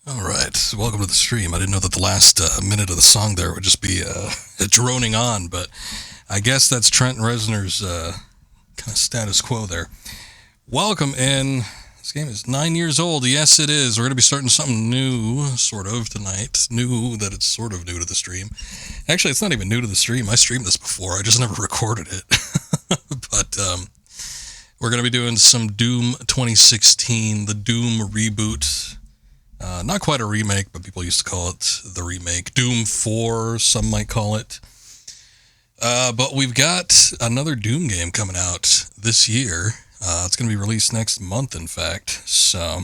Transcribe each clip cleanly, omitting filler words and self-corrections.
All right, so welcome to the stream. I didn't know that the last minute of the song there would just be droning on, but I guess that's Trent Reznor's kind of status quo there. Welcome in. This game is 9 years old. Yes, it is. We're going to be starting something new, sort of, tonight. New that it's sort of new to the stream. Actually, it's not even new to the stream. I streamed this before. I just never recorded it. But we're going to be doing some Doom 2016, the Doom reboot. Not quite a remake, but people used to call it the remake. Doom 4, some might call it. But we've got another Doom game coming out this year. It's going to be released next month, in fact. So,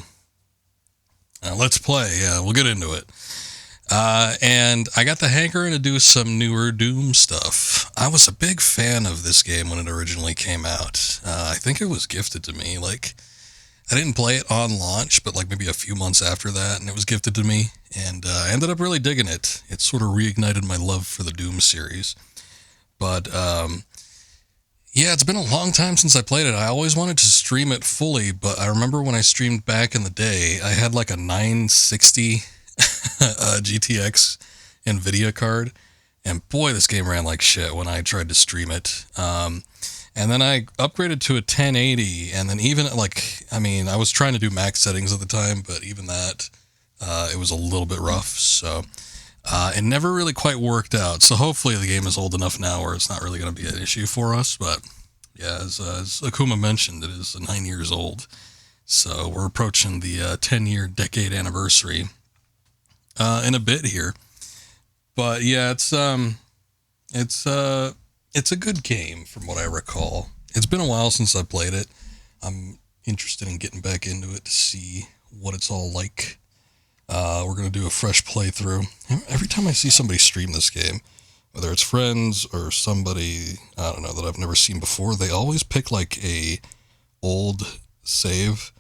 let's play. We'll get into it. And I got the hankering to do some newer Doom stuff. I was a big fan of this game when it originally came out. I think it was gifted to me, I didn't play it on launch, but maybe a few months after that, and it was gifted to me, and I ended up really digging it. It sort of reignited my love for the Doom series. But, yeah, it's been a long time since I played it. I always wanted to stream it fully, but I remember when I streamed back in the day, I had a 960 GTX NVIDIA card, and boy, this game ran like shit when I tried to stream it. And then I upgraded to a 1080, and then even, I was trying to do max settings at the time, but even that, it was a little bit rough, so it never really quite worked out. So hopefully the game is old enough now where it's not really going to be an issue for us, but yeah, as Akuma mentioned, it is 9 years old, so we're approaching the 10-year decade anniversary in a bit here. But yeah, it's a good game from what I recall. It's been a while since I played it. I'm interested in getting back into it to see what it's all like. We're going to do a fresh playthrough. Every time I see somebody stream this game, whether it's friends or somebody, I don't know, that I've never seen before, they always pick a old save,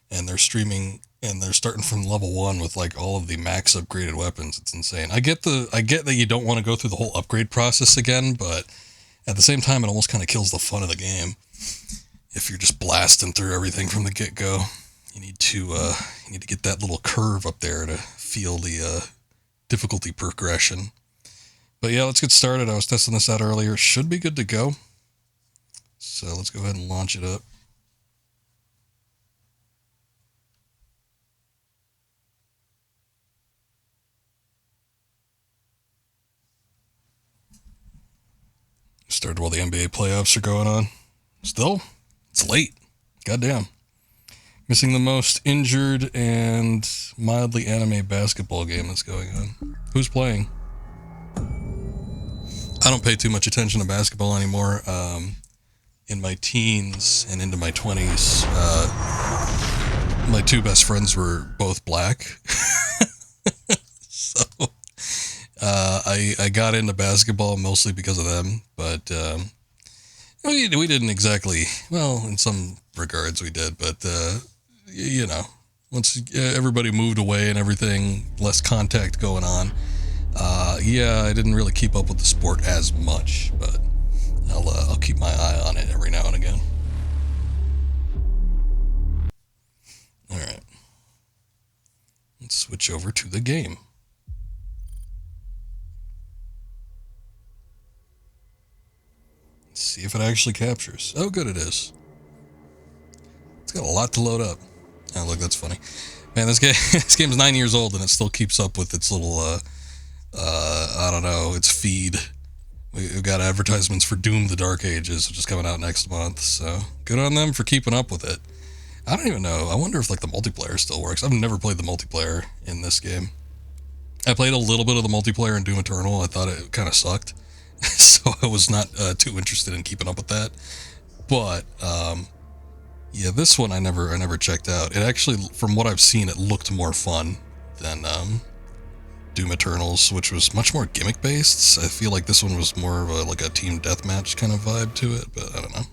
and they're streaming, and they're starting from level 1 with all of the max upgraded weapons. It's insane. I get that you don't want to go through the whole upgrade process again, but at the same time, it almost kind of kills the fun of the game. If you're just blasting through everything from the get-go, you need to get that little curve up there to feel the difficulty progression. But yeah, let's get started. I was testing this out earlier. Should be good to go. So let's go ahead and launch it up. Started while the NBA playoffs are going on. Still, it's late. Goddamn. Missing the most injured and mildly anime basketball game that's going on. Who's playing? I don't pay too much attention to basketball anymore. In my teens and into my 20s, my two best friends were both black. So I got into basketball mostly because of them, but we didn't exactly, well, in some regards we did, but once everybody moved away and everything, less contact going on, I didn't really keep up with the sport as much, but I'll keep my eye on it every now and again. Alright, let's switch over to the game. See if it actually captures. Oh, good, it is. It's got a lot to load up. Oh, look, that's funny. Man, this game's 9 years old and it still keeps up with its little, I don't know, its feed. We've got advertisements for Doom the Dark Ages, which is coming out next month, so good on them for keeping up with it. I don't even know. I wonder if, the multiplayer still works. I've never played the multiplayer in this game. I played a little bit of the multiplayer in Doom Eternal. I thought it kind of sucked. So I was not too interested in keeping up with that. But, yeah, this one I never checked out. It actually, from what I've seen, it looked more fun than Doom Eternals, which was much more gimmick-based. I feel like this one was more of a team deathmatch kind of vibe to it, but I don't know.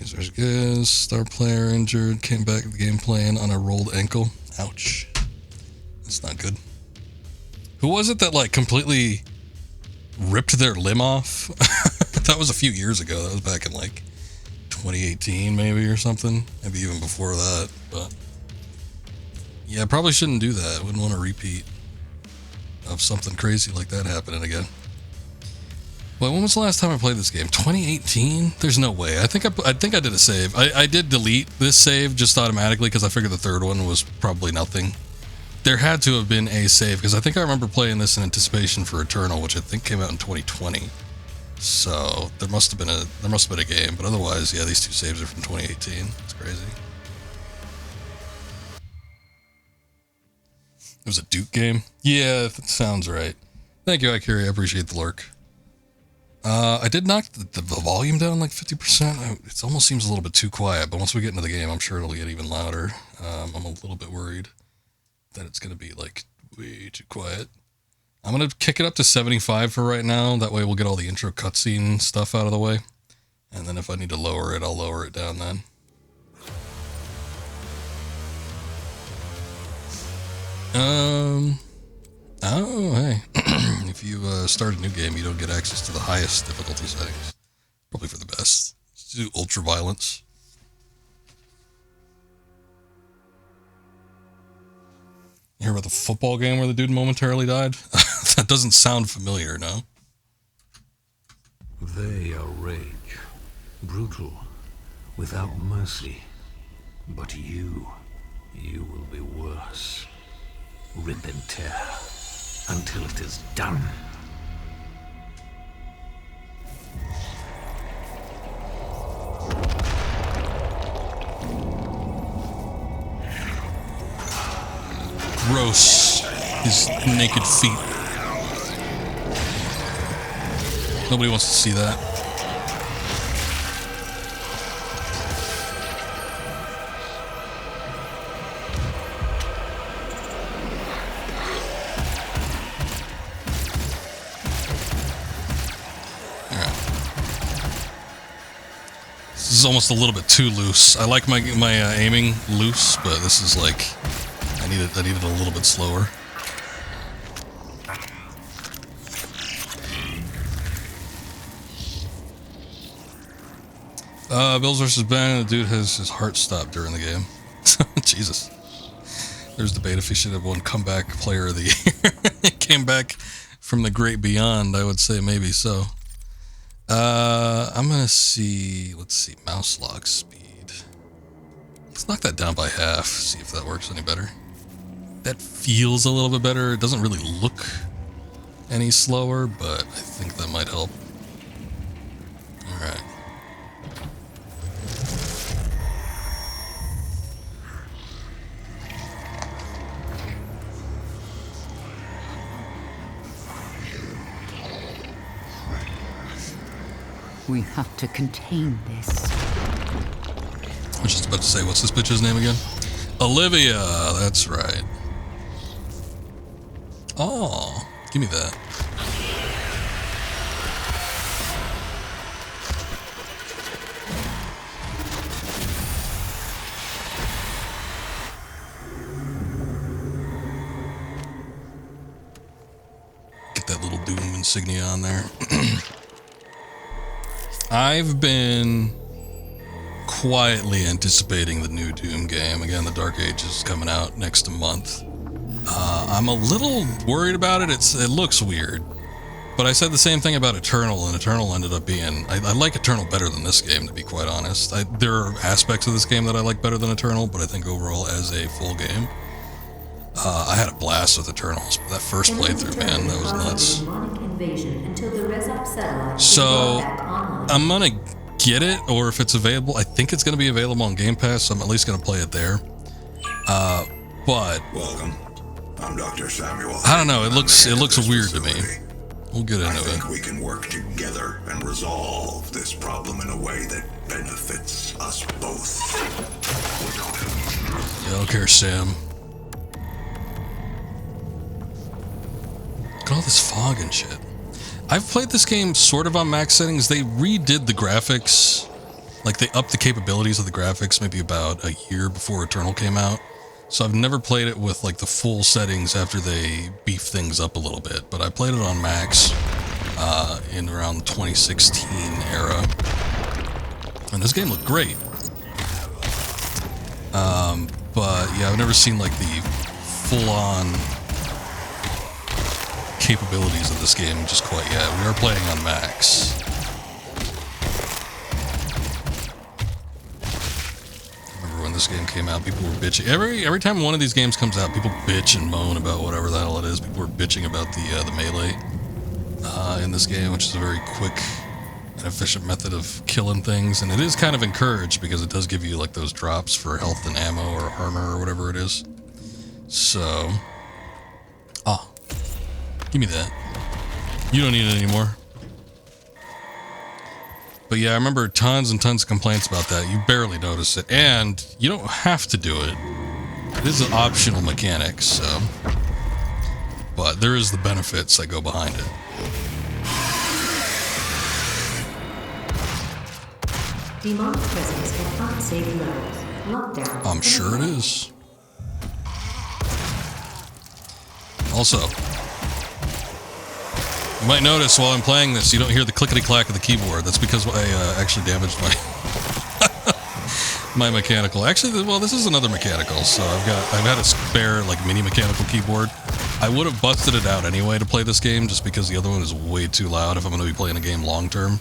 There's star player injured, came back to the game playing on a rolled ankle. Ouch. That's not good. Who was it that completely ripped their limb off? That was a few years ago. That was back in 2018 maybe or something. Maybe even before that, but yeah, I probably shouldn't do that. I wouldn't want to repeat of something crazy like that happening again. Well, when was the last time I played this game? 2018? There's no way. I think I did a save. I did delete this save just automatically because I figured the third one was probably nothing. There had to have been a save because I think I remember playing this in anticipation for Eternal, which I think came out in 2020. So there must have been a game, but otherwise, yeah, these two saves are from 2018. It's crazy. It was a Duke game? Yeah, that sounds right. Thank you, Ikiri. I appreciate the lurk. I did knock the volume down like 50%. It almost seems a little bit too quiet, but once we get into the game, I'm sure it'll get even louder. I'm a little bit worried that it's going to be like way too quiet. I'm going to kick it up to 75 for right now. That way we'll get all the intro cutscene stuff out of the way. And then if I need to lower it, I'll lower it down then. Oh, hey. If you start a new game, you don't get access to the highest difficulty settings. Probably for the best. Let's do ultra violence. You hear about the football game where the dude momentarily died? That doesn't sound familiar, no? They are rage, brutal, without mercy. But you will be worse. Rip and tear until it is done. Gross. His naked feet. Nobody wants to see that. This is almost a little bit too loose. I like my aiming loose, but this is like I need it a little bit slower. Bills versus Ben, the dude has his heart stopped during the game. Jesus. There's debate if he should have won comeback player of the year. He came back from the great beyond, I would say maybe so. I'm gonna see, let's see, mouse lock speed. Let's knock that down by half, see if that works any better. That feels a little bit better. It doesn't really look any slower, but I think that might help. Alright. We have to contain this. I was just about to say, what's this bitch's name again? Olivia, that's right. Oh, give me that. Get that little Doom insignia on there. I've been quietly anticipating the new Doom game. Again, the Dark Age is coming out next month. I'm a little worried about it. It looks weird. But I said the same thing about Eternal, and Eternal ended up being... I like Eternal better than this game, to be quite honest. There are aspects of this game that I like better than Eternal, but I think overall, as a full game, I had a blast with Eternals. That first playthrough, man, that was nuts. So, I'm gonna get it, or if it's available, I think it's gonna be available on Game Pass, so I'm at least gonna play it there. But... Welcome. I'm Dr. Samuel. I don't know, it looks weird to me. We'll get into it. I think we can work together and resolve this problem in a way that benefits us both. Yeah, okay, Sam. Look at all this fog and shit. I've played this game sort of on max settings. They redid the graphics. Like, they upped the capabilities of the graphics maybe about a year before Eternal came out. So I've never played it with, like, the full settings after they beef things up a little bit. But I played it on max in around the 2016 era. And this game looked great. But yeah, I've never seen like the full-on capabilities of this game just quite yet. We are playing on max. Remember when this game came out, people were bitching. Every time one of these games comes out, people bitch and moan about whatever the hell it is. People were bitching about the melee in this game, which is a very quick and efficient method of killing things, and it is kind of encouraged because it does give you like those drops for health and ammo or armor or whatever it is. So, give me that. You don't need it anymore. But yeah, I remember tons and tons of complaints about that. You barely notice it, and you don't have to do it. It is an optional mechanic, so. But there is the benefits that go behind it. Demonic presence at unsafe levels. Lockdown. I'm sure it is. Also, you might notice while I'm playing this, you don't hear the clickety-clack of the keyboard. That's because I actually damaged my my mechanical. Actually, well, this is another mechanical, so I've had a spare like mini mechanical keyboard. I would have busted it out anyway to play this game, just because the other one is way too loud if I'm going to be playing a game long term.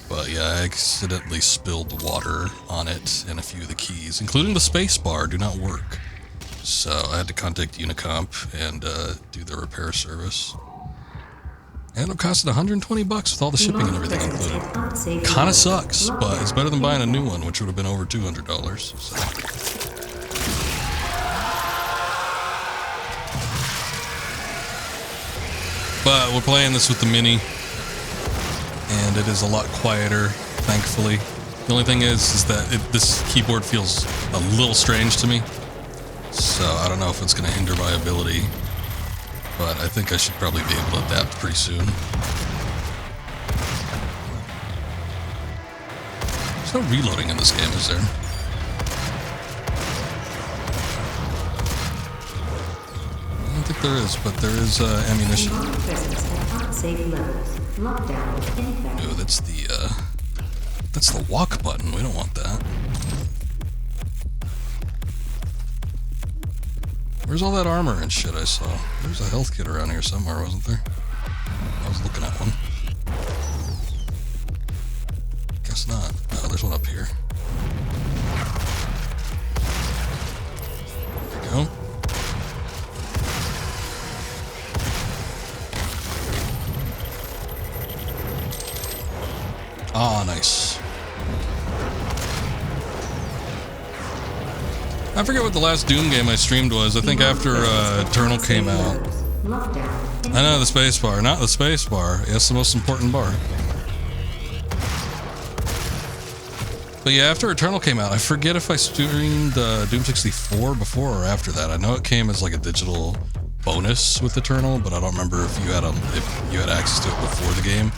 But yeah, I accidentally spilled the water on it, and a few of the keys, including the space bar, do not work. So I had to contact Unicomp and do the repair service. And it costed 120 bucks with all the shipping and everything included. Kinda sucks, but it's better than buying a new one, which would have been over $200. So. But we're playing this with the Mini, and it is a lot quieter, thankfully. The only thing is that this keyboard feels a little strange to me, so I don't know if it's going to hinder my ability, but I think I should probably be able to adapt pretty soon. There's no reloading in this game, is there? I don't think there is, but there is ammunition. Oh, that's the walk button. We don't want that. Where's all that armor and shit I saw? There's a health kit around here somewhere, wasn't there? I was looking at one. Guess not. Oh, there's one up here. There we go. Ah, nice. I forget what the last Doom game I streamed was. I think after Eternal came out. I know, the space bar. Not the space bar. It's the most important bar. But yeah, after Eternal came out, I forget if I streamed Doom 64 before or after that. I know it came as like a digital bonus with Eternal, but I don't remember if you had access to it before the game.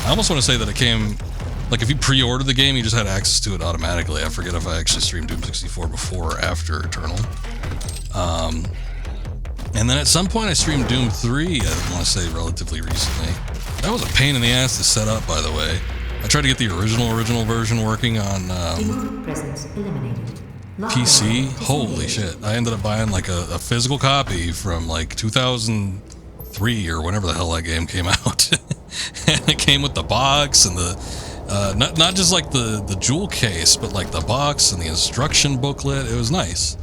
I almost want to say that it came, like if you pre-ordered the game, you just had access to it automatically. I forget if I actually streamed Doom 64 before or after Eternal. And then at some point I streamed Doom 3, I want to say relatively recently. That was a pain in the ass to set up, by the way. I tried to get the original version working on PC. Holy shit. I ended up buying like a physical copy from like 2003 or whenever the hell that game came out. And it came with the box and the not just like the jewel case, but like the box and the instruction booklet. It was nice.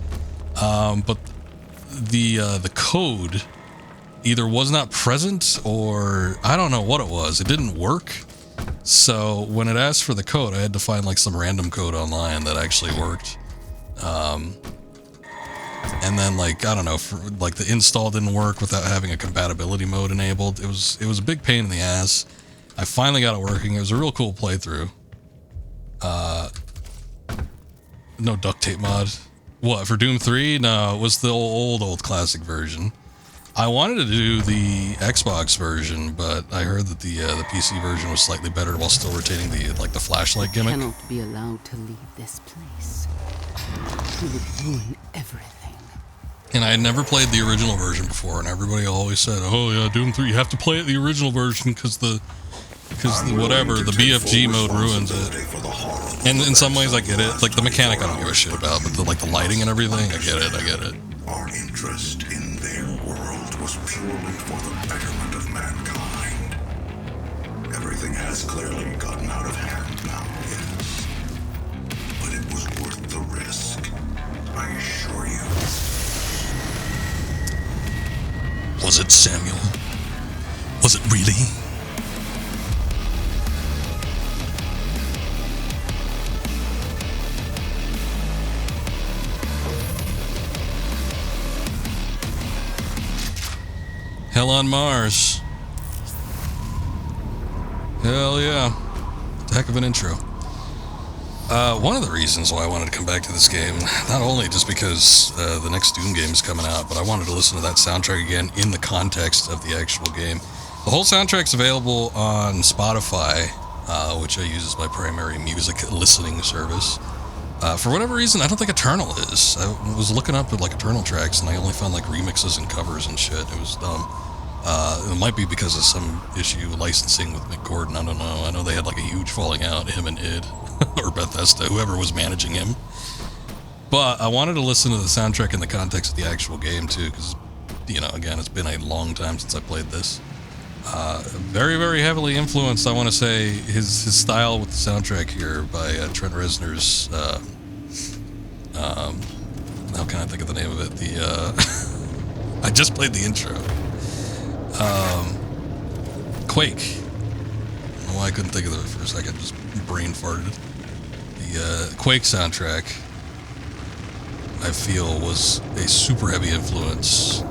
But the code either was not present or I don't know what it was. It didn't work. So when it asked for the code, I had to find like some random code online that actually worked. And then like, I don't know, like the install didn't work without having a compatibility mode enabled. It was a big pain in the ass. I finally got it working. It was a real cool playthrough. No duct tape mod. What, for Doom 3? No, it was the old classic version. I wanted to do the Xbox version, but I heard that the PC version was slightly better while still retaining the flashlight gimmick. Cannot be allowed to leave this place. He would ruin everything. And I had never played the original version before, and everybody always said, "Oh yeah, Doom 3, you have to play it the original version because the because whatever, the BFG mode ruins it. And in some ways I get it. Like the mechanic I don't give a shit about, but the lighting and everything, I get it. Our interest in their world was purely for the betterment of mankind. Everything has clearly gotten out of hand now, yes. But it was worth the risk, I assure you. Was it, Samuel? Was it really? Hell on Mars. Hell yeah. It's a heck of an intro. One of the reasons why I wanted to come back to this game, not only just because the next Doom game is coming out, but I wanted to listen to that soundtrack again in the context of the actual game. The whole soundtrack's available on Spotify, which I use as my primary music listening service. For whatever reason, I don't think Eternal is. I was looking up at Eternal tracks, and I only found remixes and covers and shit. It was dumb. It might be because of some issue licensing with Mick Gordon. I don't know. I know they had a huge falling out, him and id, or Bethesda, whoever was managing him. But I wanted to listen to the soundtrack in the context of the actual game too, because again, it's been a long time since I played this. Very, very heavily influenced, I want to say, his style with the soundtrack here by Trent Reznor's. How can I think of the name of it? I just played the intro. Quake. I don't know why I couldn't think of it for a second. Just brain farted. The Quake soundtrack, I feel, was a super heavy influence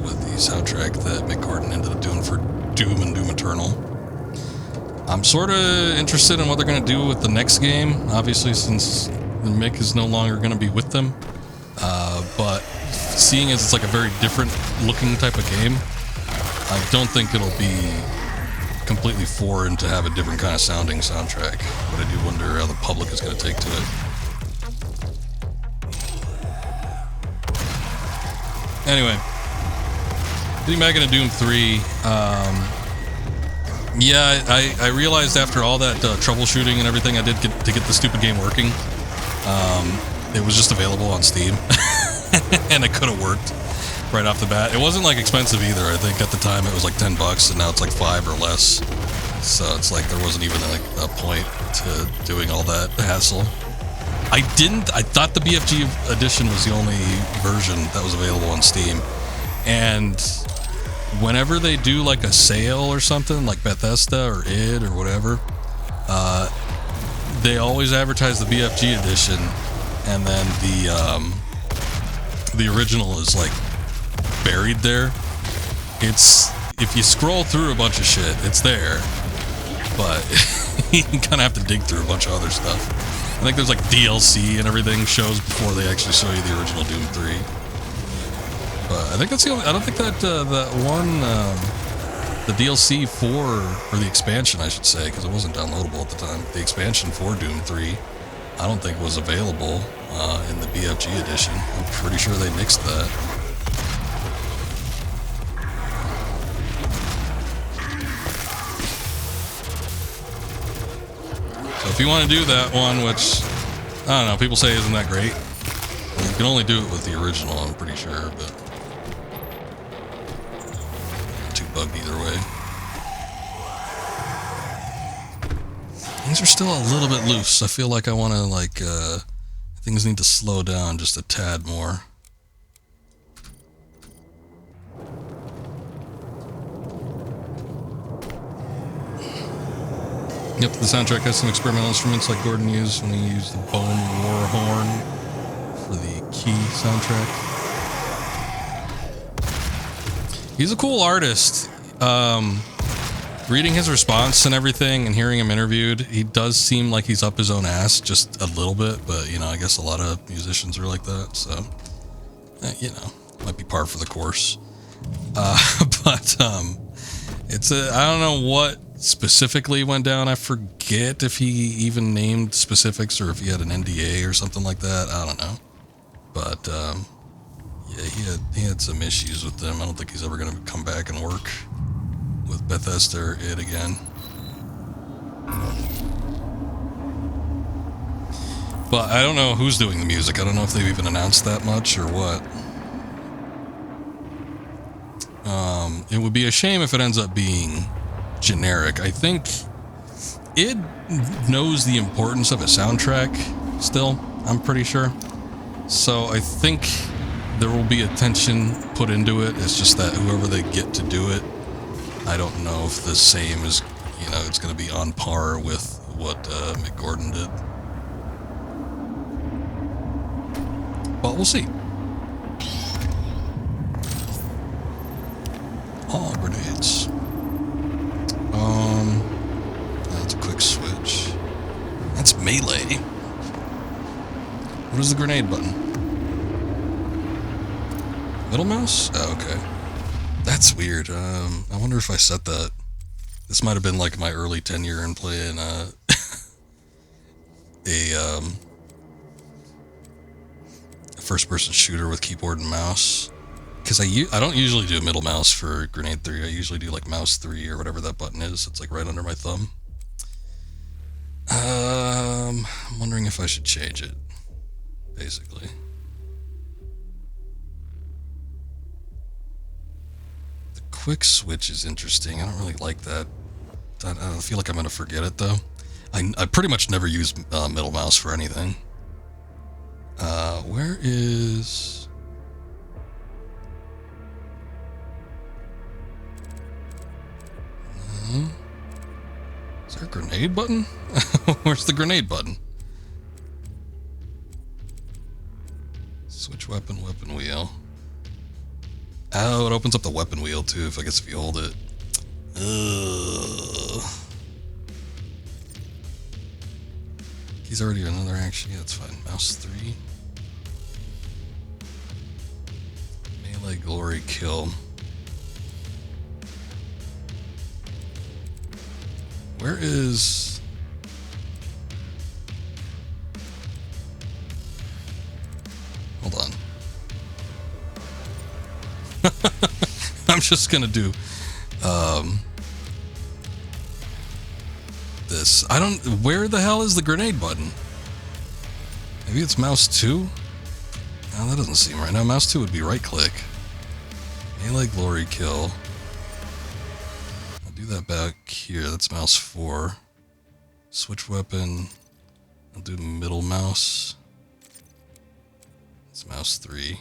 with the soundtrack that Mick Gordon ended up doing for Doom and Doom Eternal. I'm sort of interested in what they're going to do with the next game, obviously, since Mick is no longer going to be with them. But seeing as it's a very different looking type of game, I don't think it'll be completely foreign to have a different kind of sounding soundtrack. But I do wonder how the public is going to take to it. Anyway, getting back into Doom 3, yeah, I realized after all that troubleshooting and everything I did to get the stupid game working, it was just available on Steam, and it could have worked right off the bat. It wasn't expensive either. I think at the time it was $10, and now it's $5 or less. So it's there wasn't even a point to doing all that hassle. I thought the BFG edition was the only version that was available on Steam. And whenever they do a sale or something, like Bethesda or id or whatever, they always advertise the BFG edition, and then the original is buried there. It's, if you scroll through a bunch of shit, it's there, but you kind of have to dig through a bunch of other stuff. I think there's DLC and everything shows before they actually show you the original Doom 3. But I think that's the only, I don't think that the DLC for, or the expansion I should say, because it wasn't downloadable at the time, the expansion for Doom 3, I don't think was available in the BFG edition. I'm pretty sure they nixed that. So if you want to do that one, which, I don't know, people say isn't that great, you can only do it with the original, I'm pretty sure, but not too bugged either way. Things are still a little bit loose. I feel like I want to, things need to slow down just a tad more. Yep, the soundtrack has some experimental instruments like Gordon used when he used the Bone War Horn for the Key soundtrack. He's a cool artist. Reading his response and everything and hearing him interviewed, he does seem like he's up his own ass just a little bit, but, I guess a lot of musicians are like that, so, might be par for the course. But, it's I don't know what specifically went down. I forget if he even named specifics or if he had an NDA or something like that. I don't know. But, yeah, he had some issues with them. I don't think he's ever going to come back and work with Bethesda or id again. But I don't know who's doing the music. I don't know if they've even announced that much or what. It would be a shame if it ends up being generic. I think it knows the importance of a soundtrack still, I'm pretty sure. So I think there will be attention put into it. It's just that whoever they get to do it, I don't know if the same is, you know, it's going to be on par with what Mick Gordon did. But we'll see. Oh, grenades. That's a quick switch. That's melee. What is the grenade button? Middle mouse? Oh, okay. That's weird. I wonder if I set that. This might have been like my early tenure in playing a first-person shooter with keyboard and mouse. Because I don't usually do middle mouse for Grenade 3. I usually do like mouse 3 or whatever that button is. It's like right under my thumb. I'm wondering if I should change it, basically. The quick switch is interesting. I don't really like that. I feel like I'm going to forget it, though. I pretty much never use middle mouse for anything. Where is... Is there a grenade button? Where's the grenade button? Switch weapon, weapon wheel. Oh, it opens up the weapon wheel too, if if you hold it. He's already another action. Yeah, that's fine. Mouse 3. Melee, glory, kill. Where is... Hold on. I'm just gonna do this. I don't... Where the hell is the grenade button? Maybe it's mouse 2? No, that doesn't seem right. No, mouse 2 would be right click. Melee, glory, kill. I'll do that back here. That's mouse 4. Switch weapon. I'll do middle mouse. It's mouse 3.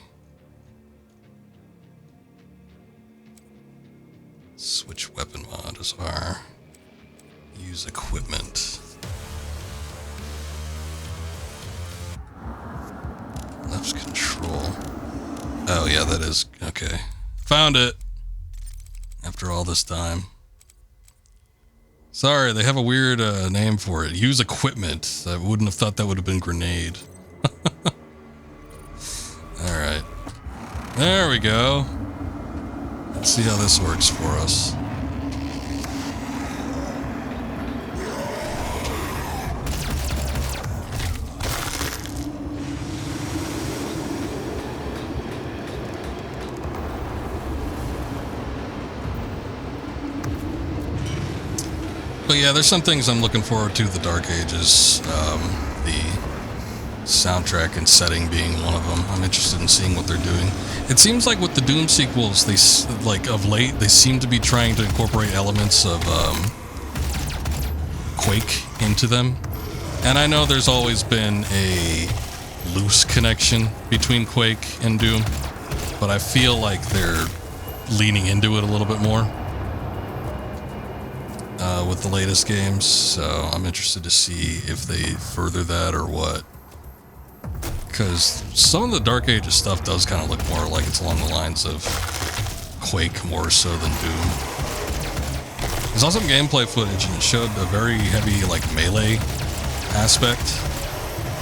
Switch weapon mod is R. Use equipment. Left's control. Oh yeah, that is okay. Found it. After all this time. Sorry, they have a weird name for it. Use equipment. I wouldn't have thought that would have been grenade. Alright. There we go. Let's see how this works for us. But yeah, there's some things I'm looking forward to. The Dark Ages, the soundtrack and setting being one of them. I'm interested in seeing what they're doing. It seems like with the Doom sequels, they of late they seem to be trying to incorporate elements of Quake into them. And I know there's always been a loose connection between Quake and Doom, but I feel like they're leaning into it a little bit more with the latest games. So I'm interested to see if they further that or what. Because some of the Dark Ages stuff does kind of look more like it's along the lines of Quake more so than Doom. There's also some gameplay footage and it showed a very heavy like melee aspect,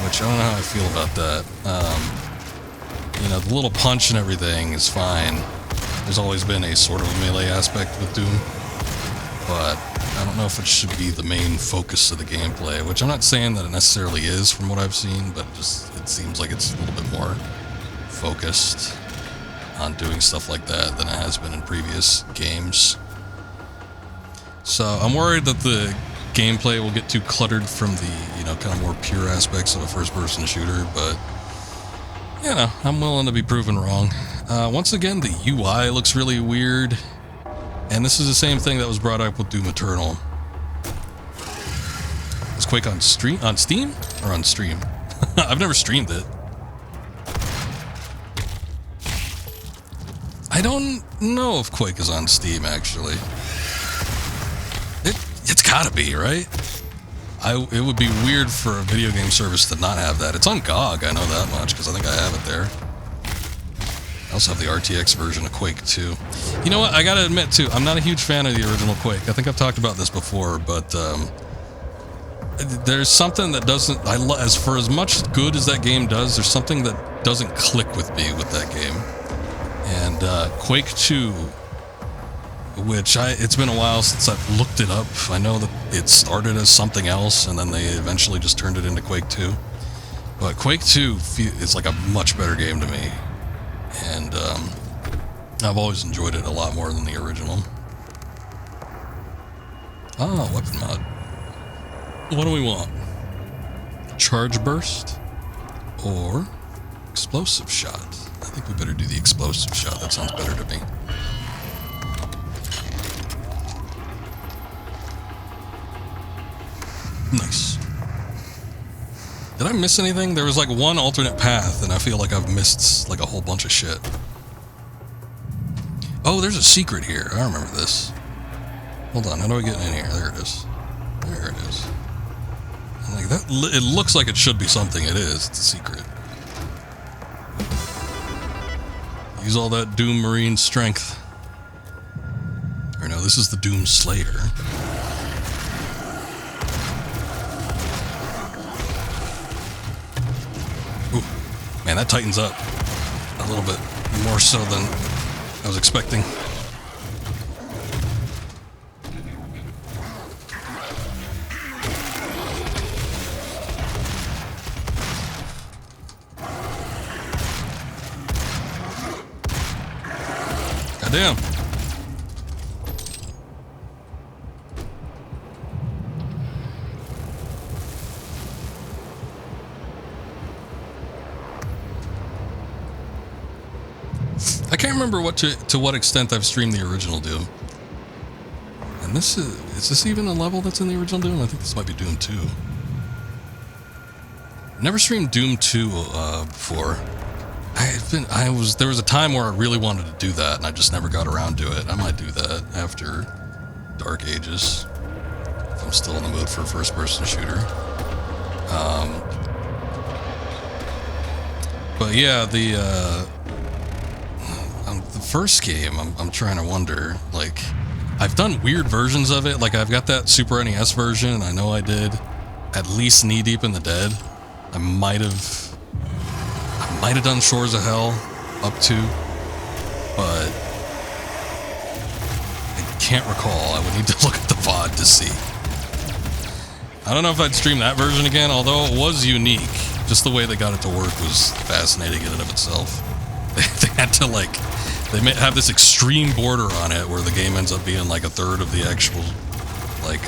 which I don't know how I feel about that. You know, the little punch and everything is fine. There's always been a sort of melee aspect with Doom, but I don't know if it should be the main focus of the gameplay, which I'm not saying that it necessarily is from what I've seen, but it seems like it's a little bit more focused on doing stuff like that than it has been in previous games. So I'm worried that the gameplay will get too cluttered from the, you know, kind of more pure aspects of a first-person shooter, but, you know, I'm willing to be proven wrong. Once again, the UI looks really weird, and this is the same thing that was brought up with Doom Eternal. Is Quake on Steam or on stream? I've never streamed it. I don't know if Quake is on Steam, actually. It's gotta be, right? It would be weird for a video game service to not have that. It's on GOG, I know that much, because I think I have it there. I also have the RTX version of Quake 2. You know what, I gotta admit, too, I'm not a huge fan of the original Quake. I think I've talked about this before, but there's something that doesn't... as for as much good as that game does, there's something that doesn't click with me with that game. And Quake 2... which it's been a while since I've looked it up. I know that it started as something else, and then they eventually just turned it into Quake 2. But Quake 2 is like a much better game to me. And I've always enjoyed it a lot more than the original. Ah, weapon mod. What do we want? Charge burst? Or explosive shot? I think we better do the explosive shot. That sounds better to me. Nice. Did I miss anything? There was like one alternate path, and I feel like I've missed like a whole bunch of shit. Oh, there's a secret here. I remember this. Hold on, how do I get in here? There it is. There it is. I'm like that. It looks like it should be something. It is. It's a secret. Use all that Doom Marine strength. Or no, this is the Doom Slayer. Man, that tightens up a little bit more so than I was expecting. Goddamn. I can't remember to what extent I've streamed the original Doom. And is this even a level that's in the original Doom? I think this might be Doom 2. Never streamed Doom 2 before. There was a time where I really wanted to do that, and I just never got around to it. I might do that after Dark Ages, if I'm still in the mood for a first-person shooter. But yeah, the first game, I'm trying to wonder, like, I've done weird versions of it. Like, I've got that Super NES version, and I know I did at least Knee Deep in the Dead. I might have done Shores of Hell up to, but I can't recall. I would need to look at the VOD to see. I don't know if I'd stream that version again, although it was unique. Just the way they got it to work was fascinating in and of itself. They had to, like, they have this extreme border on it where the game ends up being like a third of the actual, like,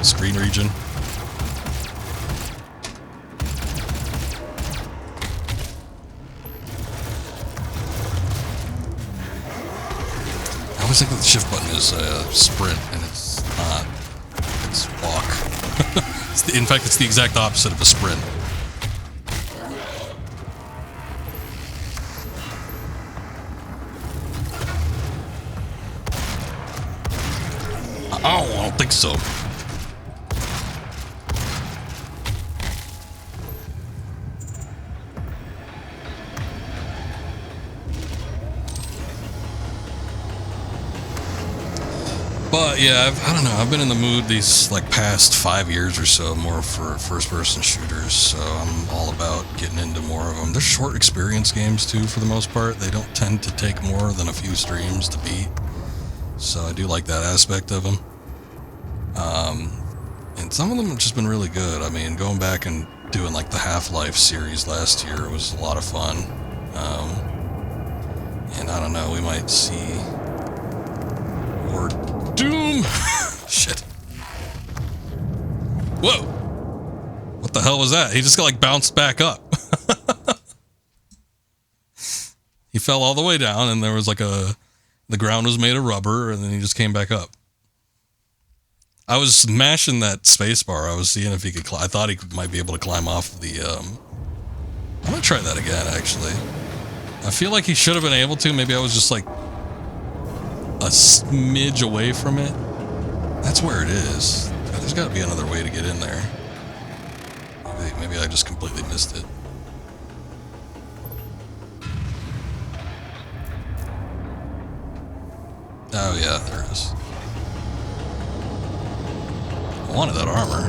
screen region. I always think that the shift button is sprint, and it's not. It's walk. In fact, it's the exact opposite of a sprint. I don't think so. But yeah, I don't know. I've been in the mood these like past 5 years or so more for first-person shooters. So I'm all about getting into more of them. They're short experience games too, for the most part. They don't tend to take more than a few streams to beat. So I do like that aspect of them. And some of them have just been really good. I mean, going back and doing like the Half-Life series last year was a lot of fun. And I don't know, we might see more Doom. Shit. Whoa! What the hell was that? He just got like bounced back up. He fell all the way down, and there was like the ground was made of rubber, and then he just came back up. I was mashing that space bar. I was seeing if he could I thought he might be able to climb off the, I'm gonna try that again, actually. I feel like he should have been able to. Maybe I was just like a smidge away from it. That's where it is. There's gotta be another way to get in there. Maybe I just completely missed it. Oh yeah, there it is. I wanted that armor.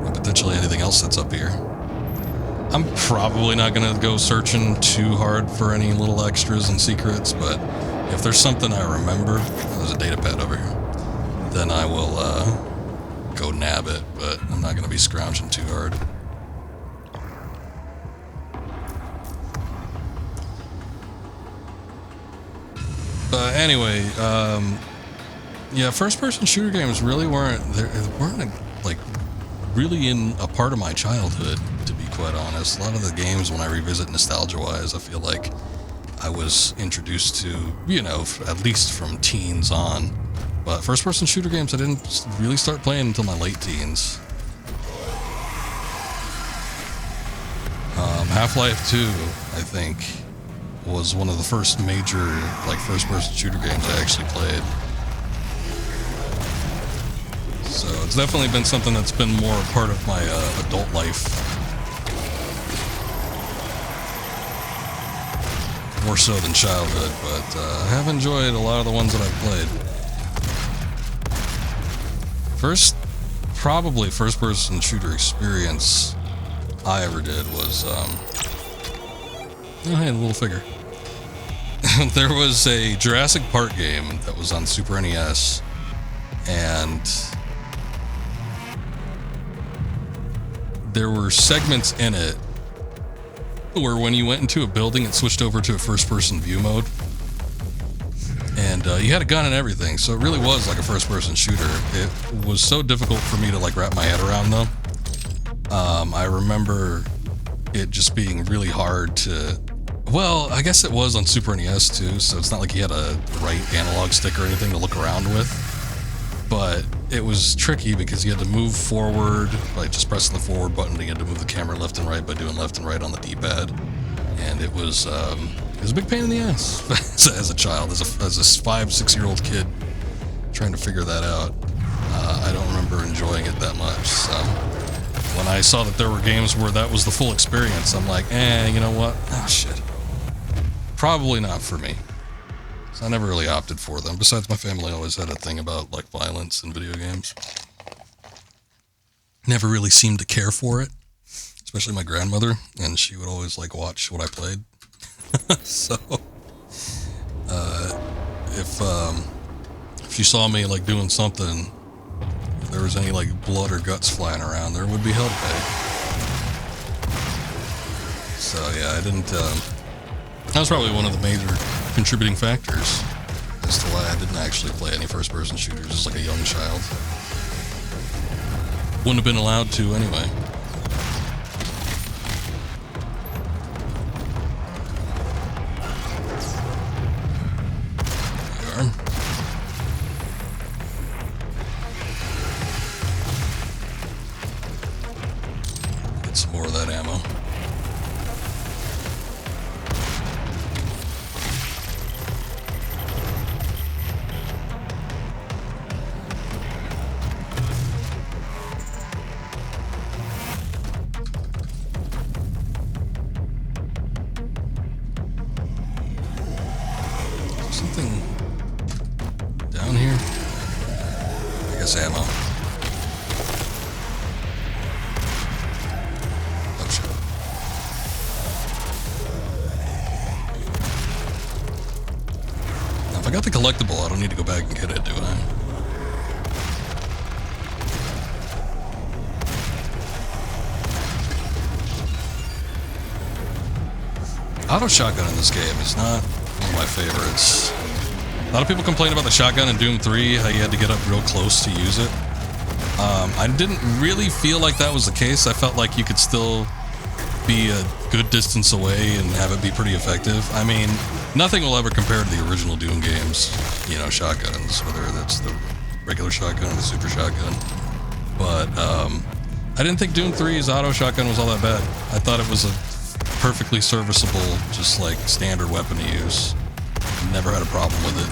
And potentially anything else that's up here. I'm probably not gonna go searching too hard for any little extras and secrets, but if there's something I remember, there's a data pad over here, then I will go nab it, but I'm not gonna be scrounging too hard. Anyway, yeah, first-person shooter games really weren't like really in a part of my childhood, to be quite honest. A lot of the games, when I revisit nostalgia-wise, I feel like I was introduced to, you know, at least from teens on. But first-person shooter games, I didn't really start playing until my late teens. Half-Life 2, I think, was one of the first major, like, first-person shooter games I actually played. So it's definitely been something that's been more a part of my adult life. More so than childhood, but I have enjoyed a lot of the ones that I've played. Probably first-person shooter experience I ever did was, oh hey, a little figure. There was a Jurassic Park game that was on Super NES, and there were segments in it where when you went into a building, it switched over to a first-person view mode. And you had a gun and everything, so it really was like a first-person shooter. It was so difficult for me to like wrap my head around, though. I remember it just being really hard to... Well, I guess it was on Super NES too, so it's not like you had a right analog stick or anything to look around with. But it was tricky because you had to move forward by just pressing the forward button, and you had to move the camera left and right by doing left and right on the D-pad. And it was a big pain in the ass as a child, as a 5-6-year-old kid trying to figure that out. I don't remember enjoying it that much. So when I saw that there were games where that was the full experience, I'm like, you know what? Oh shit. Probably not for me. So I never really opted for them. Besides, my family always had a thing about like violence in video games. Never really seemed to care for it, especially my grandmother, and she would always like watch what I played. So, if she saw me like doing something, if there was any like blood or guts flying around, there would be hell to pay. So yeah, I didn't. That was probably one of the major contributing factors as to why I didn't actually play any first-person shooters as like a young child. Wouldn't have been allowed to anyway. There we are. Get some more of that ammo. Something down here? I guess ammo. Oh shit. Now if I got the collectible, I don't need to go back and get it, do I? Auto shotgun in this game is not one of my favorites. A lot of people complain about the shotgun in Doom 3, how you had to get up real close to use it. I didn't really feel like that was the case. I felt like you could still be a good distance away and have it be pretty effective. I mean, nothing will ever compare to the original Doom games, you know, shotguns, whether that's the regular shotgun or the super shotgun. But I didn't think Doom 3's auto shotgun was all that bad. I thought it was a perfectly serviceable, just like standard weapon to use. Never had a problem with it.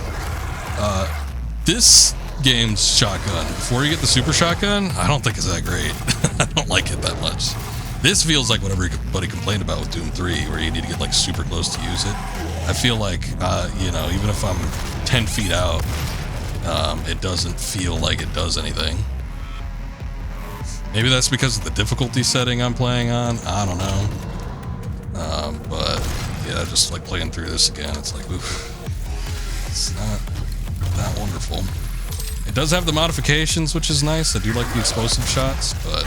This game's shotgun, before you get the super shotgun, I don't think it's that great. I don't like it that much. This feels like what everybody complained about with Doom 3, where you need to get like super close to use it. I feel like, you know, even if I'm 10 feet out, it doesn't feel like it does anything. Maybe that's because of the difficulty setting I'm playing on. I don't know. But yeah, just like playing through this again, it's like, oof, it's not that wonderful. It does have the modifications, which is nice. I do like the explosive shots, but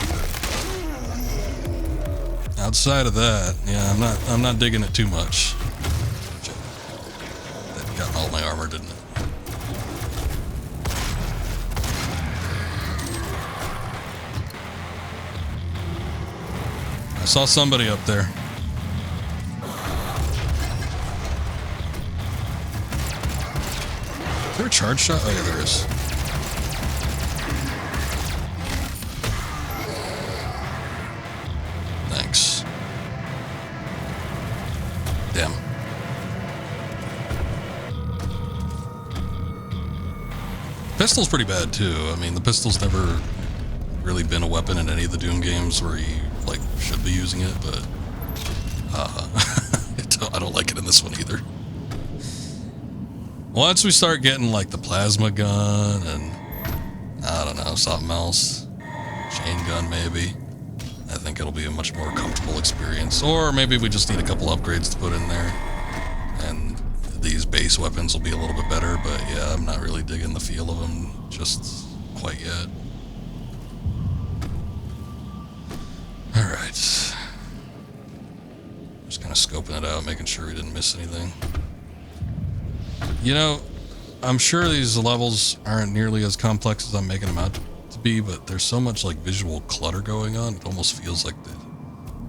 outside of that, yeah, I'm not digging it too much. That got all my armor, didn't it? I saw somebody up there. Is there a charge shot? Oh yeah, there is. Thanks. Damn. Pistol's pretty bad too. I mean, the pistol's never really been a weapon in any of the Doom games where you like should be using it, but I don't like it in this one either. Once we start getting like the plasma gun and I don't know, something else, chain gun maybe, I think it'll be a much more comfortable experience. Or maybe we just need a couple upgrades to put in there and these base weapons will be a little bit better, but yeah, I'm not really digging the feel of them just quite yet. Alright. Just kind of scoping it out, making sure we didn't miss anything. You know, I'm sure these levels aren't nearly as complex as I'm making them out to be, but there's so much like visual clutter going on, it almost feels like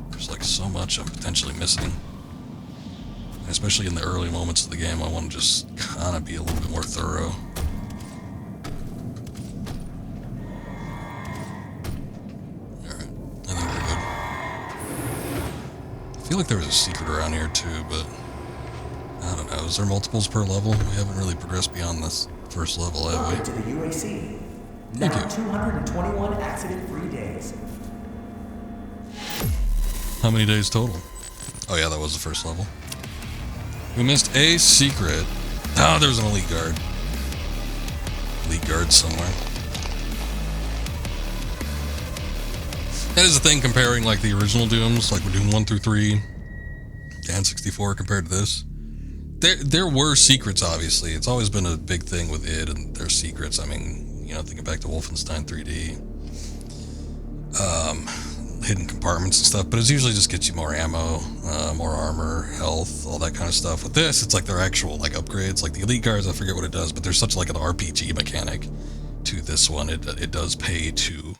there's like so much I'm potentially missing. And especially in the early moments of the game, I want to just kind of be a little bit more thorough. Alright, I think we're good. I feel like there was a secret around here too, but I don't know. Is there multiples per level? We haven't really progressed beyond this first level, have we? Welcome to the UAC. Thank Now you. 221 accident-free days. How many days total? Oh yeah, that was the first level. We missed a secret. Oh, there was an elite guard. Elite guard somewhere. That is the thing comparing like the original Dooms, like we're doing 1 through 3 and 64 compared to this. There were secrets, obviously. It's always been a big thing with it and their secrets. I mean, you know, thinking back to Wolfenstein 3D. Hidden compartments and stuff, but it usually just gets you more ammo, more armor, health, all that kind of stuff. With this, it's like their actual like upgrades. Like the elite guards, I forget what it does, but there's such like an RPG mechanic to this one. It does pay to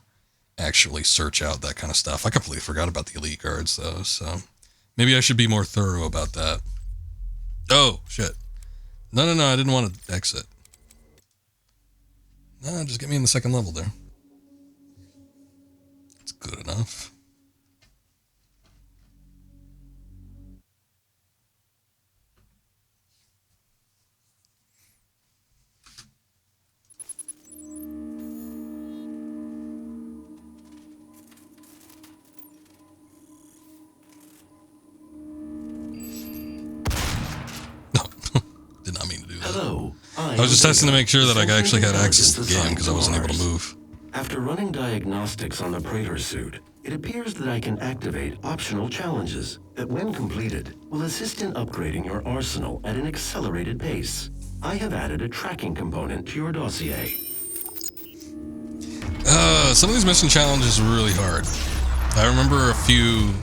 actually search out that kind of stuff. I completely forgot about the elite guards though, so maybe I should be more thorough about that. Oh shit! No, I didn't want to exit. No, just get me in the second level there. It's good enough. Did not mean to do that. Hello. I was just testing to make sure that I actually had access to the game because I wasn't able to move. After running diagnostics on the Praetor suit, it appears that I can activate optional challenges that, when completed, will assist in upgrading your arsenal at an accelerated pace. I have added a tracking component to your dossier. Some of these mission challenges are really hard. I remember a few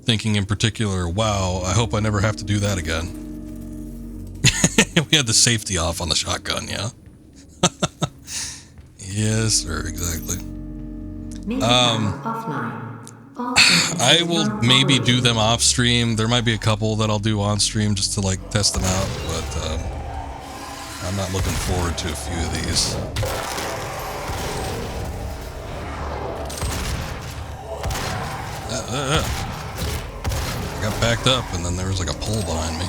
thinking in particular, wow, I hope I never have to do that again. We had the safety off on the shotgun, yeah? Yes, sir, exactly. Main power offline. All I instances will non-operational. maybe do them off stream. There might be a couple that I'll do on stream just to like test them out, but I'm not looking forward to a few of these. I got backed up and then there was like a pole behind me.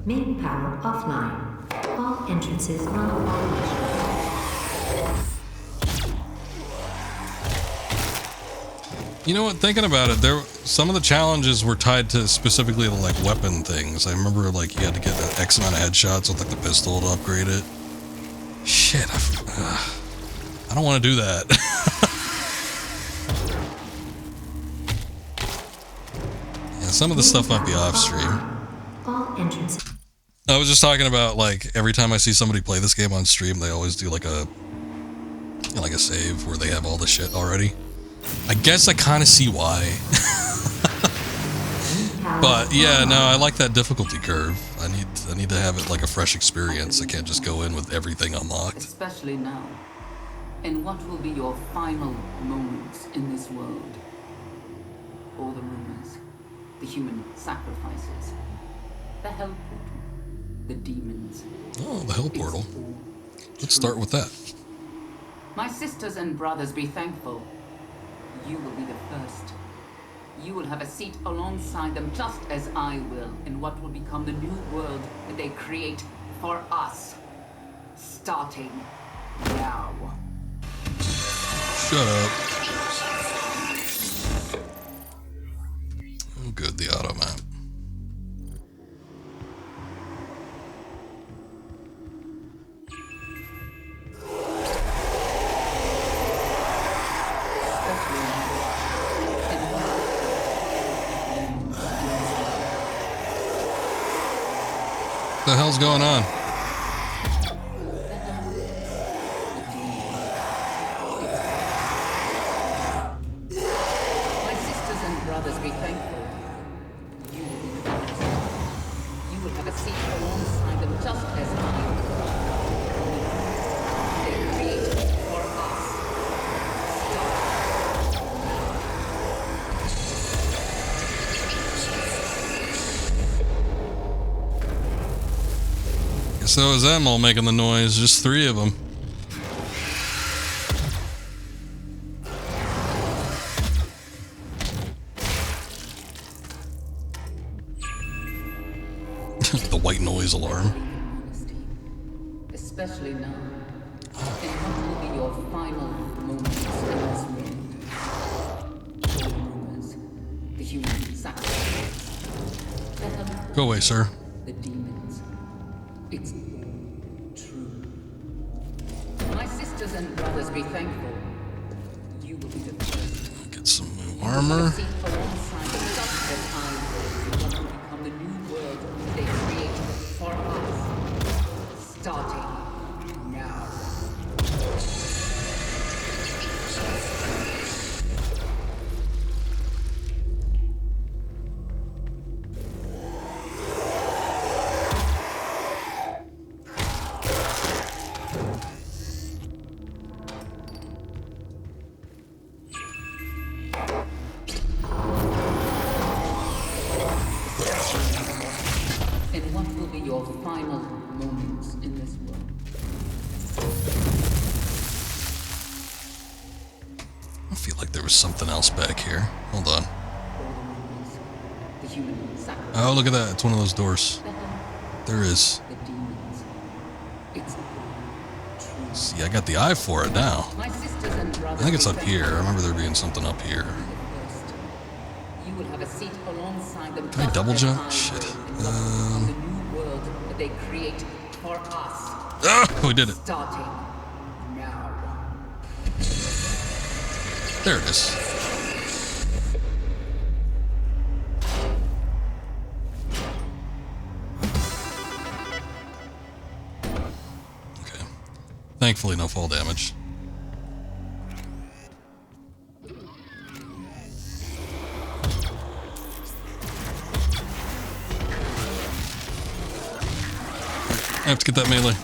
Main power offline. All entrances non-operational. You know what? Thinking about it, some of the challenges were tied to specifically to like weapon things. I remember like you had to get an X amount of headshots with like the pistol to upgrade it. Shit, I don't want to do that. Yeah, some of the stuff might be off stream. All entrances. I was just talking about like every time I see somebody play this game on stream, they always do like a save where they have all the shit already. I guess I kind of see why. But yeah, no, I like that difficulty curve. I need to have it like a fresh experience. I can't just go in with everything unlocked. Especially now. And what will be your final moments in this world? All the rumors, the human sacrifices, the hell portal, the demons. Oh, the hell portal. Let's start with that. My sisters and brothers, be thankful. You will be the first. You will have a seat alongside them, just as I will, in what will become the new world that they create for us. Starting now. Shut up. Oh, good, the auto map. What the hell's going on? My sisters and brothers, be thankful. You will be the first. You will have a seat alongside them, just as I will. They created for us. So is them all making the noise, just 3 of them. The white noise alarm. Honesty, especially now. And what will be your final moments in this world? All the rumors, the human sacrifices, the hell, Go away, sir. the demons. It's true. My sisters and brothers, be thankful. You will be the first. Get some new armor. Seat alongside them, just as I will. What will become the new world they created for us. Starting now. And what will be your final moments in this world? I feel like there was something else back here. Hold on. All the rumors, the human sacrifice, Oh, look at that. It's one of those doors. the hell, There is. the demons. It's true. See, I got the eye for it now. My sisters and brothers. I think it's be up here. I thankful. remember there being something up here. First, you will have a seat alongside them. Can I just double as jump? I Shit. will, in what will become the new world that they create for us. Ah, we did it. Starting now. There it is. Okay. Thankfully, no fall damage. I have to get that melee.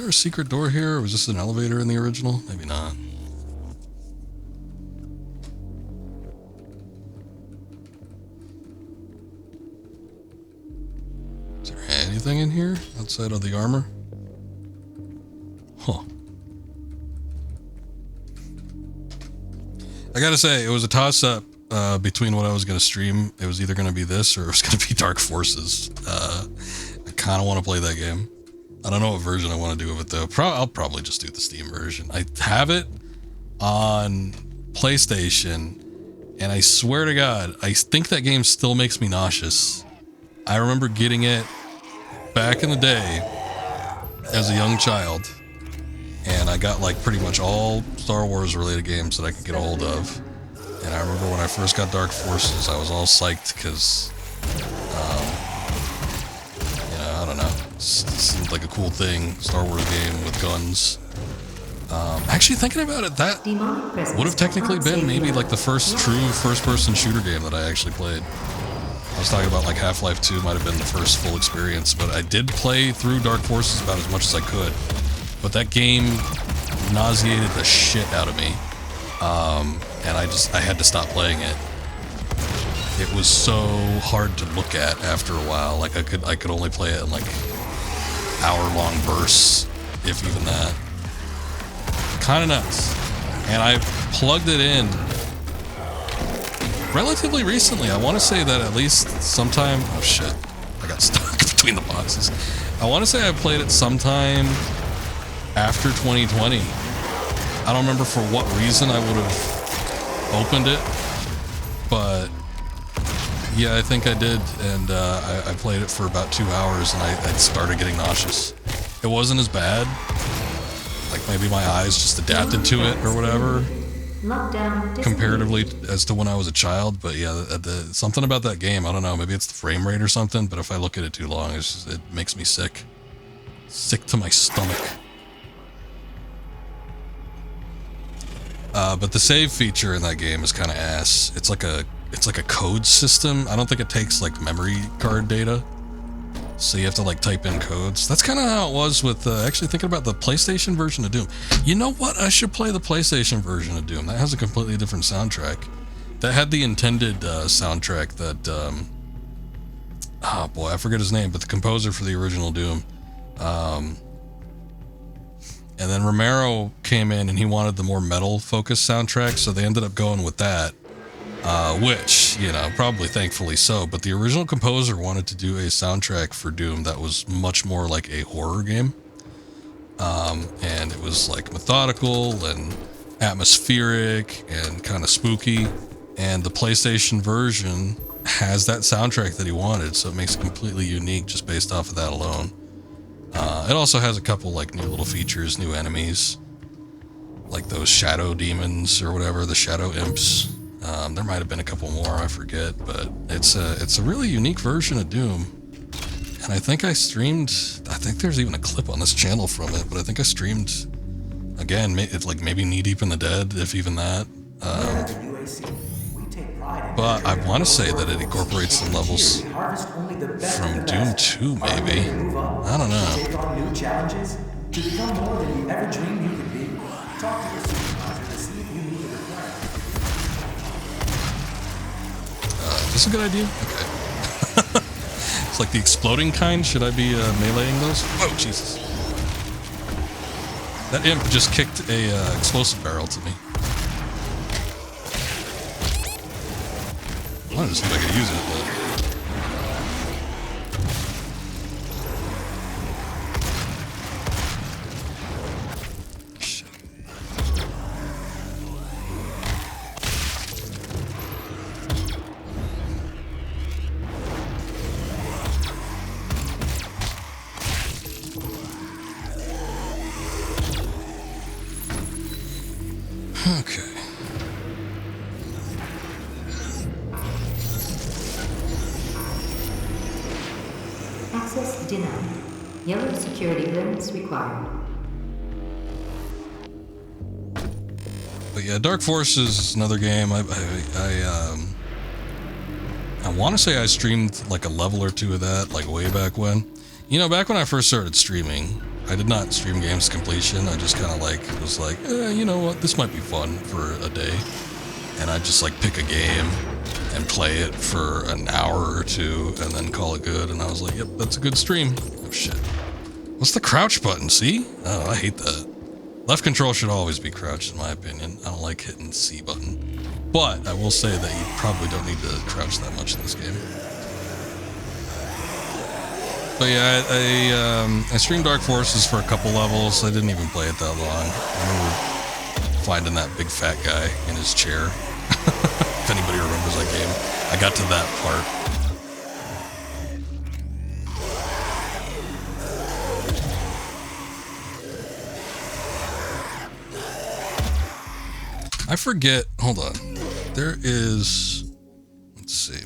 there a secret door here, or was this an elevator in the original? Maybe not. Is there anything in here outside of the armor? Huh. I gotta say, it was a toss-up between what I was gonna stream. It was either gonna be this or it was gonna be Dark Forces. I kind of want to play that game. I don't know what version I want to do of it though. I'll probably just do the Steam version. I have it on PlayStation, and I swear to God, I think that game still makes me nauseous. I remember getting it back in the day as a young child, and I got like pretty much all Star Wars related games that I could get a hold of. And I remember when I first got Dark Forces, I was all psyched because, you know, I don't know, it seemed like a cool thing, Star Wars game with guns. Actually, thinking about it, that would have technically been maybe like the first true first-person shooter game that I actually played. I was talking about like Half-Life 2 might have been the first full experience, but I did play through Dark Forces about as much as I could. But that game nauseated the shit out of me. And I had to stop playing it. It was so hard to look at after a while. Like I could only play it in like hour-long bursts, if even that. Kind of nuts. And I plugged it in relatively recently. I want to say that at least sometime. Oh shit! I got stuck between the boxes. I want to say I played it sometime after 2020. I don't remember for what reason I would have opened it, but yeah, I think I did, and I played it for about 2 hours, and I started getting nauseous. It wasn't as bad, like maybe my eyes just adapted to it or whatever, comparatively as to when I was a child, but yeah, something about that game, I don't know, maybe it's the frame rate or something, but if I look at it too long, it makes me sick. Sick to my stomach. But the save feature in that game is kind of ass. It's like a code system. I don't think it takes like memory card data, so you have to like type in codes. That's kind of how it was with actually thinking about the PlayStation version of Doom. You know what? I should play the PlayStation version of Doom. That has a completely different soundtrack. That had the intended soundtrack that oh boy, I forget his name, but the composer for the original Doom. And then Romero came in and he wanted the more metal-focused soundtrack, so they ended up going with that, which, you know, probably thankfully so. But the original composer wanted to do a soundtrack for Doom that was much more like a horror game. And it was like methodical and atmospheric and kind of spooky. And the PlayStation version has that soundtrack that he wanted, so it makes it completely unique just based off of that alone. It also has a couple like new little features, new enemies, like those shadow demons or whatever, the shadow imps. There might have been a couple more, I forget, but it's a really unique version of Doom. And I think I think there's even a clip on this channel from it, but I think I streamed, again, it's like maybe knee deep in the dead, if even that. But I want to say that it incorporates some levels from Doom 2, maybe. I don't know. Take on new challenges to become more than you ever dreamed you could be. Talk to your supervisor to see if you need a repair. Is this a good idea? Okay. It's like the exploding kind. Should I be meleeing those? Oh, Jesus. That imp just kicked a explosive barrel to me. I wanted to see if I could use it, but... Shit. Okay. Access denied. Yellow security clearance required. But yeah, Dark Forces is another game. I want to say I streamed like a level or two of that, like way back when. You know, back when I first started streaming, I did not stream games completion. I just kind of like was like, you know what, this might be fun for a day, and I just like pick a game and play it for an hour or two, and then call it good. And I was like, yep, that's a good stream. Oh shit! What's the crouch button? See? Oh, I hate that. Left control should always be crouched, in my opinion. I don't like hitting the C button, but I will say that you probably don't need to crouch that much in this game. But yeah, I streamed Dark Forces for a couple levels. I didn't even play it that long. I remember finding that big fat guy in his chair. If anybody remembers that game. I got to that part. I forget. Hold on. There is... Let's see.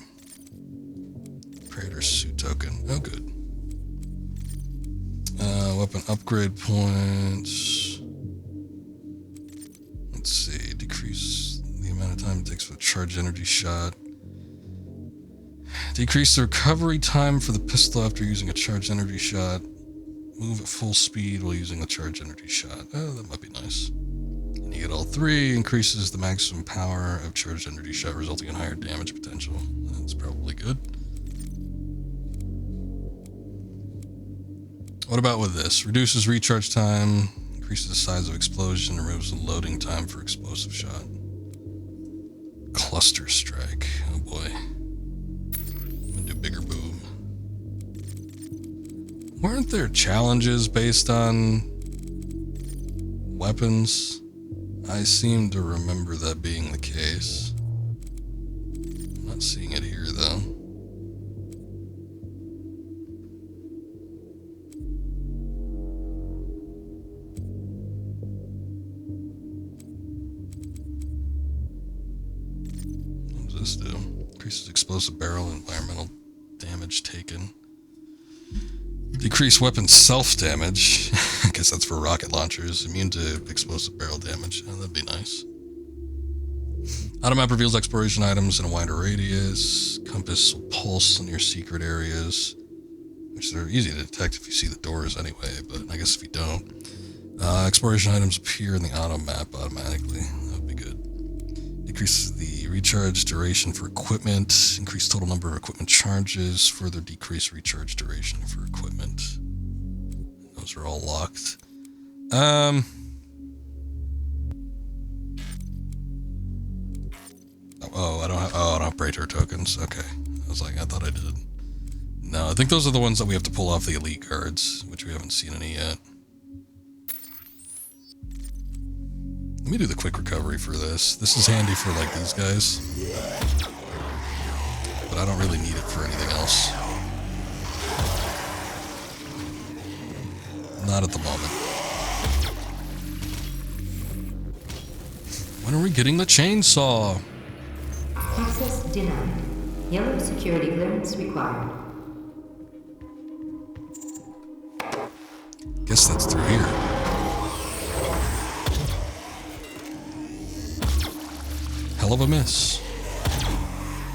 Creator suit token. Oh, good. Weapon upgrade points. Let's see. Decrease the amount of time it takes for a charge energy shot. Decrease the recovery time for the pistol after using a charge energy shot. Move at full speed while using a charge energy shot. Oh, that might be nice. And you get all three. Increases the maximum power of charged energy shot, resulting in higher damage potential. That's probably good. What about with this? Reduces recharge time, increases the size of explosion, removes the loading time for explosive shot. Cluster strike. Oh boy. I'm gonna do bigger boom. Weren't there challenges based on weapons? I seem to remember that being the case. I'm not seeing it here though. This do? Increases explosive barrel and environmental damage taken. Decrease weapon self-damage. I guess that's for rocket launchers. Immune to explosive barrel damage. Oh, that'd be nice. Automap reveals exploration items in a wider radius. Compass will pulse in your secret areas, which they're easy to detect if you see the doors anyway, but I guess if you don't. Exploration items appear in the auto map automatically. That would be good. Decreases the recharge duration for equipment. Increase total number of equipment charges. Further decrease recharge duration for equipment. Those are all locked. Oh, I don't have Praetor tokens. Okay. I was like, I thought I did. No, I think those are the ones that we have to pull off the elite cards, which we haven't seen any yet. Let me do the quick recovery for this. This is handy for, like, these guys. But I don't really need it for anything else. Not at the moment. When are we getting the chainsaw? Access denied. Yellow security clearance required. Guess that's through here. Hell of a miss.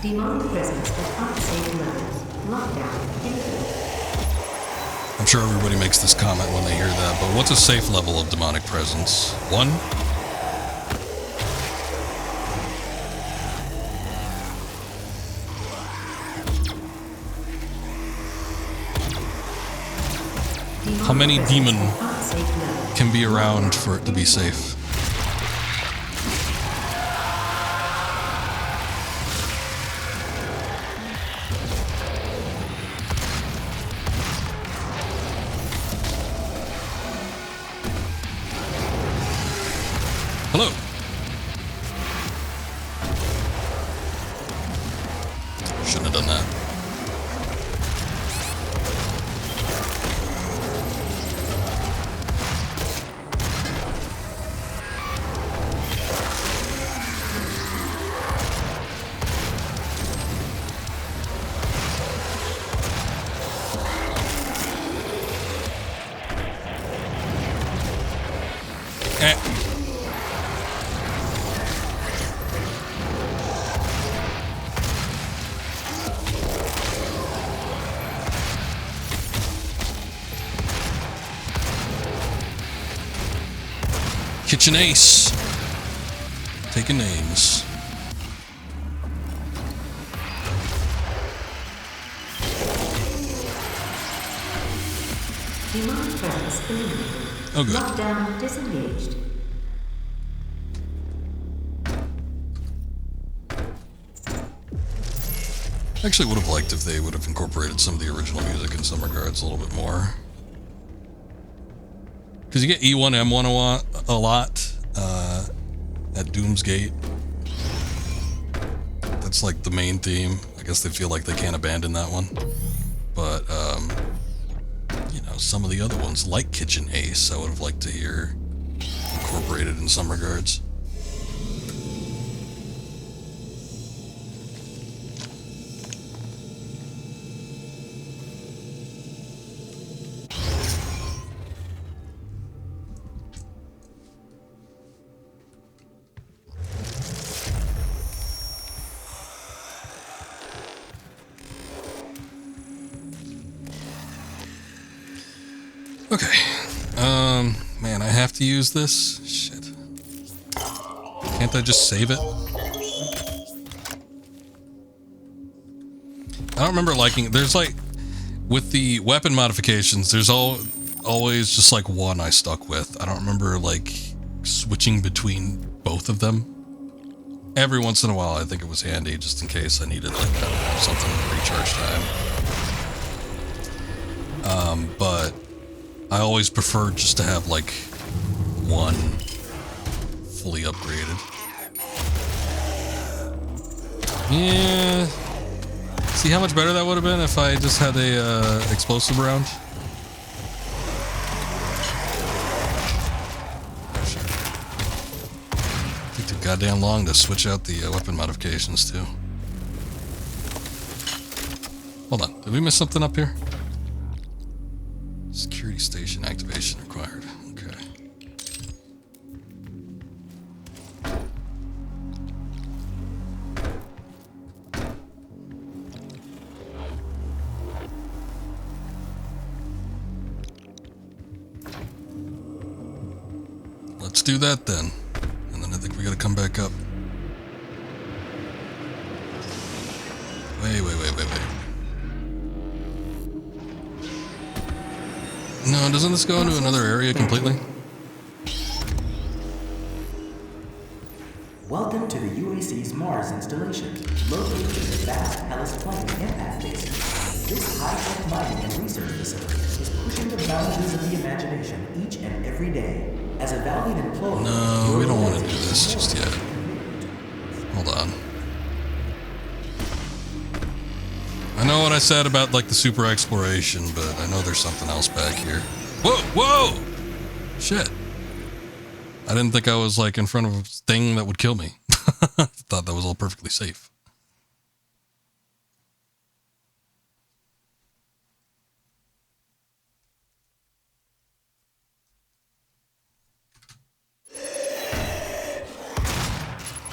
Demonic presence at unsafe levels. Lockdown imminent. I'm sure everybody makes this comment when they hear that, but what's a safe level of demonic presence? 1? How many demon can be around for it to be safe? Hello. Shouldn't have done that. Kitchen Ace. Taking names. Demonic presence eliminated. Oh, good. Lockdown disengaged. Actually would have liked if they would have incorporated some of the original music in some regards a little bit more. Because you get E1, M1 a lot at Doom's Gate. That's like the main theme. I guess they feel like they can't abandon that one. But, you know, some of the other ones, like Kitchen Ace, I would have liked to hear incorporated in some regards. Okay. Man, I have to use this? Shit. Can't I just save it? I don't remember liking... There's like... With the weapon modifications, there's always just like one I stuck with. I don't remember like switching between both of them. Every once in a while, I think it was handy just in case I needed like, I don't know, something in recharge time. But I always prefer just to have like one fully upgraded. Yeah. See how much better that would have been if I just had a explosive round? It took goddamn long to switch out the weapon modifications too. Hold on, did we miss something up here? Security station activation required. Okay. Let's do that then. And then I think we gotta come back up. Wait. No, doesn't this go into another area completely? Welcome to the UAC's Mars installation, located in the vast Hellas Plain impact basin. This high-tech mining and research facility is pushing the boundaries of the imagination each and every day. As a valued employee, No, we don't want to do this just yet. Hold on. I know what I said about like the super exploration, but I know there's something else back here. Whoa! Shit. I didn't think I was like in front of a thing that would kill me. Thought that was all perfectly safe.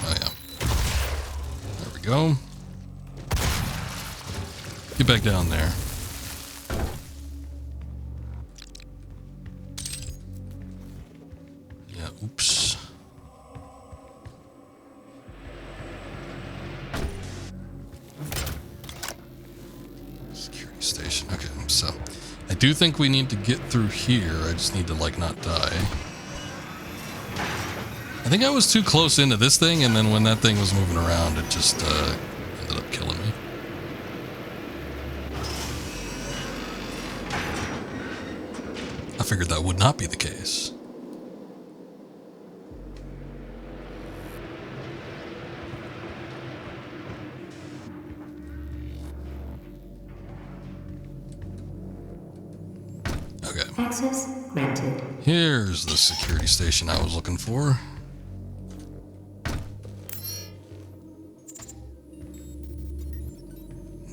Oh yeah. There we go. Get back down there. Yeah, oops. Security station. Okay, so I do think we need to get through here. I just need to like not die. I think I was too close into this thing, and then when that thing was moving around, it just ended up killing me. I figured that would not be the case. Okay. Access granted. Here's the security station I was looking for.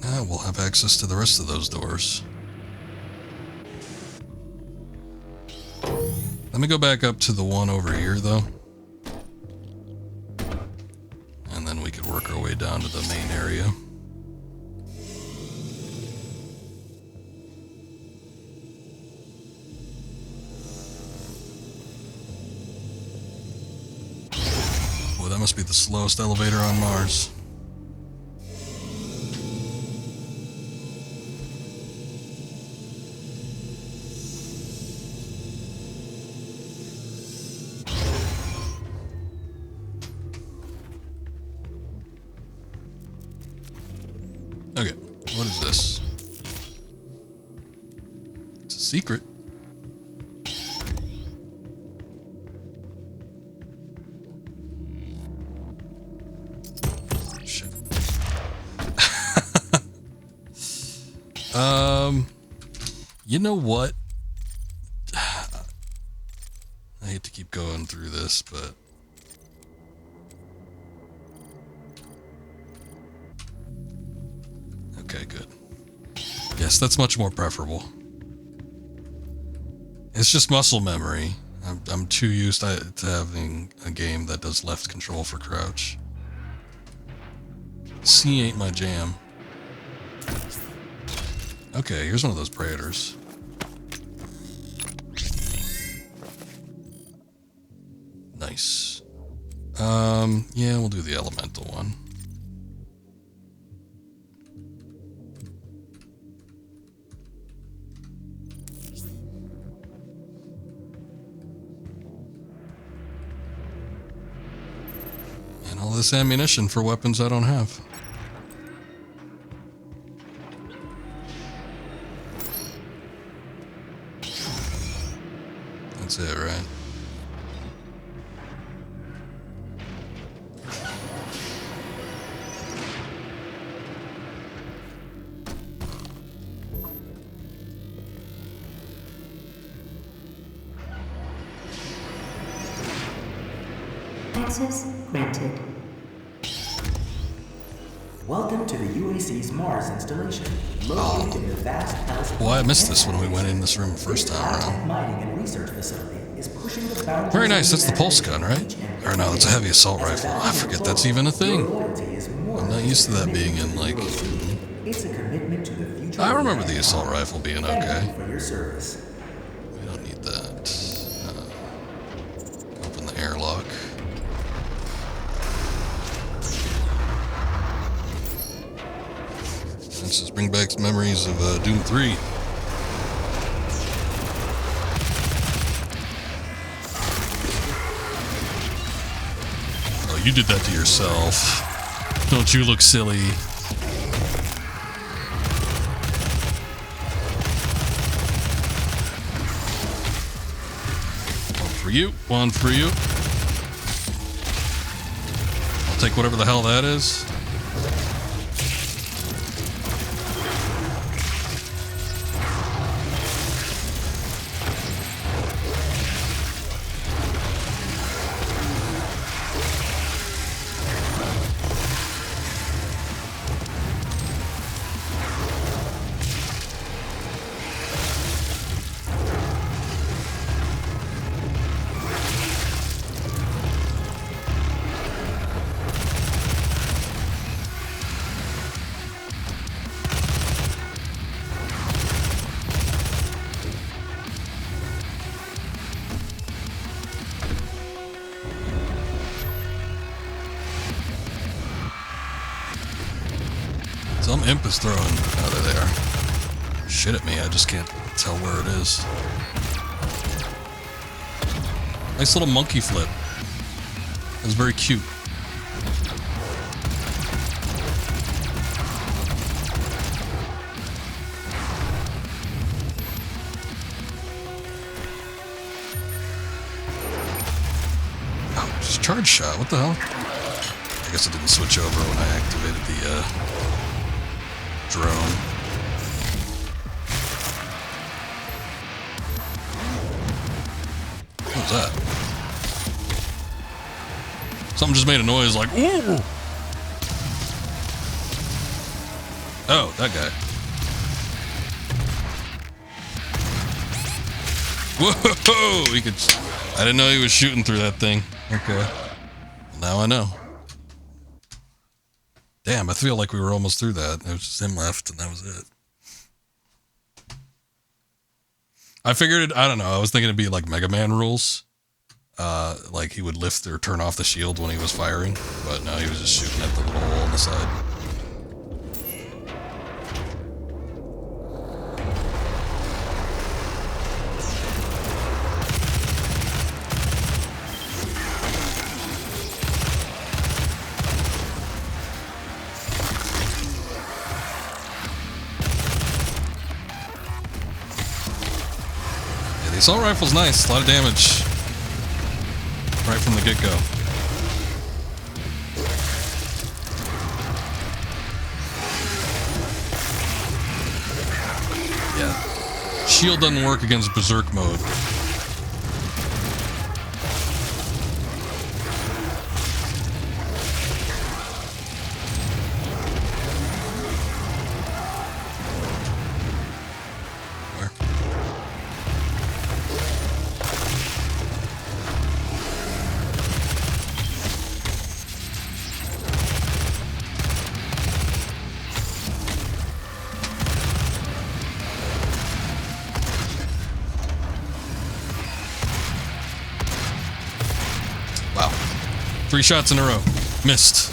Now we'll have access to the rest of those doors. Let me go back up to the one over here, though. And then we could work our way down to the main area. that must be the slowest elevator on Mars. Okay, what is this? It's a secret. Shit. You know what? I hate to keep going through this, but okay, good. Yes, that's much more preferable. It's just muscle memory. I'm too used to having a game that does left control for crouch. C ain't my jam. Okay, here's one of those predators. Nice. Yeah, we'll do the elemental one. And all this ammunition for weapons I don't have. That's it, right? Access granted. Welcome to the UAC's Mars installation, located in the vast Alice. Boy, I missed this when we went in this room first time around. Mining and research facility is pushing the boundaries. Very nice, that's the pulse gun, right? Or no, it's a heavy assault rifle. I forget that's even a thing. I'm not used to that being in, like... It's a commitment to the future. I remember the assault rifle being okay. For your service. We don't need that. Open the airlock. Let's just bring back some memories of Doom 3. Oh, you did that to yourself. Don't you look silly? One for you, one for you. I'll take whatever the hell that is. Some imp is throwing... Oh, there they are. Shit at me, I just can't tell where it is. Nice little monkey flip. It was very cute. Oh, just charge shot, what the hell? I guess it didn't switch over when I activated the, drone. What was that? Something just made a noise like, ooh! Oh, that guy. Whoa! He could... I didn't know he was shooting through that thing. Okay. Now I know. Damn, I feel like we were almost through that. There was just him left, and that was it. I figured it, I don't know, I was thinking it'd be like Mega Man rules. like he would lift or turn off the shield when he was firing, but no, he was just shooting at the little hole on the side. Yeah, the assault rifle's nice, a lot of damage. Right from the get-go. Yeah. Shield doesn't work against Berserk mode. Wow. 3 shots in a row. Missed.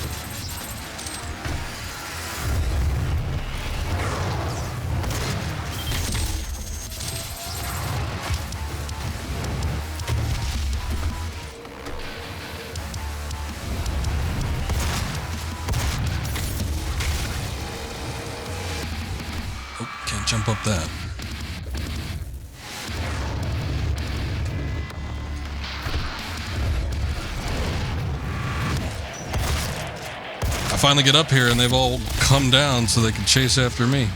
Oh, can't jump up that. I finally get up here and they've all come down so they can chase after me.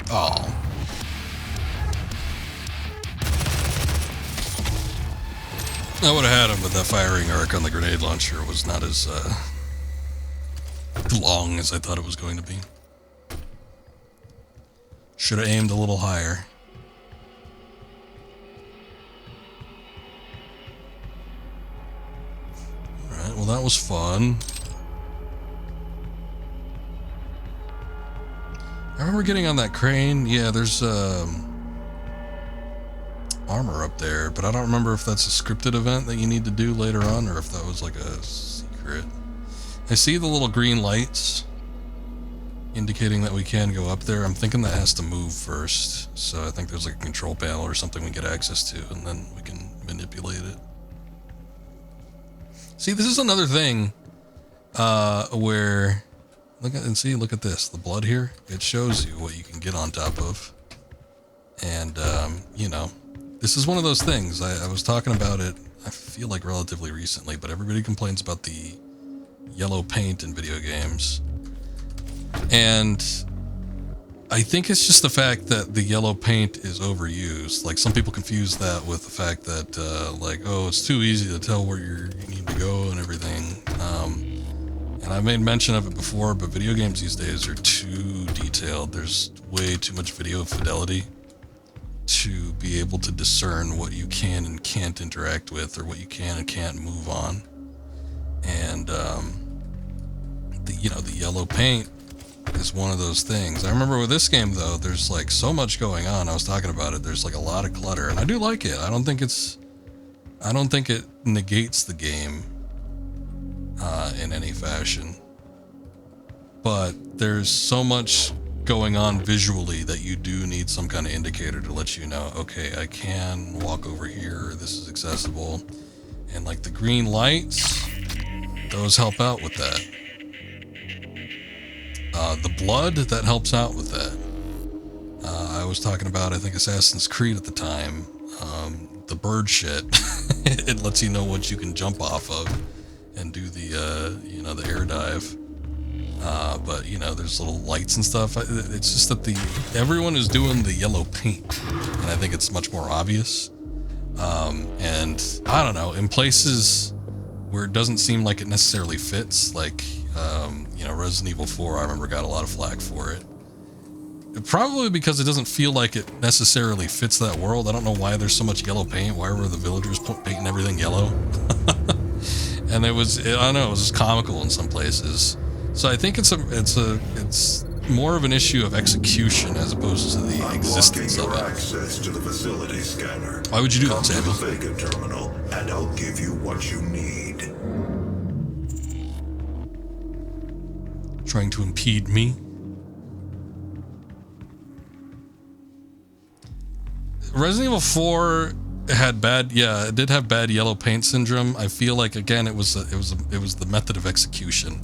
Oh. I would have had him, but that firing arc on the grenade launcher was not as long as I thought it was going to be. Should have aimed a little higher. Alright, well that was fun. I remember getting on that crane. Yeah, there's armor up there, but I don't remember if that's a scripted event that you need to do later on or if that was like a secret. I see the little green lights indicating that we can go up there. I'm thinking that has to move first, so I think there's like a control panel or something we get access to, and then we can manipulate it. See, this is another thing where look at this, the blood here. It shows you what you can get on top of, and you know, this is one of those things. I was talking about it, I feel like relatively recently, but everybody complains about the yellow paint in video games. And I think it's just the fact that the yellow paint is overused. Like, some people confuse that with the fact that, like, oh, it's too easy to tell where you need to go and everything. And I made mention of it before, but video games these days are too detailed. There's way too much video fidelity to be able to discern what you can and can't interact with, or what you can and can't move on. And the yellow paint is one of those things. I remember with this game though, there's like so much going on. I was talking about it. There's like a lot of clutter, and I do like it. I don't think it negates the game in any fashion. But there's so much going on visually that you do need some kind of indicator to let you know, okay, I can walk over here, this is accessible. And like the green lights, those help out with that. The blood, that helps out with that. I was talking about, I think, Assassin's Creed at the time. The bird shit, it lets you know what you can jump off of and do the air dive. But there's little lights and stuff. It's just that everyone is doing the yellow paint, and I think it's much more obvious. And I don't know, in places where it doesn't seem like it necessarily fits, like Resident Evil 4, I remember got a lot of flack for it. Probably because it doesn't feel like it necessarily fits that world. I don't know why there's so much yellow paint. Why were the villagers painting everything yellow? And I don't know, it was just comical in some places. So I think it's more of an issue of execution as opposed to the existence of it. Access to the facility scanner. Why would you do that, Come to Samuel? the Vega terminal, and I'll give you what you need. Trying to impede me? Resident Evil 4 had it did have bad yellow paint syndrome. I feel like again it was the method of execution.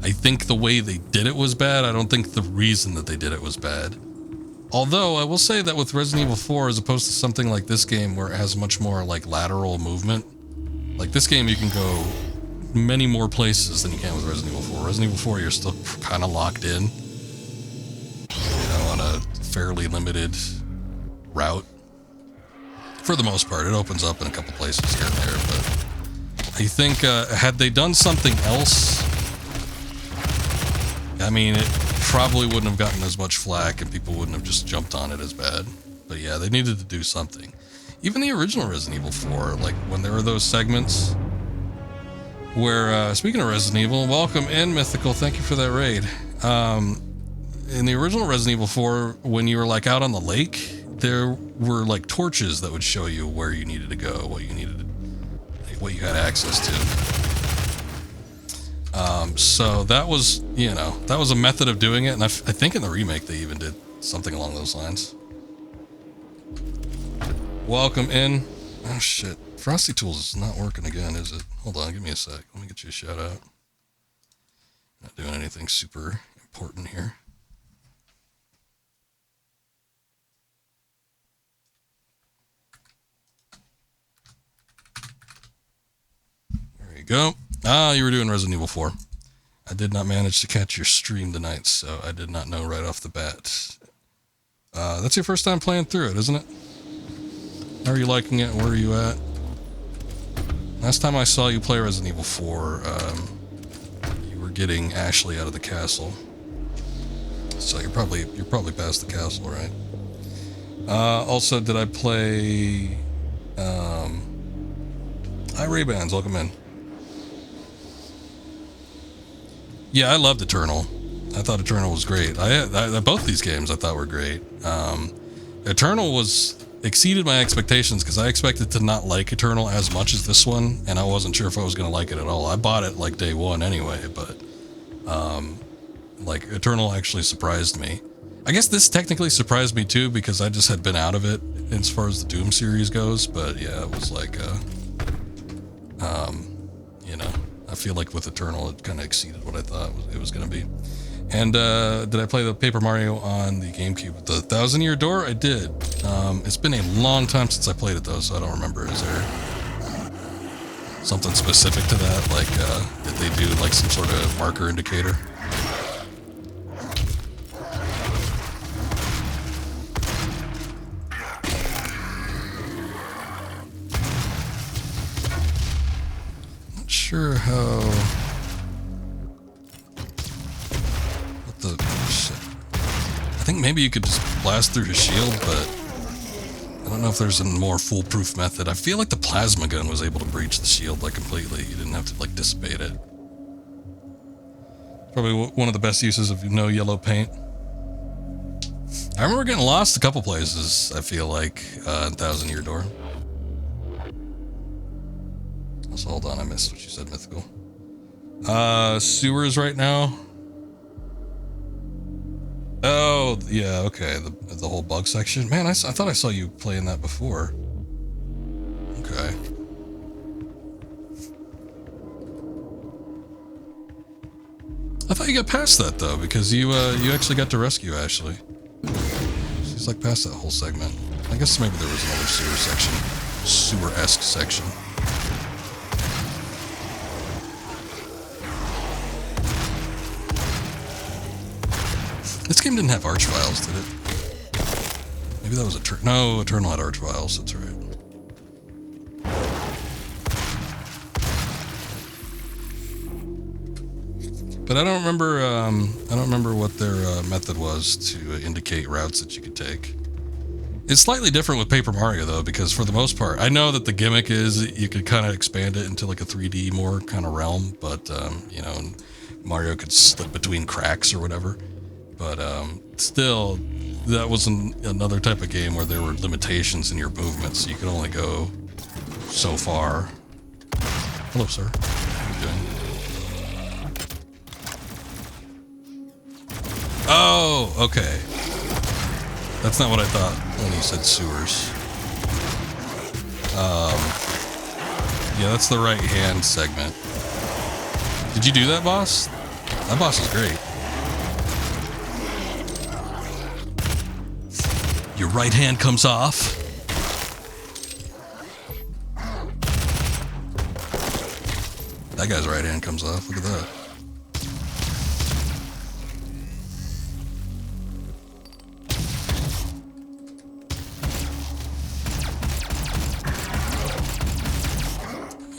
I think the way they did it was bad. I don't think the reason that they did it was bad. Although I will say that with Resident Evil 4, as opposed to something like this game where it has much more like lateral movement, like this game you can go many more places than you can with Resident Evil 4. Resident Evil 4 you're still kind of locked in, on a fairly limited route. For the most part, it opens up in a couple places here and there, but I think had they done something else, I mean, it probably wouldn't have gotten as much flack and people wouldn't have just jumped on it as bad. But yeah, they needed to do something. Even the original Resident Evil 4, like when there were those segments where, speaking of Resident Evil, welcome in, Mythical, thank you for that raid. In the original Resident Evil 4, when you were like out on the lake, there were like torches that would show you where you needed to go, what you had access to. So that was, that was a method of doing it, and I think in the remake they even did something along those lines. Welcome in. Oh shit, Frosty Tools is not working again, is it? Hold on, give me a sec. Let me get you a shout out. Not doing anything super important here. Go. You were doing Resident Evil 4. I did not manage to catch your stream tonight, so I did not know right off the bat. That's your first time playing through it, isn't it? How are you liking it? Where are you at? Last time I saw you play Resident Evil 4, you were getting Ashley out of the castle. So you're probably past the castle, right? Also, did I play... Hi, Ray-Bans, welcome in. Yeah, I loved Eternal. I thought Eternal was great. Both these games I thought were great. Eternal exceeded my expectations because I expected to not like Eternal as much as this one, and I wasn't sure if I was going to like it at all. I bought it like day one anyway, but like Eternal actually surprised me. I guess this technically surprised me too because I just had been out of it as far as the Doom series goes, but yeah, it was like I feel like with Eternal, it kind of exceeded what I thought it was going to be. And did I play the Paper Mario on the GameCube? The 1,000-Year Door? I did. It's been a long time since I played it, though, so I don't remember. Is there something specific to that? Like, did they do, like, some sort of marker indicator? Sure how... What the shit? I think maybe you could just blast through his shield, but I don't know if there's a more foolproof method. I feel like the plasma gun was able to breach the shield like completely. You didn't have to like dissipate it. Probably one of the best uses of no yellow paint. I remember getting lost a couple places, I feel like, in 1,000-Year Door. So hold on, I missed what you said, Mythical. Sewers right now. Oh, yeah, okay, the whole bug section. Man, I thought I saw you playing that before. Okay. I thought you got past that, though, because you actually got to rescue Ashley. She's, like, past that whole segment. I guess maybe there was another sewer section. Sewer-esque section. This game didn't have arch files, did it? Maybe that was no, Eternal had arch files, that's right. But I don't remember what their method was to indicate routes that you could take. It's slightly different with Paper Mario though, because for the most part, I know that the gimmick is you could kind of expand it into like a 3D more kind of realm, but you know, Mario could slip between cracks or whatever. But still, that was another type of game where there were limitations in your movements, so you could only go so far. Hello, sir. How are you doing? Oh, okay. That's not what I thought when he said sewers. Yeah, that's the right hand segment. Did you do that, boss? That boss is great. Your right hand comes off. That guy's right hand comes off. Look at that.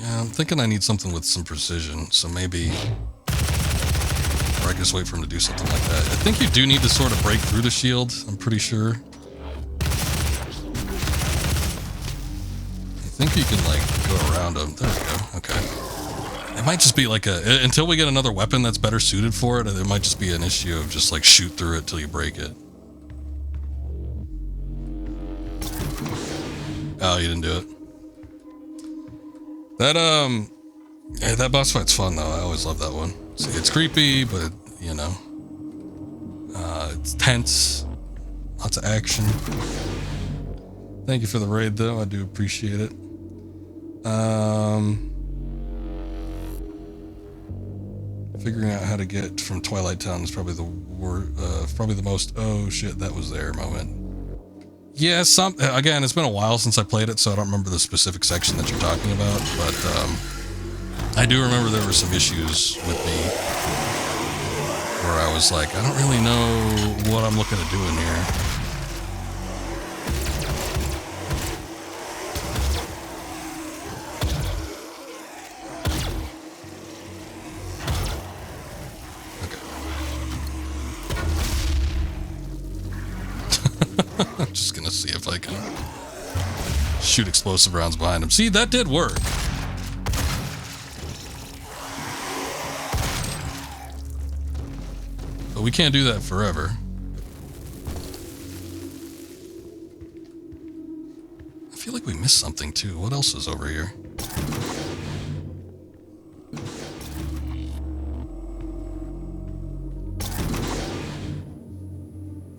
Yeah, I'm thinking I need something with some precision, so maybe... Or I just wait for him to do something like that. I think you do need to sort of break through the shield, I'm pretty sure. I think you can, like, go around him. There we go. Okay. It might just be like a... Until we get another weapon that's better suited for it, it might just be an issue of just, like, shoot through it till you break it. Oh, you didn't do it. That, yeah, that boss fight's fun, though. I always love that one. See, it's creepy, but, you know... it's tense. Lots of action. Thank you for the raid, though. I do appreciate it. Figuring out how to get from Twilight Town is probably probably the most oh shit that was there moment. Yeah, again, it's been a while since I played it, so I don't remember the specific section that you're talking about, but I do remember there were some issues with me where I was like, I don't really know what I'm looking to do in here. I'm just gonna see if I can shoot explosive rounds behind him. See, that did work. But we can't do that forever. I feel like we missed something too. What else is over here?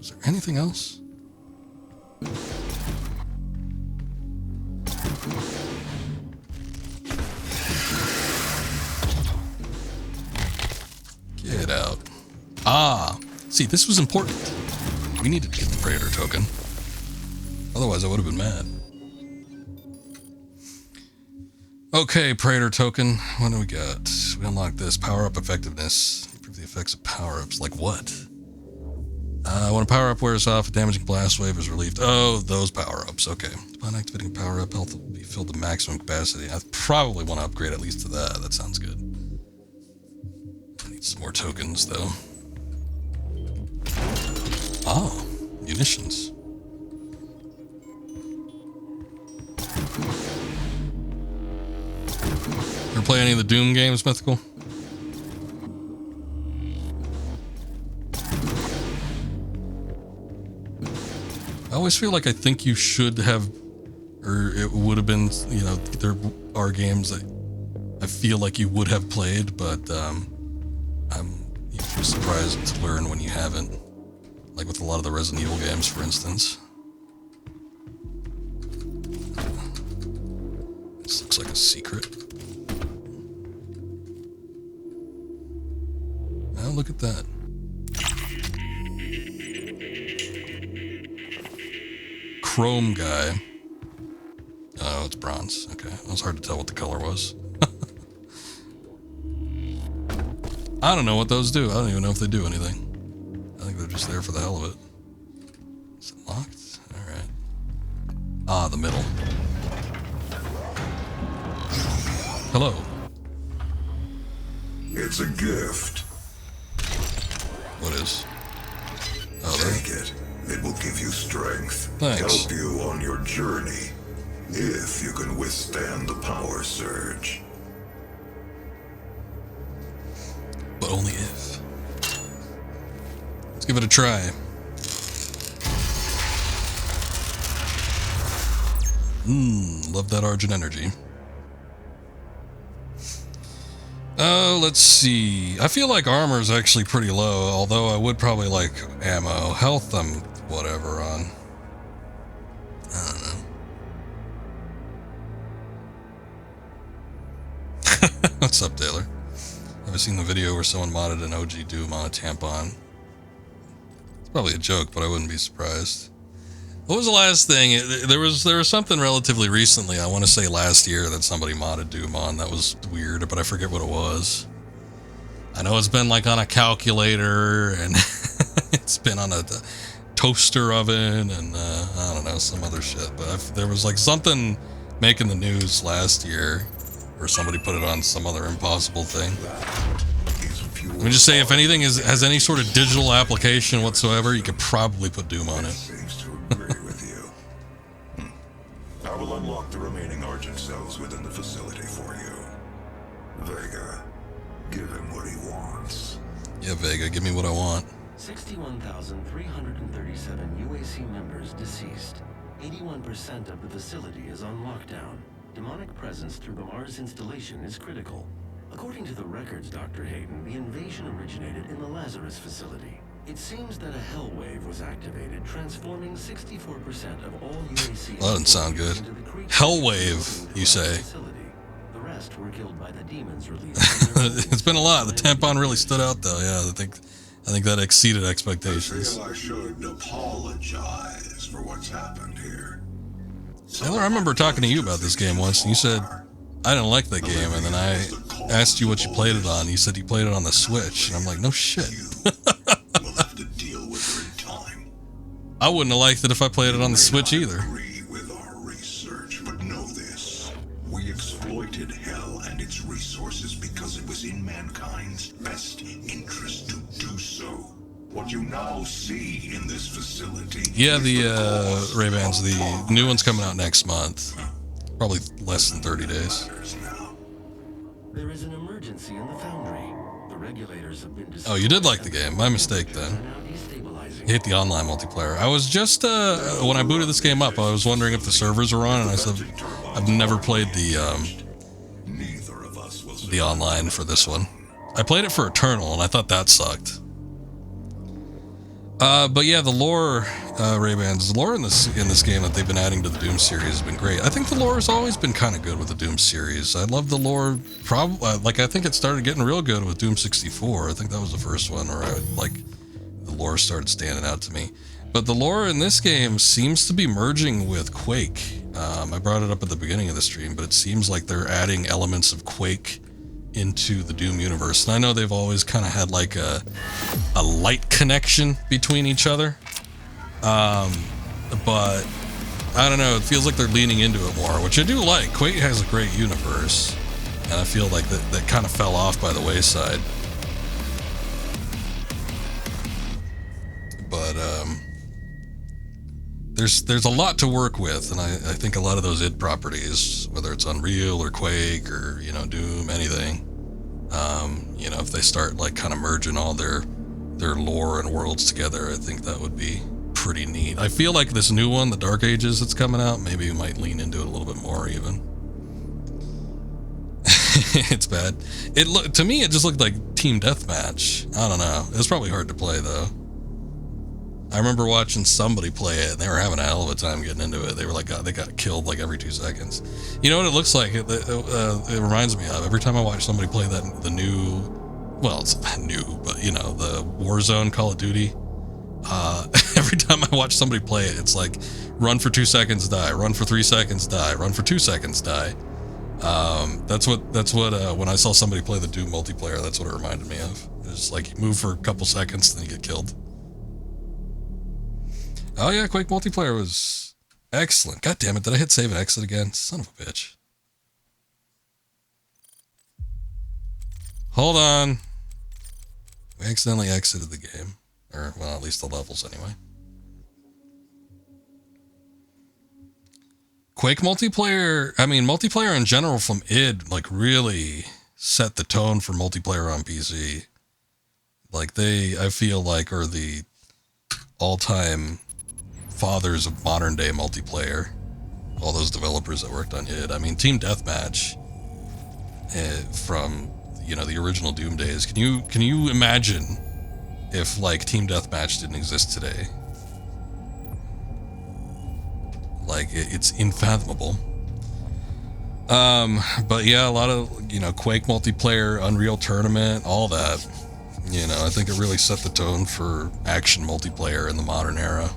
Is there anything else? Get out. Ah, see, this was important. We needed to get the Praetor token. Otherwise, I would have been mad. Okay, Praetor token. What do we got? We unlocked this. Power-up effectiveness. Improve the effects of power-ups. Like what? When a power-up wears off, a damaging blast wave is relieved. Oh, those power-ups. Okay. Upon activating power-up, health will be filled to maximum capacity. I probably want to upgrade at least to that. That sounds good. I need some more tokens, though. Oh, munitions. Ever play any of the Doom games, Mythical? I always feel like I think you should have, or it would have been, you know, there are games that I feel like you would have played, but I'm usually surprised to learn when you haven't. Like with a lot of the Resident Evil games, for instance. This looks like a secret. Oh, look at that. Chrome guy. Oh, it's bronze. Okay. It was hard to tell what the color was. I don't know what those do. I don't even know if they do anything. I think they're just there for the hell of it. Is it locked? Alright. Ah, the middle. Hello. It's a gift. What is? Oh, there. Take it. It will give you strength. Thanks. Help you on your journey. If you can withstand the power surge. But only if. Let's give it a try. Love that Argent energy. Oh, let's see. I feel like armor is actually pretty low, although I would probably like ammo. Health, I'm whatever on. I don't know. What's up, Taylor? Have you seen the video where someone modded an OG Doom on a tampon? It's probably a joke, but I wouldn't be surprised. What was the last thing? There was something relatively recently, I want to say last year, that somebody modded Doom on. That was weird, but I forget what it was. I know it's been like on a calculator, and it's been on a toaster oven, and I don't know, some other shit. But there was like something making the news last year, where somebody put it on some other impossible thing. Let me just say, if anything has any sort of digital application whatsoever, you could probably put Doom on it. Seems to agree with you. I will unlock the remaining Argent cells within the facility for you. Vega, give him what he wants. Yeah, Vega, give me what I want. 61,337 UAC members deceased. 81% of the facility is on lockdown. Demonic presence through the Mars installation is critical. According to the records, Dr. Hayden, the invasion originated in the Lazarus facility. It seems that a hell wave was activated, transforming 64% of all UAC... That doesn't sound good. Hell wave, you say? The rest were killed by the demons released. It's been a lot. The tampon really stood out, though. Yeah, I think that exceeded expectations. I feel I should apologize for what's happened here. Taylor, I remember talking to you about this game once, and you said I didn't like that game, and then I asked you what you played it on. You said you played it on the Switch, and I'm like, no shit. We'll have to deal with her in time. I wouldn't have liked it if I played it on the Switch either. Agree with our research, but know this: we exploited Hell and its resources because it was in mankind's best interest to do so. What you now see in this facility... Yeah, the Ray-Bans, the new one's coming out next month. Probably less than 30 days. There is an emergency in the foundry. The regulators have been... Oh, you did like the game. My mistake then. You hate the online multiplayer. I was just, when I booted this game up, I was wondering if the servers were on, and I said, I've never played the online for this one. I played it for Eternal, and I thought that sucked. But yeah, the lore, Ray-Bans, the lore in this game that they've been adding to the Doom series has been great. I think the lore has always been kind of good with the Doom series. I love the lore, I think it started getting real good with Doom 64. I think that was the first one where the lore started standing out to me. But the lore in this game seems to be merging with Quake. I brought it up at the beginning of the stream, but it seems like they're adding elements of Quake into the Doom universe. And I know they've always kind of had like a light connection between each other. But I don't know, it feels like they're leaning into it more, which I do like. Quake has a great universe, and I feel like that kind of fell off by the wayside. But there's a lot to work with, and I think a lot of those id properties, whether it's Unreal or Quake or Doom, anything, if they start like kind of merging all their lore and worlds together, I think that would be pretty neat. I feel like this new one, the Dark Ages that's coming out, maybe we might lean into it a little bit more even. It's bad. To me it just looked like team deathmatch. I don't know. It was probably hard to play though. I remember watching somebody play it, and they were having a hell of a time getting into it. They were like, they got killed like every 2 seconds. You know what it looks like? It reminds me of every time I watch somebody play the new, well, it's not new, but the Warzone Call of Duty. Every time I watch somebody play it, it's like run for 2 seconds, die, run for 3 seconds, die, run for 2 seconds, die. That's what when I saw somebody play the Doom multiplayer, that's what it reminded me of. It's like you move for a couple seconds, then you get killed. Oh yeah, Quake multiplayer was excellent. God damn it, did I hit save and exit again? Son of a bitch. Hold on. We I accidentally exited the game. Or, well, at least the levels anyway. Quake multiplayer, multiplayer in general from id, like, really set the tone for multiplayer on PC. Like, they, I feel like, are the all-time fathers of modern-day multiplayer. All those developers that worked on id. I mean, Team Deathmatch, from, the original Doom days. Can you imagine if, like, Team Deathmatch didn't exist today? Like, it's unfathomable. But yeah, a lot of, Quake multiplayer, Unreal Tournament, all that. I think it really set the tone for action multiplayer in the modern era.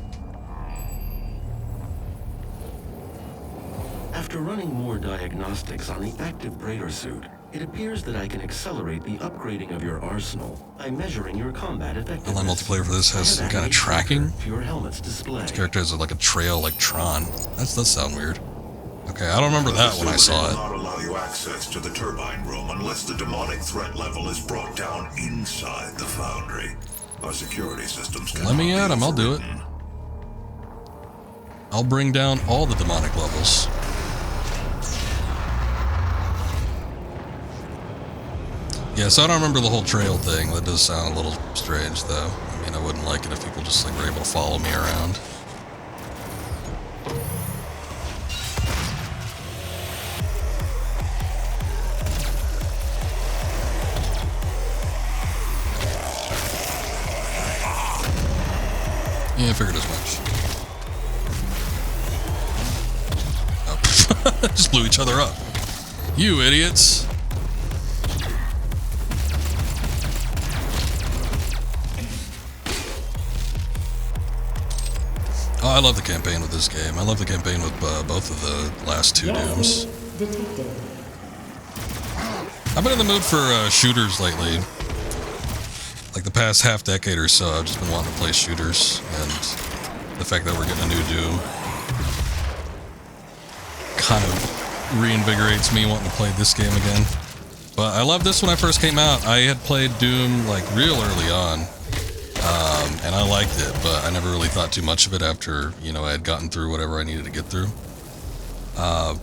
After running more diagnostics on the active Praetor suit, it appears that I can accelerate the upgrading of your arsenal by measuring your combat effectiveness. Online multiplayer for this has some kind of tracking. To your helmet's display. This character has like a trail like Tron. That does sound weird. Okay, I don't remember that when I saw it. Will not allow you access to the turbine room unless the demonic threat level is brought down inside the foundry. Our security systems cannot Let me at him, I'll do it. overridden. I'll bring down all the demonic levels. Yeah, so I don't remember the whole trail thing. That does sound a little strange, though. I mean, I wouldn't like it if people just, like, were able to follow me around. Yeah, I figured as much. Oh, just blew each other up. You idiots. Oh, I love the campaign with this game. I love the campaign with both of the last two Dooms. Detected. I've been in the mood for shooters lately. Like the past half decade or so, I've just been wanting to play shooters, and the fact that we're getting a new Doom kind of reinvigorates me wanting to play this game again. But I loved this when I first came out. I had played Doom like real early on, and I liked it, but I never really thought too much of it after, I had gotten through whatever I needed to get through. I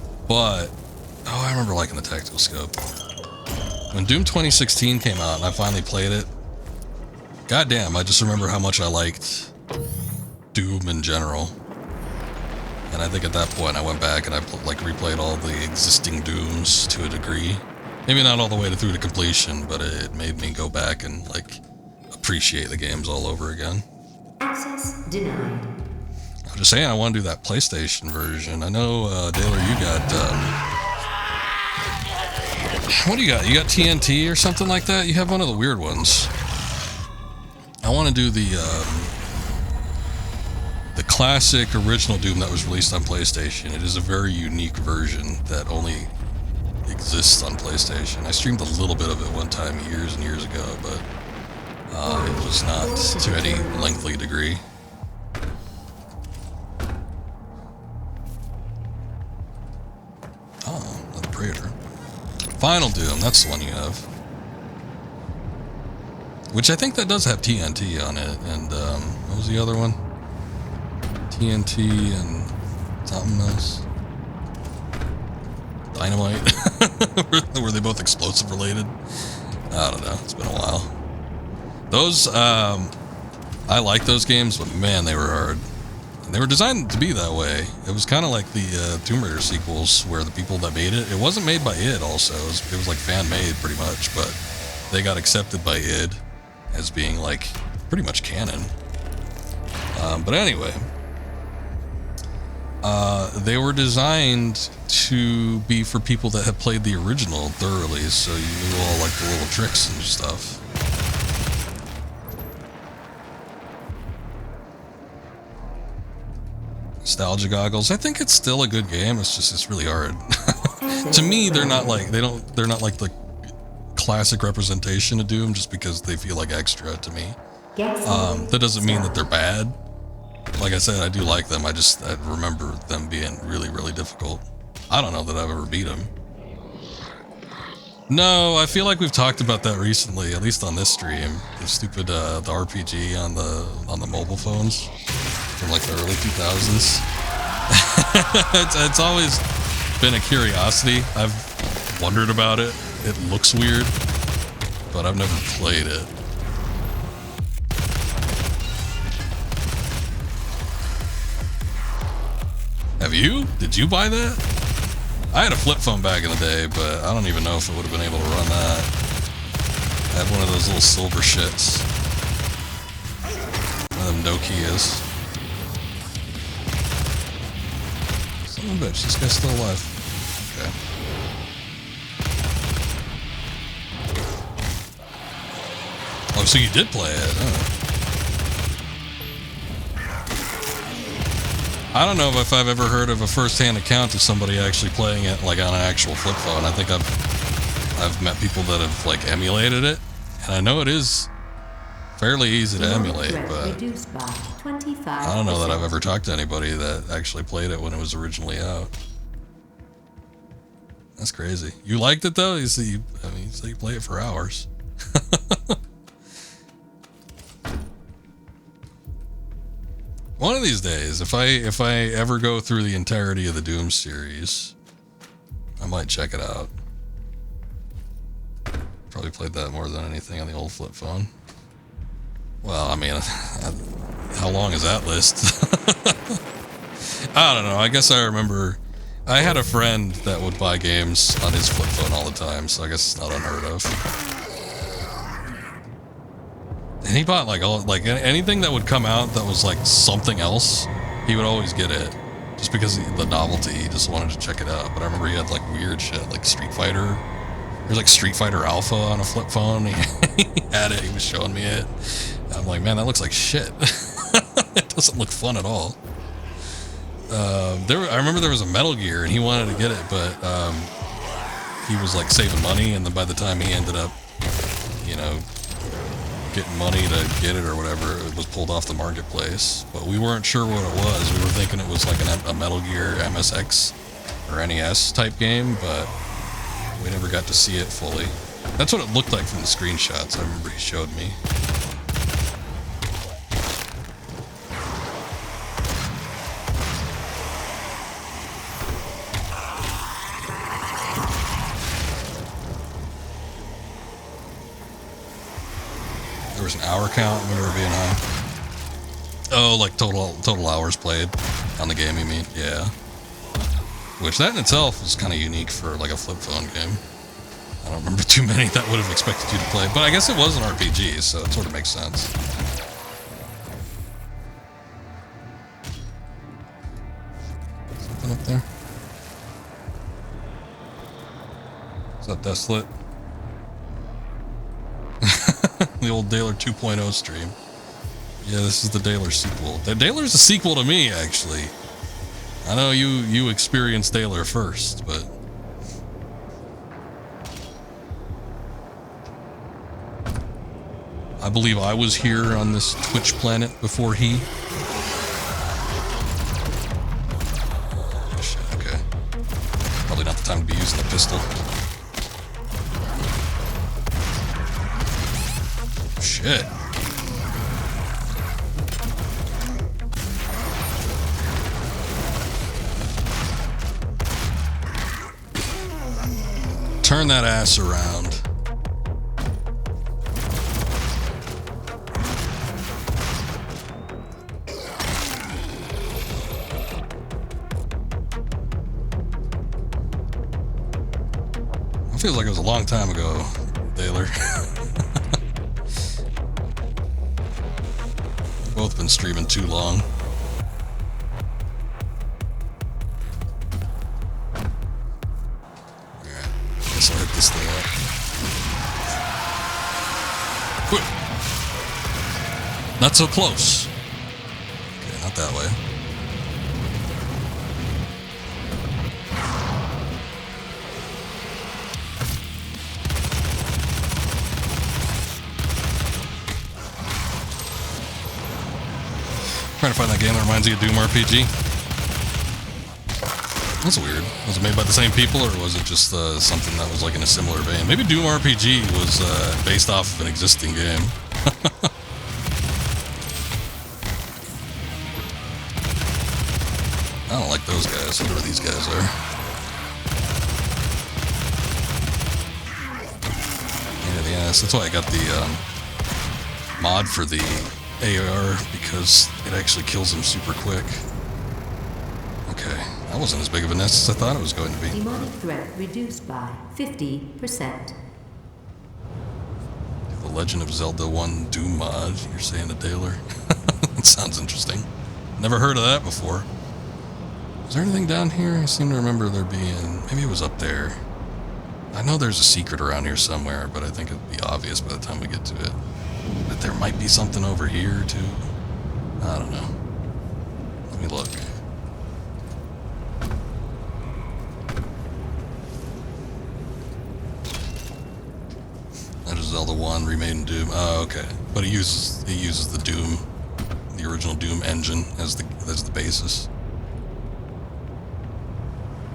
remember liking the tactical scope. When Doom 2016 came out and I finally played it, goddamn, I just remember how much I liked Doom in general. And I think at that point I went back and I replayed all the existing Dooms to a degree. Maybe not all the way through to completion, but it made me go back and appreciate the games all over again. Access denied. I was just saying I want to do that PlayStation version. I know, Daler, you got, what do you got? You got TNT or something like that? You have one of the weird ones. I want to do the classic original Doom that was released on PlayStation. It is a very unique version that only exists on PlayStation. I streamed a little bit of it one time years and years ago, but it was not to any lengthy degree. Oh, another Praetor. Final Doom, that's the one you have. Which I think that does have TNT on it, and what was the other one? TNT and something else. Dynamite? Were they both explosive related? I don't know, it's been a while. Those, I like those games, but man, they were hard. And they were designed to be that way. It was kind of like the Tomb Raider sequels, where the people that made it wasn't made by id also, it was like fan-made pretty much, but they got accepted by id as being pretty much canon. But anyway, they were designed to be for people that had played the original thoroughly, so you knew all the little tricks and stuff. Nostalgia goggles. I think it's still a good game. It's really hard. To me, they're not like the classic representation of Doom just because they feel like extra to me. That doesn't mean that they're bad. Like I said, I do like them. I remember them being really, really difficult. I don't know that I've ever beat them. No, I feel like we've talked about that recently, at least on this stream. The stupid the RPG on the mobile phones from like the early 2000s. it's always been a curiosity. I've wondered about it. It looks weird, but I've never played it. Have you? Did you buy that? I had a flip phone back in the day, but I don't even know if it would have been able to run that. I had one of those little silver shits. One of them Nokias. Son of a bitch, this guy's still alive. Okay. Oh, so you did play it, huh? I don't know if I've ever heard of a first-hand account of somebody actually playing it like on an actual flip phone. I think I've met people that have like emulated it, and I know it is fairly easy to emulate, but I don't know that I've ever talked to anybody that actually played it when it was originally out. That's crazy. You liked it though? You see, I mean, so you play it for hours. One of these days, if I ever go through the entirety of the Doom series, I might check it out. Probably played that more than anything on the old flip phone. Well, I mean, how long is that list? I don't know. I guess I remember I had a friend that would buy games on his flip phone all the time, so I guess it's not unheard of. And he bought like anything that would come out that was like something else, he would always get it. Just because of the novelty, he just wanted to check it out. But I remember he had like weird shit, like Street Fighter. There's like Street Fighter Alpha on a flip phone. He had it, he was showing me it. I'm like, man, that looks like shit. It doesn't look fun at all. I remember there was a Metal Gear and he wanted to get it, but he was like saving money, and then by the time he ended up, you know, getting money to get it or whatever, it was pulled off the marketplace. But we weren't sure what it was. We were thinking it was like a Metal Gear MSX or NES type game, but we never got to see it fully. That's what it looked like from the screenshots I remember he showed me. There was an hour count, I remember it being high. Oh, like total hours played on the game, you mean? Yeah. Which that in itself is kind of unique for like a flip phone game. I don't remember too many that would have expected you to play, but I guess it was an RPG, so it sort of makes sense. Something up there? Is that Desolate? The old Daler 2.0 stream. Yeah, this is the Daler sequel. Daler's a sequel to me, actually. I know you experienced Daler first, but... I believe I was here on this Twitch planet before he. Oh, shit, okay. Probably not the time to be using the pistol. Shit. Turn that ass around. It feels like it was a long time ago, Daler. Both been streaming too long. Alright, guess I'll hit this thing up. Whoop. Not so close. Okay, not that way. Trying to find that game that reminds you of Doom RPG. That's weird. Was it made by the same people, or was it just something that was like in a similar vein? Maybe Doom RPG was based off of an existing game. I don't like those guys, whatever these guys are. Yeah, yes, that's why I got the mod for the AR, because it actually kills them super quick. Okay, that wasn't as big of a nest as I thought it was going to be. Demonic threat reduced by 50%. The Legend of Zelda 1 Doom mod, you're saying, Taylor? That sounds interesting. Never heard of that before. Is there anything down here? I seem to remember there being... Maybe it was up there. I know there's a secret around here somewhere, but I think it'd be obvious by the time we get to it. But there might be something over here, too. I don't know. Let me look. That is Zelda 1 remade in Doom. Oh, okay. But it uses the Doom, the original Doom engine as the basis.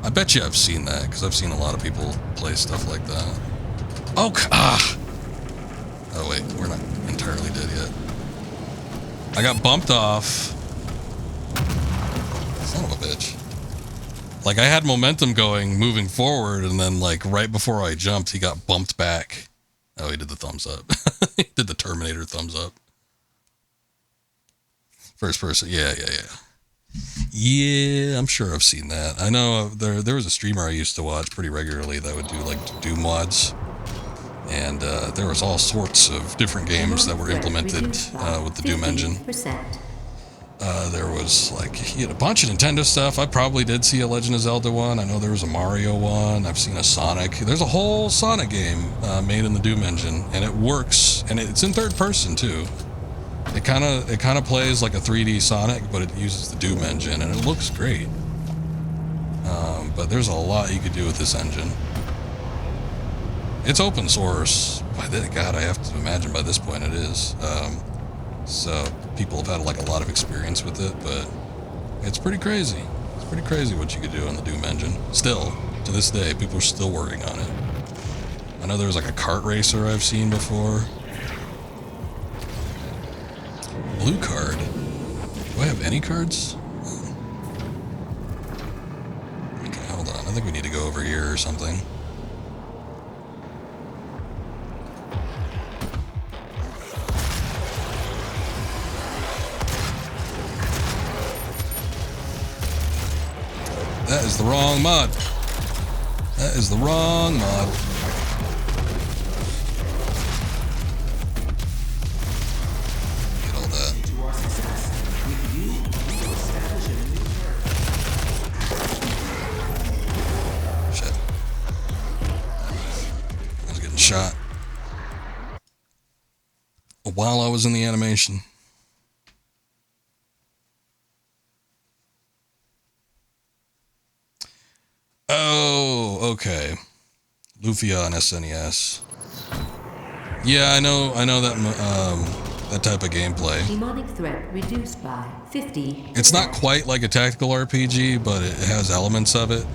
I bet you I've seen that, because I've seen a lot of people play stuff like that. Oh, oh wait, we're not entirely dead yet. I got bumped off. Son of a bitch. Like, I had momentum going, moving forward, and then, like, right before I jumped, he got bumped back. Oh, he did the thumbs up. He did the Terminator thumbs up. First person, yeah. Yeah, I'm sure I've seen that. I know there was a streamer I used to watch pretty regularly that would do like Doom mods, and there was all sorts of different games that were implemented with the Doom engine. There was like, he had a bunch of Nintendo stuff. I probably did see a Legend of Zelda one. I know there was a Mario one. I've seen a Sonic. There's a whole Sonic game made in the Doom engine, and it works, and it's in third person too. It kind of plays like a 3D Sonic, but it uses the Doom engine, and it looks great. But there's a lot you could do with this engine. It's open source. God, I have to imagine by this point it is. So people have had like a lot of experience with it, but it's pretty crazy. It's pretty crazy what you could do on the Doom engine. Still, to this day, people are still working on it. I know there was like a kart racer I've seen before. Blue card. Do I have any cards? Okay, hold on. I think we need to go over here or something. That is the wrong mod. That is the wrong mod. Shot while I was in the animation. Oh, okay. Lufia on SNES. Yeah, I know that type of gameplay. Demonic threat reduced by 50%. It's not quite like a tactical RPG, but it has elements of it.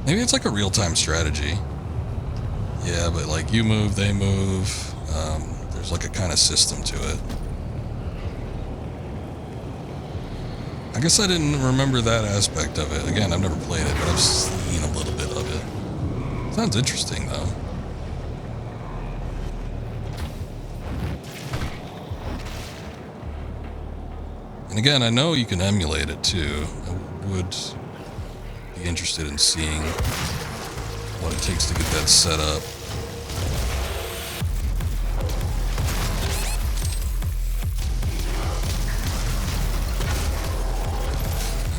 Maybe it's like a real-time strategy. Yeah, but like you move, they move. There's like a kind of system to it. I guess I didn't remember that aspect of it. Again, I've never played it, but I've seen a little bit of it. Sounds interesting, though. And again, I know you can emulate it too. I would be interested in seeing what it takes to get that set up.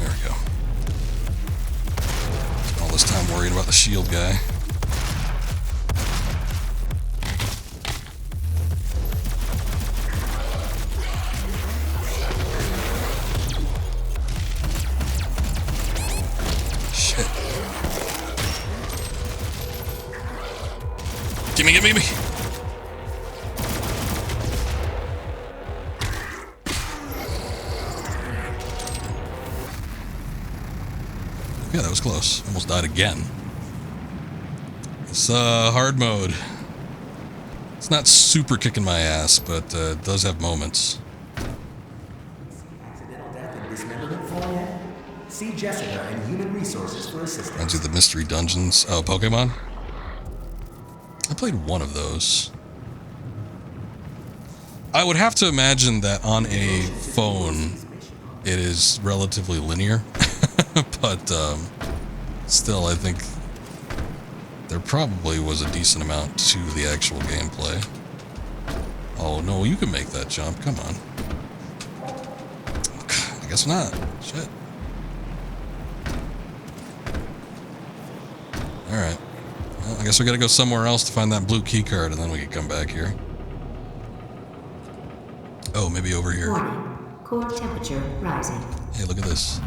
There we go. All this time worrying about the shield guy. Gimme. Okay, Yeah, that was close. Almost died again. It's hard mode. It's not super kicking my ass, but it does have moments. Accidental death and dismemberment fall yet? See Jessica and Human Resources for assistance. Runs through the mystery dungeons. Oh, Pokemon? I played one of those. I would have to imagine that on a phone, it is relatively linear. But still, I think there probably was a decent amount to the actual gameplay. Oh, no, you can make that jump. Come on. I guess not. Shit. Alright. Well, I guess we gotta go somewhere else to find that blue key card, and then we can come back here. Oh, maybe over here. Warning. Core temperature rising. Hey, look at this.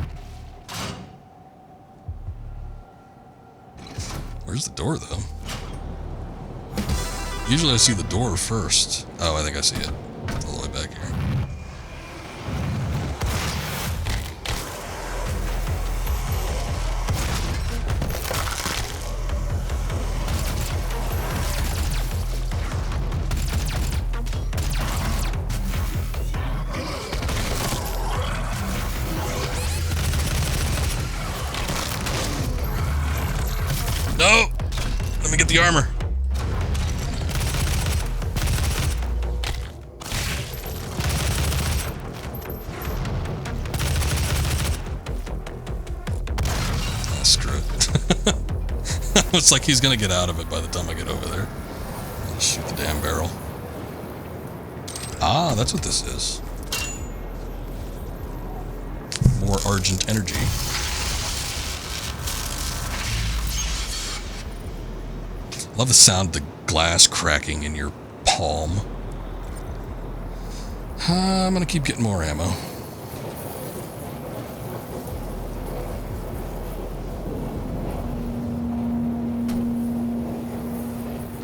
Where's the door, though? Usually I see the door first. Oh, I think I see it. All the way back here. No! Let me get the armor. Ah, screw it. It's like he's gonna get out of it by the time I get over there. I'll just shoot the damn barrel. Ah, that's what this is. More Argent energy. Love the sound of the glass cracking in your palm. I'm gonna keep getting more ammo.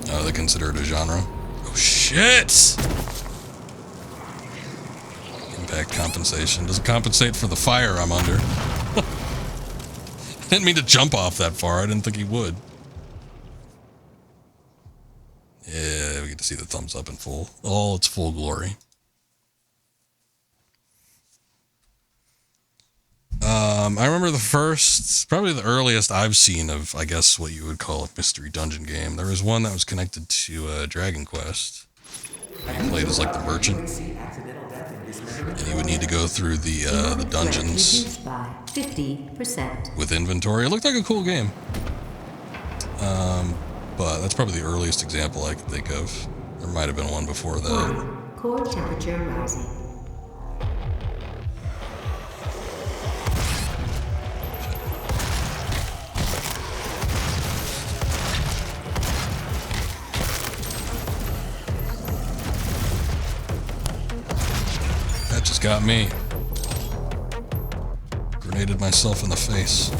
Oh, they consider it a genre? Oh, shit! Impact compensation. Doesn't compensate for the fire I'm under. I didn't mean to jump off that far. I didn't think he would. Yeah, we get to see the thumbs up in full. All its full glory. I remember the first, probably the earliest I've seen of, I guess, what you would call a mystery dungeon game. There was one that was connected to Dragon Quest. You played as, like, the merchant. And you would need to go through the dungeons Reduced by 50%. with inventory. It looked like a cool game. But that's probably the earliest example I can think of. There might have been one before that. Warning. Core temperature rising. That just got me. Grenaded myself in the face.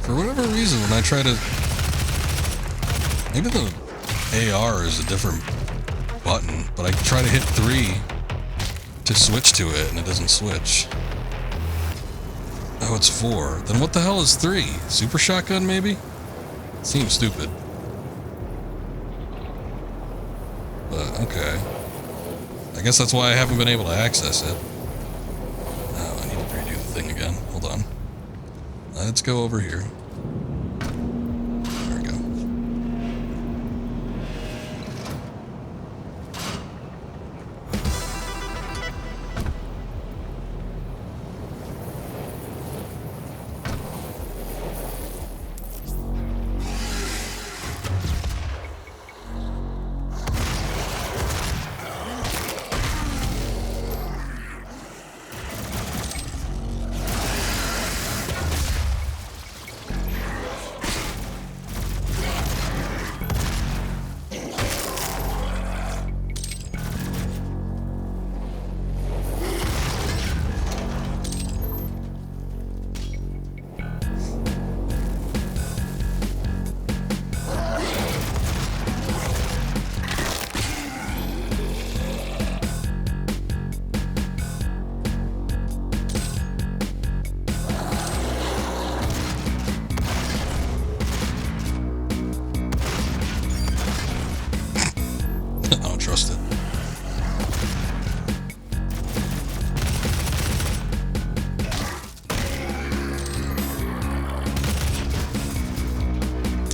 For whatever reason, when I try to... Maybe the AR is a different button, but I try to hit 3 to switch to it, and it doesn't switch. Oh, it's 4. Then what the hell is 3? Super shotgun, maybe? Seems stupid. But, okay. I guess that's why I haven't been able to access it. Oh, I need to redo the thing again. Hold on. Let's go over here. There we go.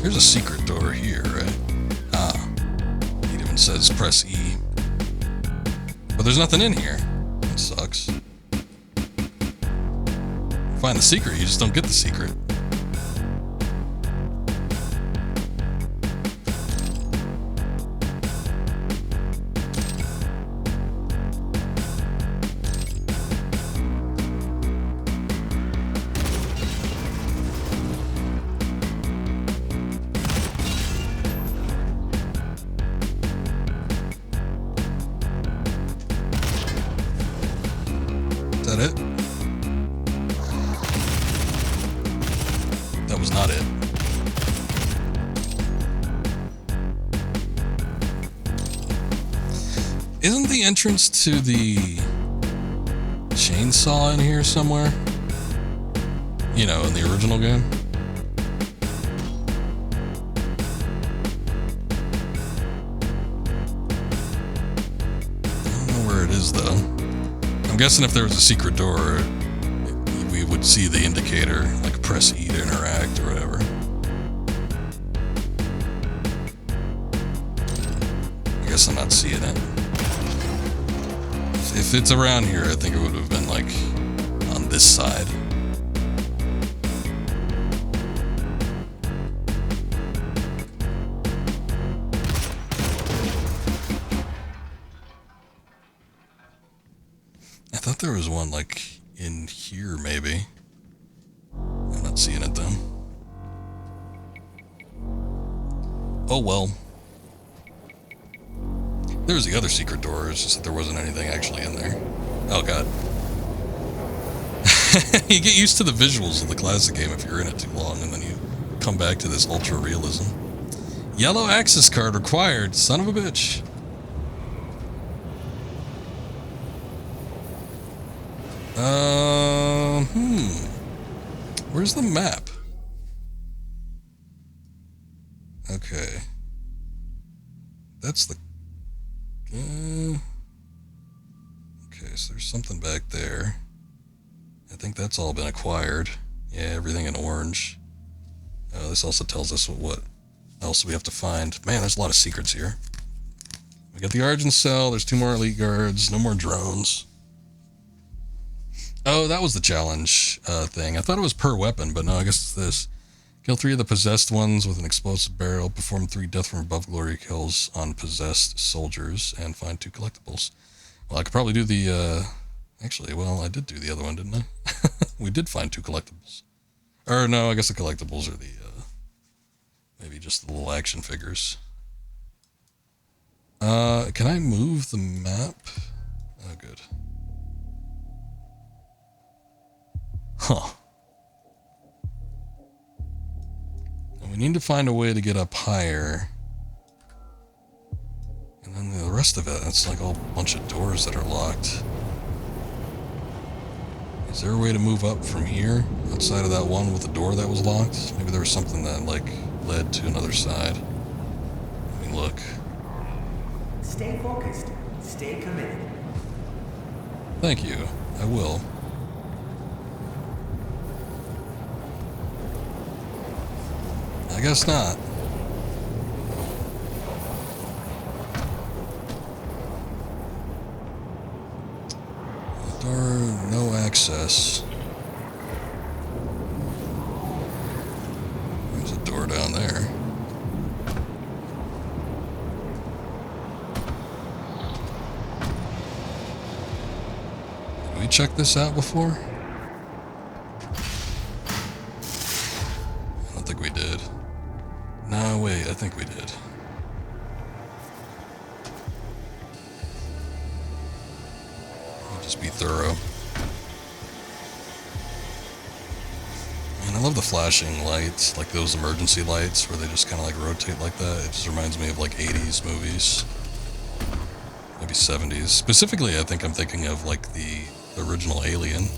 There's a secret door here, right? Ah. It even says press E. But there's nothing in here. That sucks. Find the secret, you just don't get the secret. Is that it? That was not it. Isn't the entrance to the chainsaw in here somewhere? You know, in the original game? I don't know where it is, though. I'm guessing if there was a secret door, we would see the indicator, like press E to interact or whatever. I guess I'm not seeing it. If it's around here, I think it would have been like on this side. I thought there was one like in here, maybe. I'm not seeing it though. Oh well. There was the other secret door, it's just that there wasn't anything actually in there. Oh god. You get used to the visuals of the classic game if you're in it too long, and then you come back to this ultra realism. Yellow access card required, son of a bitch. Where's the map? Okay. That's the... okay, so there's something back there. I think that's all been acquired. Yeah, everything in orange. This also tells us what else we have to find. Man, there's a lot of secrets here. We got the Argent Cell, there's 2 more elite guards, no more drones. Oh, that was the challenge thing. I thought it was per weapon, but no, I guess it's this. Kill 3 of the possessed ones with an explosive barrel, perform 3 death from above glory kills on possessed soldiers, and find 2 collectibles. Well, I could probably do the, actually, well, I did do the other one, didn't I? We did find 2 collectibles. Or no, I guess the collectibles are the, maybe just the little action figures. Can I move the map? Oh, good. Huh. And we need to find a way to get up higher. And then the rest of it, it's like a whole bunch of doors that are locked. Is there a way to move up from here? Outside of that one with the door that was locked? Maybe there was something that, like, led to another side. Let me look. Stay focused. Stay committed. Thank you. I will. I guess not. Door, no access. There's a door down there. Did we check this out before? I don't think we did. No, wait, I think we did. I'll just be thorough. And I love the flashing lights, like those emergency lights where they just kind of like rotate like that. It just reminds me of like 80s movies. Maybe 70s. Specifically, I think I'm thinking of like the original Alien.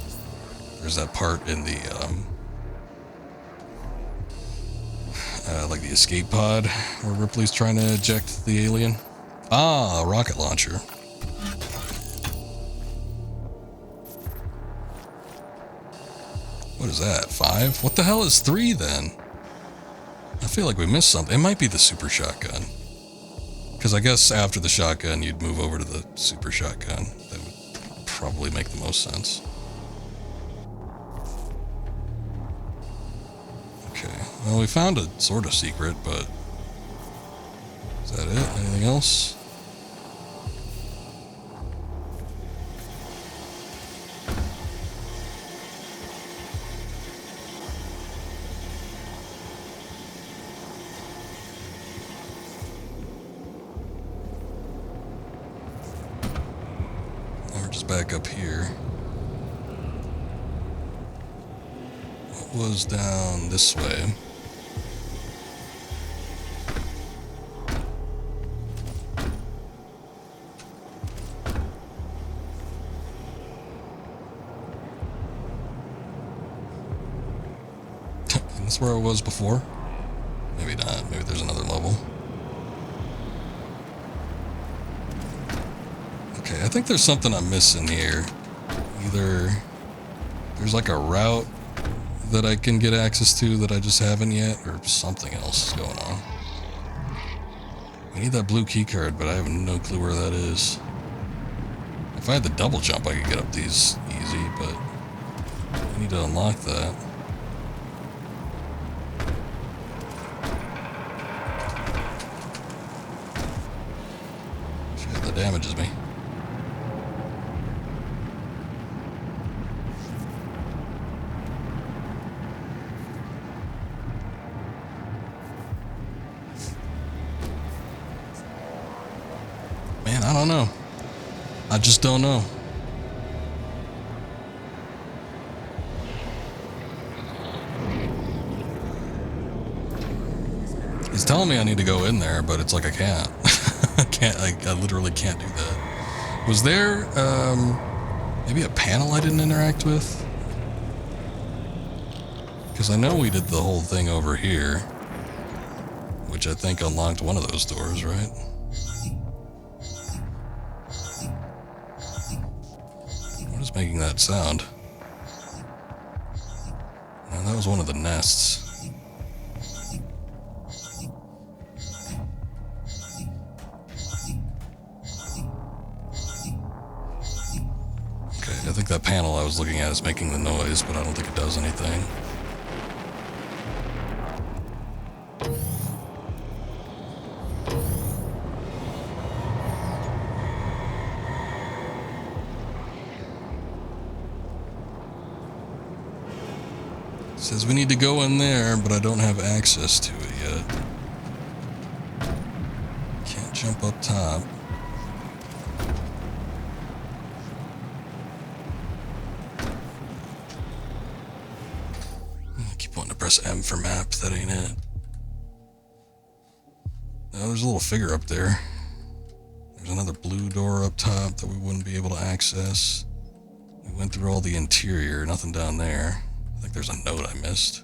There's that part in the, like the escape pod where Ripley's trying to eject the alien. Ah, a rocket launcher. What is that? 5? What the hell is 3 then? I feel like we missed something. It might be the super shotgun. Because I guess after the shotgun, you'd move over to the super shotgun. That would probably make the most sense. Okay. Well, we found a sort of secret, but... Is that it? Anything else? Back up here. What was down this way? Is this where I was before? Maybe not. Maybe there's another level. Okay, I think there's something I'm missing here. Either there's like a route that I can get access to that I just haven't yet, or something else is going on. I need that blue key card, but I have no clue where that is. If I had the double jump, I could get up these easy, but I need to unlock that. Shit, that damages me. I don't know. I just don't know. He's telling me I need to go in there, but it's like I can't. I literally can't do that. Was there maybe a panel I didn't interact with? Because I know we did the whole thing over here, which I think unlocked one of those doors, right? Making that sound. No, that was one of the nests. Okay, I think that panel I was looking at is making the noise, but I don't think it does anything. Says we need to go in there, but I don't have access to it yet. Can't jump up top. I keep wanting to press M for map, that ain't it. Oh, there's a little figure up there. There's another blue door up top that we wouldn't be able to access. We went through all the interior, nothing down there. I think there's a note I missed.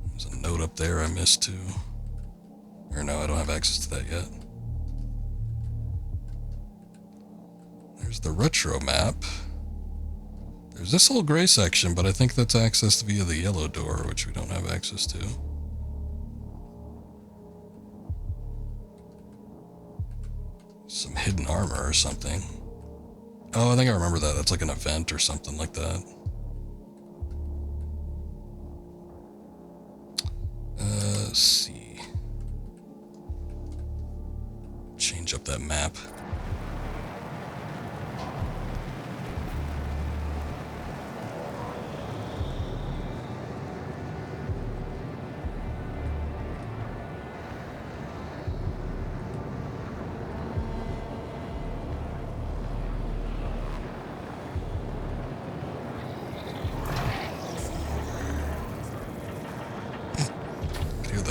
There's a note up there I missed too. Or no, I don't have access to that yet. There's the retro map. There's this whole gray section, but I think that's accessed via the yellow door, which we don't have access to. Some hidden armor or something. Oh, I think I remember that. That's like an event or something like that. Let's see. Change up that map.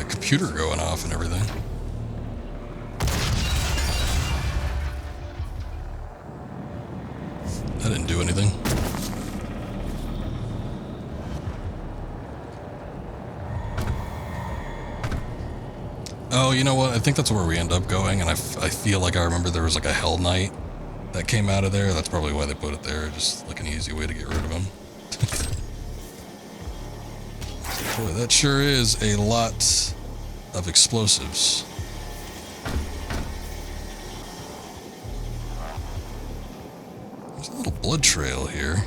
Computer going off and everything. That didn't do anything. Oh, you know what? I think that's where we end up going, and I feel like I remember there was like a Hell Knight that came out of there. That's probably why they put it there, just like an easy way to get rid of him. Boy, that sure is a lot of explosives. There's a little blood trail here,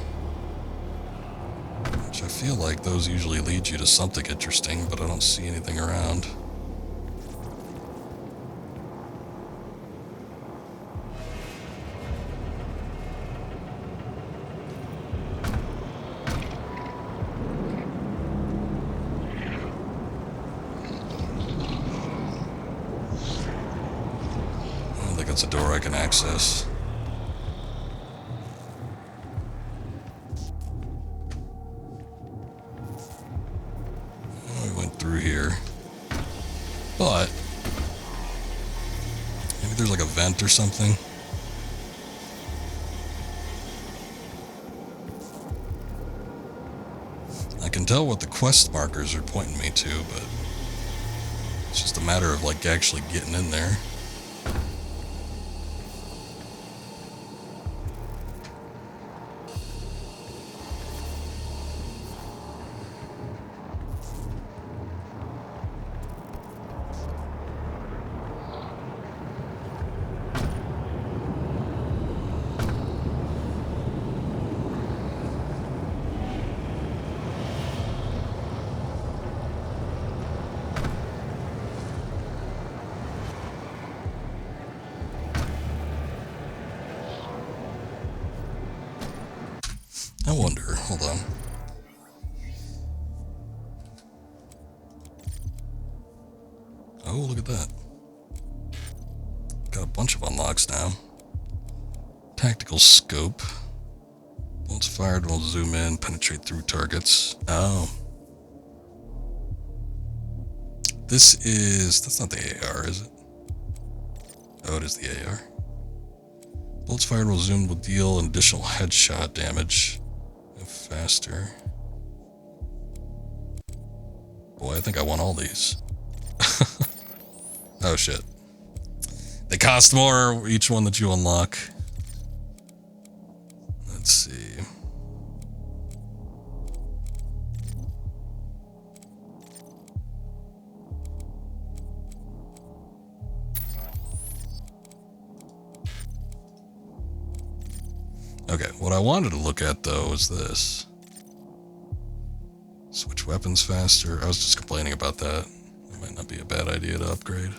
which I feel like those usually lead you to something interesting, but I don't see anything around. That's a door I can access. We went through here. But maybe there's like a vent or something. I can tell what the quest markers are pointing me to, but it's just a matter of like actually getting in there. I wonder, hold on. Oh, look at that. Got a bunch of unlocks now. Tactical scope. Once fired, will zoom in, penetrate through targets. Oh. That's not the AR, is it? Oh, it is the AR. Bullets fired will zoom will deal an additional headshot damage. Faster. Boy, I think I want all these. Oh shit. They cost more each one that you unlock. Let's see. Okay, what I wanted to look at though was this. Switch weapons faster. I was just complaining about that. It might not be a bad idea to upgrade.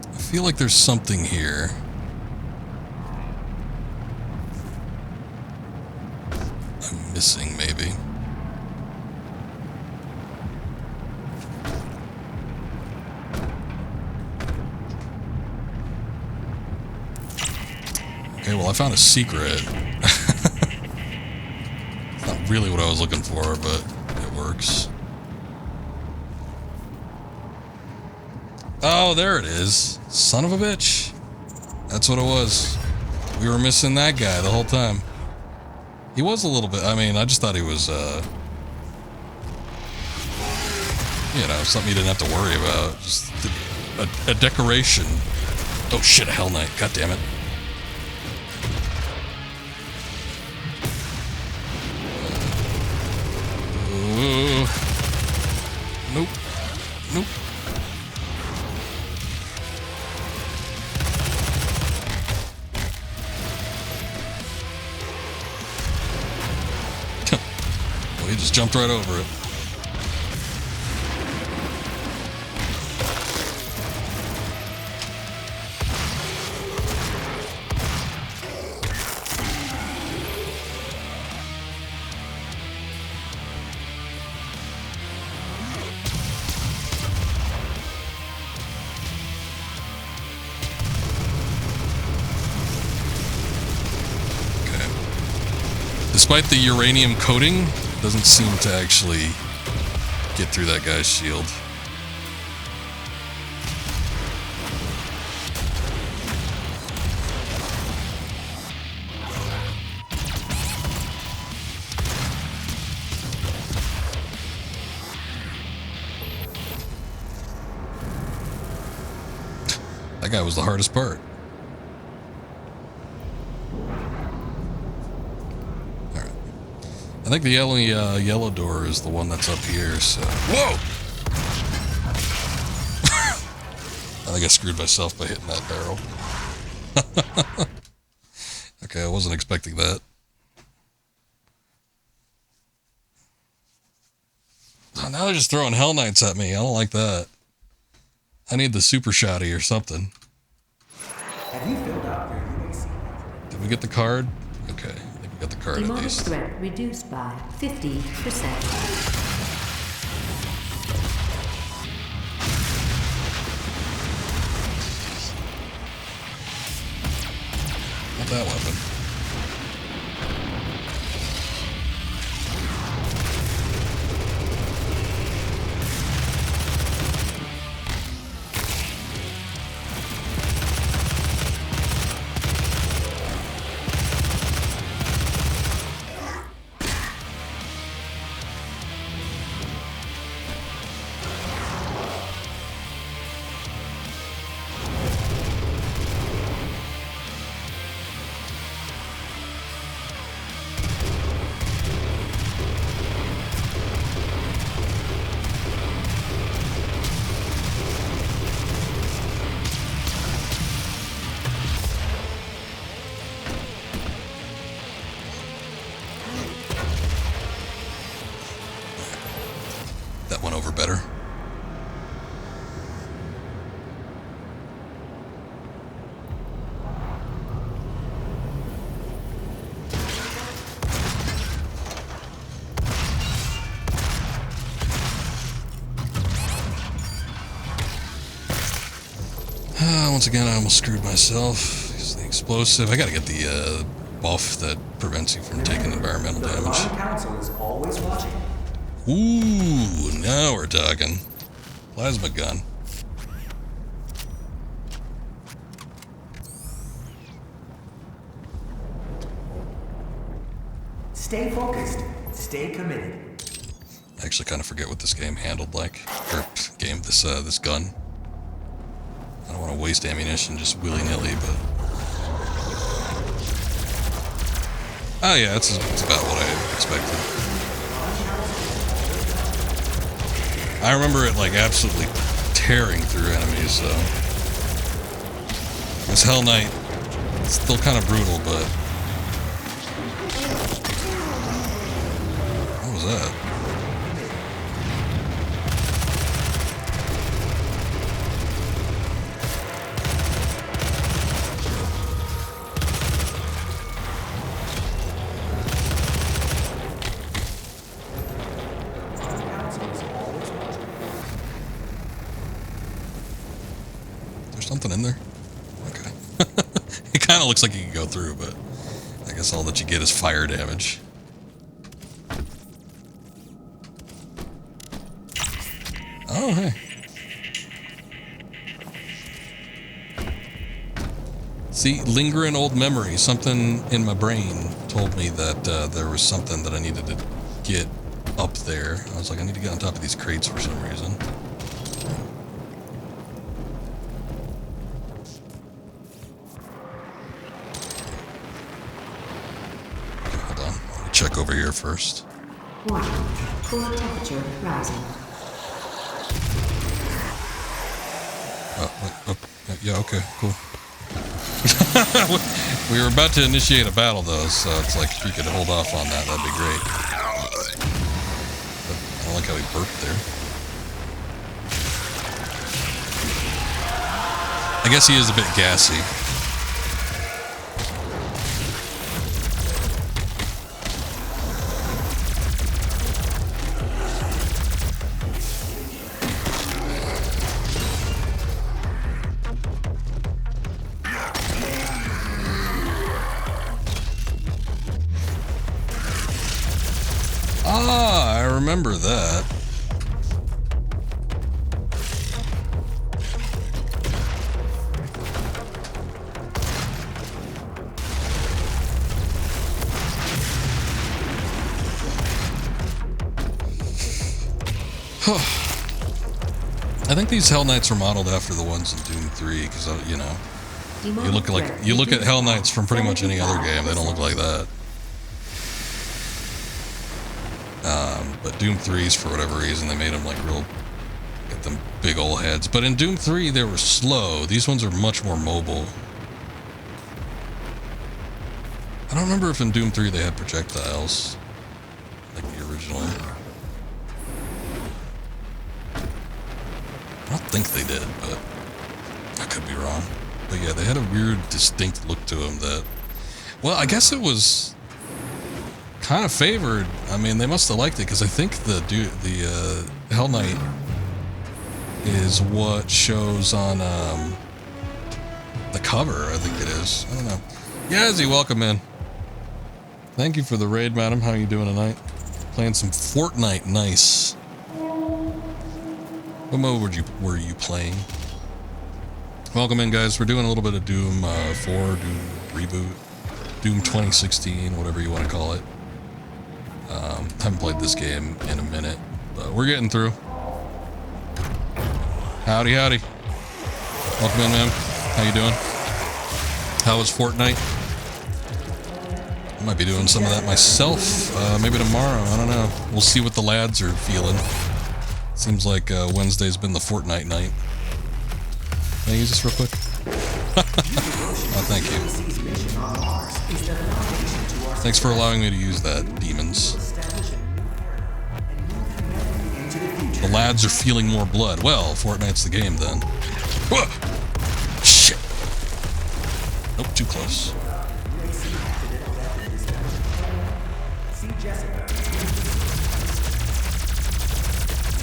I feel like there's something here. I'm missing, maybe. Okay, well, I found a secret. It's not really what I was looking for, but it works. Oh, there it is. Son of a bitch. That's what it was. We were missing that guy the whole time. He was a little bit, I mean, I just thought he was, you know, something you didn't have to worry about. Just a decoration. Oh shit, a Hell Knight. God damn it. Nope. Nope. Well, he just jumped right over it. Despite the uranium coating, doesn't seem to actually get through that guy's shield. That guy was the hardest part. Alright. I think the yellow door is the one that's up here, so... Whoa! I think I screwed myself by hitting that barrel. Okay, I wasn't expecting that. Oh, now they're just throwing Hell Knights at me. I don't like that. I need the super shotty or something. Have you filled out your UAC? Did we get the card? Okay, I think we got the card at Demonic least. threat reduced by 50%. Not that weapon. That went over better. Once again, I almost screwed myself. It's the explosive. I gotta get the buff that prevents you from taking environmental The damage. Divine Council is always watching. Ooh, now we're talking. Plasma gun. Stay focused. Stay committed. I actually kind of forget what this game handled like. Or this gun. I don't want to waste ammunition just willy-nilly, but... Oh yeah, that's about what I expected. I remember it like absolutely tearing through enemies, so... This Hell Knight, it's still kind of brutal, but... What was that? Something in there? Okay. It kind of looks like you can go through, but I guess all that you get is fire damage. Oh, hey. See, lingering old memory. Something in my brain told me that there was something that I needed to get up there. I was like, I need to get on top of these crates for some reason. Check over here first. Warning. Core temperature rising. Yeah, okay, cool. We were about to initiate a battle, though, so it's like if you could hold off on that, that'd be great. But I don't like how he burped there. I guess he is a bit gassy. Ah, I remember that. I think these Hell Knights are modeled after the ones in Doom 3, because, you know, you look at Hell Knights from pretty much any other game, they don't look like that. But Doom 3's, for whatever reason, they made them like real, get them big old heads. But in Doom 3, they were slow. These ones are much more mobile. I don't remember if in Doom 3 they had projectiles, like the original. I don't think they did, but I could be wrong. But yeah, they had a weird, distinct look to them that, well, I guess it was kind of favored. I mean, they must have liked it, because I think the Hell Knight is what shows on the cover, I think it is. I don't know. Yazzie, welcome in. Thank you for the raid, madam. How are you doing tonight? Playing some Fortnite. Nice. What mode were you playing? Welcome in, guys. We're doing a little bit of Doom 4, Doom Reboot, Doom 2016, whatever you want to call it. Haven't played this game in a minute, but we're getting through. Howdy, howdy. Welcome in, man. How you doing? How was Fortnite? I might be doing some of that myself, maybe tomorrow. I don't know. We'll see what the lads are feeling. Seems like Wednesday's been the Fortnite night. Can I use this real quick? Oh, thank you. Thanks for allowing me to use that, demons. The lads are feeling more blood. Well, Fortnite's the game then. Whoa! Shit! Nope, too close.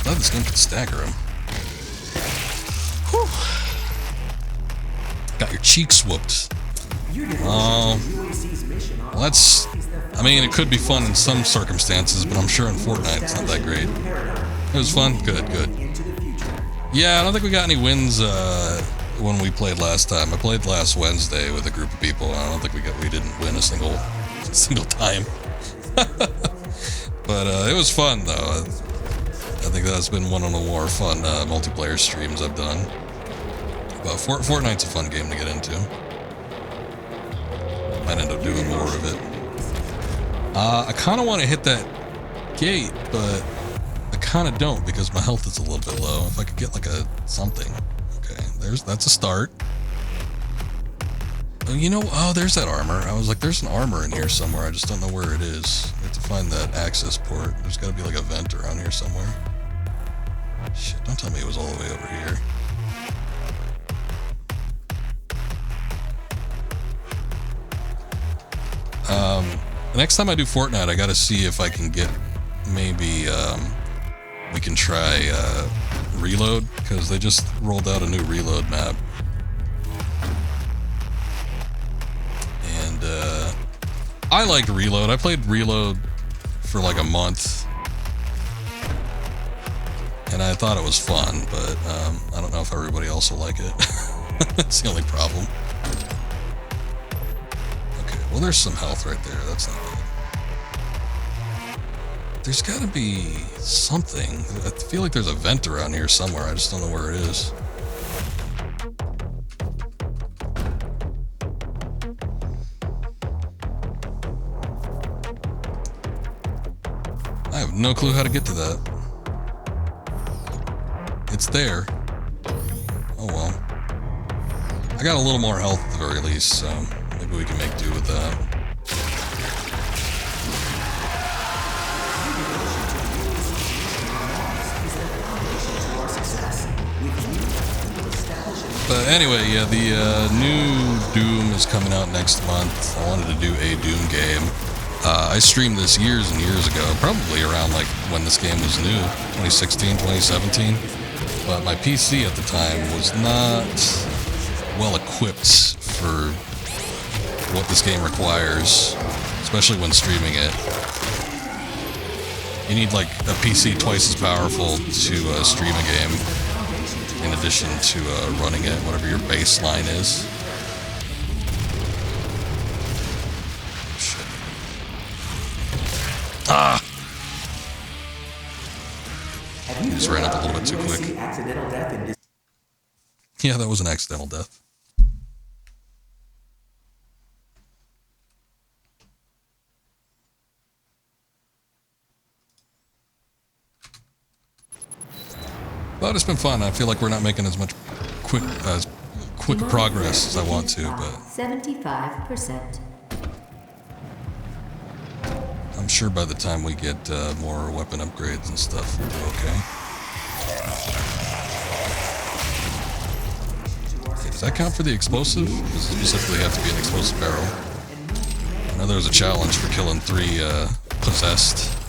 Glad this game can stagger him. Whew. Got your cheeks whooped. Oh. Well, that's... I mean, it could be fun in some circumstances, but I'm sure in Fortnite it's not that great. It was fun? Good, good. Yeah, I don't think we got any wins when we played last time. I played last Wednesday with a group of people, and I don't think we didn't win a single time. But it was fun, though. I think that's been one of the more fun multiplayer streams I've done. But Fortnite's a fun game to get into. Might end up doing more of it. I kind of want to hit that gate, but I kind of don't, because my health is a little bit low. If I could get like a something. Okay, that's a start. Oh, you know, oh, there's that armor. I was like, there's an armor in here somewhere. I just don't know where it is. I have to find that access port. There's got to be like a vent around here somewhere. Shit, don't tell me it was all the way over here. The next time I do Fortnite, I gotta see if I can get, maybe, we can try, Reload, because they just rolled out a new Reload map. And, I liked Reload. I played Reload for like a month. And I thought it was fun, but, I don't know if everybody else will like it. That's the only problem. Well, there's some health right there. That's not bad. There's got to be something. I feel like there's a vent around here somewhere. I just don't know where it is. I have no clue how to get to that. It's there. Oh well. I got a little more health at the very least, so... maybe we can make do with that. But anyway, yeah, the new Doom is coming out next month. I wanted to do a Doom game. I streamed this years and years ago, probably around like when this game was new, 2016, 2017. But my PC at the time was not well equipped for what this game requires, especially when streaming it. You need like a PC twice as powerful to stream a game, in addition to running it, whatever your baseline is. Shit. Ah! Have you just ran up a little bit too quick. accidental death in Yeah, that was an accidental death. But it's been fun. I feel like we're not making as quick progress as I want to, but 75%. I'm sure by the time we get more weapon upgrades and stuff, we'll do okay. Okay, does that count for the explosive? Does it specifically have to be an explosive barrel? I know there was a challenge for killing 3 possessed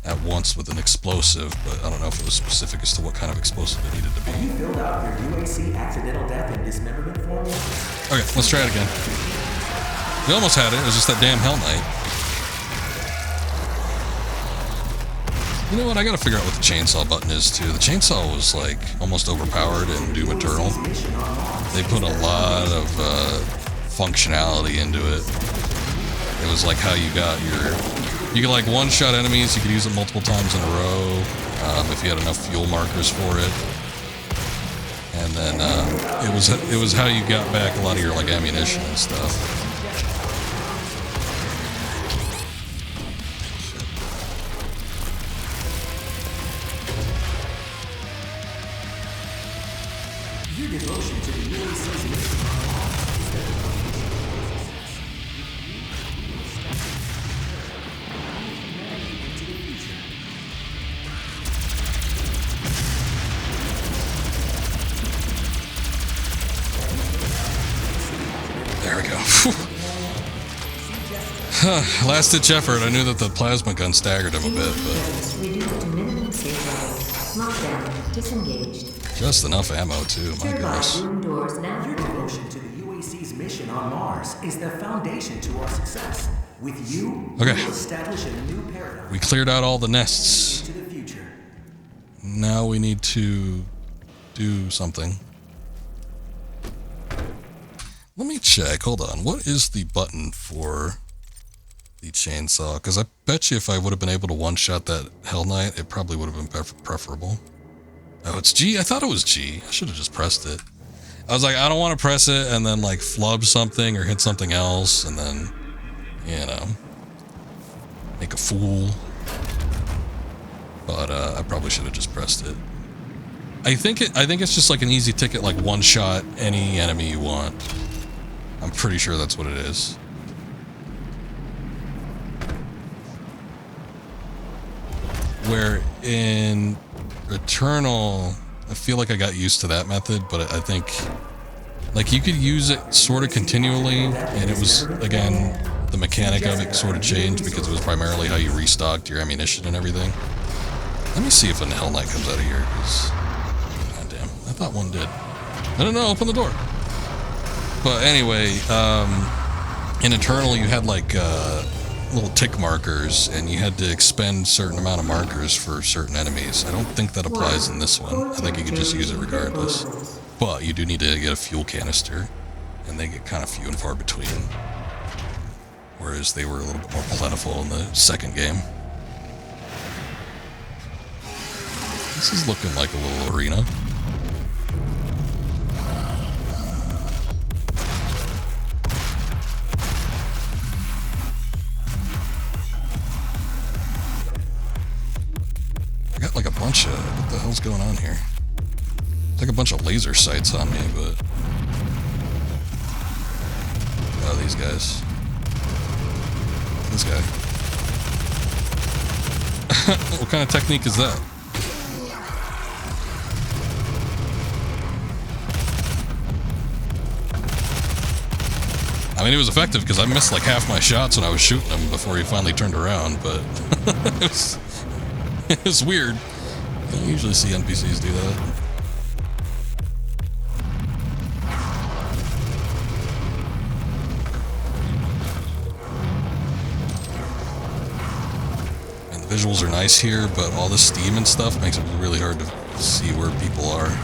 at once with an explosive, but I don't know if it was specific as to what kind of explosive it needed to be. You filled out your UAC accidental death and dismemberment form? Okay, let's try it again. We almost had it. It was just that damn Hell Knight. You know what? I gotta figure out what the chainsaw button is too. The chainsaw was like almost overpowered in Doom Eternal. They put a lot of functionality into it. It was like how you got your... You could like one-shot enemies, you could use it multiple times in a row, if you had enough fuel markers for it. And then it was how you got back a lot of your like ammunition and stuff. Your devotion to the UAC's mission There we go. Last-ditch effort. I knew that the plasma gun staggered him a bit, but Reduced to minimum safe level. Lockdown disengaged. just enough ammo too. My goodness. Room doors now. Your devotion to the UAC's mission on Mars is the foundation to our success. With you, Okay. we will establish a new paradigm We cleared out all the nests. into the future. Now we need to do something. Let me check. Hold on. What is the button for the chainsaw? Because I bet you if I would have been able to one-shot that Hell Knight, it probably would have been preferable. Oh, it's G? I thought it was G. I should have just pressed it. I was like, I don't want to press it and then like flub something or hit something else and then, you know, make a fool. But I probably should have just pressed it. I think it's just like an easy ticket, like one shot any enemy you want. I'm pretty sure that's what it is. Where in Eternal, I feel like I got used to that method, but I think like you could use it sort of continually, and it was, again, the mechanic of it sort of changed because it was primarily how you restocked your ammunition and everything. Let me see if a Hell Knight comes out of here, because... God damn, I thought one did. No, open the door. But anyway, in Eternal you had like little tick markers, and you had to expend certain amount of markers for certain enemies. I don't think that applies in this one. I think you can just use it regardless. But you do need to get a fuel canister, and they get kind of few and far between. Whereas they were a little bit more plentiful in the second game. This is looking like a little arena. I got like a bunch of... What the hell's going on here? It's like a bunch of laser sights on me, but... Oh, these guys. This guy. What kind of technique is that? I mean, it was effective because I missed like half my shots when I was shooting him before he finally turned around, but it was weird. I don't usually see NPCs do that. And the visuals are nice here, but all the steam and stuff makes it really hard to see where people are.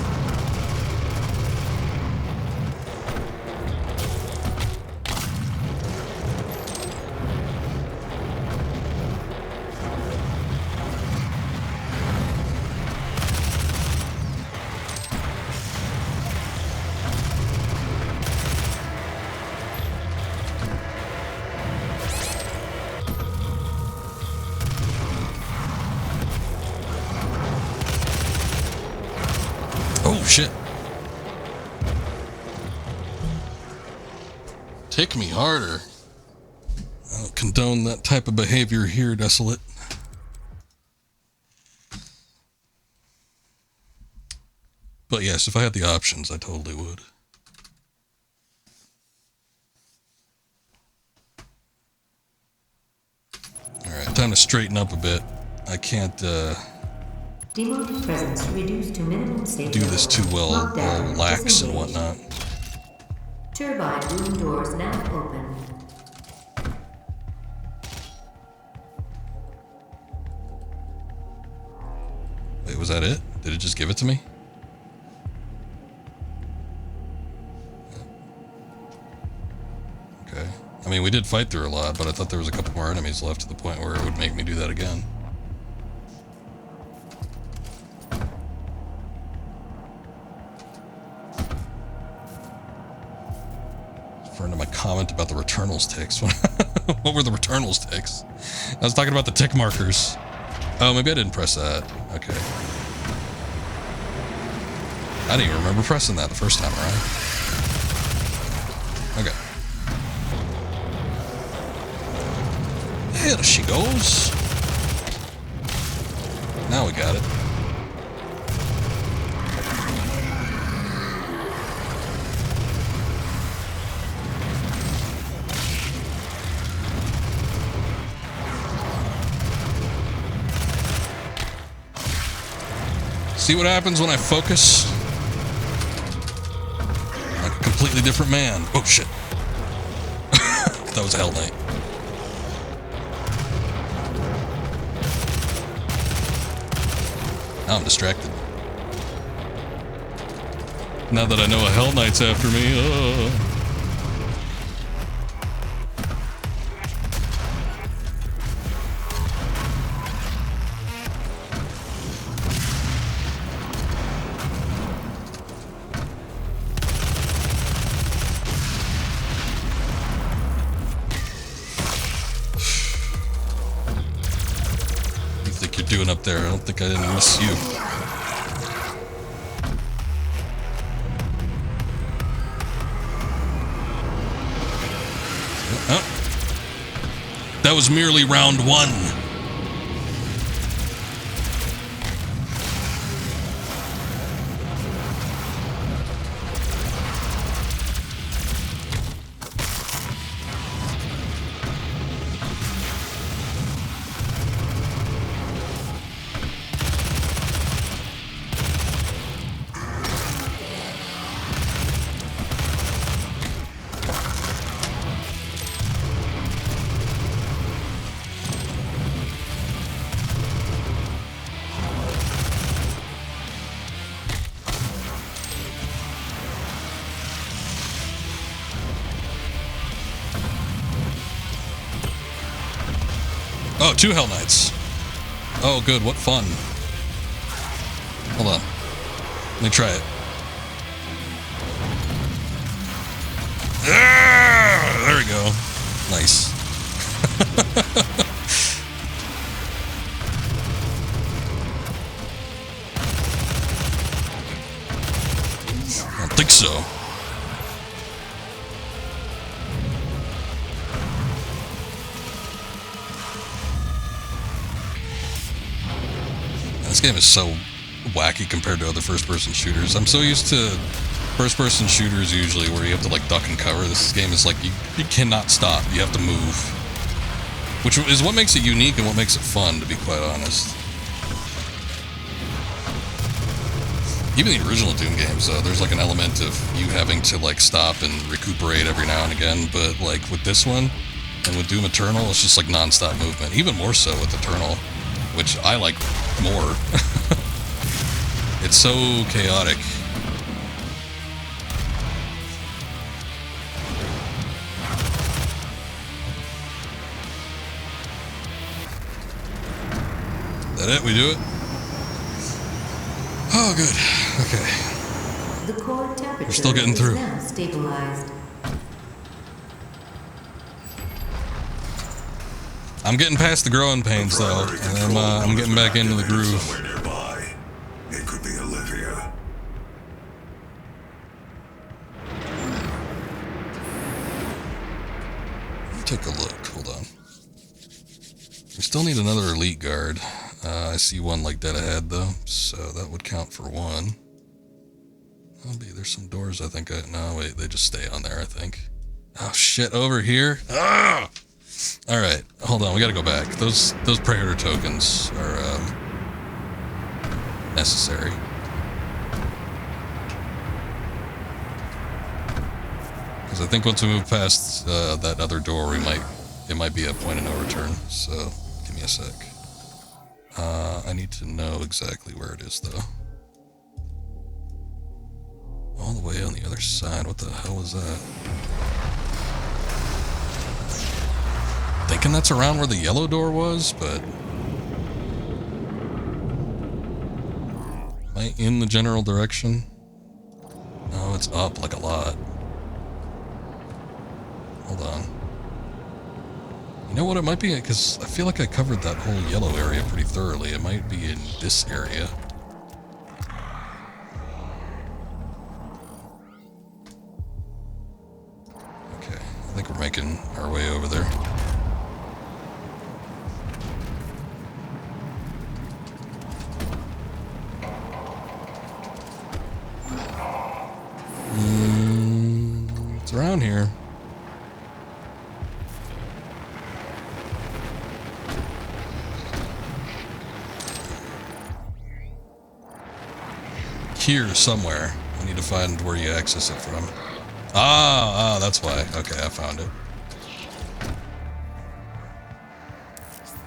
shit. Tick me harder. I don't condone that type of behavior here, Desolate. But yes, if I had the options, I totally would. Alright, time to straighten up a bit. I can't Demonic presence reduced to minimum state do this too well, Lockdown lax and disengaged. whatnot. Turbine room doors now open. Wait, was that it? Did it just give it to me? Okay. I mean, we did fight through a lot, but I thought there was a couple more enemies left to the point where it would make me do that again. Referring to my comment about the Returnals ticks. What were the Returnals ticks? I was talking about the tick markers. Oh, maybe I didn't press that. Okay. I didn't even remember pressing that the first time around. Okay. There she goes. Now we got it. See what happens when I focus? Like a completely different man. Oh shit. That was a Hell Knight. Now I'm distracted. Now that I know a Hell Knight's after me, doing up there? I don't think I didn't miss you. Oh. That was merely round one. Oh, 2 Hell Knights. Oh, good. What fun. Hold on. Let me try it. Ah, there we go. Nice. I don't think so. This game is so wacky compared to other first-person shooters. I'm so used to first-person shooters usually where you have to like duck and cover. This game is like you cannot stop. You have to move, which is what makes it unique and what makes it fun, to be quite honest. Even the original Doom games, though, there's like an element of you having to like stop and recuperate every now and again. But like with this one and with Doom Eternal, it's just like non-stop movement. Even more so with Eternal, which I like more. It's so chaotic. Is that it? We do it? Oh, good. Okay. The core temperature We're still getting through. is now stabilized. I'm getting past the growing pains, though, and I'm getting back into the groove. Somewhere nearby. It could be Olivia. take a look. Hold on. We still need another elite guard. I see one like dead ahead though, so that would count for one. There's some doors I think no wait, they just stay on there I think. Oh shit, over here? Ah! Alright, hold on, we gotta go back. Those predator tokens are necessary. Because I think once we move past that other door it might be a point of no return, so give me a sec. I need to know exactly where it is though. All the way on the other side. What the hell was that? Thinking that's around where the yellow door was, but... Am I in the general direction? No, it's up like a lot. Hold on. You know what it might be? Because I feel like I covered that whole yellow area pretty thoroughly. It might be in this area. I think we're making our way over there. It's around here. Here somewhere. I need to find where you access it from. Ah, that's why. Okay, I found it.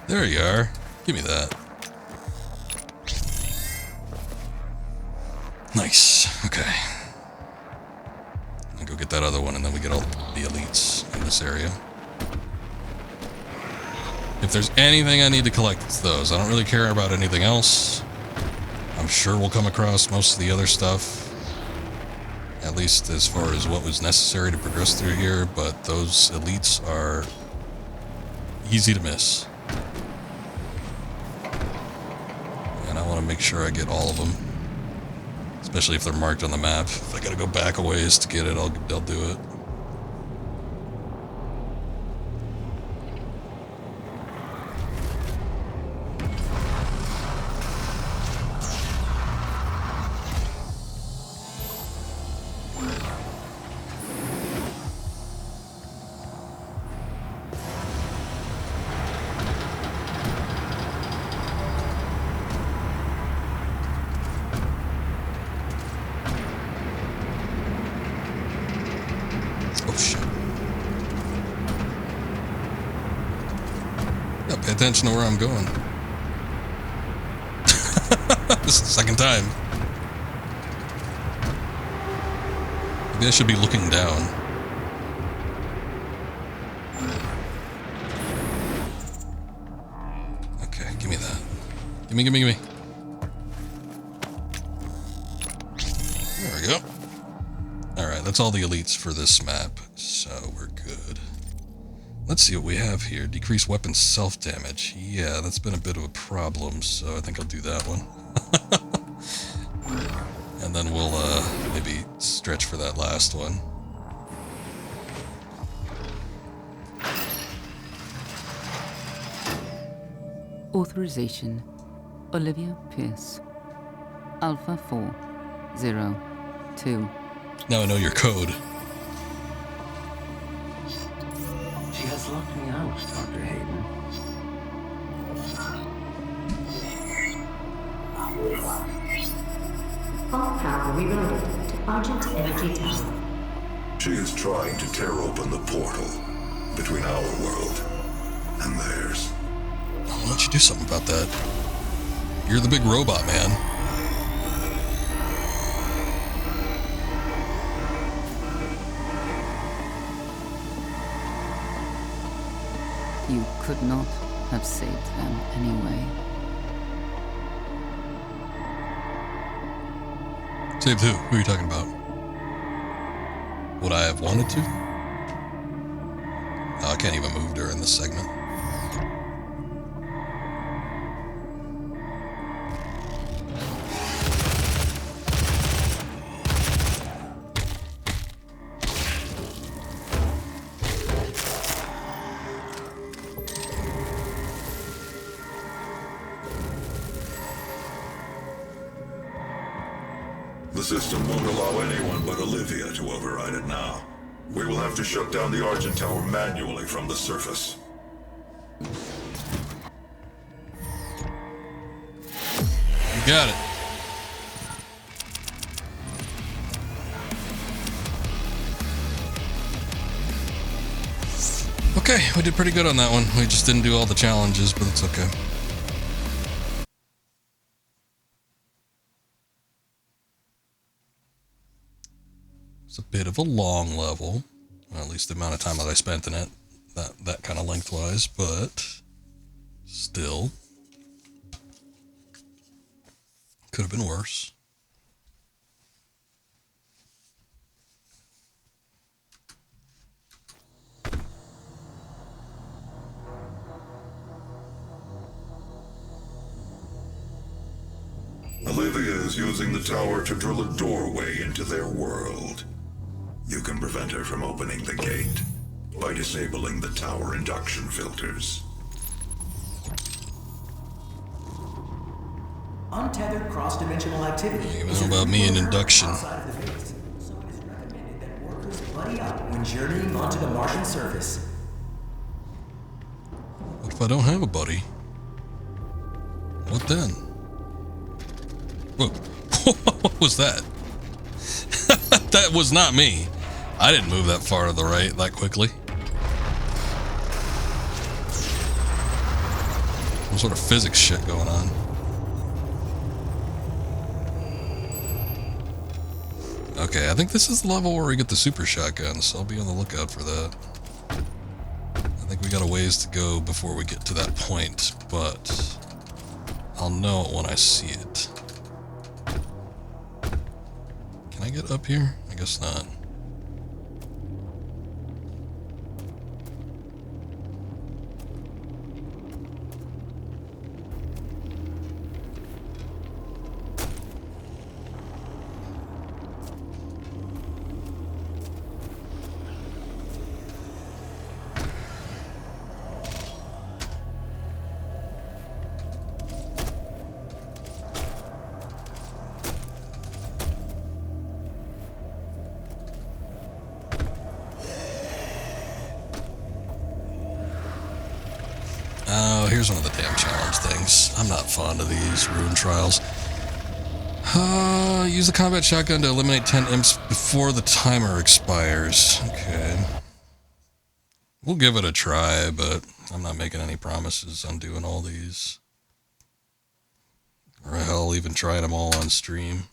There you are. Give me that. Nice. Okay. I'll go get that other one, and then we get all the elites in this area. If there's anything I need to collect, it's those. I don't really care about anything else. I'm sure we'll come across most of the other stuff. At least as far as what was necessary to progress through here, but those elites are easy to miss. And I want to make sure I get all of them. Especially if they're marked on the map. If I gotta go back a ways to get it, I'll do it. Oh shit. Yeah, pay attention to where I'm going. This is the second time. Maybe I should be looking down. Okay, give me that. Gimme. There we go. Alright, that's all the elites for this map, so we're good. Let's see what we have here. Decrease weapon self-damage. Yeah, that's been a bit of a problem, so I think I'll do that one. And then we'll maybe stretch for that last one. Authorization. Olivia Pierce. Alpha 402. Now I know your code. She has locked me out, Dr. Hayden. All power rerouted to Argent Energy Tower. She is trying to tear open the portal between our world and theirs. Why don't you do something about that? You're the big robot man. You could not have saved them anyway. Saved who? Who are you talking about? Would I have wanted to? Oh, I can't even move during this segment. system won't allow anyone but Olivia to override it now. We will have to shut down the Argent Tower manually from the surface. You got it. Okay, we did pretty good on that one. We just didn't do all the challenges, but it's okay. It's a bit of a long level, well, at least the amount of time that I spent in it, that kind of lengthwise, but still could have been worse. Olivia is using the tower to drill a doorway into their world. You can prevent her from opening the gate by disabling the tower induction filters. Untethered cross-dimensional activity. You know about me and induction. Outside of the base, so it is recommended that workers buddy up when journeying onto the Martian surface. What if I don't have a buddy? What then? Whoa. What was that? That was not me. I didn't move that far to the right that quickly. Some sort of physics shit going on. Okay, I think this is the level where we get the super shotgun, so I'll be on the lookout for that. I think we got a ways to go before we get to that point, but I'll know it when I see it. Can I get up here? I guess not. Oh, here's one of the damn challenge things. I'm not fond of these rune trials. Use the combat shotgun to eliminate 10 imps before the timer expires. Okay. We'll give it a try, but I'm not making any promises on doing all these. Or hell, even trying them all on stream.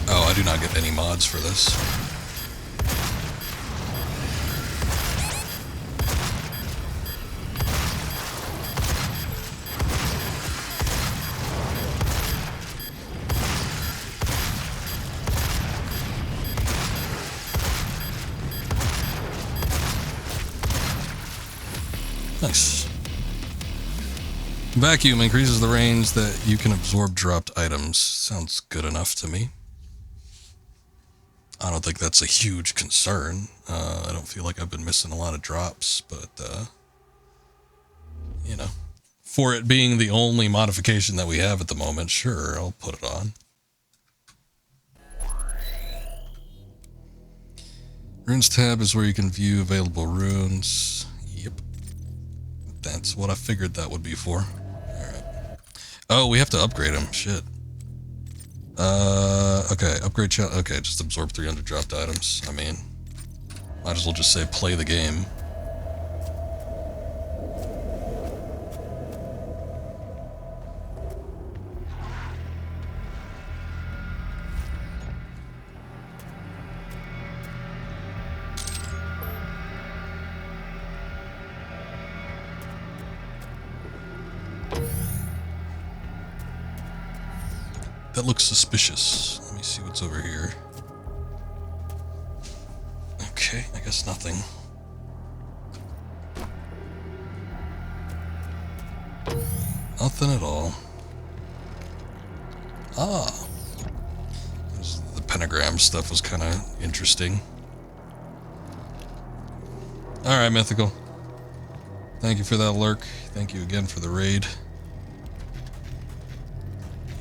Oh, I do not get any mods for this. Nice. Vacuum increases the range that you can absorb dropped items. Sounds good enough to me. I don't think that's a huge concern. I don't feel like I've been missing a lot of drops, but, you know, for it being the only modification that we have at the moment, sure, I'll put it on. Runes tab is where you can view available runes. Yep. That's what I figured that would be for. Alright. Oh, we have to upgrade them. Shit. Okay, upgrade okay, just absorb 300 dropped items. I mean, might as well just say play the game. That looks suspicious. Let me see what's over here. Okay, I guess nothing. Nothing at all. Ah. There's the pentagram stuff was kind of interesting. Alright, Mythical. Thank you for that lurk. Thank you again for the raid.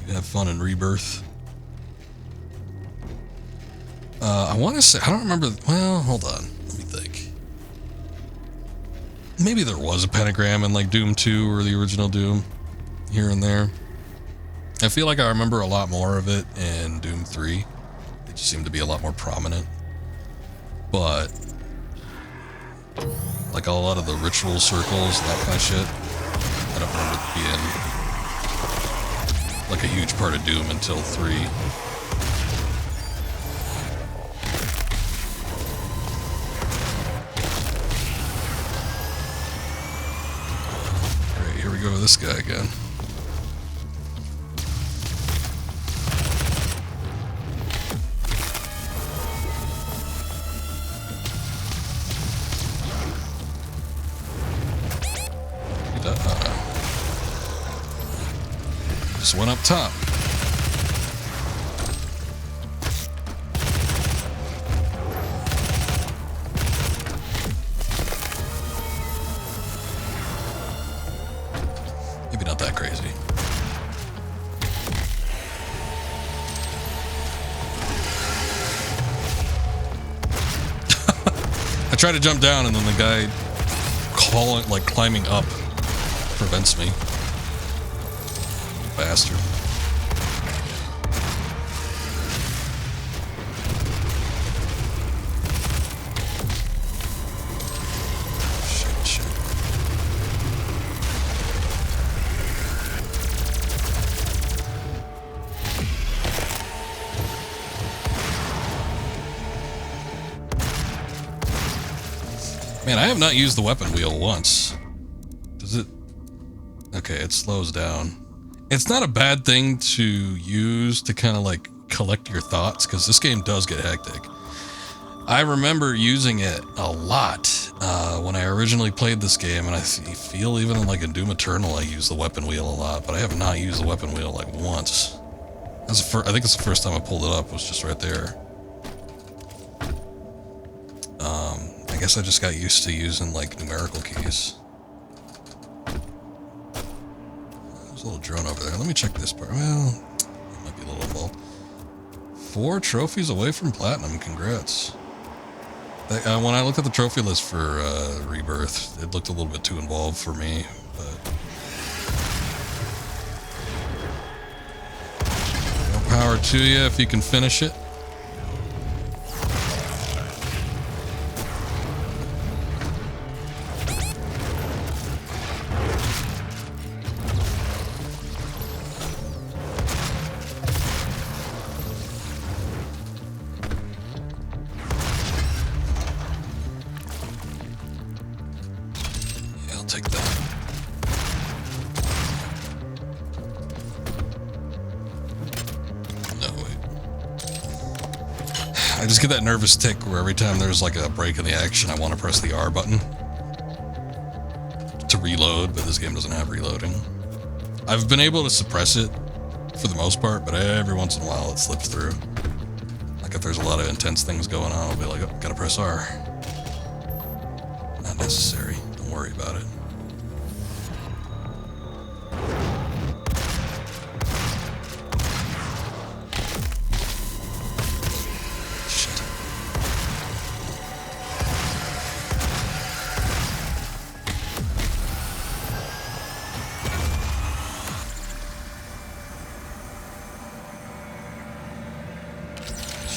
You have fun in Rebirth. I want to say, I don't remember, well, hold on, let me think. Maybe there was a pentagram in like Doom 2 or the original Doom, here and there. I feel like I remember a lot more of it in Doom 3. It just seemed to be a lot more prominent. But, like a lot of the ritual circles and that kind of shit, I don't remember it being like a huge part of Doom until 3. Alright, here we go with this guy again. Just went up top. Maybe not that crazy. I try to jump down and then the guy climbing up prevents me. Bastard. Shit. Man, I have not used the weapon wheel once. Does it? Okay, it slows down. It's not a bad thing to use to kind of like collect your thoughts, because this game does get hectic. I remember using it a lot when I originally played this game, and I feel even like in Doom Eternal I use the weapon wheel a lot, but I have not used the weapon wheel like once. I think it's the first time I pulled it up, was just right there. I guess I just got used to using like numerical keys. There's a little drone over there. Let me check this part. Well, it might be a little involved. 4 trophies away from platinum. Congrats. When I looked at the trophy list for Rebirth, it looked a little bit too involved for me, but more power to you if you can finish it. I just get that nervous tick where every time there's like a break in the action, I want to press the R button to reload, but this game doesn't have reloading. I've been able to suppress it for the most part, but every once in a while it slips through. Like if there's a lot of intense things going on, I'll be like, oh, gotta press R. Not necessary. Don't worry about it.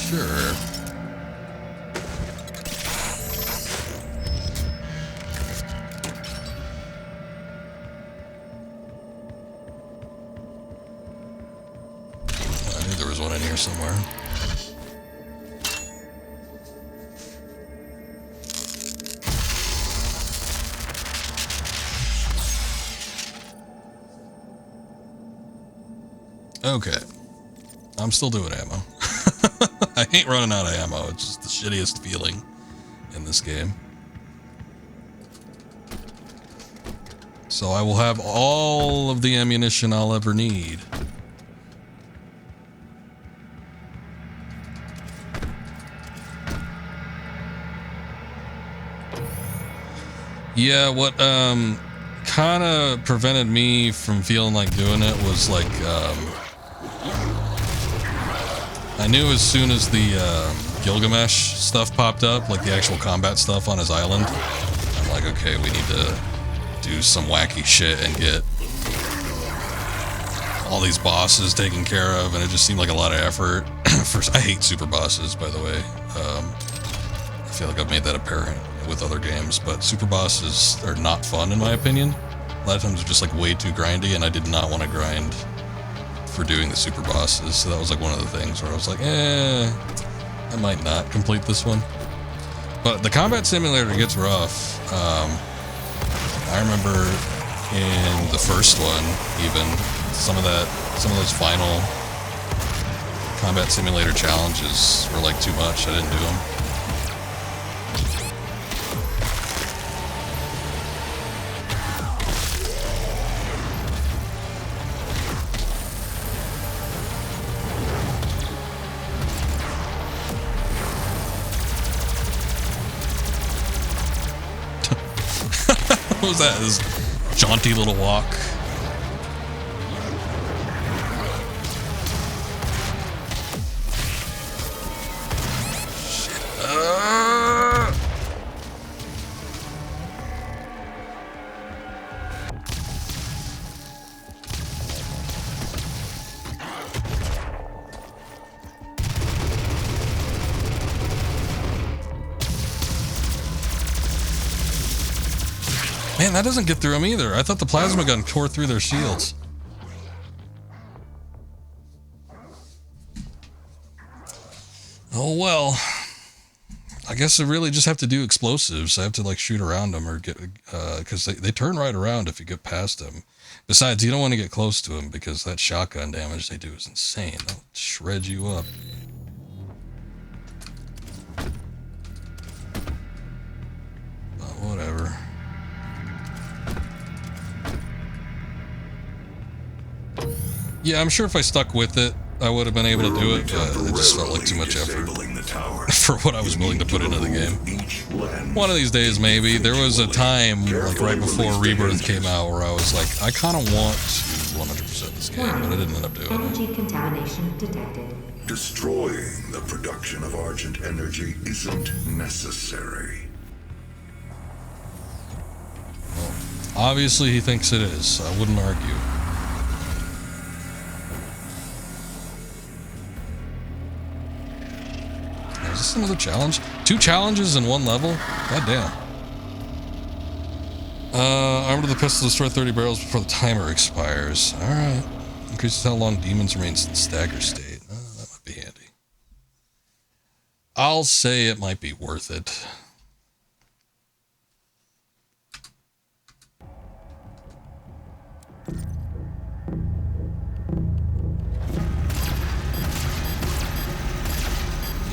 Sure. I knew there was one in here somewhere. Okay. I'm still doing ammo. I ain't running out of ammo. It's just the shittiest feeling in this game. So I will have all of the ammunition I'll ever need. Yeah, what kind of prevented me from feeling like doing it was like I knew as soon as the Gilgamesh stuff popped up, like the actual combat stuff on his island, I'm like, okay, we need to do some wacky shit and get all these bosses taken care of, and it just seemed like a lot of effort. First, I hate super bosses, by the way. I feel like I've made that apparent with other games, but super bosses are not fun in my opinion. A lot of times they're just like way too grindy, and I did not want to grind for doing the super bosses, so that was like one of the things where I was like, I might not complete this one. But the combat simulator gets rough. I remember in the first one, even some of those final combat simulator challenges were like too much. I didn't do them. What was that? This jaunty little walk. Man, that doesn't get through them either. I thought the plasma gun tore through their shields. Oh well. I guess I really just have to do explosives. I have to like shoot around them or get, because they turn right around if you get past them. Besides, you don't want to get close to them because that shotgun damage they do is insane. They'll shred you up. But whatever. Yeah, I'm sure if I stuck with it, I would have been able to do it, but it just felt like too much effort for what I was willing to put into the game. One of these days, maybe. There was a time, like right before Rebirth came out, where I was like, I kind of want to 100% this game, but I didn't end up doing it. Energy contamination detected. Destroying the production of Argent energy isn't necessary. Well, obviously he thinks it is. I wouldn't argue. Is this another challenge? 2 challenges in 1 level? God damn. Armed with the pistol, destroy 30 barrels before the timer expires. Alright. Increases how long demons remain in stagger state. That might be handy. I'll say it might be worth it.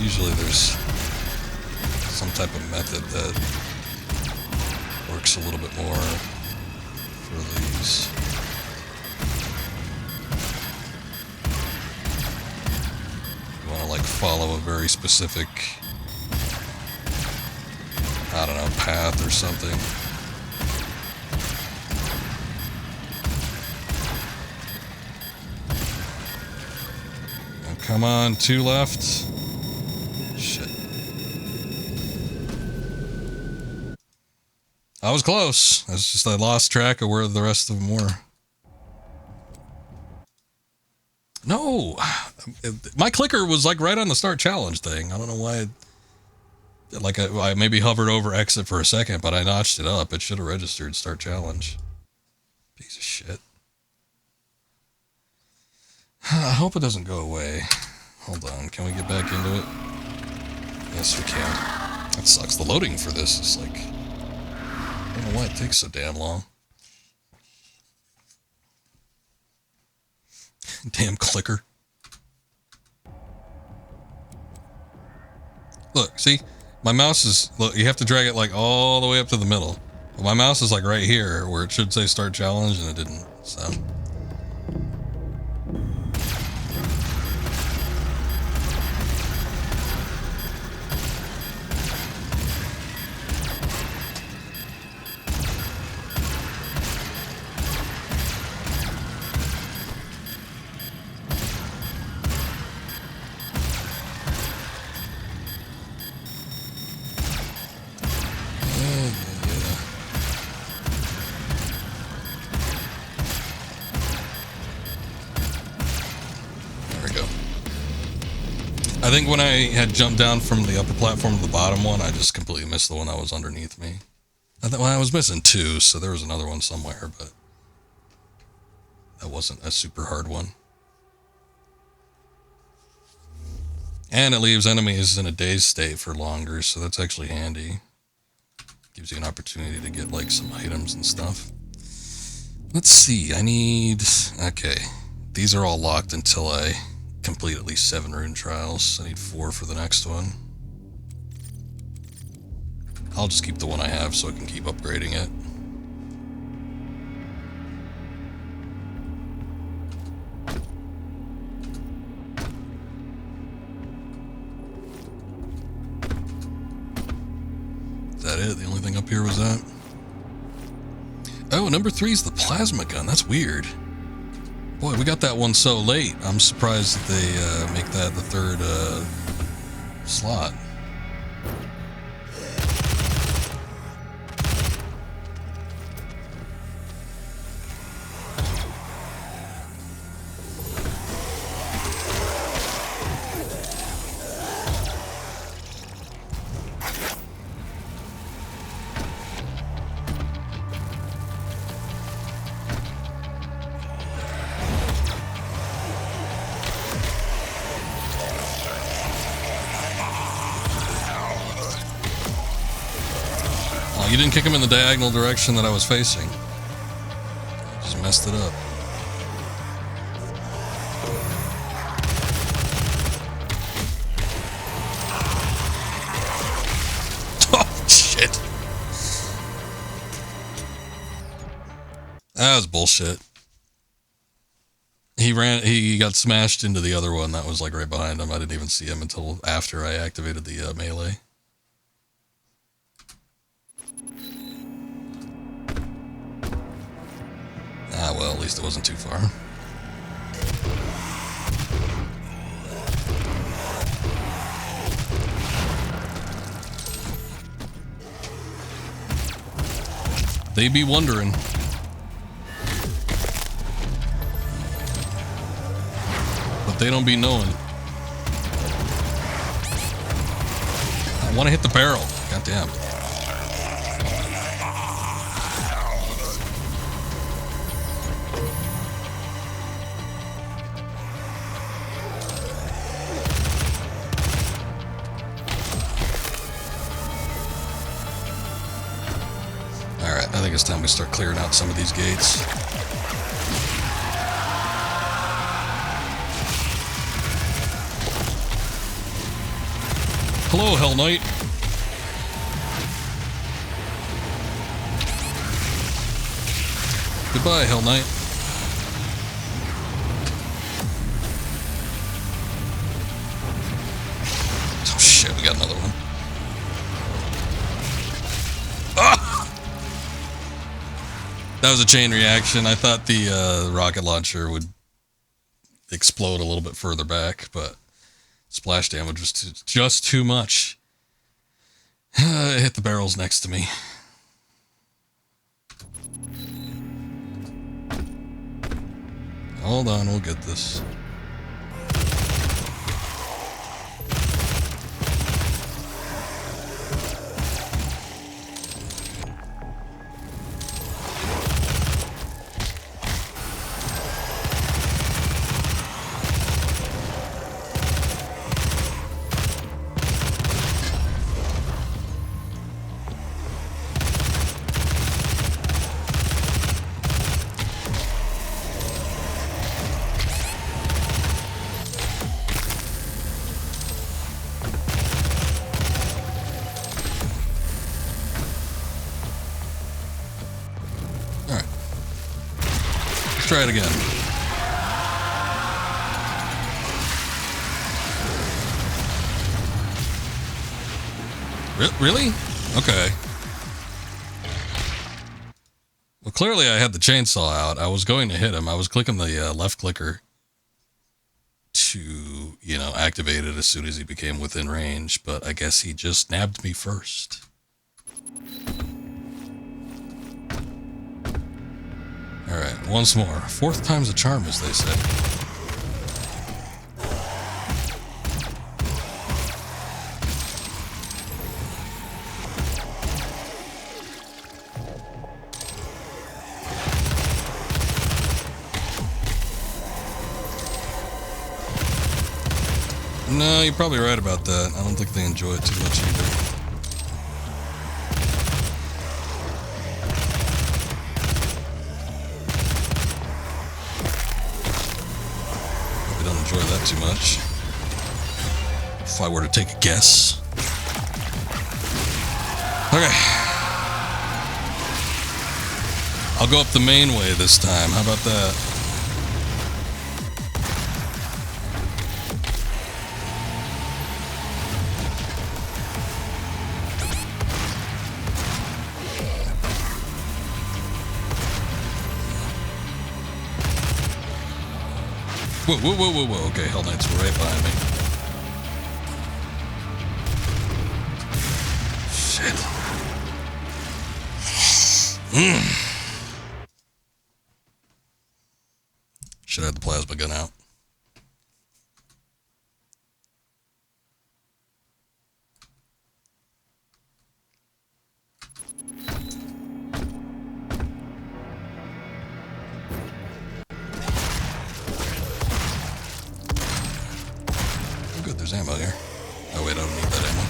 Usually there's some type of method that works a little bit more for these. You want to like follow a very specific, I don't know, path or something. Oh, come on, 2 left. Shit. I was close. It's just I lost track of where the rest of them were. No! My clicker was like right on the start challenge thing. I don't know why. I maybe hovered over exit for a second, but I notched it up. It should have registered start challenge. Piece of shit. I hope it doesn't go away. Hold on. Can we get back into it? Yes, we can. That sucks. The loading for this is like... I don't know why it takes so damn long. Damn clicker. Look, see? My mouse is... Look, you have to drag it like all the way up to the middle. But my mouse is like right here where it should say start challenge and it didn't, so... think when I had jumped down from the upper platform to the bottom one, I just completely missed the one that was underneath me. I was missing two, so there was another one somewhere, but that wasn't a super hard one. And it leaves enemies in a dazed state for longer, so that's actually handy. Gives you an opportunity to get like some items and stuff. Let's see, okay. These are all locked until I complete at least 7 rune trials. I need 4 for the next one. I'll just keep the one I have so I can keep upgrading it. Is that it? The only thing up here was that? Oh, number 3 is the plasma gun. That's weird. Boy, we got that one so late. I'm surprised that they make that the 3rd slot. You didn't kick him in the diagonal direction that I was facing. Just messed it up. Oh, shit. That was bullshit. He got smashed into the other one that was like right behind him. I didn't even see him until after I activated the melee. Ah, well, at least it wasn't too far. They be wondering. But they don't be knowing. I want to hit the barrel. Goddamn. I think it's time we start clearing out some of these gates. Hello, Hell Knight. Goodbye, Hell Knight. Oh shit, we got another one. That was a chain reaction. I thought the rocket launcher would explode a little bit further back, but splash damage was just too much. It hit the barrels next to me. Hold on, we'll get this. Try it again. Really? Okay. Well, clearly I had the chainsaw out. I was going to hit him. I was clicking the left clicker to, you know, activate it as soon as he became within range, but I guess he just nabbed me first. Alright, once more. 4th time's a charm, as they say. No, you're probably right about that. I don't think they enjoy it too much either. Probably don't enjoy that too much. If I were to take a guess. Okay. I'll go up the main way this time. How about that? Whoa, whoa, whoa, whoa, whoa. Okay, Hell Knight's right behind me. Shit. Should have had the plasma gun out. Good, there's ammo here. Oh wait, I don't need that ammo.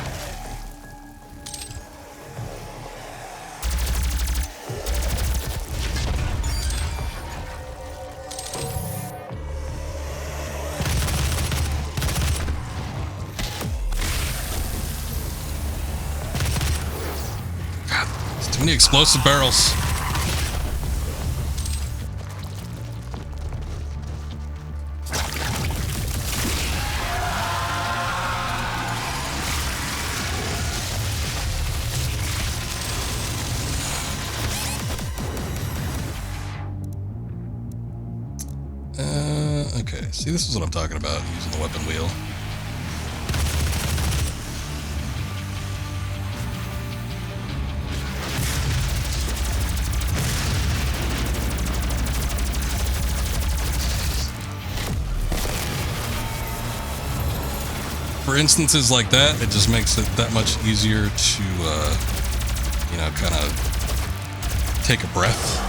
God, there's too many explosive barrels. Okay, see, this is what I'm talking about, using the weapon wheel. For instances like that, it just makes it that much easier to, you know, kind of take a breath.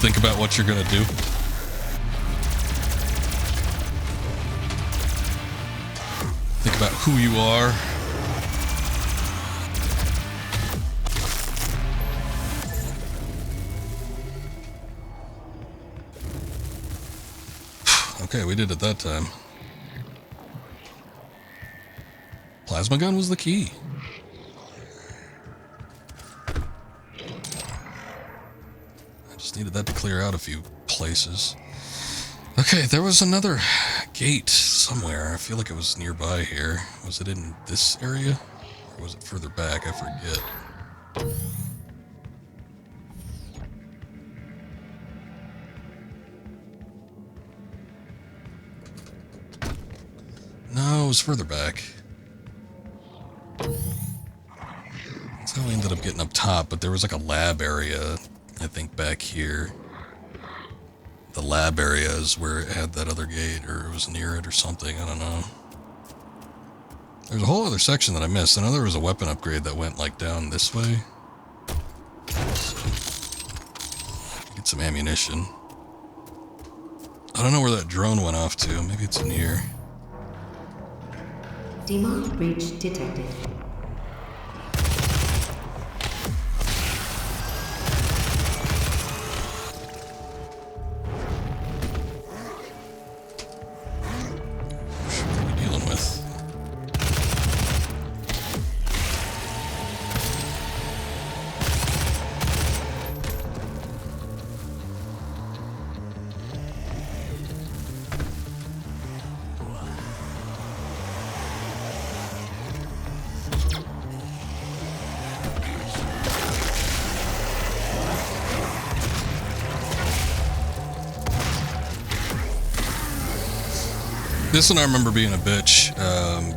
Think about what you're gonna do. Think about who you are. Okay, we did it that time. Plasma gun was the key. Needed that to clear out a few places. Okay, there was another gate somewhere. I feel like it was nearby here. Was it in this area? Or was it further back? I forget. No, it was further back. That's how we ended up getting up top, but there was like a lab area, I think, back here. The lab area is where it had that other gate, or it was near it or something, I don't know. There's a whole other section that I missed. I know there was a weapon upgrade that went like down this way. So, get some ammunition. I don't know where that drone went off to. Maybe it's in here. Demon breach detected. This one I remember being a bitch,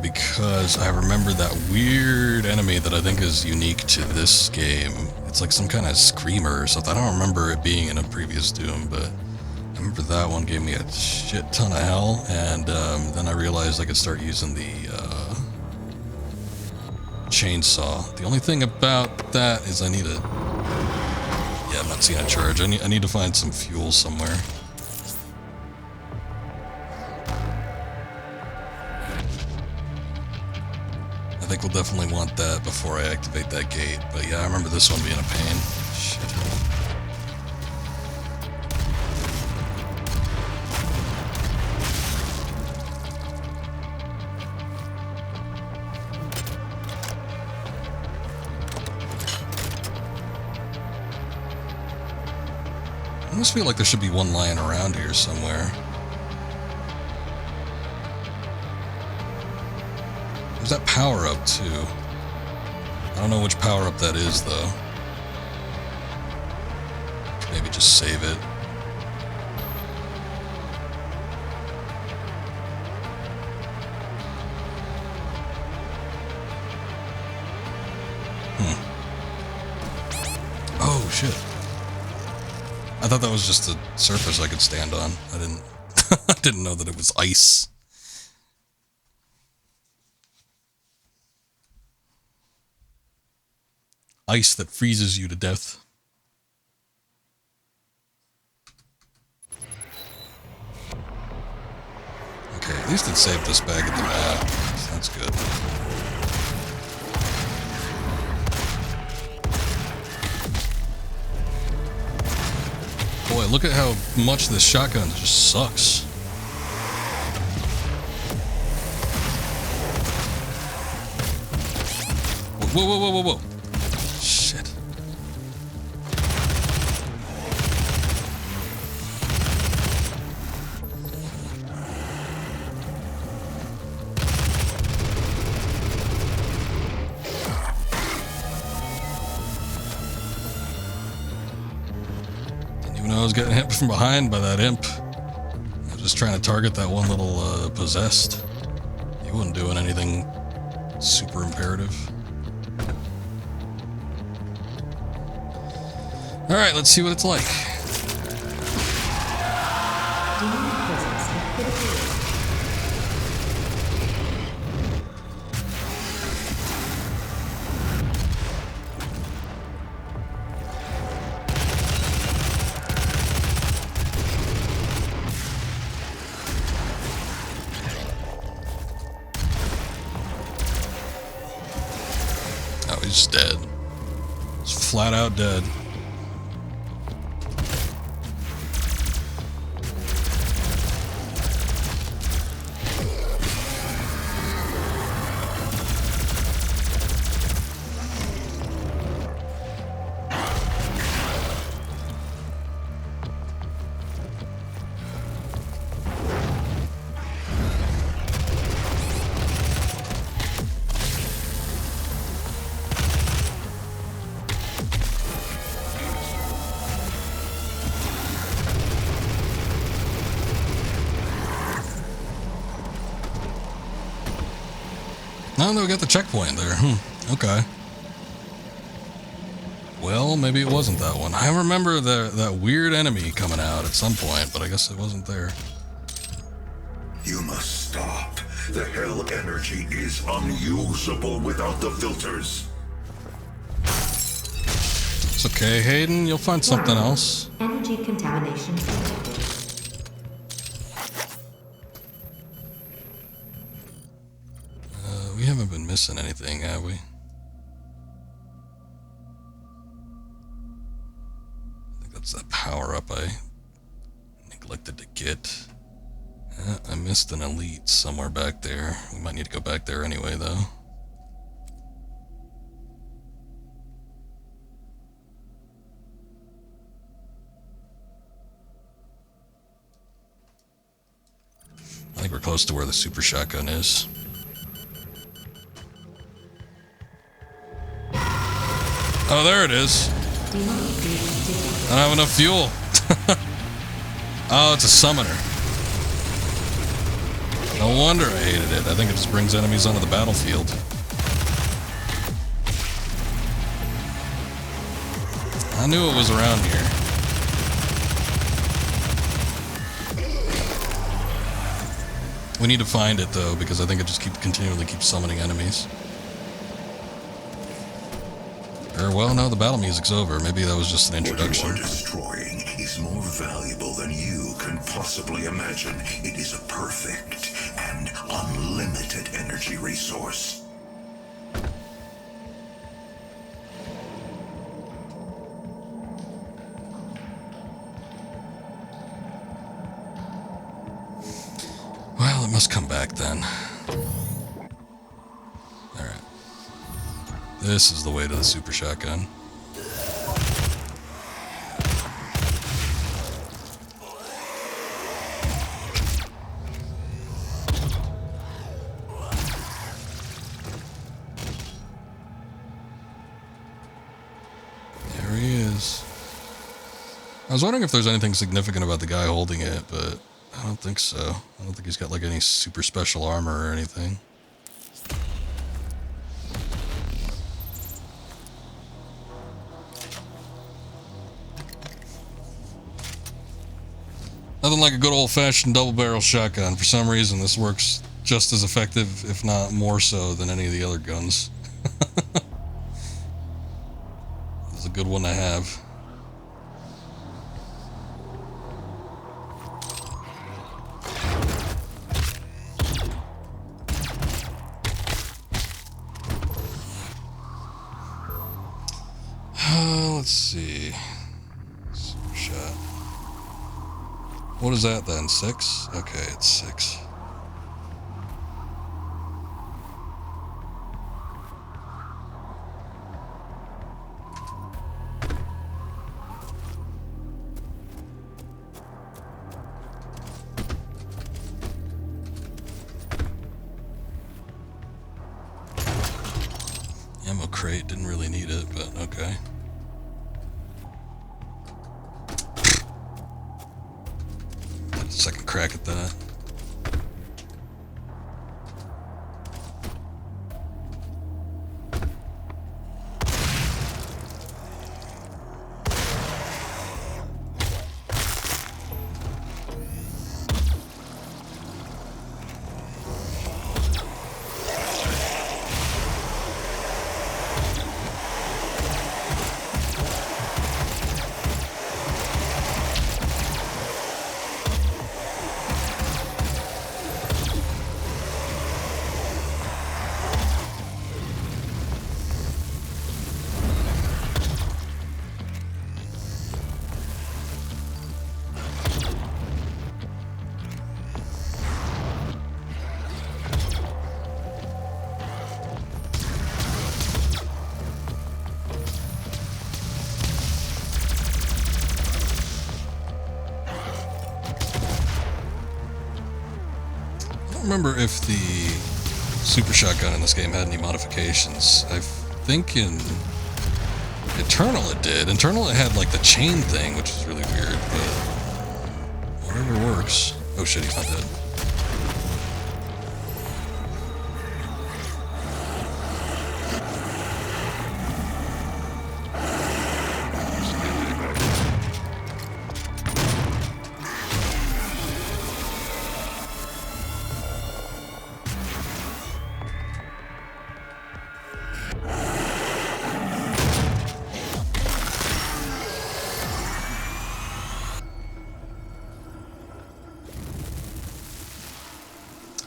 because I remember that weird enemy that I think is unique to this game. It's like some kind of screamer or something. I don't remember it being in a previous Doom, but I remember that one gave me a shit ton of hell, and then I realized I could start using the chainsaw. The only thing about that is I need a... Yeah, I'm not seeing a charge. I need to find some fuel somewhere. I think we'll definitely want that before I activate that gate. But yeah, I remember this one being a pain. Shit. I almost feel like there should be one lying around here somewhere. There's that power up too. I don't know which power up that is though. Maybe just save it. Oh shit. I thought that was just a surface I could stand on. I didn't know that it was ice. Ice that freezes you to death. Okay, at least it saved us back at the map. So that's good. Boy, look at how much this shotgun just sucks. Whoa, whoa, whoa, whoa, whoa. Shit. Didn't even know I was getting hit from behind by that imp. I was just trying to target that one little possessed. He wasn't doing anything super imperative. Alright, let's see what it's like. Oh, he's dead. He's flat out dead. No, we got the checkpoint there. Okay. Well, maybe it wasn't that one. I remember that weird enemy coming out at some point, but I guess it wasn't there. You must stop. The hell energy is unusable without the filters. It's okay, Hayden. You'll find something else. Energy contamination detected. We haven't been missing anything, have we? I think that's that power-up I neglected to get. I missed an elite somewhere back there. We might need to go back there anyway, though. I think we're close to where the super shotgun is. Oh, there it is. I don't have enough fuel. Oh, it's a summoner. No wonder I hated it. I think it just brings enemies onto the battlefield. I knew it was around here. We need to find it, though, because I think it just continually keeps summoning enemies. Or, well, no, the battle music's over. Maybe that was just an introduction. What you are destroying is more valuable than you can possibly imagine. It is a perfect and unlimited energy resource. must come back then. Alright. This is the way to the super shotgun. There he is. I was wondering if there's anything significant about the guy holding it, but I don't think so. I don't think he's got like any super special armor or anything. Nothing like a good old-fashioned double-barrel shotgun. For some reason, this works just as effective, if not more so, than any of the other guns. This is a good one to have. Let's see. Super shot. What is that then? 6? Okay, it's 6. Ammo crate, didn't really need it, but okay. Second crack at that. I don't remember if the super shotgun in this game had any modifications. I think in Eternal it did. Eternal it had like the chain thing, which is really weird, but whatever works. Oh shit, he's not dead.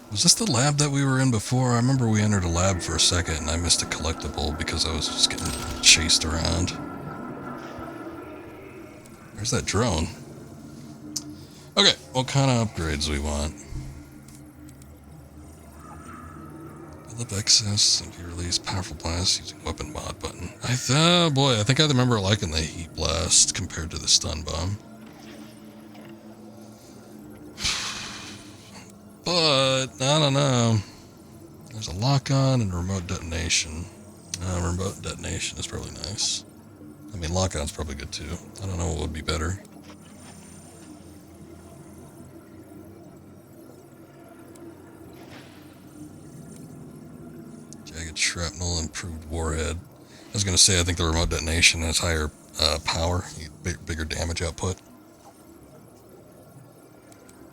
Was this the lab that we were in before? I remember we entered a lab for a second and I missed a collectible because I was just getting chased around. There's that drone. Okay, what kind of upgrades we want? Build up excess and be released powerful blast using weapon mod button. Oh boy, I think I remember liking the heat blast compared to the stun bomb. But, I don't know. There's a lock-on and a remote detonation. Remote detonation is probably nice. I mean, lock-on's probably good too. I don't know what would be better. Jagged shrapnel, improved warhead. I was going to say, I think the remote detonation has higher power, bigger damage output.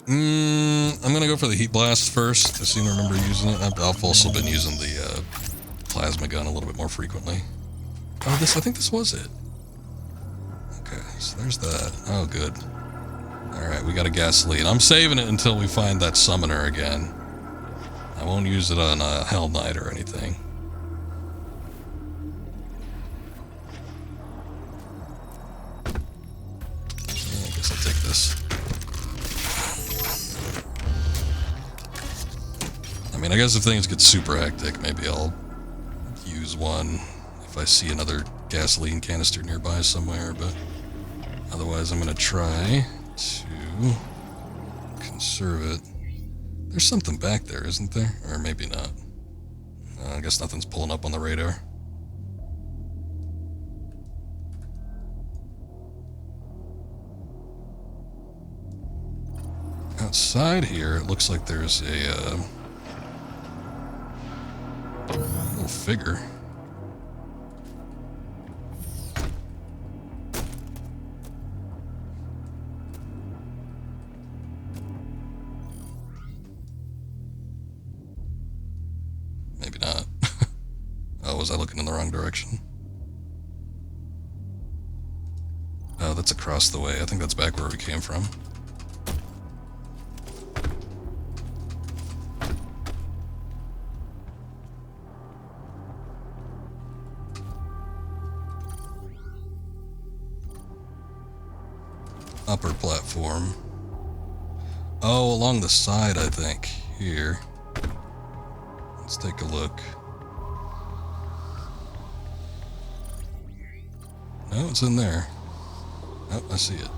I'm gonna go for the heat blast first. I seem to remember using it. I've also been using the plasma gun a little bit more frequently. Oh, I think this was it. Okay, so there's that. Oh, good. Alright, we got a gasoline. I'm saving it until we find that summoner again. I won't use it on a Hell Knight or anything. Yeah, I guess I'll take this. I guess if things get super hectic, maybe I'll use one if I see another gasoline canister nearby somewhere, but otherwise I'm going to try to conserve it. There's something back there, isn't there? Or maybe not. I guess nothing's pulling up on the radar. Outside here, it looks like there's a little figure. Maybe not. Oh, was I looking in the wrong direction? Oh, that's across the way. I think that's back where we came from. Upper platform. Oh, along the side, I think. Here. Let's take a look. No, it's in there. Oh, I see it.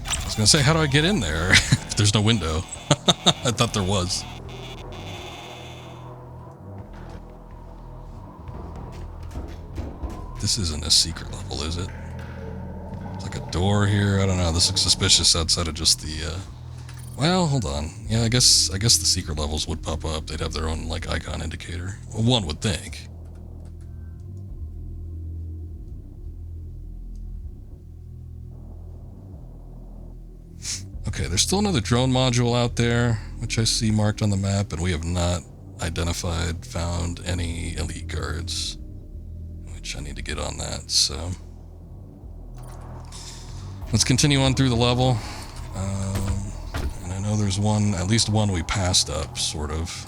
I was gonna say, how do I get in there if there's no window? I thought there was. This isn't a secret level, is it? It's like a door here. I don't know. This looks suspicious outside of just the, well, hold on. Yeah, I guess the secret levels would pop up. They'd have their own, like, icon indicator. Well, one would think. Okay, there's still another drone module out there, which I see marked on the map, and we have not found any elite guards. Which I need to get on that, so let's continue on through the level. And I know there's one, at least one we passed up, sort of.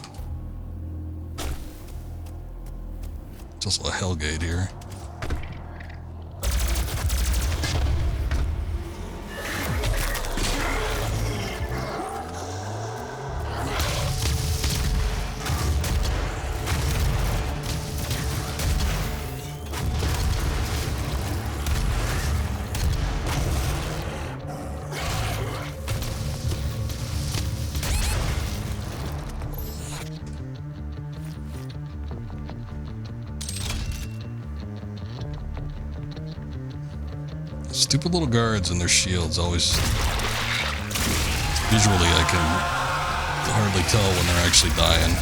It's also a Hellgate here. Stupid little guards and their shields always... Visually, I can hardly tell when they're actually dying.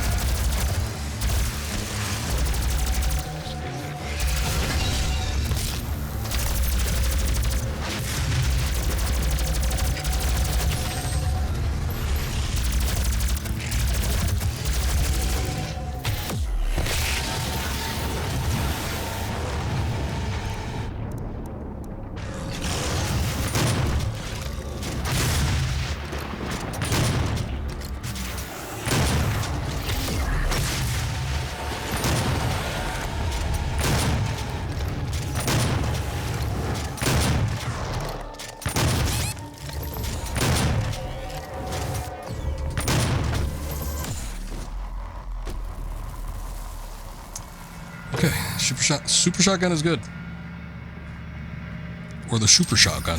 Okay, super shotgun is good. Or the super shotgun.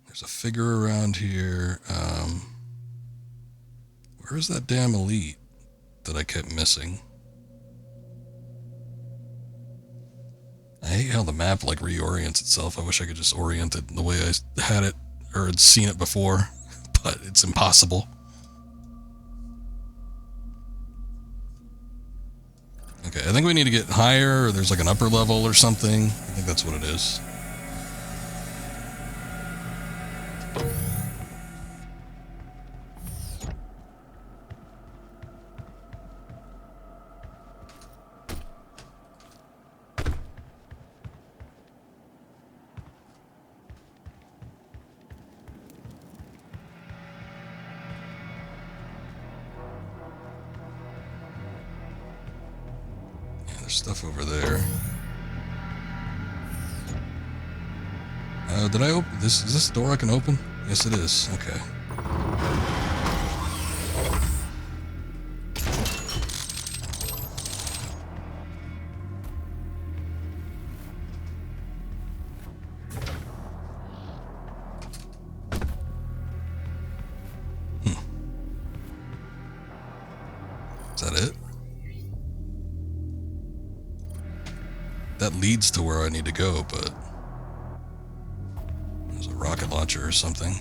There's a figure around here. Where is that damn elite that I kept missing? I hate how the map like reorients itself. I wish I could just orient it the way I had it or had seen it before, but it's impossible. Okay, I think we need to get higher, or there's like an upper level or something. I think that's what it is. There's stuff over there. Did I open this? Is this a door I can open? Yes, it is. Okay. Is that it? That leads to where I need to go, but there's a rocket launcher or something.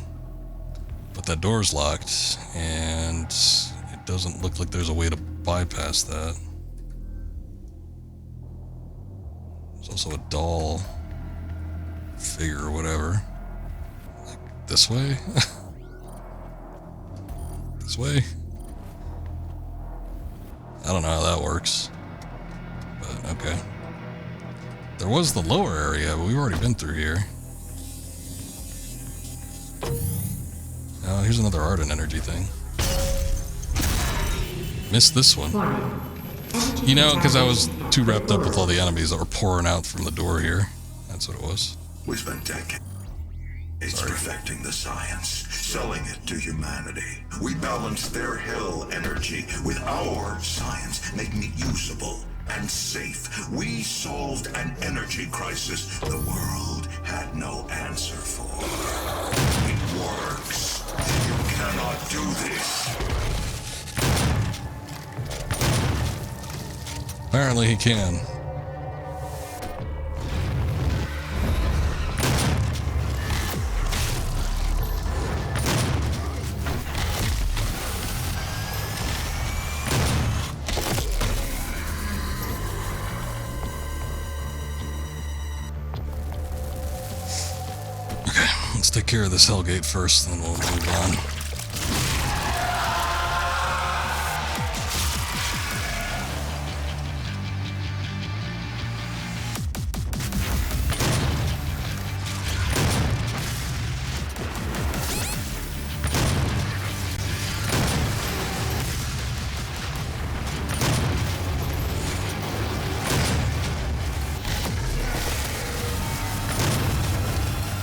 But that door's locked, and it doesn't look like there's a way to bypass that. There's also a doll figure or whatever. Like this way? This way? I don't know how that works. But okay. There was the lower area, but we've already been through here. Oh, here's another art and energy thing. Missed this one. You know, because I was too wrapped up with all the enemies that were pouring out from the door here. That's what it was. We spent decades perfecting the science, selling it to humanity. We balanced their hell energy with our science, making it usable and safe. We solved an energy crisis the world had no answer for. It works. You cannot do this. Apparently he can. Let's take care of this Hellgate first, and then we'll move on.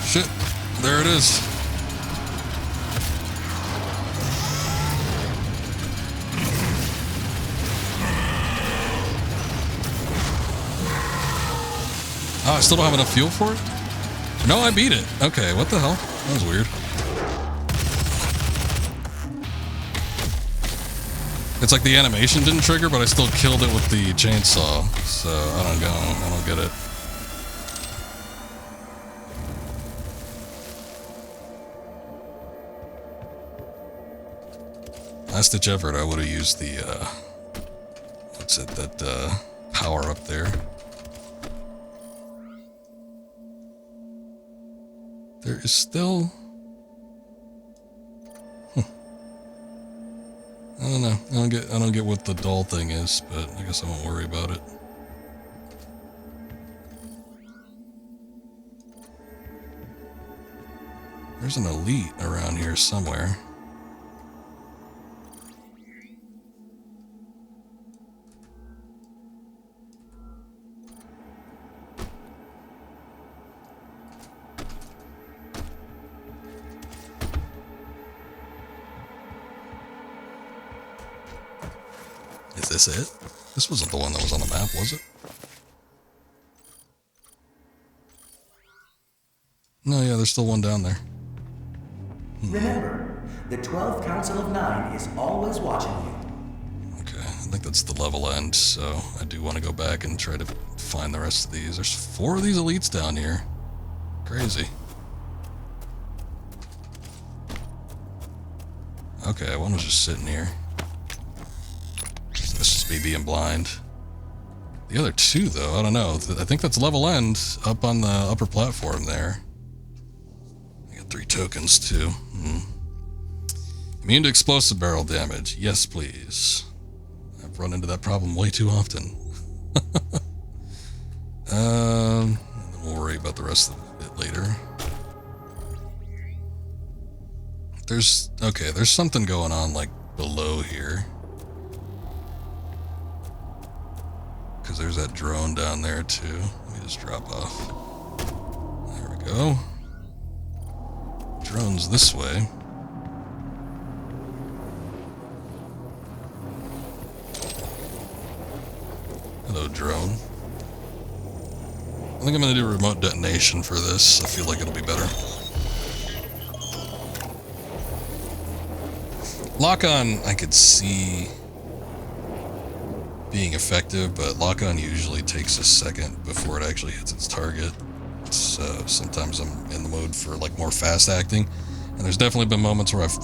Shit. There it is. Oh, I still don't have enough fuel for it? No, I beat it. Okay, what the hell? That was weird. It's like the animation didn't trigger, but I still killed it with the chainsaw. So, I don't get it. Last ditch effort, I would have used the, what's it, that, power up there. There is still... I don't know. I don't get what the doll thing is, but I guess I won't worry about it. There's an elite around here somewhere. Is this it? This wasn't the one that was on the map, was it? No, yeah, there's still one down there. Remember, the 12th Council of Nine is always watching you. Okay, I think that's the level end, so I do want to go back and try to find the rest of these. There's 4 of these elites down here. Crazy. Okay, one was just sitting here. That's just me being blind. The other 2, though, I don't know. I think that's level end up on the upper platform there. I got 3 tokens, too. Immune to explosive barrel damage. Yes, please. I've run into that problem way too often. We'll worry about the rest of it later. There's something going on, like, below here. because there's that drone down there too. Let me just drop off. There we go. Drone's this way. Hello, drone. I think I'm going to do remote detonation for this. I feel like it'll be better. Lock-on, I could see being effective, but lock-on usually takes a second before it actually hits its target. So sometimes I'm in the mode for like more fast acting, and there's definitely been moments where I've,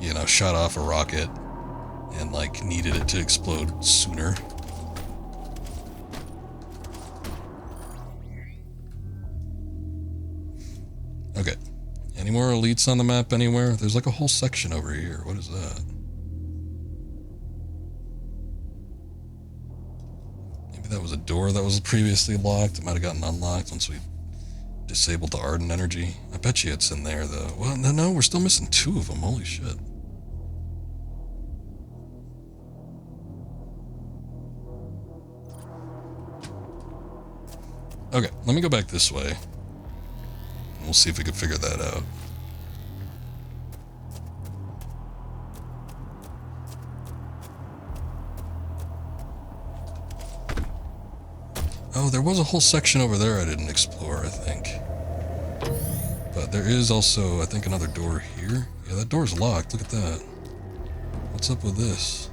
you know, shot off a rocket and like needed it to explode sooner. Okay. Any more elites on the map anywhere? There's like a whole section over here. What is that? Maybe that was a door that was previously locked. It might have gotten unlocked once we disabled the ardent energy. I bet you it's in there though. Well, no, we're still missing 2 of them. Holy shit. Okay, let me go back this way. We'll see if we can figure that out. Oh, there was a whole section over there I didn't explore, I think. But there is also, I think, another door here. Yeah, that door's locked. Look at that. What's up with this?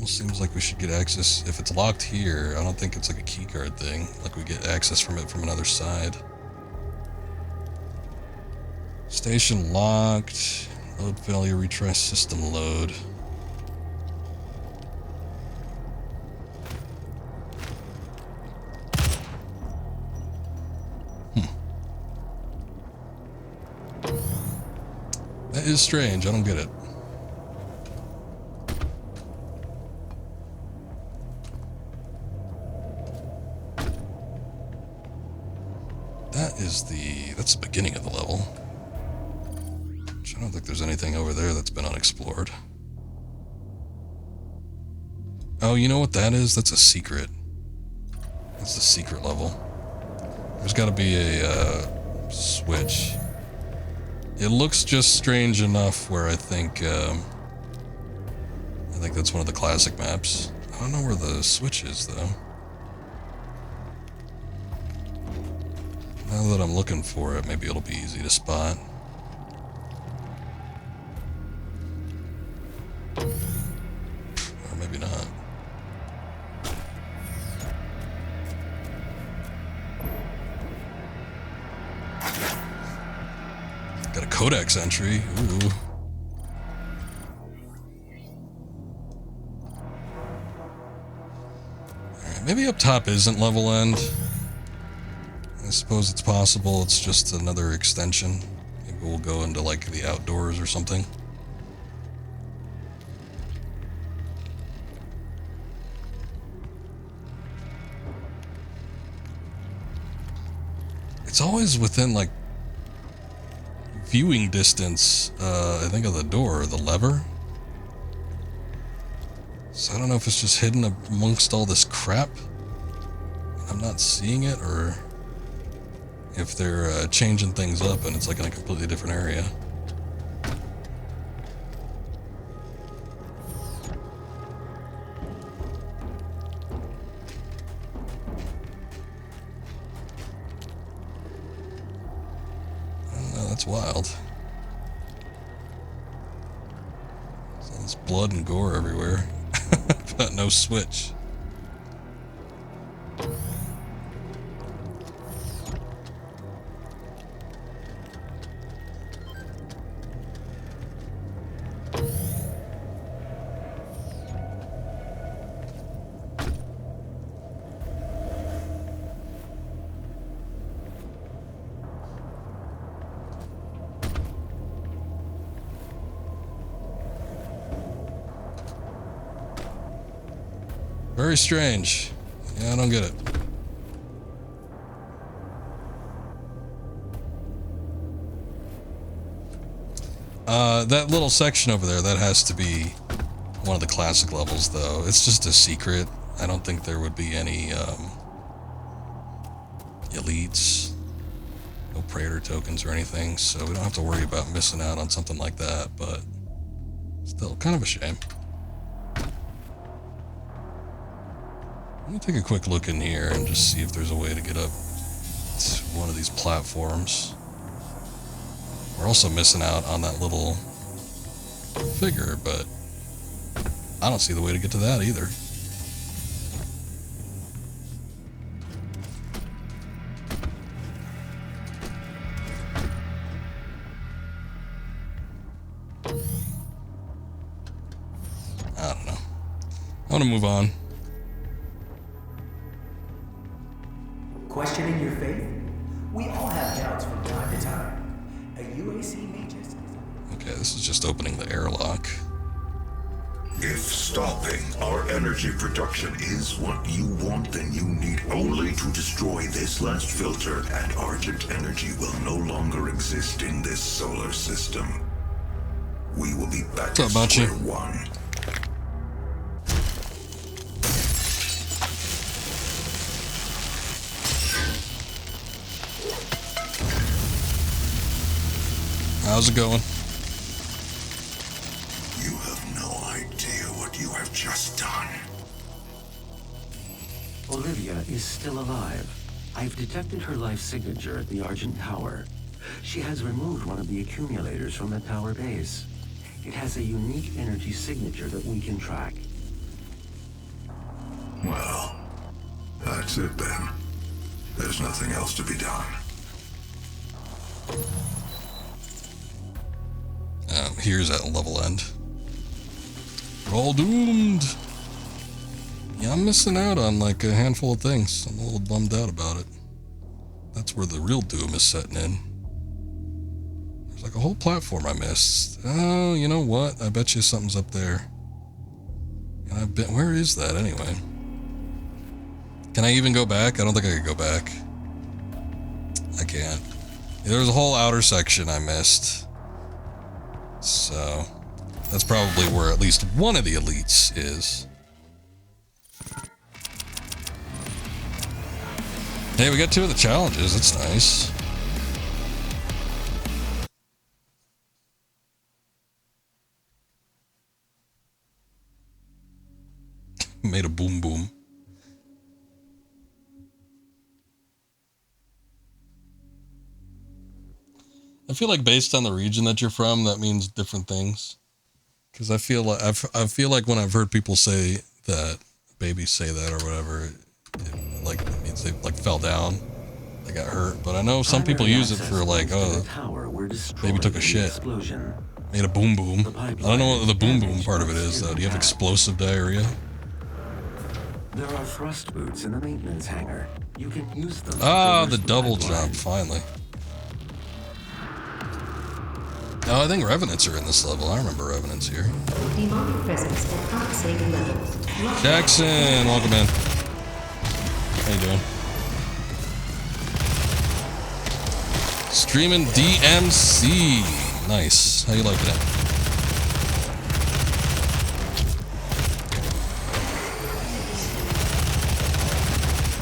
Seems like we should get access. If it's locked here, I don't think it's like a keycard thing. Like we get access from it from another side. Station locked. Load failure, retry system load. That is strange. I don't get it. That's the beginning of the level. Which I don't think there's anything over there that's been unexplored. Oh, you know what that is? That's a secret. That's the secret level. There's got to be a switch. It looks just strange enough where I think that's one of the classic maps. I don't know where the switch is though. Now that I'm looking for it, maybe it'll be easy to spot. Or maybe not. Got a codex entry. Ooh. Alright, maybe up top isn't level end. I suppose it's possible it's just another extension. Maybe we'll go into like the outdoors or something. It's always within like viewing distance, I think, of the door, the lever. So I don't know if it's just hidden amongst all this crap. I'm not seeing it, or if they're changing things up and it's like in a completely different area. I don't know, that's wild. So there's blood and gore everywhere, but no switch. Very strange. Yeah, I don't get it. That little section over there, that has to be one of the classic levels, though. It's just a secret. I don't think there would be any, elites. No Praetor tokens or anything, so we don't have to worry about missing out on something like that, but still, kind of a shame. Let me take a quick look in here and just see if there's a way to get up to one of these platforms. We're also missing out on that little figure, but I don't see the way to get to that either. I don't know. I want to move on. Questioning your faith? We all have doubts from time to time. A UAC Magus. Okay, this is just opening the airlock. If stopping our energy production is what you want, then you need only to destroy this last filter, and Argent energy will no longer exist in this solar system. We will be back What's up, at Bunchy? square one. How's it going? You have no idea what you have just done. Olivia is still alive. I've detected her life signature at the Argent Tower. She has removed one of the accumulators from the tower base. It has a unique energy signature that we can track. Well, that's it then. There's nothing else to be done. Here's at level end. We're all doomed. Yeah, I'm missing out on like a handful of things. I'm a little bummed out about it. That's where the real doom is setting in. There's like a whole platform I missed. Oh, you know what? I bet you something's up there. And I bet, where is that anyway? Can I even go back? I don't think I could go back. I can't. There's a whole outer section I missed. So, that's probably where at least one of the elites is. Hey, we got 2 of the challenges. That's nice. Made a boom boom. I feel like based on the region that you're from, that means different things. Because I feel like when I've heard people say that, babies say that or whatever, it means they like fell down, they got hurt. But I know some people use it for like, oh, baby took a shit, made a boom boom. I don't know what the boom boom part of it is though. Do you have explosive diarrhea? There are thrust boots in the maintenance hangar. You can use them. Ah, the double jump, finally. Oh, I think Revenants are in this level. I remember Revenants here. Demonic presence at unsafe levels. Jackson, welcome in. How you doing? Streaming DMC. Nice. How you liking it?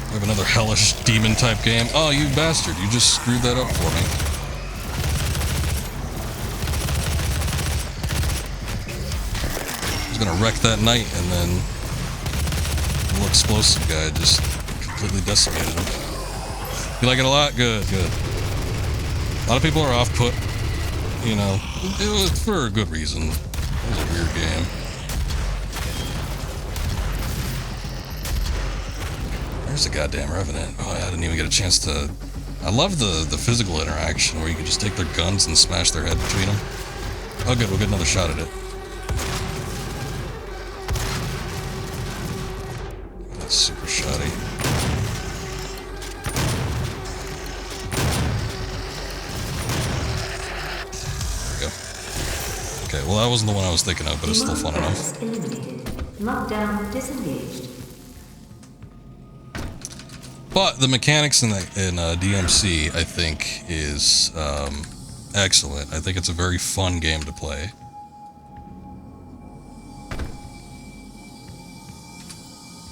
We have another hellish demon type game. Oh, you bastard. You just screwed that up for me. Gonna wreck that knight, and then the little explosive guy just completely decimated him. You like it a lot? Good, good. A lot of people are off put, you know, it was for a good reason. It was a weird game. There's a goddamn Revenant. Oh, I didn't even get a chance to... I love the physical interaction where you can just take their guns and smash their head between them. Oh good, we'll get another shot at it. Super shoddy. There we go. Okay, well that wasn't the one I was thinking of, but it's still fun enough. Lockdown disengaged. But the mechanics in DMC, I think, is excellent. I think it's a very fun game to play.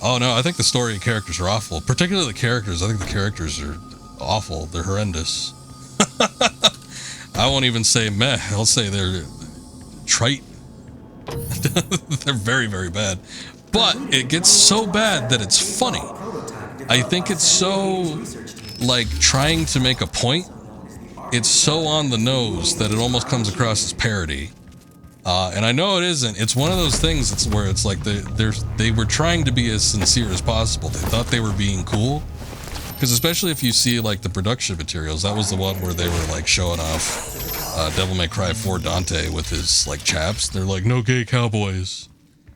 Oh no, I think the story and characters are awful. Particularly the characters. I think the characters are awful. They're horrendous. I won't even say meh. I'll say they're trite. They're very, very bad. But it gets so bad that it's funny. I think it's so, like, trying to make a point. It's so on the nose that it almost comes across as parody. And I know it isn't. It's one of those things that's where it's like they were trying to be as sincere as possible. They thought they were being cool. Because especially if you see, like, the production materials, that was the one where they were, like, showing off Devil May Cry 4 Dante with his, like, chaps. They're like, no gay cowboys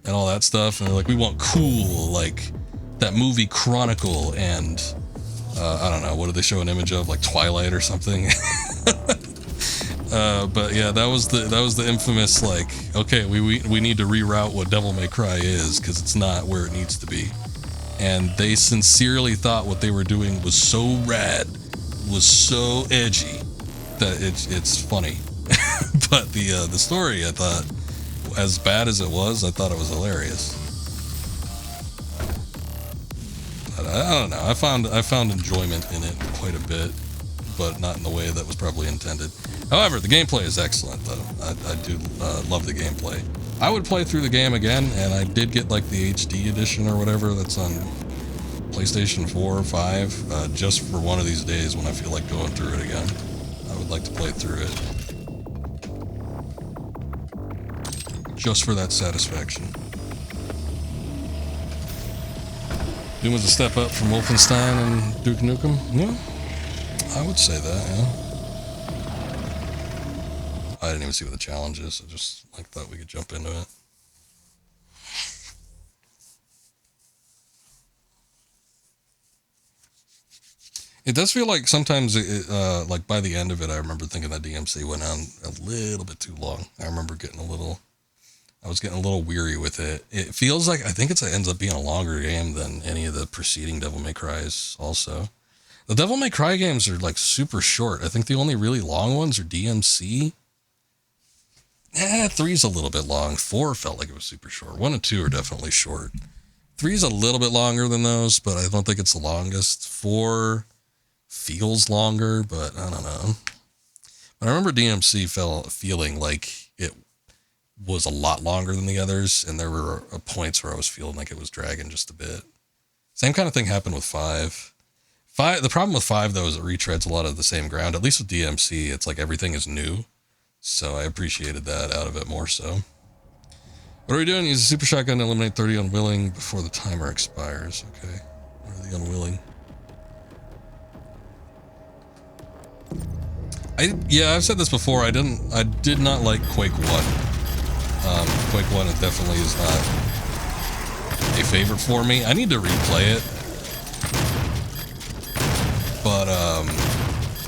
and all that stuff. And they're like, we want cool, like, that movie Chronicle and, I don't know, what did they show an image of? Like Twilight or something? But yeah, that was the infamous, like, okay, we need to reroute what Devil May Cry is because it's not where it needs to be. And they sincerely thought what they were doing was so rad, was so edgy that it's funny. But the story, I thought, as bad as it was, I thought it was hilarious. But I don't know. I found enjoyment in it quite a bit, but not in the way that was probably intended. However, the gameplay is excellent, though. I do love the gameplay. I would play through the game again, and I did get, like, the HD edition or whatever that's on PlayStation 4 or 5, just for one of these days when I feel like going through it again. I would like to play through it. Just for that satisfaction. Doom was a step up from Wolfenstein and Duke Nukem? Yeah, I would say that, yeah. I didn't even see what the challenge is. I just, like, thought we could jump into it. It does feel like sometimes, like, by the end of it, I remember thinking that DMC went on a little bit too long. I remember I was getting a little weary with it. It feels like, I think it ends up being a longer game than any of the preceding Devil May Cries also. The Devil May Cry games are, like, super short. I think the only really long ones are DMC. 3's a little bit long. 4 felt like it was super short. 1 and 2 are definitely short. 3's a little bit longer than those, but I don't think it's the longest. 4 feels longer, but I don't know. But I remember DMC feeling like it was a lot longer than the others, and there were points where I was feeling like it was dragging just a bit. Same kind of thing happened with 5. The problem with 5, though, is it retreads a lot of the same ground. At least with DMC, it's like everything is new. So I appreciated that out of it more so. What are we doing? Use a super shotgun to eliminate 30 unwilling before the timer expires. Okay. Where are the unwilling? I've said this before. I did not like Quake 1. Quake 1 definitely is not a favorite for me. I need to replay it. But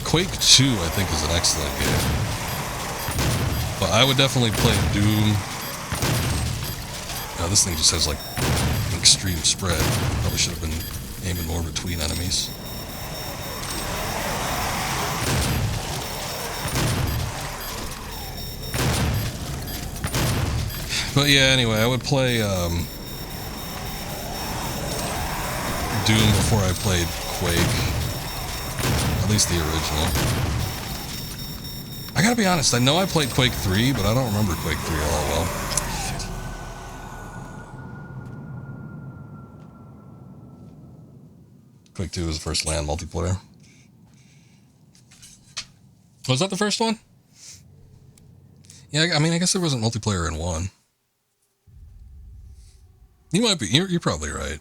Quake 2, I think, is an excellent game. But I would definitely play Doom. Now this thing just has, like, an extreme spread. Probably should have been aiming more between enemies. But yeah, anyway, I would play Doom before I played Quake. At least the original. I gotta be honest, I know I played Quake 3, but I don't remember Quake 3 all that well. Quake 2 was the first LAN multiplayer. Was that the first one? Yeah, I mean, I guess there wasn't multiplayer in 1. You might be, you're probably right.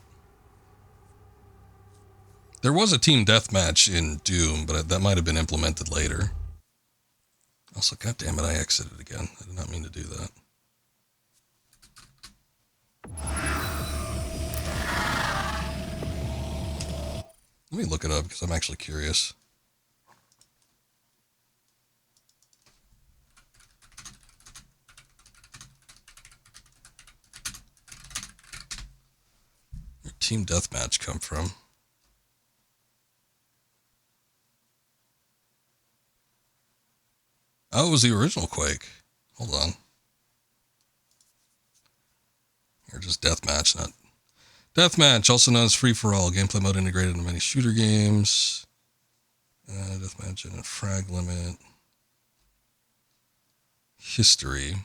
There was a team deathmatch in Doom, but that might have been implemented later. Also, goddammit, I exited again. I did not mean to do that. Let me look it up because I'm actually curious. Where did Team Deathmatch come from? Oh, it was the original Quake. Hold on. Or just Deathmatch, not... Deathmatch, also known as free-for-all. Gameplay mode integrated into many shooter games. Deathmatch and a frag limit. History.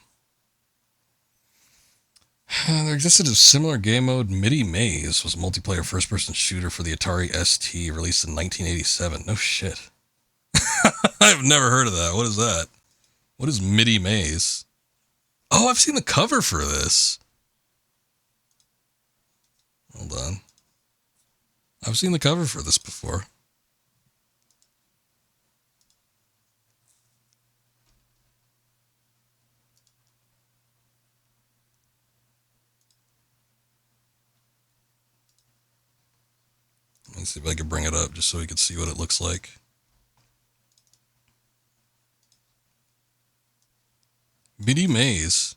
There existed a similar game mode. MIDI Maze was a multiplayer first-person shooter for the Atari ST, released in 1987. No shit. I've never heard of that. What is that? What is MIDI Maze? Oh, I've seen the cover for this. Hold on. I've seen the cover for this before. Let me see if I can bring it up just so we can see what it looks like. MIDI Maze.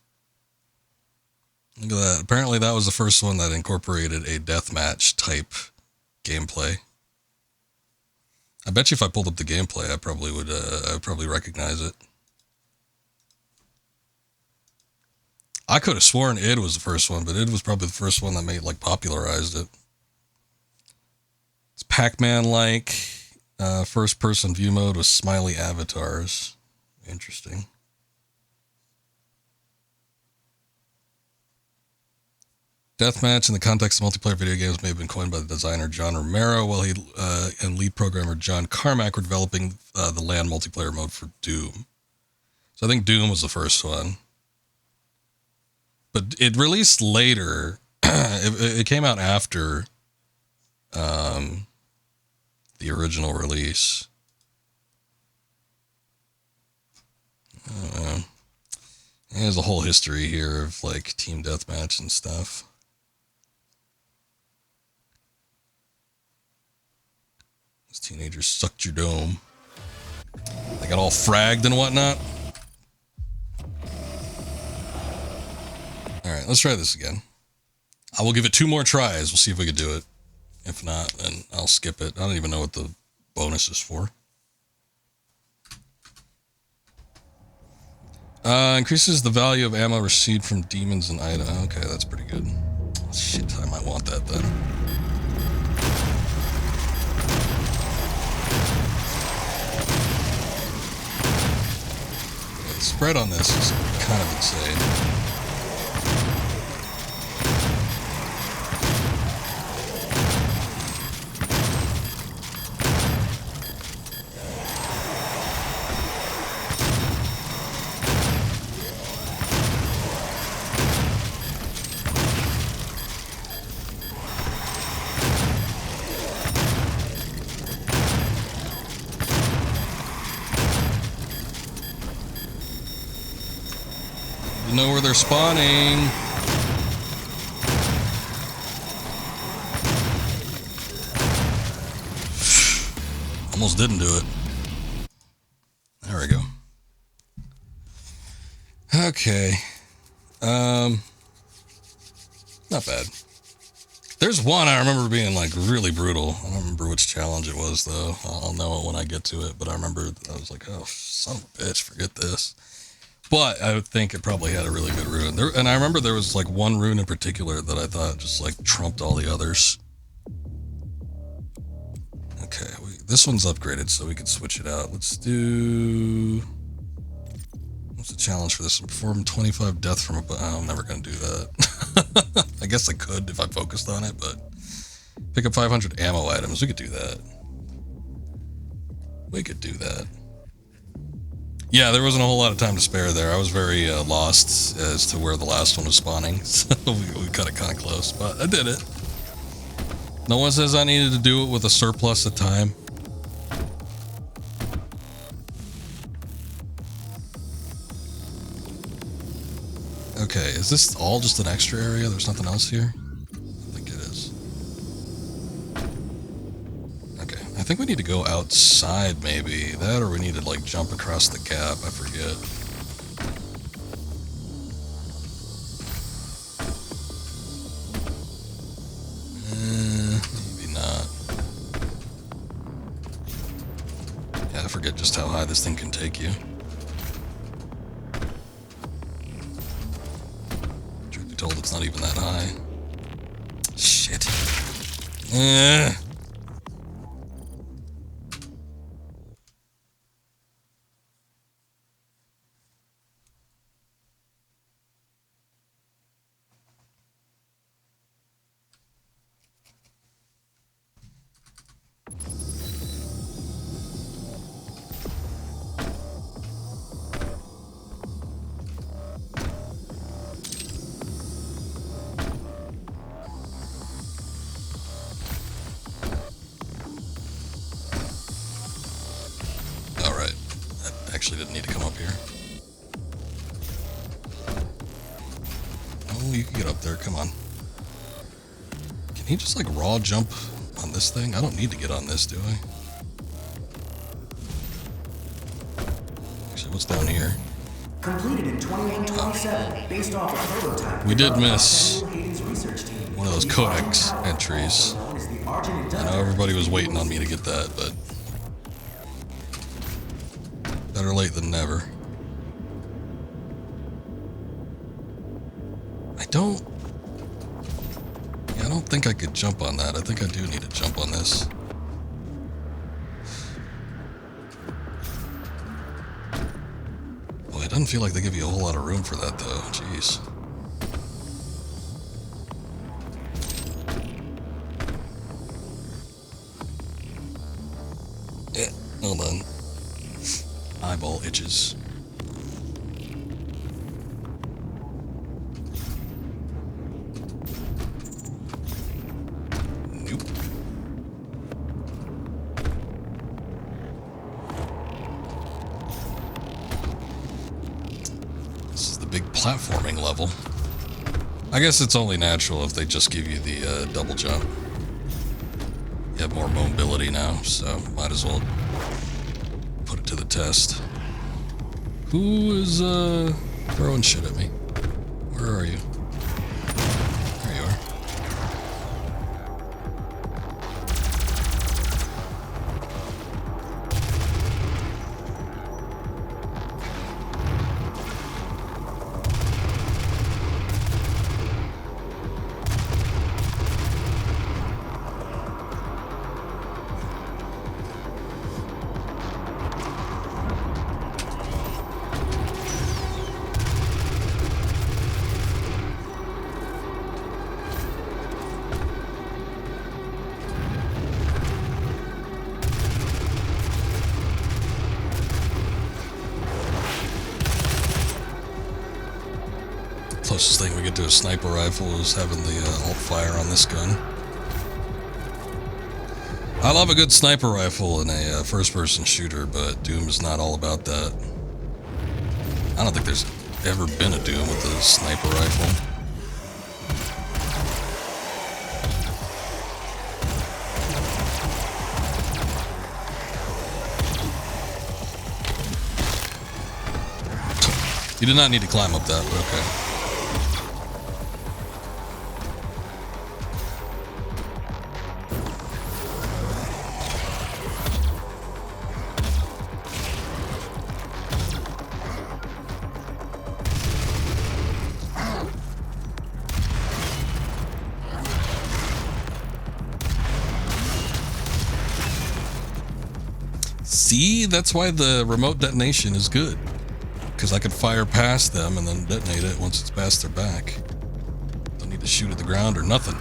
Look at that. Apparently that was the first one that incorporated a deathmatch type gameplay. I bet you if I pulled up the gameplay, I probably would I'd probably recognize it. I could have sworn id was the first one, but id was probably the first one that popularized it. It's Pac-Man-like first-person view mode with smiley avatars. Interesting. Deathmatch in the context of multiplayer video games may have been coined by the designer John Romero, while he and lead programmer John Carmack were developing the LAN multiplayer mode for Doom. So I think Doom was the first one. But it released later. It came out after the original release. There's a whole history here of like team deathmatch and stuff. These teenagers sucked your dome. They got all fragged and whatnot. Alright, let's try this again. I will give it 2 more tries. We'll see if we can do it. If not, then I'll skip it. I don't even know what the bonus is for. Increases the value of ammo received from demons and items. Okay, that's pretty good. Shit, I might want that then. The spread on this is kind of insane. Know where they're spawning. Almost didn't do it. There we go. Okay. Not bad. There's one I remember being like really brutal. I don't remember which challenge it was though. I'll know it when I get to it, but I remember I was like, oh, son of a bitch, forget this. But I would think it probably had a really good rune. And I remember there was like one rune in particular that I thought just like trumped all the others. Okay, this one's upgraded so we can switch it out. Let's do... What's the challenge for this one? Perform 25 death from a... Oh, I'm never going to do that. I guess I could if I focused on it, but... Pick up 500 ammo items. We could do that. We could do that. Yeah, there wasn't a whole lot of time to spare there. I was very lost as to where the last one was spawning, so we got it kind of close, but I did it. No one says I needed to do it with a surplus of time. Okay, is this all just an extra area? There's nothing else here? I think it is. Okay, I think we need to go outside maybe. That or we need to like jump across the gap, I forget. Maybe not. Yeah, I forget just how high this thing can take you. It's not even that high. Shit. Alright. That actually didn't need to come up here. Oh, you can get up there. Come on. Can he just like raw jump on this thing? I don't need to get on this, do I? Actually, what's down here? Completed in 2127, based off a prototype. We did miss Samuel Hayden's research team. one of those codex entries. Also known as the Argent I know everybody was waiting on me to get that, but better late than never. I don't think I could jump on that. I think I do need to jump on this. Boy, it doesn't feel like they give you a whole lot of room for that, though. Jeez. Yeah, hold on. Eyeball itches. Nope. This is the big platforming level. I guess it's only natural if they just give you the double jump. You have more mobility now, so might as well put it to the test. Who is throwing shit at me? Where are you? There you are. Closest thing we get to a sniper rifle is having the alt fire on this gun. I love a good sniper rifle in a first-person shooter, but Doom is not all about that. I don't think there's ever been a Doom with a sniper rifle. You did not need to climb up that, but okay. See, that's why the remote detonation is good. Because I could fire past them and then detonate it once it's past their back. Don't need to shoot at the ground or nothing.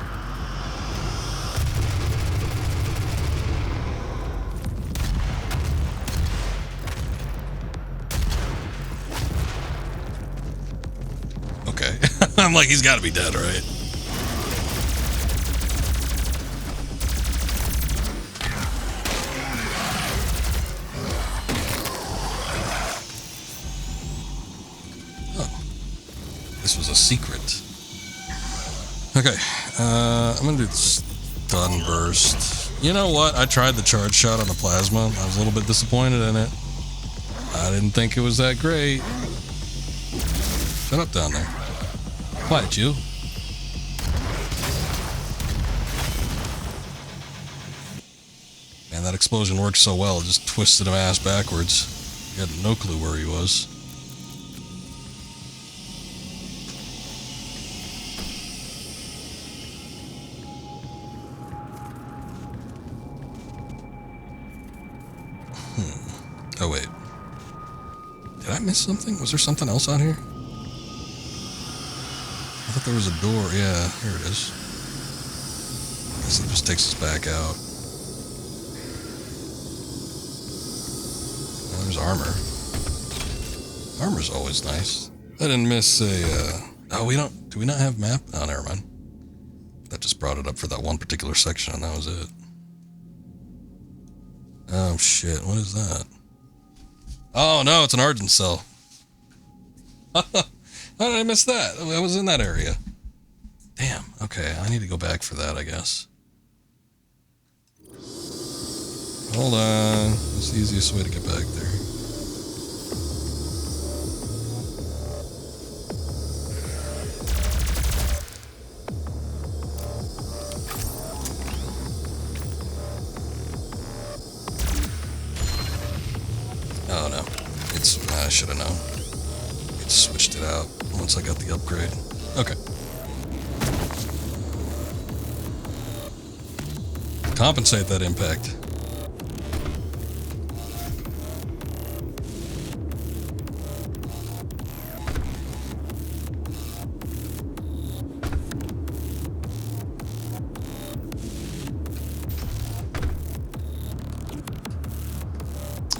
Okay. I'm like, he's got to be dead, right? This was a secret. Okay, I'm gonna do stun burst. You know what? I tried the charge shot on the plasma. I was a little bit disappointed in it. I didn't think it was that great. Shut up down there. Quiet, you. Man, that explosion worked so well. It just twisted him ass backwards. He had no clue where he was. Oh, wait. Did I miss something? Was there something else out here? I thought there was a door. Yeah, here it is. I guess it just takes us back out. Oh, there's armor. Armor's always nice. I didn't miss a, oh, we don't... Do we not have map? Oh, never mind. That just brought it up for that one particular section, and that was it. Oh, shit. What is that? Oh, no, it's an Argent cell. How did I miss that? I was in that area. Damn. Okay, I need to go back for that, I guess. Hold on. It's the easiest way to get back there. Oh no, it's, I should have known. It switched it out once I got the upgrade. Okay. Compensate that impact.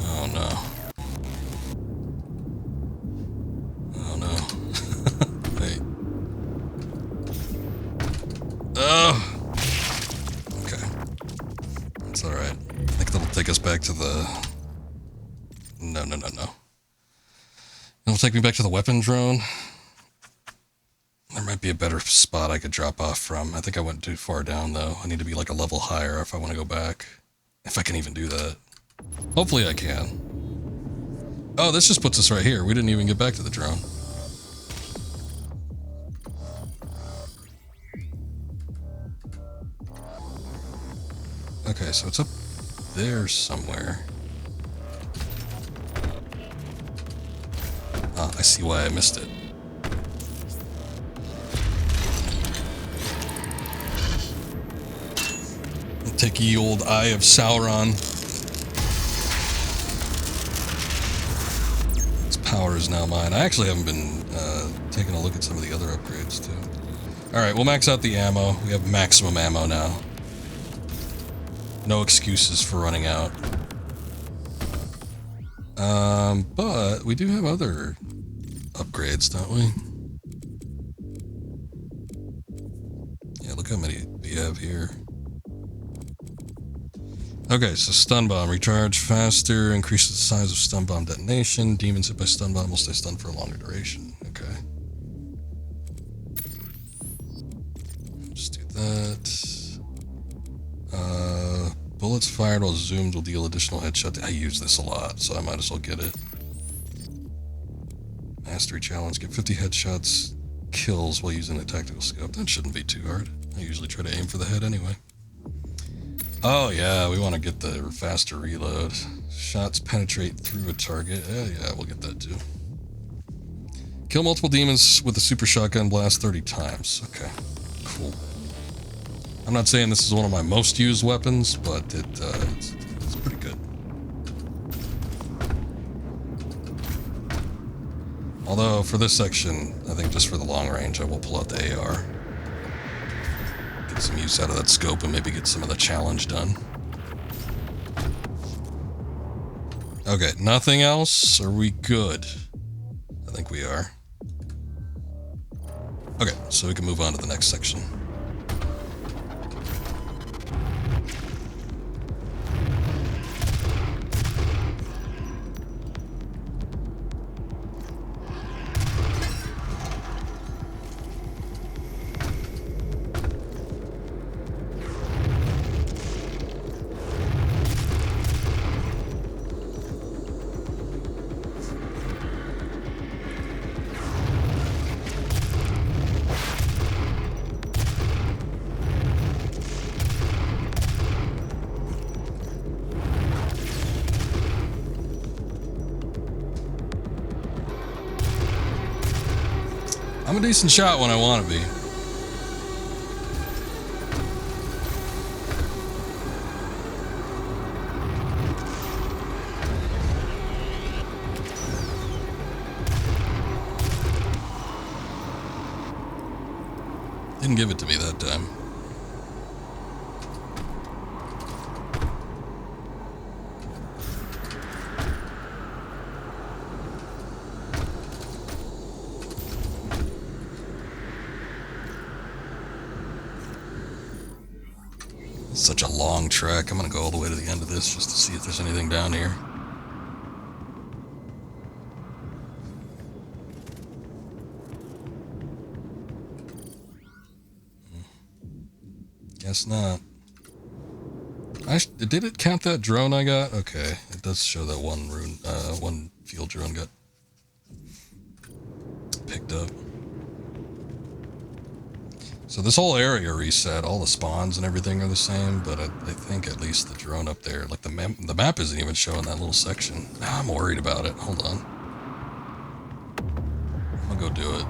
Oh no. Oh no. Wait. Oh! Okay. It's alright. I think that'll take us back to the... No. It'll take me back to the weapon drone. There might be a better spot I could drop off from. I think I went too far down, though. I need to be like a level higher if I want to go back. If I can even do that. Hopefully I can. Oh, this just puts us right here. We didn't even get back to the drone. Okay, so it's up there somewhere. Ah, I see why I missed it. Take ye old Eye of Sauron. Its power is now mine. I actually haven't been taking a look at some of the other upgrades too. Alright, we'll max out the ammo. We have maximum ammo now. No excuses for running out. But we do have other upgrades, don't we? Yeah, look how many we have here. Okay, so stun bomb. Recharge faster, increases the size of stun bomb detonation. Demons hit by stun bomb will stay stunned for a longer duration. Okay. Just do that. Bullets fired while zoomed will deal additional headshot. I use this a lot, so I might as well get it. Mastery challenge. Get 50 headshots, kills while using a tactical scope. That shouldn't be too hard. I usually try to aim for the head anyway. Oh yeah, we want to get the faster reload. Shots penetrate through a target. Yeah, we'll get that too. Kill multiple demons with a super shotgun blast 30 times. Okay, cool. I'm not saying this is one of my most used weapons, but it's pretty good. Although for this section, I think just for the long range, I will pull out the AR. Get some use out of that scope and maybe get some of the challenge done. Okay, nothing else? Are we good? I think we are. Okay, so we can move on to the next section. I'm a decent shot when I want to be. Didn't give it to me that time. It's such a long trek. I'm gonna go all the way to the end of this just to see if there's anything down here. Guess not. Did it count that drone I got? Okay, it does show that one field drone got picked up. So this whole area reset. All the spawns and everything are the same, but I think at least the drone up there, like the map isn't even showing that little section. I'm worried about it. Hold on. I'll go do it.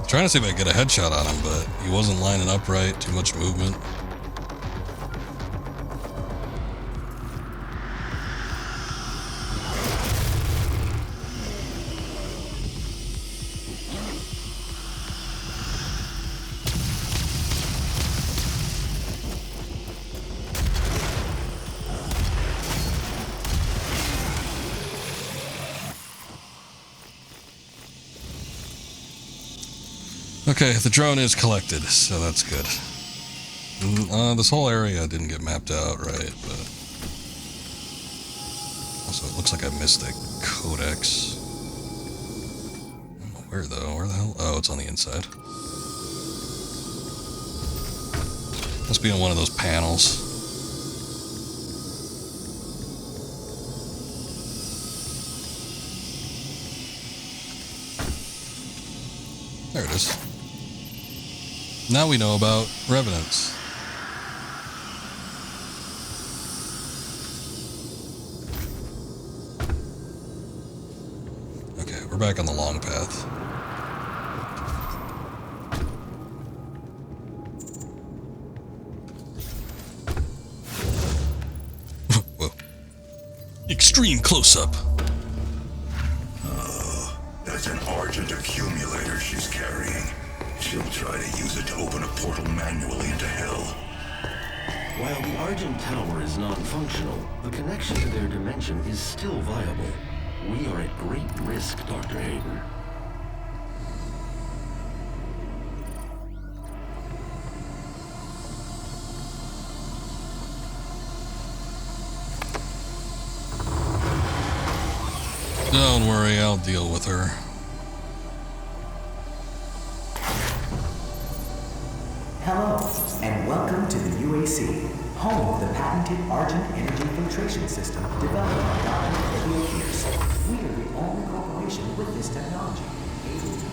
Trying to see if I could get a headshot on him, but he wasn't lining up right. Too much movement. Okay, the drone is collected, so that's good. This whole area didn't get mapped out right, but... Also, it looks like I missed the codex. I don't know where, though. Where the hell? Oh, it's on the inside. Must be on one of those panels. There it is. Now we know about revenants. Okay, we're back on the long path. Whoa. Extreme close-up. That's an Argent accumulator she's carrying. She'll try to use it to open a portal manually into hell. While the Argent Tower is non-functional, the connection to their dimension is still viable. We are at great risk, Dr. Hayden. Don't worry, I'll deal with her. Hello, and welcome to the UAC, home of the patented Argent Energy Filtration System developed by Dr. Eddie Pierce. We are the only corporation with this technology, able to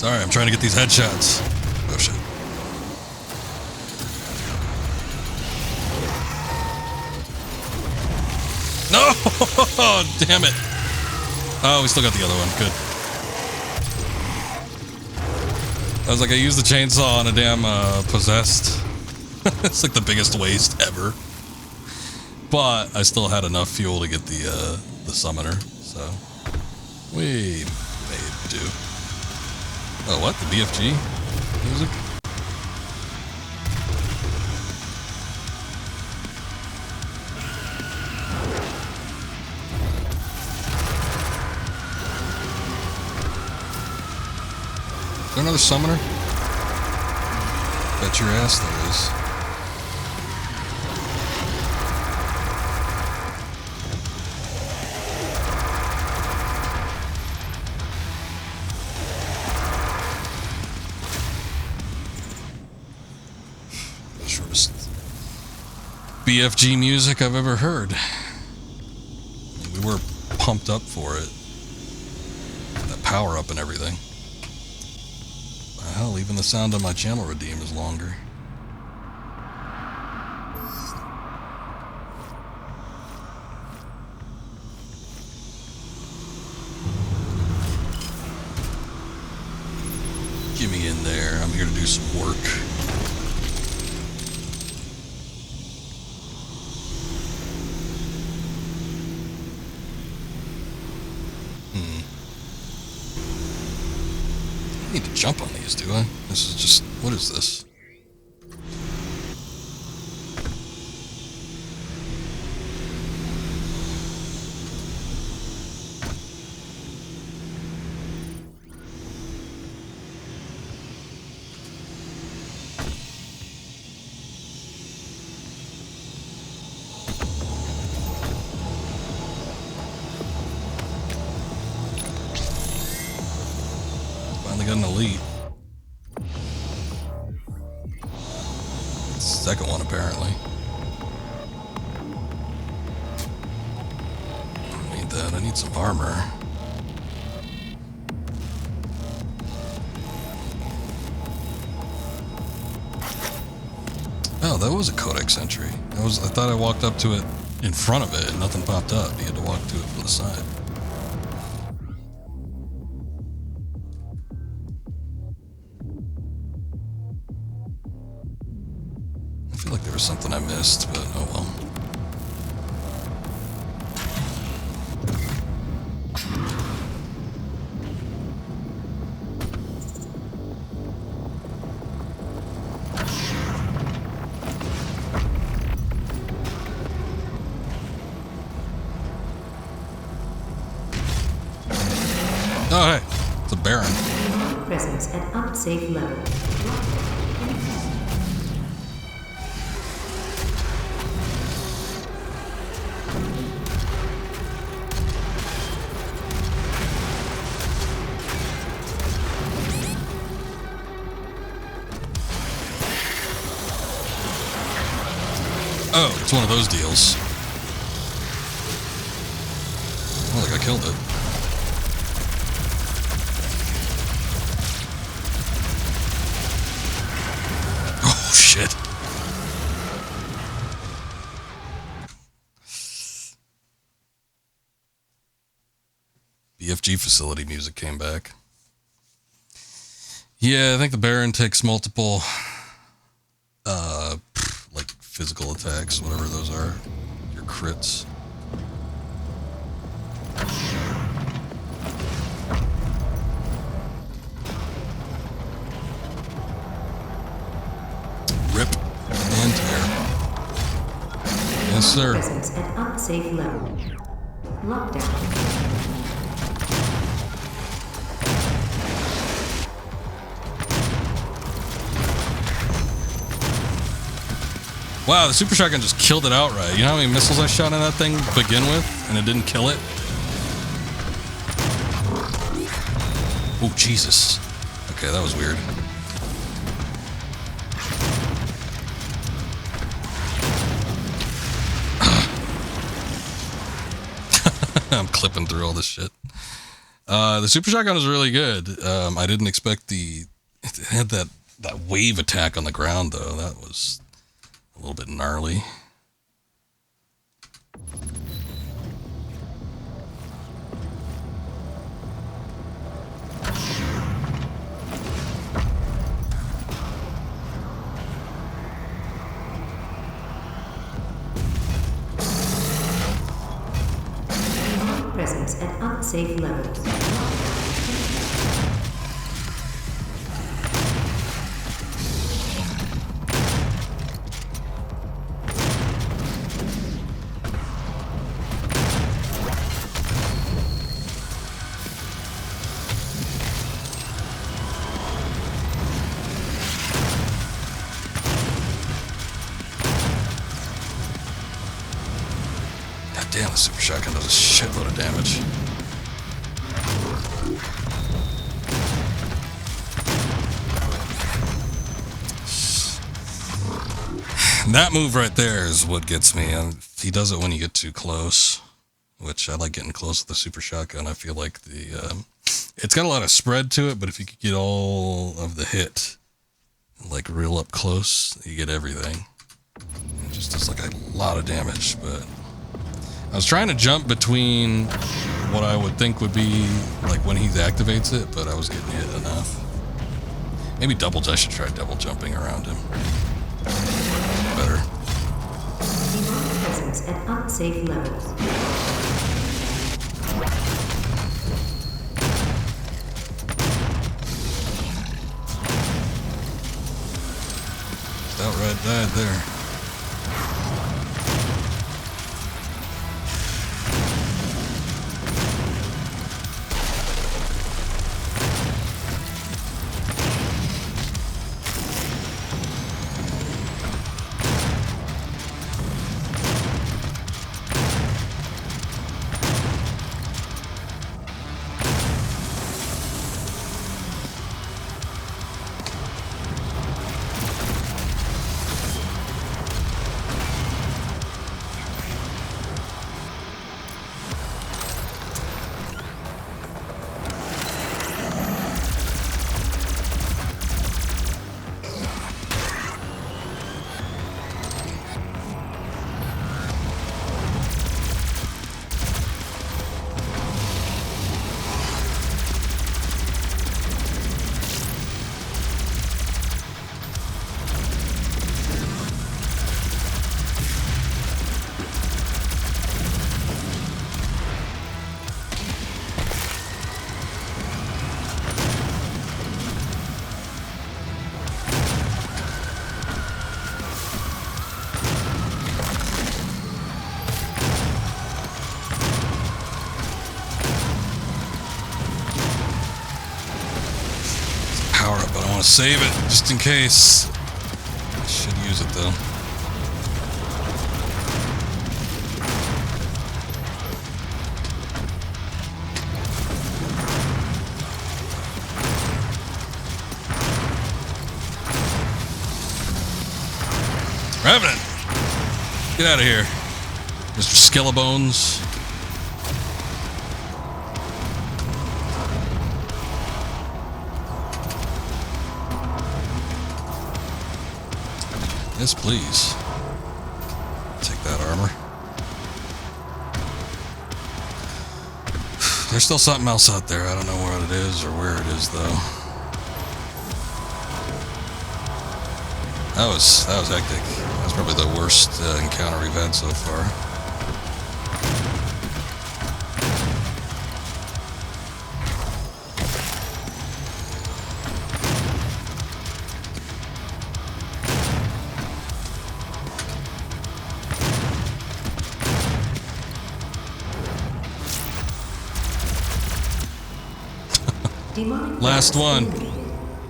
Sorry, I'm trying to get these headshots. Oh shit. No! Damn it. Oh, we still got the other one. Good. I was like, I used the chainsaw on a damn possessed. It's like the biggest waste ever. But I still had enough fuel to get the summoner, so we made do. Oh, what? The BFG music? Is there another summoner? Bet your ass there is. The shortest BFG music I've ever heard. We were pumped up for it. That power up and everything. Hell, even the sound on my channel redeem is longer. Get me in there. I'm here to do some work. I need to jump on these, do I? This is just... what is this? Finally got an elite. Second one, apparently. I don't need that. I need some armor. Oh, that was a codex entry. I thought I walked up to it in front of it and nothing popped up. You had to walk to it from the side. I feel like there was something I missed, but oh well. Oh, hey, it's a Baron. Presence at unsafe level. Oh, it's one of those deals. Oh, like I killed it. Oh, shit. BFG facility music came back. Yeah, I think the Baron takes multiple, like physical attacks, whatever those are. Your crits. Rip and tear. Yes, sir. Presence at unsafe level. Lockdown. Wow, the super shotgun just killed it outright. You know how many missiles I shot in that thing to begin with, and it didn't kill it? Oh, Jesus. Okay, that was weird. I'm clipping through all this shit. The super shotgun was really good. I didn't expect it had that wave attack on the ground though. That was a little bit gnarly. Presence at unsafe levels. God damn, the super shotgun does a shitload of damage. That move right there is what gets me. He does it when you get too close, which I like getting close with the super shotgun. I feel like it's got a lot of spread to it, but if you could get all of the hit, like real up close, you get everything. It just does like a lot of damage, but I was trying to jump between what I would think would be like when he activates it, but I was getting hit enough. Maybe I should try double jumping around him. Better. Demonic presence at unsafe levels. Outright died there. Save it just in case. I should use it though. Revenant! Get out of here, Mr. Skelebanes. Yes, please. Take that armor. There's still something else out there. I don't know what it is or where it is, though. That was hectic. That's probably the worst encounter we've had so far. Demonic Last one.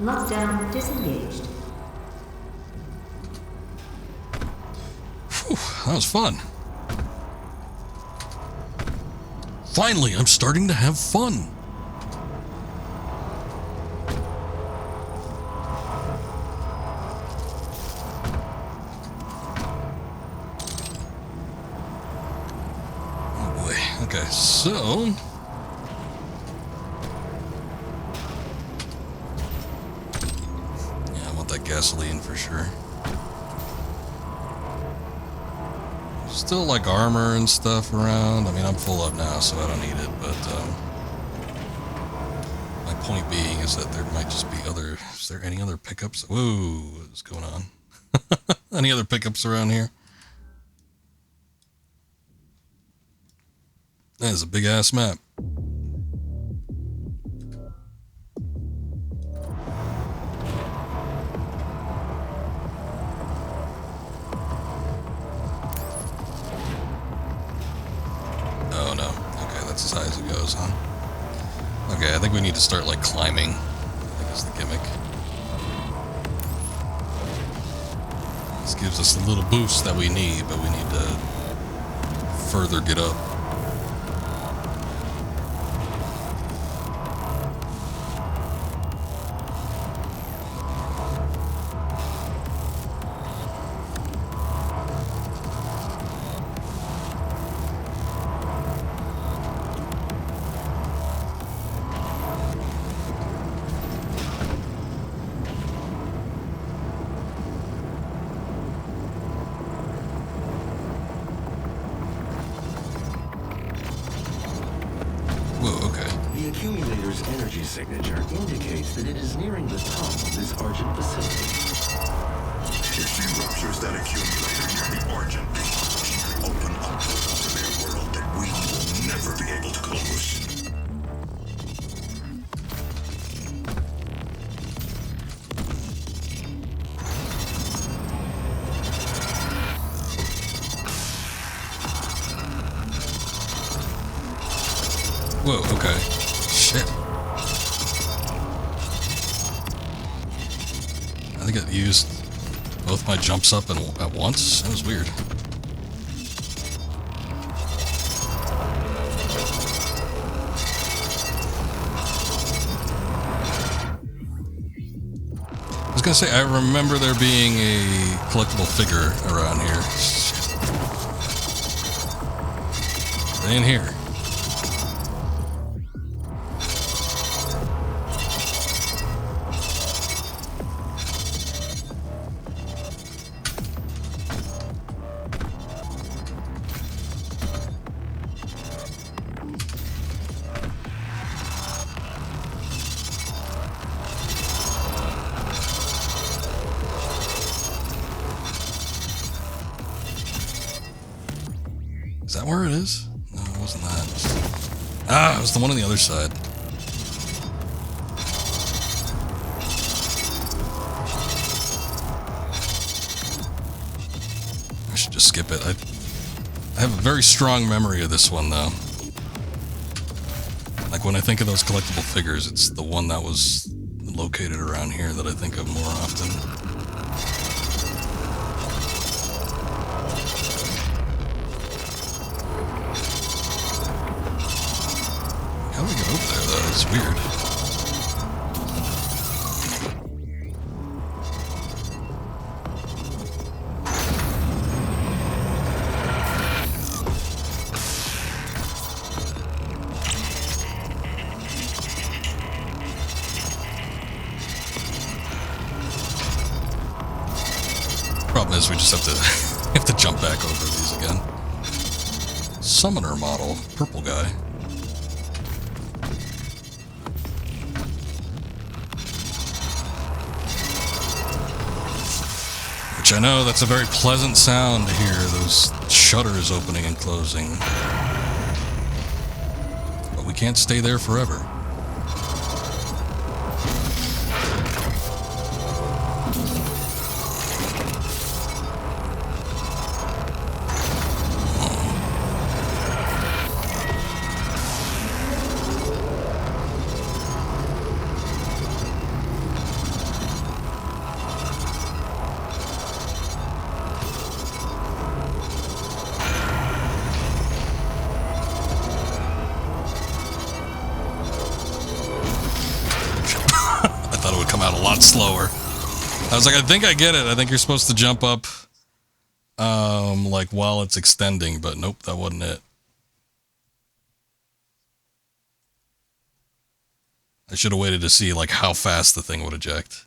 Lockdown disengaged. Whew, that was fun. Finally, I'm starting to have fun. Oh boy. Okay, so gasoline for sure. Still like armor and stuff around. I mean, I'm full up now, so I don't need it, but my point being is that there might just be other... Is there any other pickups? Whoa, what's going on? Any other pickups around here? That is a big-ass map. Oh, no. Okay, that's as high as it goes, huh? Okay, I think we need to start, like, climbing. I think is the gimmick. This gives us the little boost that we need, but we need to further get up. The accumulator's energy signature indicates that it is nearing the top of this Argent facility. If she ruptures that accumulator near the Argent, she could open up to their world that we will never be able to close. Whoa, okay. Shit. I think it used both my jumps up at once. That was weird. I was gonna say, I remember there being a collectible figure around here. Shit. Stay in here. Is that where it is? No, it wasn't that. Ah, it was the one on the other side. I should just skip it. I have a very strong memory of this one, though. Like, when I think of those collectible figures, it's the one that was located around here that I think of more often. How do we get over there, though? It's weird. Problem is, we just have to jump back over these again. Summoner model, purple guy. Which I know that's a very pleasant sound to hear, those shutters opening and closing. But we can't stay there forever. Out a lot slower. I was like, I think I get it. I think you're supposed to jump up like while it's extending, but nope, that wasn't it. I should have waited to see like how fast the thing would eject.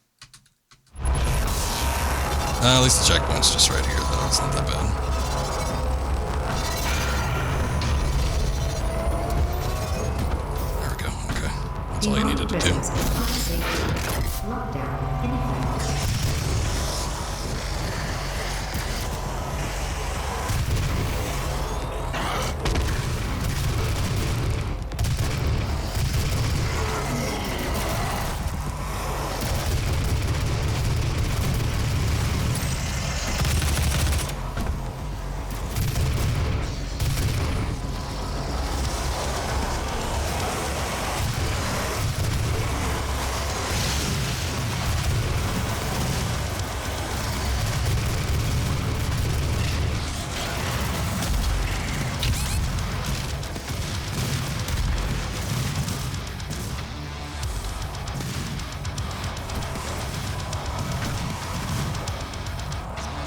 At least the checkpoint's just right here, though. It's not that bad. There we go. Okay. That's all you needed to do. Lockdown in effect.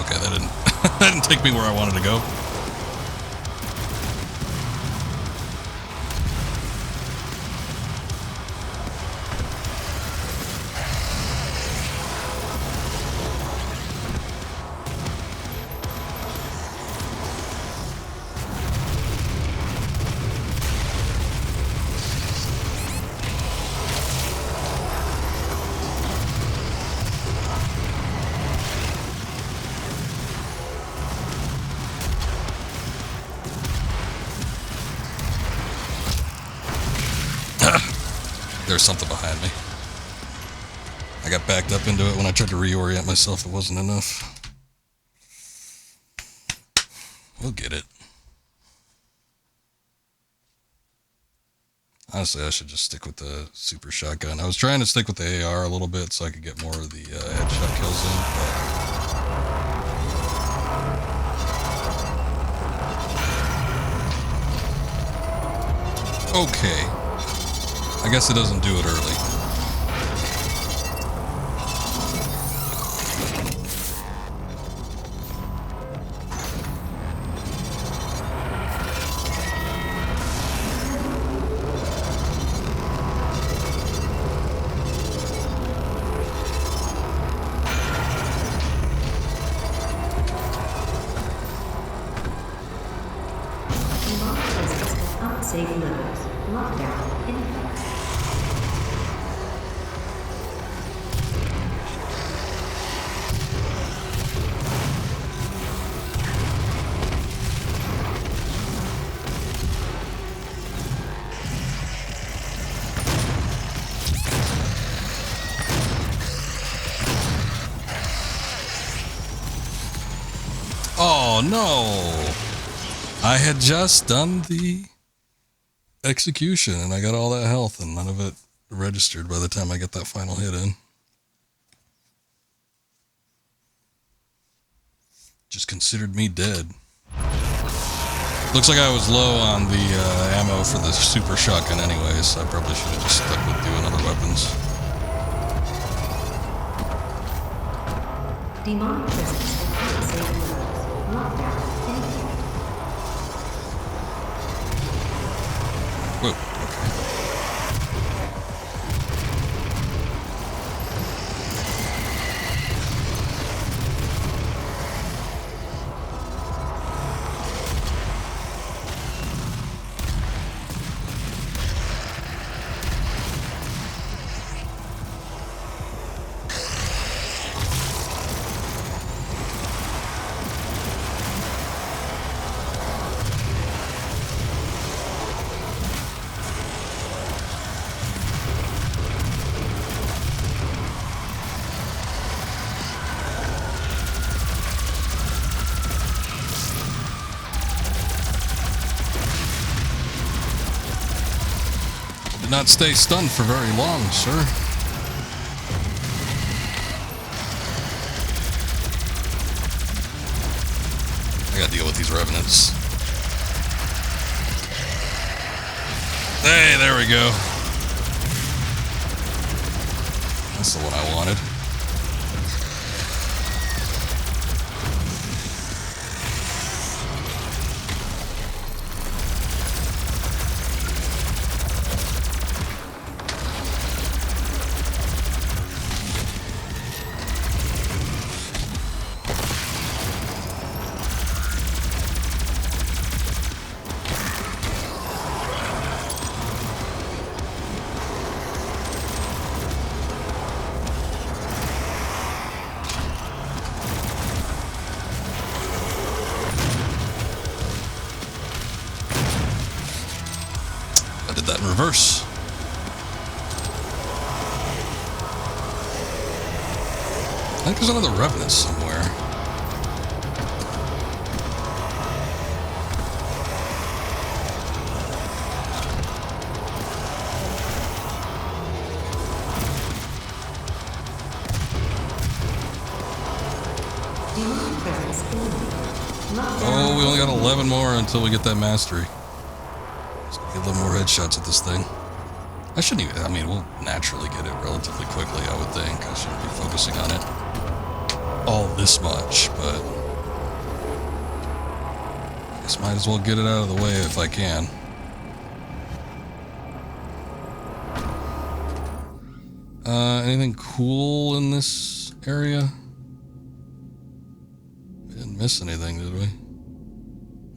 Okay, that didn't that didn't take me where I wanted to go. There's something behind me. I got backed up into it when I tried to reorient myself. It wasn't enough. We'll get it. Honestly, I should just stick with the super shotgun. I was trying to stick with the AR a little bit so I could get more of the headshot kills in. But... okay. I guess it doesn't do it early. Unsafe levels. Lockdown in effect. Oh no! I had just done the execution and I got all that health and none of it registered by the time I get that final hit in. Just considered me dead. Looks like I was low on the ammo for the super shotgun anyways, so I probably should have just stuck with doing other weapons. Demonic presence at unsafe levels. Lockdown in effect. Whoa, okay. Did not stay stunned for very long, sir. I gotta deal with these revenants. Hey, there we go. That's the one I wanted. reverse. I think there's another Revenant somewhere. Oh, we only got 11 more until we get that mastery. Let's get a little more headshots at this thing. I shouldn't even, I mean, we'll naturally get it relatively quickly, I would think. I shouldn't be focusing on it all this much, but I guess might as well get it out of the way if I can. Anything cool in this area? We didn't miss anything, did we?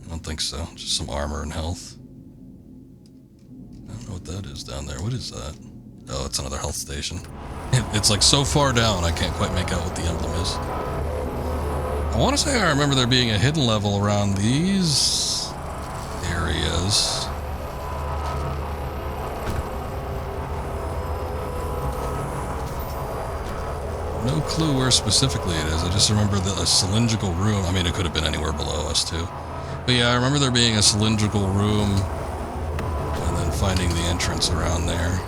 I don't think so. Just some armor and health. I don't know what that is down there. What is that? Oh, it's another health station. It's like so far down, I can't quite make out what the emblem is. I want to say I remember there being a hidden level around these areas. No clue where specifically it is. I just remember a cylindrical room. I mean, it could have been anywhere below us too. But yeah, I remember there being a cylindrical room and then finding the entrance around there.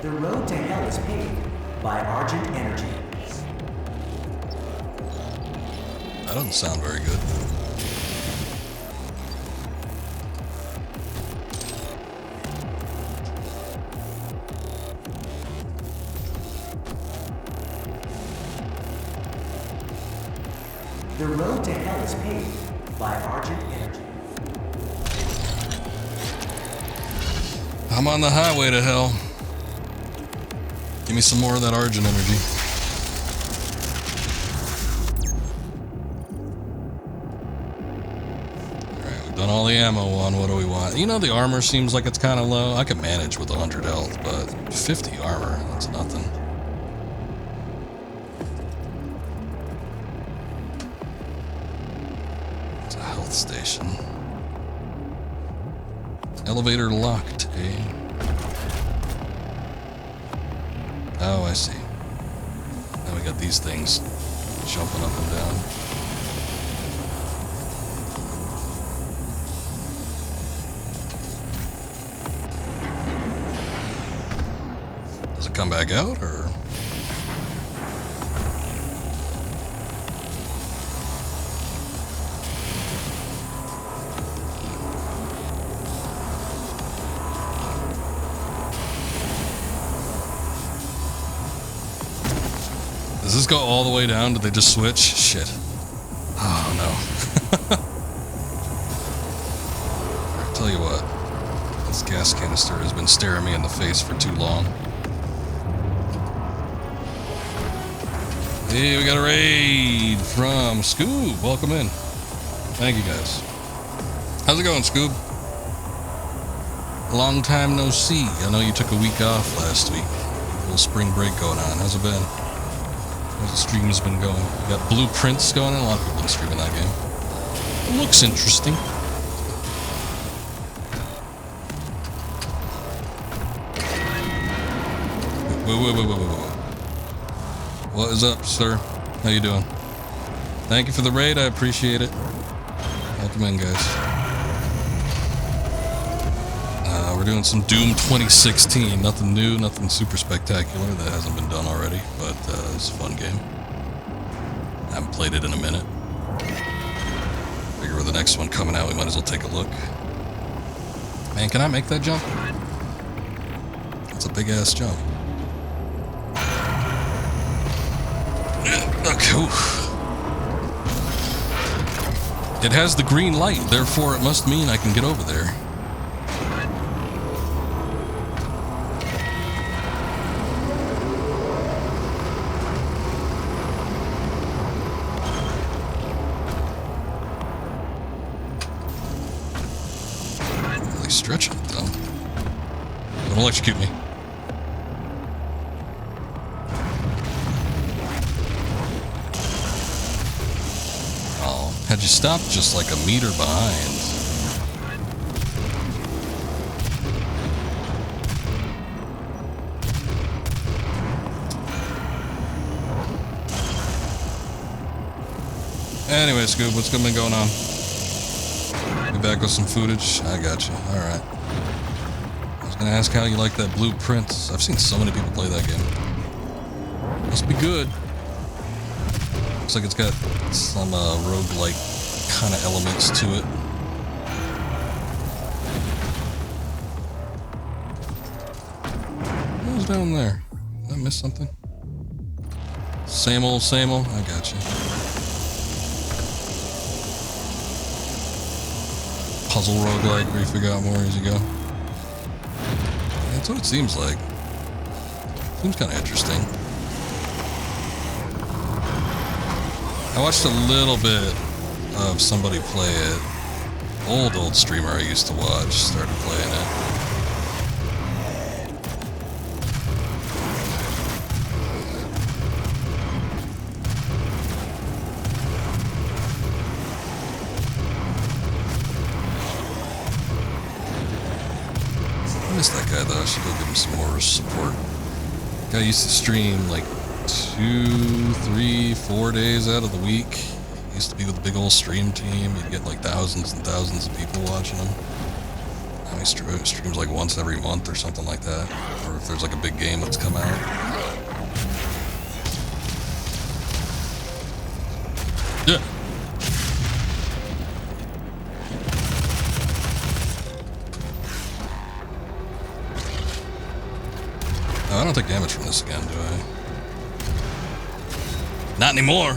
The road to hell is paved by Argent Energy. That doesn't sound very good. The road to hell is paved by Argent Energy. I'm on the highway to hell. Give me some more of that Argent energy. Alright, we've done all the ammo on. What do we want? You know, the armor seems like it's kind of low. I can manage with 100 health, but 50 armor, that's nothing. It's a health station. Elevator locked, eh? Oh, I see. Now we got these things jumping up and down. Does it come back out, or? Does this go all the way down? Did they just switch? Shit. Oh, no. I'll tell you what. This gas canister has been staring me in the face for too long. Hey, we got a raid from Scoob. Welcome in. Thank you, guys. How's it going, Scoob? Long time no see. I know you took a week off last week. A little spring break going on. How's it been? How's the stream's been going? We got Blueprints going on. A lot of people been streaming that game. It looks interesting. Whoa. What is up, sir? How you doing? Thank you for the raid. I appreciate it. Welcome in, guys. We're doing some Doom 2016. Nothing new, nothing super spectacular that hasn't been done already, but it's a fun game. I haven't played it in a minute. Figure with the next one coming out, we might as well take a look. Man, can I make that jump? That's a big ass jump. Okay. Oof. It has the green light, therefore it must mean I can get over there. Stretch it, though. Don't electrocute me. Had you stopped just like a meter behind. Anyway, Scoob, what's been going on? Be back with some footage? I got you. Alright. I was gonna ask how you like that Blueprint. I've seen so many people play that game. Must be good. Looks like it's got some roguelike kind of elements to it. What was down there? Did I miss something? Same old, same old? I got you. Puzzle roguelike where you figure out more as you go. That's what it seems like. Seems kind of interesting. I watched a little bit of somebody play it. Old streamer I used to watch started playing it. I miss that guy though. I should go give him some more support. Guy used to stream like 2, 3, 4 days out of the week. He used to be with a big old stream team. You'd get like thousands and thousands of people watching him. Now he streams like once every month or something like that. Or if there's like a big game that's come out. Yeah. Oh, I don't take damage from this again, do I? Not anymore.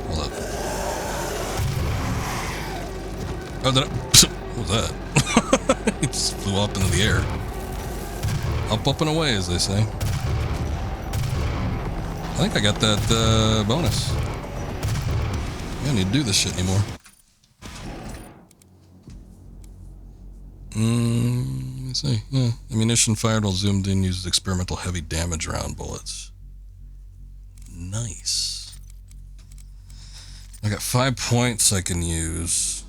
Hold up. Oh, did I? What was that? He just flew up into the air. Up, up, and away, as they say. I think I got that bonus. I don't need to do this shit anymore. Let me see. Yeah. Ammunition fired while zoomed in uses experimental heavy damage round bullets. Nice. I got 5 points I can use.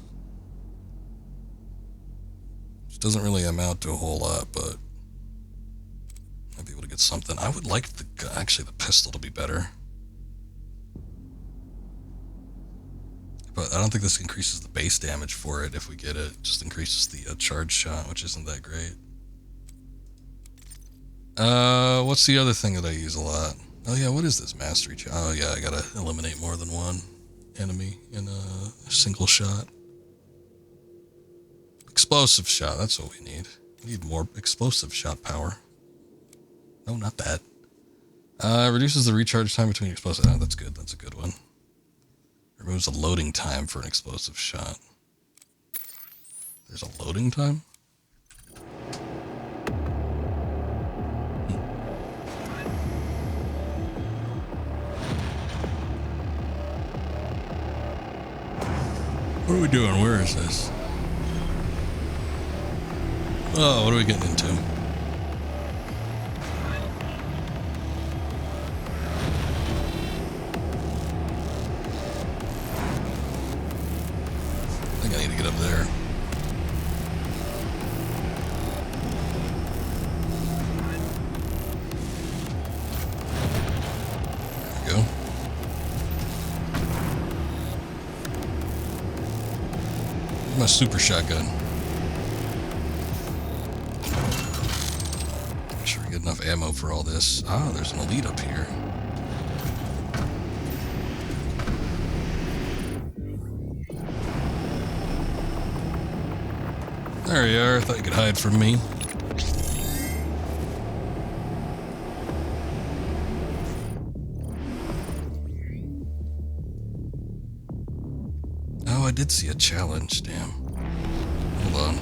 Which doesn't really amount to a whole lot, but I'd be able to get something. I would like actually the pistol to be better. But I don't think this increases the base damage for it if we get it. It just increases the charge shot, which isn't that great. What's the other thing that I use a lot? Oh yeah, what is this mastery? Oh yeah, I gotta eliminate more than one enemy in a single shot. Explosive shot, that's what we need. We need more explosive shot power. No, not that. Reduces the recharge time between explosives. Oh, that's good, that's a good one. Removes the loading time for an explosive shot. There's a loading time? What are we doing? Where is this? Oh, what are we getting into? I think I need to get up there. There we go. My super shotgun. Make sure we get enough ammo for all this. Ah, there's an elite up here. There you are. I thought you could hide from me. Oh, I did see a challenge. Damn. Hold on.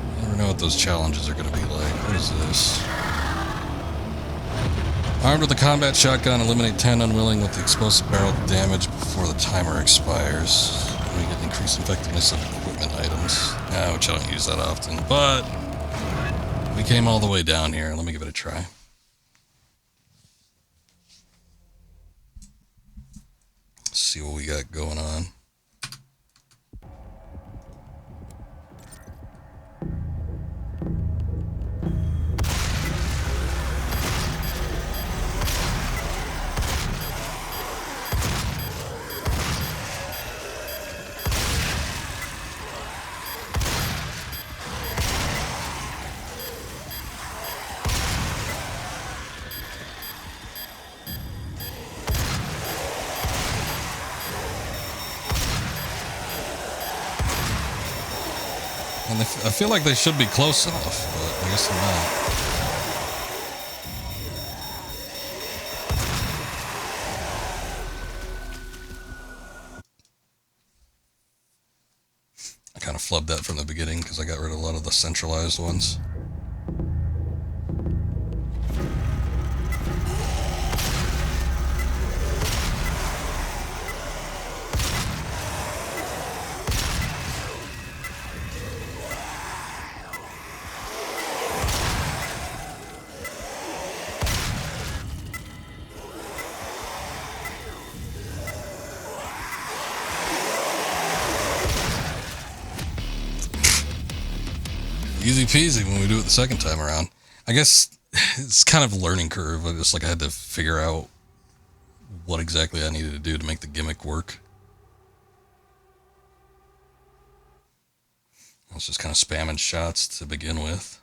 I never know what those challenges are going to be like. What is this? Armed with a combat shotgun, eliminate 10 unwilling with the explosive barrel damage before the timer expires. And we get increased effectiveness of equipment items. Which I don't use that often, but we came all the way down here. Let me give it a try. See what we got going on. And I feel like they should be close enough, but I guess they're not. I kind of flubbed that from the beginning because I got rid of a lot of the centralized ones. Easy peasy when we do it the second time around. I guess it's kind of a learning curve. I had to figure out what exactly I needed to do to make the gimmick work. I was just kind of spamming shots to begin with.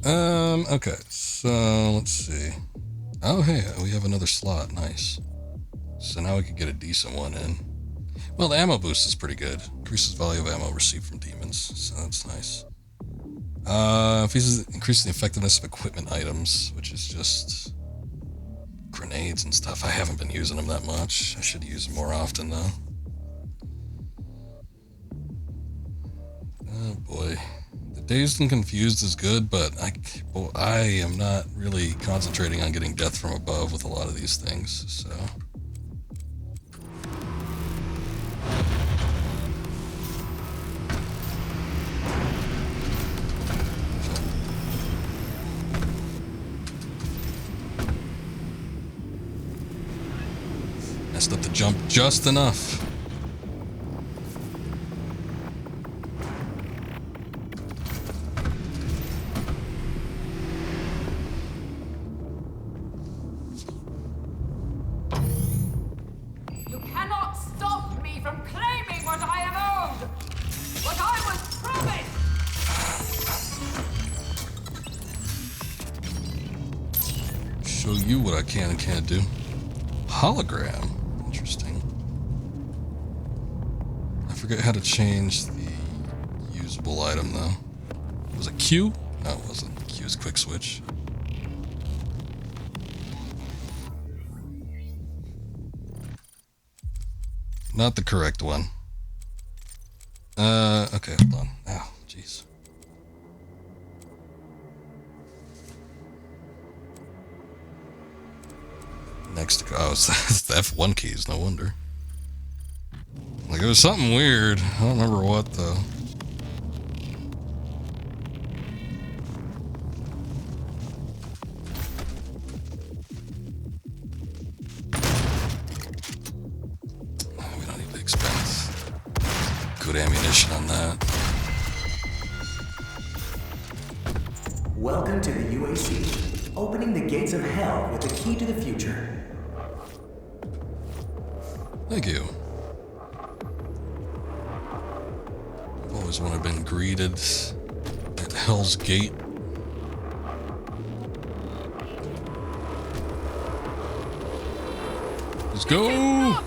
Okay, so let's see. Oh, hey, we have another slot. Nice. So now we could get a decent one in. Well, the ammo boost is pretty good. Increases value of ammo received from demons, so that's nice. Increases the effectiveness of equipment items, which is just grenades and stuff. I haven't been using them that much. I should use them more often, though. Oh, boy. The Dazed and Confused is good, but I am not really concentrating on getting death from above with a lot of these things, so... Messed up the jump just enough. You cannot stop me from claiming what I am owed! What I was promised! Show you what I can and can't do. Hologram. Interesting. I forget how to change the usable item, though. Was it Q? No, it wasn't. Q is quick switch. Not the correct one. Okay, hold on. Ow, jeez. Next, oh, it's the F1 keys, no wonder. Like, it was something weird. I don't remember what, though. We don't need to expend good ammunition on that. Welcome to the UAC, opening the gates of hell with the key to the future. Thank you. I've always wanted to been greeted at Hell's Gate. Let's go! I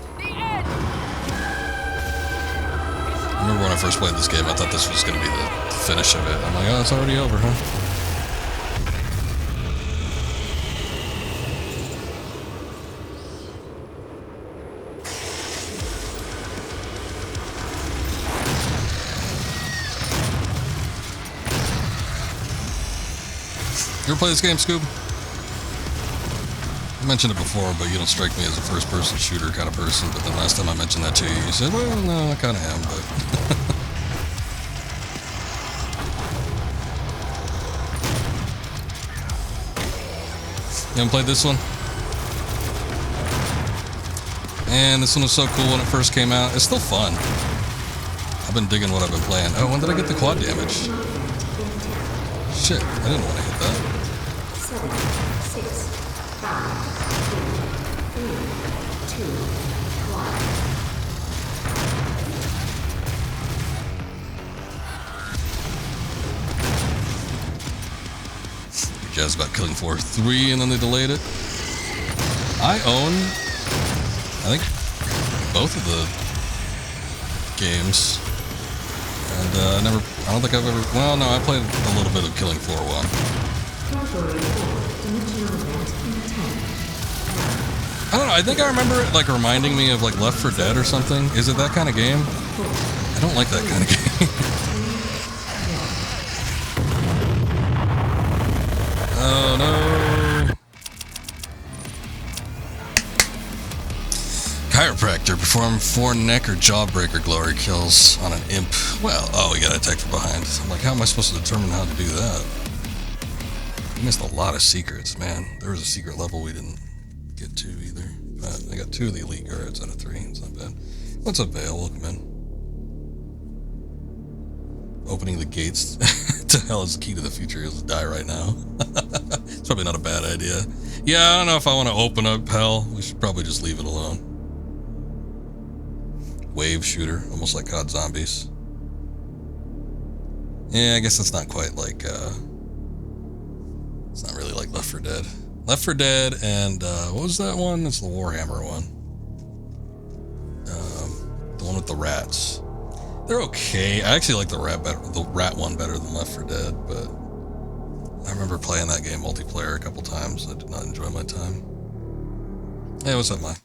remember when I first played this game, I thought this was going to be the finish of it. I'm like, oh, it's already over, huh? You ever play this game, Scoob? I mentioned it before, but you don't strike me as a first-person shooter kind of person. But then last time I mentioned that to you, you said, well, no, I kind of am, but... You haven't played this one? And this one was so cool when it first came out. It's still fun. I've been digging what I've been playing. Oh, when did I get the quad damage? Shit, I didn't want to hit that. 7, 6, 5, 4, 3, 2, 1. Jazz about killing floor 3 and then they delayed it. I own, I think, both of the games. And I don't think I've ever, well, no, I played a little bit of Killing Floor 1. I don't know, I think I remember it like reminding me of like Left 4 Dead or something. Is it that kind of game? I don't like that kind of game. Oh no. Chiropractor perform 4 neck or jawbreaker glory kills on an imp. Well, oh, we got attacked from behind. I'm like, how am I supposed to determine how to do that? We missed a lot of secrets, man. There was a secret level we didn't get to either. I got 2 of the elite guards out of 3. It's not bad. What's up, Vale? Welcome in. Opening the gates to hell is the key to the future. Is to die right now. It's probably not a bad idea. Yeah, I don't know if I want to open up hell. We should probably just leave it alone. Wave shooter, almost like COD Zombies. Yeah, I guess that's not quite like, it's not really like Left 4 Dead. Left 4 Dead and, what was that one? It's the Warhammer one. The one with the rats. They're okay. I actually like the rat one better than Left 4 Dead, but I remember playing that game multiplayer a couple times. I did not enjoy my time. Hey, what's up, Mike?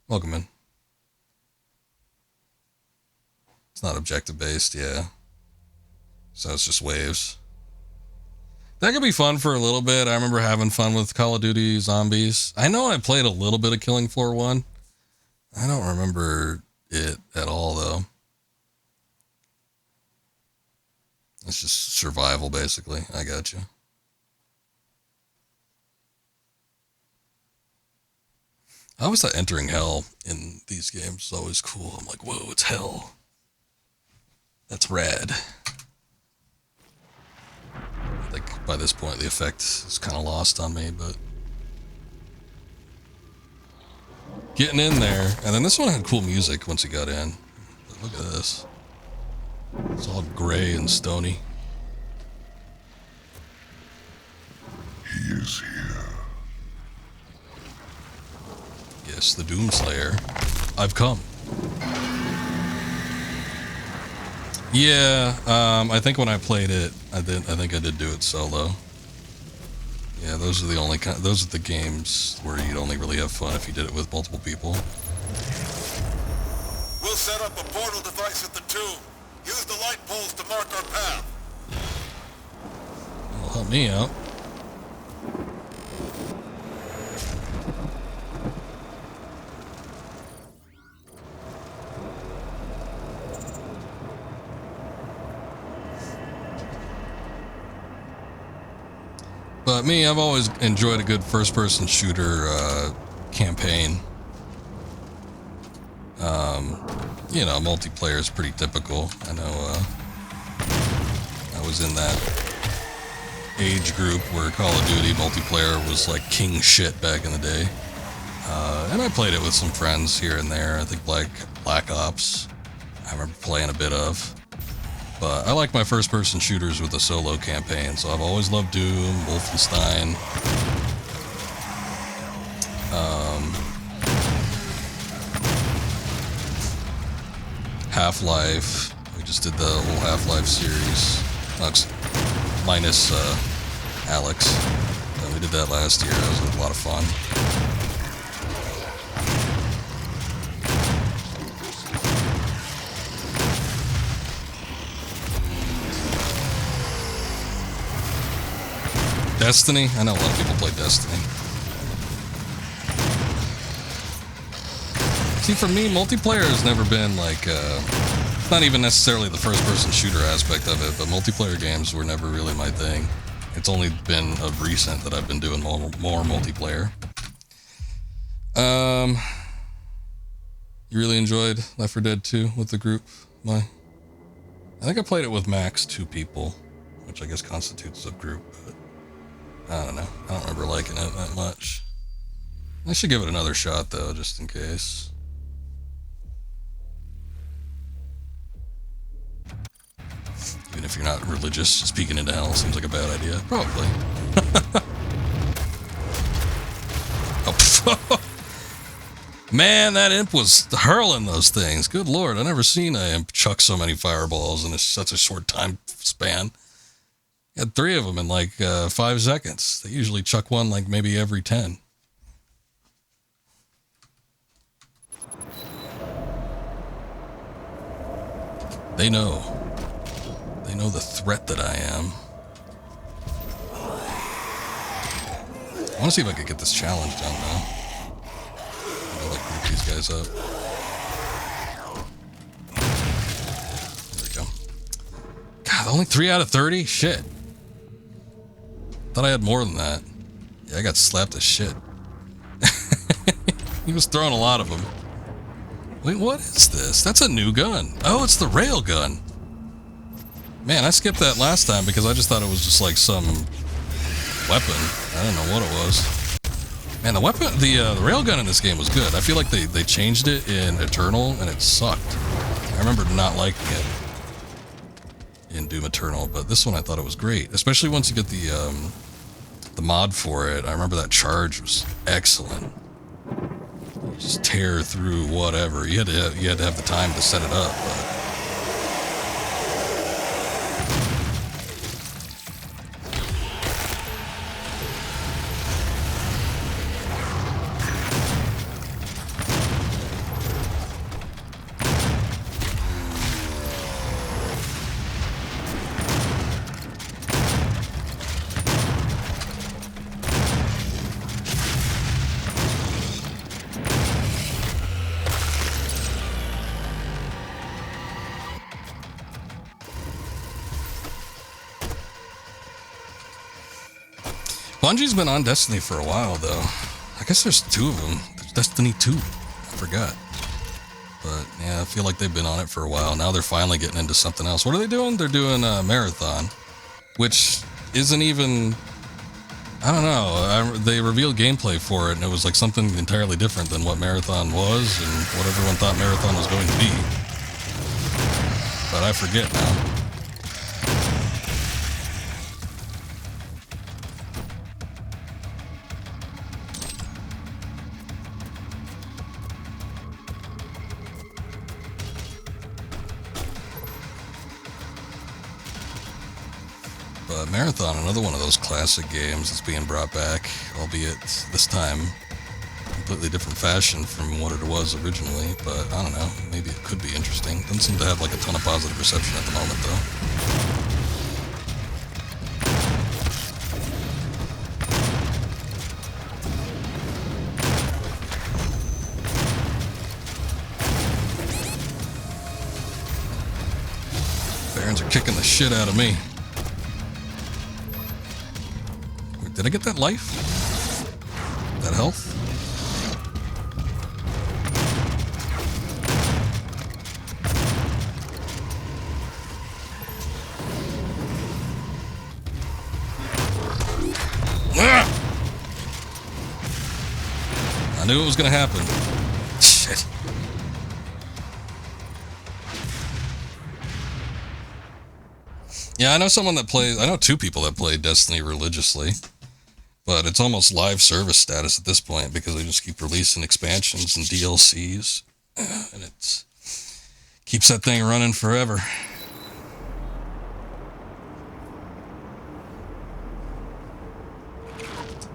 Welcome in. It's not objective based, yeah. So it's just waves. That could be fun for a little bit. I remember having fun with Call of Duty Zombies. I know I played a little bit of Killing Floor 1. I don't remember it at all, though. It's just survival, basically. I got you. I always thought entering hell in these games is always cool. I'm like, whoa, it's hell. That's rad. I think by this point the effect is kind of lost on me, but getting in there. And then this one had cool music once you got in. But look at this. It's all gray and stony. He is here. Yes, the Doomslayer. I've come. Yeah, I think when I played it, I think I did do it solo. Yeah, those are the only those are the games where you'd only really have fun if you did it with multiple people. We'll set up a portal device at the tomb. Use the light poles to mark our path. It'll help me out. But me, I've always enjoyed a good first-person shooter campaign. You know, multiplayer is pretty typical. I know I was in that age group where Call of Duty multiplayer was like king shit back in the day. And I played it with some friends here and there. I think Black Ops, I remember playing a bit of. But I like my first-person shooters with a solo campaign, so I've always loved Doom, Wolfenstein. Half-Life. We just did the whole Half-Life series. Minus Alex. We did that last year. That was a lot of fun. Destiny? I know a lot of people play Destiny. See, for me, multiplayer has never been like, it's not even necessarily the first-person shooter aspect of it, but multiplayer games were never really my thing. It's only been of recent that I've been doing more multiplayer. You really enjoyed Left 4 Dead 2 with the group? I think I played it with max 2 people, which I guess constitutes a group, but I don't know. I don't remember liking it that much. I should give it another shot, though, just in case. Even if you're not religious, speaking into hell seems like a bad idea. Probably. Oh, man, that imp was hurling those things. Good lord, I never seen an imp chuck so many fireballs in such a short time span. He had 3 of them in like 5 seconds. They usually chuck one like maybe every 10. They know. They know the threat that I am. I want to see if I could get this challenge done now. I'll like group these guys up. There we go. God, only 3 out of 30? Shit. Thought I had more than that. Yeah, I got slapped as shit. He was throwing a lot of them. Wait, what is this? That's a new gun. Oh, it's the rail gun. Man, I skipped that last time because I just thought it was just like some weapon. I didn't know what it was. Man, the weapon, the railgun in this game was good. I feel like they changed it in Eternal and it sucked. I remember not liking it in Doom Eternal, but this one I thought it was great, especially once you get the mod for it. I remember that charge was excellent. You just tear through whatever. You had to have the time to set it up, but. Bungie's been on Destiny for a while, though. I guess there's 2 of them. There's Destiny 2. I forgot. But, yeah, I feel like they've been on it for a while. Now they're finally getting into something else. What are they doing? They're doing a Marathon, which isn't even... I don't know. They revealed gameplay for it, and it was like something entirely different than what Marathon was and what everyone thought Marathon was going to be. But I forget now. Marathon, another one of those classic games that's being brought back, albeit this time completely different fashion from what it was originally, but I don't know, maybe it could be interesting. Doesn't seem to have like a ton of positive reception at the moment though. Barons are kicking the shit out of me. Did I get that life? That health? Ah! I knew it was gonna happen. Shit. Yeah, I know someone that plays... I know 2 people that play Destiny religiously. But it's almost live service status at this point because they just keep releasing expansions and DLCs. And it keeps that thing running forever.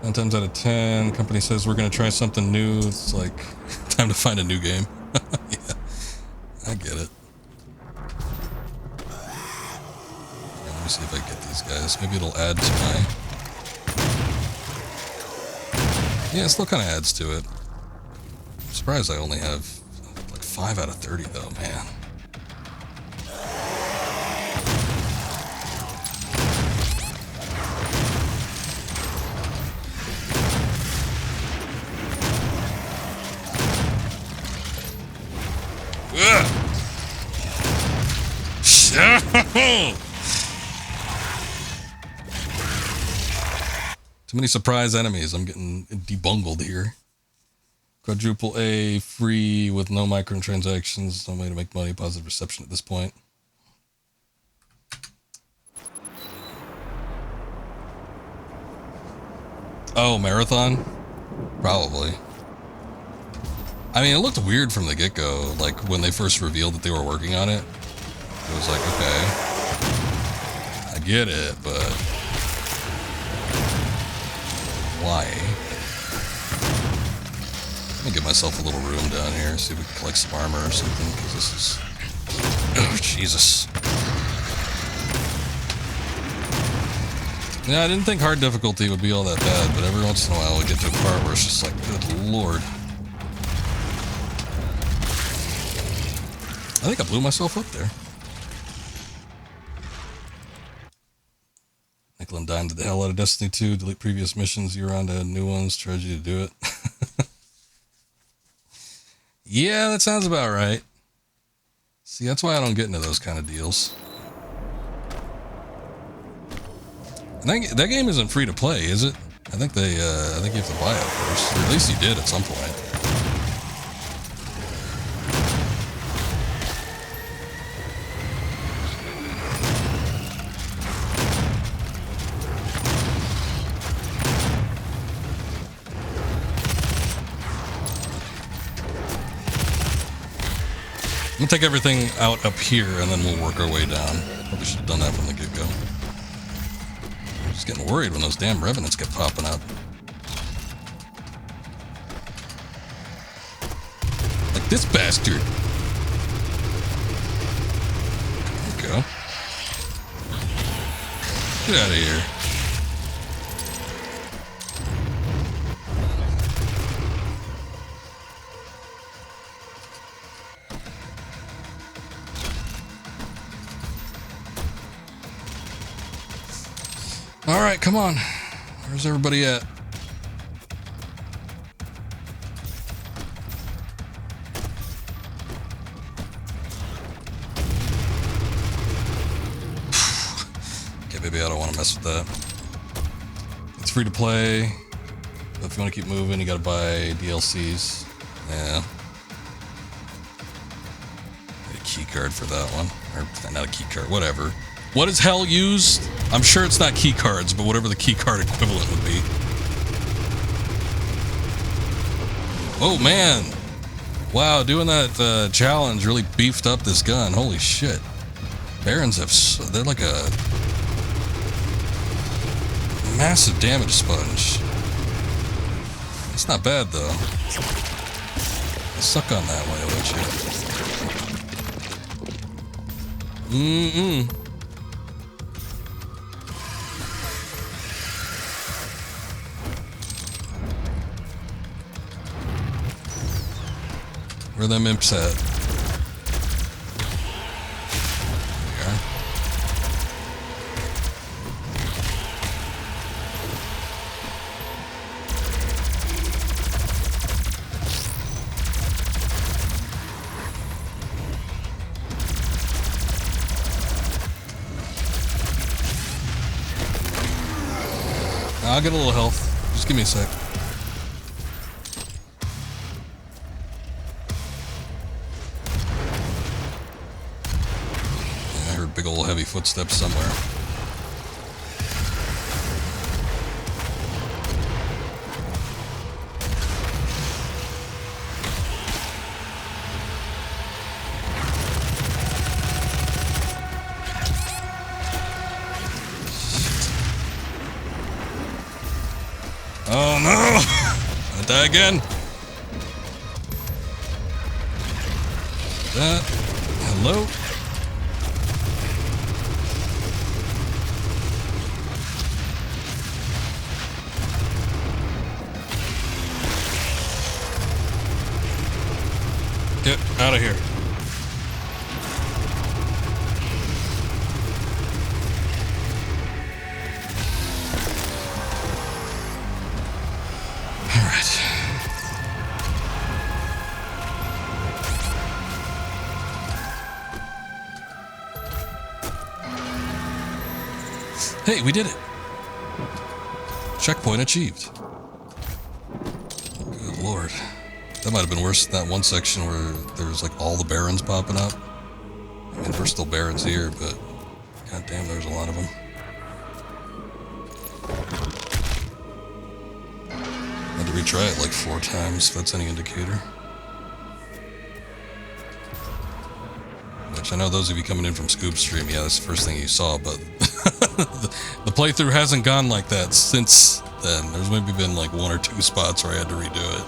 Nine times out of 10, company says we're going to try something new. It's like, time to find a new game. Yeah, I get it. Let me see if I get these guys. Maybe it'll add to my... Yeah, it still kind of adds to it. I'm surprised I only have like 5 out of 30 though, man. Too many surprise enemies. I'm getting debungled here. Quadruple A, free with no microtransactions. No way to make money. Positive reception at this point. Oh, marathon? Probably. I mean, it looked weird from the get-go. Like, when they first revealed that they were working on it. It was like, okay. I get it, but... why? Let me give myself a little room down here, see if we can collect some armor or something, because this is... oh, Jesus. Yeah, I didn't think hard difficulty would be all that bad, but every once in a while we get to a part where it's just like, good lord. I think I blew myself up there. Nickel and dime did the hell out of Destiny 2, delete previous missions, you're on to new ones, charge you to do it. Yeah, that sounds about right. See, that's why I don't get into those kind of deals. And that game isn't free to play, is it? I think you have to buy it first, or at least you did at some point. I'm gonna take everything out up here and then we'll work our way down. Probably should have done that from the get-go. I'm just getting worried when those damn revenants get popping up. Like this bastard. There we go. Get out of here. All right, come on. Where's everybody at? Okay, baby, I don't want to mess with that. It's free to play. But if you want to keep moving, you got to buy DLCs. Yeah. Get a key card for that one. Or not a key card, whatever. What is hell used? I'm sure it's not key cards, but whatever the key card equivalent would be. Oh man. Wow, doing that challenge really beefed up this gun. Holy shit. Barons have... they're like a... massive damage sponge. It's not bad though. Suck on that way, won't you? Where them imps at? There we are. I'll get a little health. Just give me a sec. Big old heavy footsteps somewhere. Oh no! I die again. Hello? Get out of here. Alright. Hey, we did it. Checkpoint achieved. Good lord. That might have been worse than that one section where there's like all the barons popping up. I mean, there's still barons here, but goddamn, there's a lot of them. Had to retry it like 4 times, if that's any indicator. Which I know those of you coming in from Scoop Stream, yeah, that's the first thing you saw, but the playthrough hasn't gone like that since then. There's maybe been like 1 or 2 spots where I had to redo it.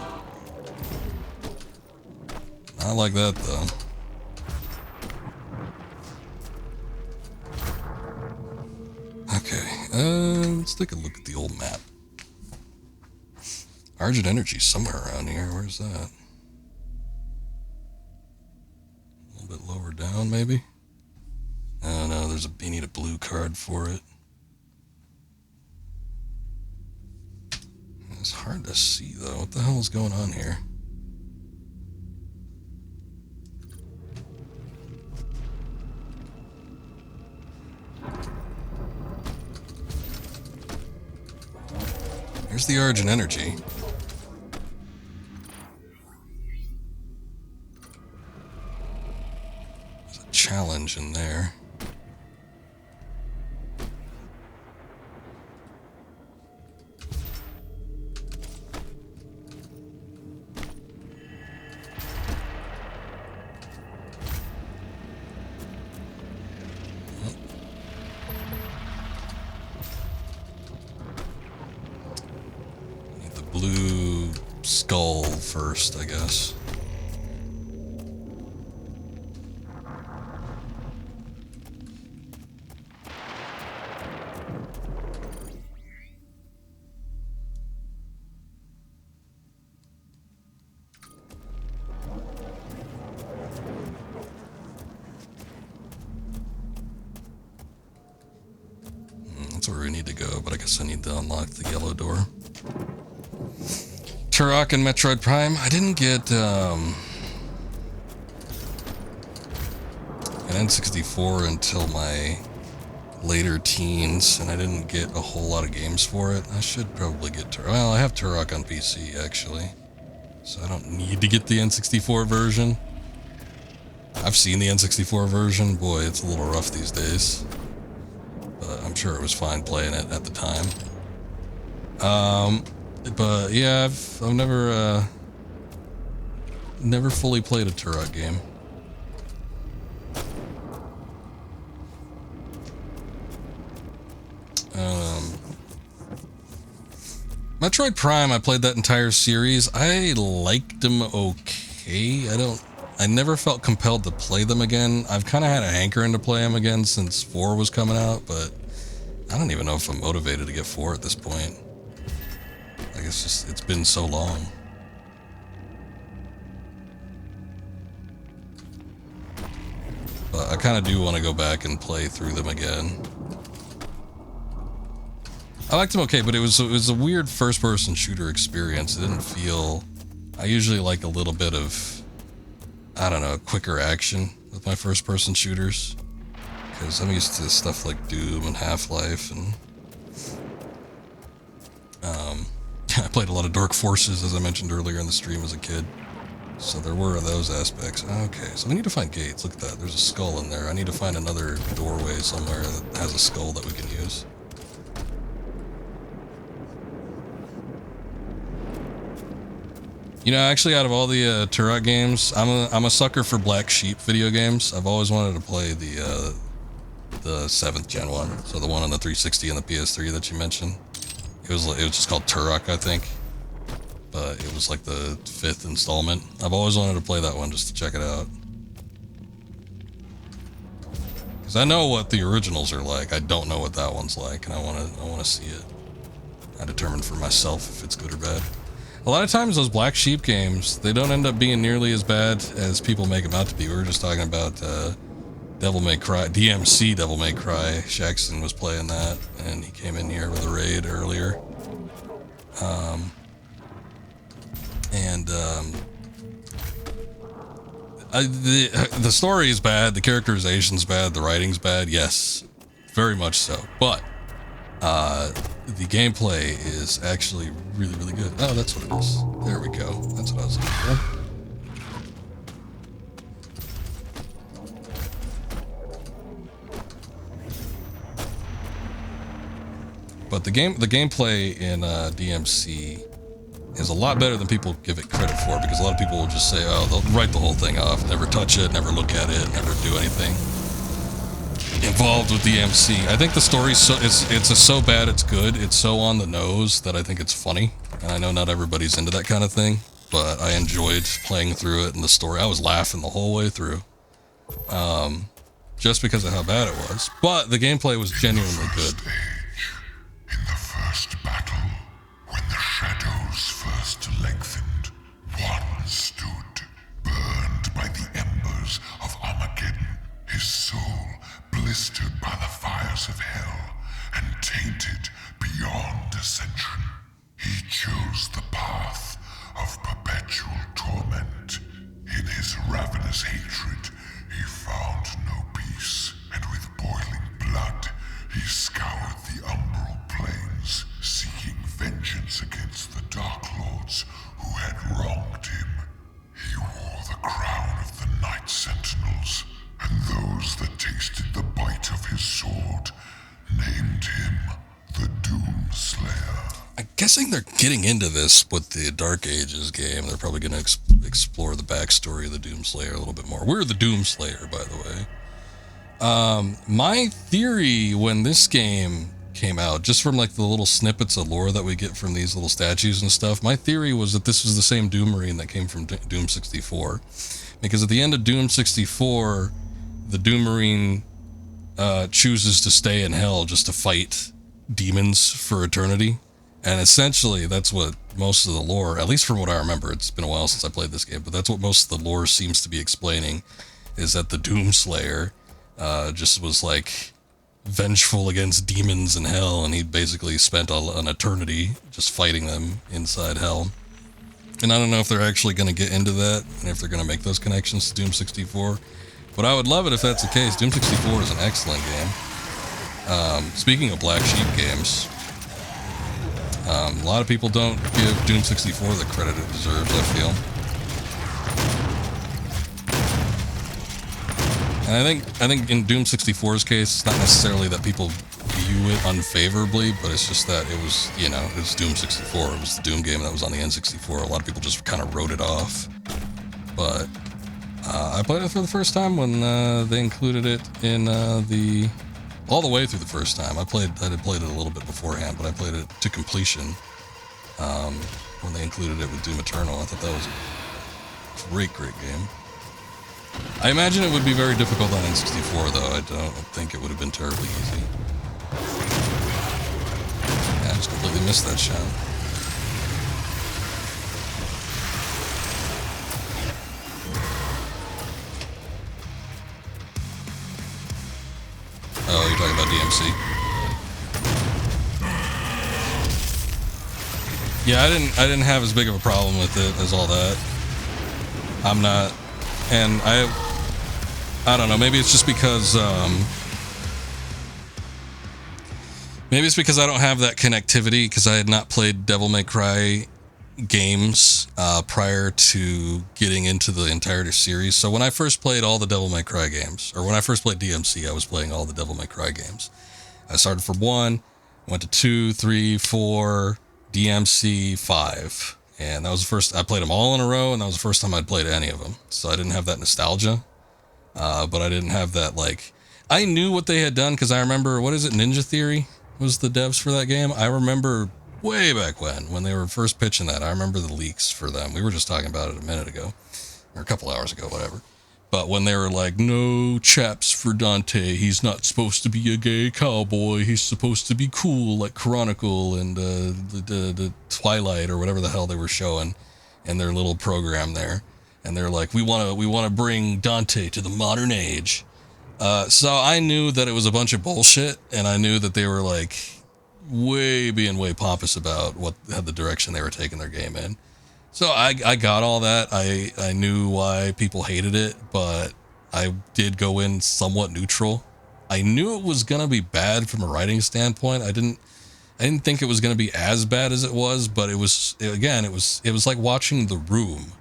Not like that, though. Okay, let's take a look at the old map. Argent Energy's somewhere around here. Where's that? A little bit lower down, maybe? Oh no, you need a blue card for it. It's hard to see, though. What the hell is going on here? Here's the Argent Energy. There's a challenge in there. Blue skull first, I guess. That's where we need to go, but I guess I need to unlock the yellow door. Turok and Metroid Prime. I didn't get an N64 until my later teens, and I didn't get a whole lot of games for it. I should probably get Turok. Well, I have Turok on PC, actually, so I don't need to get the N64 version. I've seen the N64 version. Boy, it's a little rough these days, but I'm sure it was fine playing it at the time. But yeah, I've never fully played a Turok game. Metroid Prime, I played that entire series. I liked them okay. I never felt compelled to play them again. I've kind of had a hankering to play them again since 4 was coming out, but I don't even know if I'm motivated to get 4 at this point. Like, it's been so long. But I kind of do want to go back and play through them again. I liked them okay, but it was a weird first-person shooter experience. It didn't feel... I usually like a little bit of, I don't know, quicker action with my first-person shooters. Because I'm used to stuff like Doom and Half-Life and... I played a lot of Dark Forces, as I mentioned earlier in the stream as a kid. So there were those aspects. Okay, so we need to find gates. Look at that. There's a skull in there. I need to find another doorway somewhere that has a skull that we can use. You know, actually, out of all the Turok games, I'm a sucker for Black Sheep video games. I've always wanted to play the 7th gen one, so the one on the 360 and the PS3 that you mentioned. It was just called Turok, I think, but it was like the 5th installment. I've always wanted to play that one just to check it out, because I know what the originals are like. I don't know what that one's like, and I want to see it. I determine for myself if it's good or bad. A lot of times those Black Sheep games, they don't end up being nearly as bad as people make them out to be. We were just talking about Devil May Cry, DMC Devil May Cry. Shaxton was playing that, and he came in here with a raid earlier. The story is bad, the characterization's bad, the writing's bad, yes, very much so. But the gameplay is actually really, really good. Oh, that's what it is. There we go. That's what I was looking for. But the gameplay in DMC is a lot better than people give it credit for, because a lot of people will just say, oh, they'll write the whole thing off, never touch it, never look at it, never do anything involved with DMC. I think the story's so bad it's good. It's so on the nose that I think it's funny. And I know not everybody's into that kind of thing, but I enjoyed playing through it, and the story, I was laughing the whole way through. Just because of how bad it was. But the gameplay was genuinely good. In the first battle, when the shadows first lengthened, one stood, burned by the embers of Armageddon, his soul blistered by the fires of hell, and tainted beyond ascension. He chose the path of perpetual torment. In his ravenous hatred, he found no peace, and with boiling blood, he scoured the umbral plains, seeking vengeance against the Dark Lords who had wronged him. He wore the crown of the Night Sentinels, and those that tasted the bite of his sword named him the Doomslayer. I'm guessing they're getting into this with the Dark Ages game. They're probably going to explore the backstory of the Doomslayer a little bit more. We're the Doomslayer, by the way. My theory when this game came out, just from like the little snippets of lore that we get from these little statues and stuff, my theory was that this was the same Doom Marine that came from Doom 64. Because at the end of Doom 64, the Doom Marine chooses to stay in hell just to fight demons for eternity. And essentially, that's what most of the lore, at least from what I remember, it's been a while since I played this game, but that's what most of the lore seems to be explaining, is that the Doomslayer just was like vengeful against demons in hell, and he basically spent an eternity just fighting them inside hell. And I don't know if they're actually going to get into that, and if they're going to make those connections to Doom 64, but I would love it if that's the case. Doom 64 is an excellent game. Speaking of Black Sheep games, a lot of people don't give Doom 64 the credit it deserves, I feel. And I think in Doom 64's case, it's not necessarily that people view it unfavorably, but it's just that it was, you know, it's Doom 64. It was the Doom game that was on the N64. A lot of people just kind of wrote it off. But I played it for the first time when they included it in all the way through the first time. I had played it a little bit beforehand, but I played it to completion when they included it with Doom Eternal. I thought that was a great game. I imagine it would be very difficult on N64, though. I don't think it would have been terribly easy. Yeah, I just completely missed that shot. Oh, you're talking about DMC? Yeah, I didn't have as big of a problem with it as all that. I'm not, and I don't know, maybe it's just because maybe it's because I don't have that connectivity, because I had not played Devil May Cry games prior to getting into the entire series. So when I first played all the Devil May Cry games, or when I first played DMC, I was playing all the Devil May Cry games. I started from 1, went to 2, 3, 4, DMC, 5. And that was the first, I played them all in a row, and that was the first time I'd played any of them. So I didn't have that nostalgia, but I didn't have that, like, I knew what they had done, because I remember, what is it, Ninja Theory was the devs for that game? I remember way back when they were first pitching that. I remember the leaks for them. We were just talking about it a minute ago, or a couple hours ago, whatever. But when they were like, no chaps for Dante, he's not supposed to be a gay cowboy, he's supposed to be cool like Chronicle and the Twilight or whatever the hell they were showing in their little program there. And they're like, we want to bring Dante to the modern age. So I knew that it was a bunch of bullshit, and I knew that they were like being way pompous about what the direction they were taking their game in. So I got all that. I knew why people hated it, but I did go in somewhat neutral. I knew it was gonna be bad from a writing standpoint. I didn't think it was gonna be as bad as it was, but it was like watching The Room.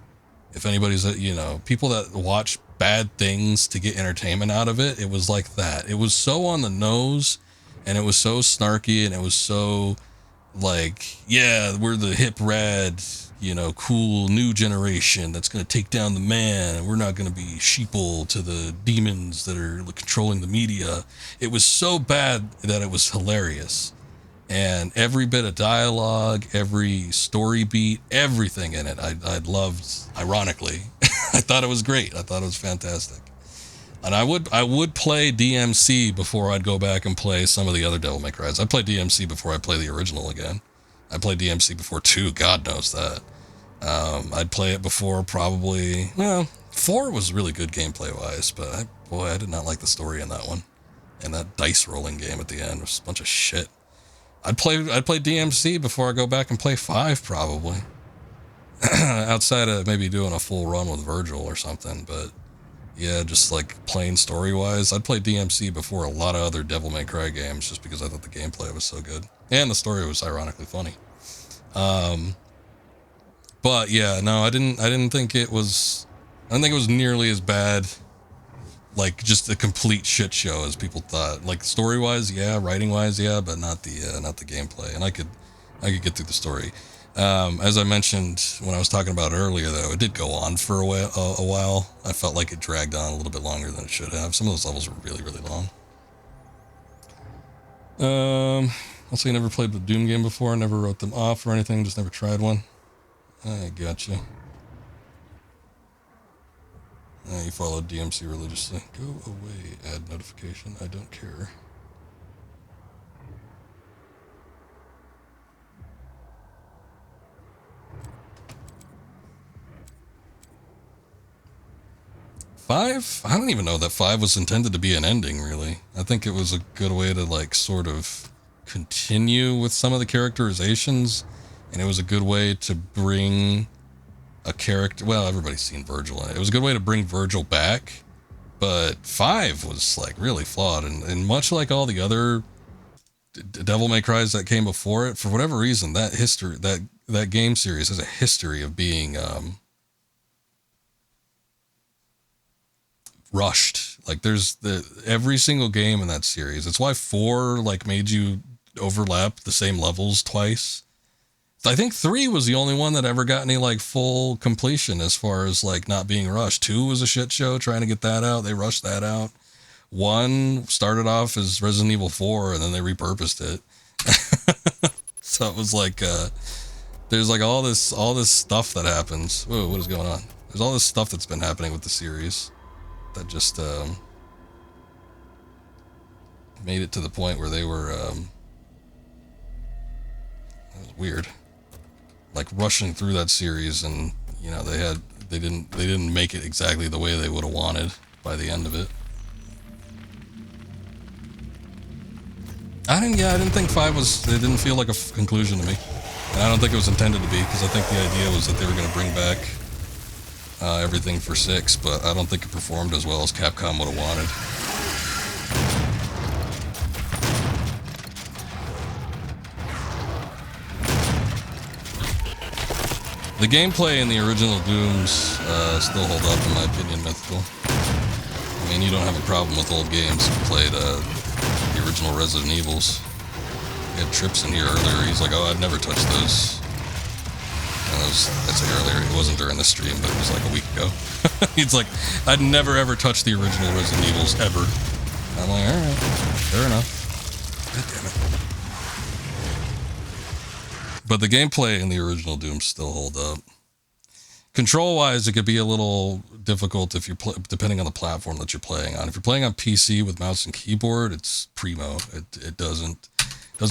If anybody's, people that watch bad things to get entertainment out of it, it was like that. It was so on the nose, and it was so snarky, and it was so like, yeah, we're the hip rad, cool new generation that's going to take down the man, and we're not going to be sheeple to the demons that are controlling the media. It was so bad that it was hilarious. And every bit of dialogue, every story beat, everything in it, I loved, ironically. I thought it was great. I thought it was fantastic. And I would play DMC before I'd go back and play some of the other Devil May Cry's. I'd play DMC before I play the original again. I played DMC before 2, God knows that. I'd play it before probably, 4 was really good gameplay-wise, but I did not like the story in that one. And that dice rolling game at the end was a bunch of shit. I'd play DMC before I go back and play 5 probably. Outside of maybe doing a full run with Virgil or something, but yeah, just like plain story-wise, I'd play DMC before a lot of other Devil May Cry games just because I thought the gameplay was so good. And the story was ironically funny. But yeah, no, I didn't think it was nearly as bad, like just a complete shit show as people thought. Like story-wise, yeah, writing-wise, yeah, but not the gameplay. And I could get through the story. As I mentioned when I was talking about it earlier, though, it did go on for a while. I felt like it dragged on a little bit longer than it should have. Some of those levels were really, really long. Also, you never played the Doom game before, never wrote them off or anything, just never tried one. I gotcha. You followed DMC religiously. Go away, add notification, I don't care. Five? I don't even know that 5 was intended to be an ending, really. I think it was a good way to, like, sort of continue with some of the characterizations, and it was a good way to bring a character... Well, everybody's seen Virgil in it. It was a good way to bring Virgil back, but 5 was, like, really flawed, and much like all the other Devil May Cry's that came before it, for whatever reason, that game series has a history of being... rushed. Like there's every single game in that series. It's why 4 like made you overlap the same levels twice. I think 3 was the only one that ever got any like full completion as far as like not being rushed. 2 was a shit show trying to get that out. They rushed that out. 1 started off as Resident Evil 4 and then they repurposed it. So it was like there's like all this stuff that happens. Whoa, what is going on? There's all this stuff that's been happening with the series that just made it to the point where they were it was weird, like rushing through that series, and they didn't make it exactly the way they would have wanted by the end of it. I didn't think 5 was, it didn't feel like a conclusion to me, and I don't think it was intended to be, because I think the idea was that they were going to bring back everything for 6, but I don't think it performed as well as Capcom would have wanted. The gameplay in the original Dooms still hold up, in my opinion, Mythical. I mean, you don't have a problem with old games if you played the original Resident Evils. We had Trips in here earlier, he's like, oh, I'd never touch those. I said earlier, it wasn't during the stream, but it was like a week ago. He's like, I'd never ever touched the original Resident Evils, ever. I'm like, alright, fair enough. God damn it. But the gameplay in the original Doom still hold up. Control-wise, it could be a little difficult if you're depending on the platform that you're playing on. If you're playing on PC with mouse and keyboard, it's primo. It doesn't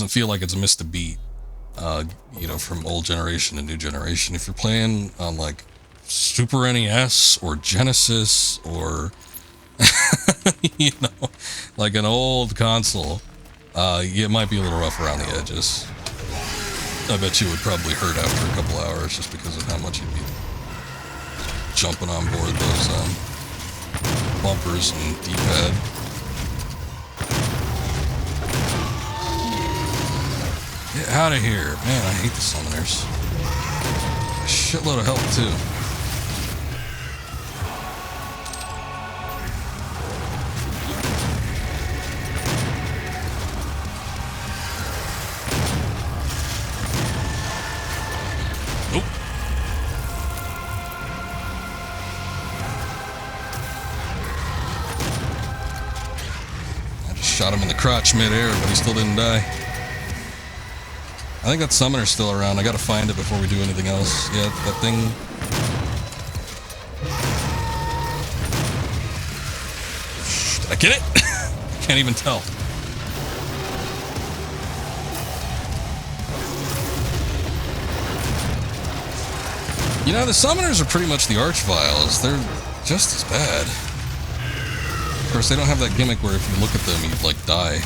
feel like it's missed a beat. You know, from old generation to new generation. If you're playing on like Super NES or Genesis or you know, like an old console, it might be a little rough around the edges. I bet you it would probably hurt after a couple hours just because of how much you'd be jumping on board those bumpers and D-pad. Get out of here. Man, I hate the summoners. A shitload of health, too. Nope. I just shot him in the crotch mid-air, but he still didn't die. I think that summoner's still around. I gotta find it before we do anything else. Yeah, that thing. Did I get it? I can't even tell. You know, the summoners are pretty much the archviles. They're just as bad. Of course, they don't have that gimmick where if you look at them, you like die.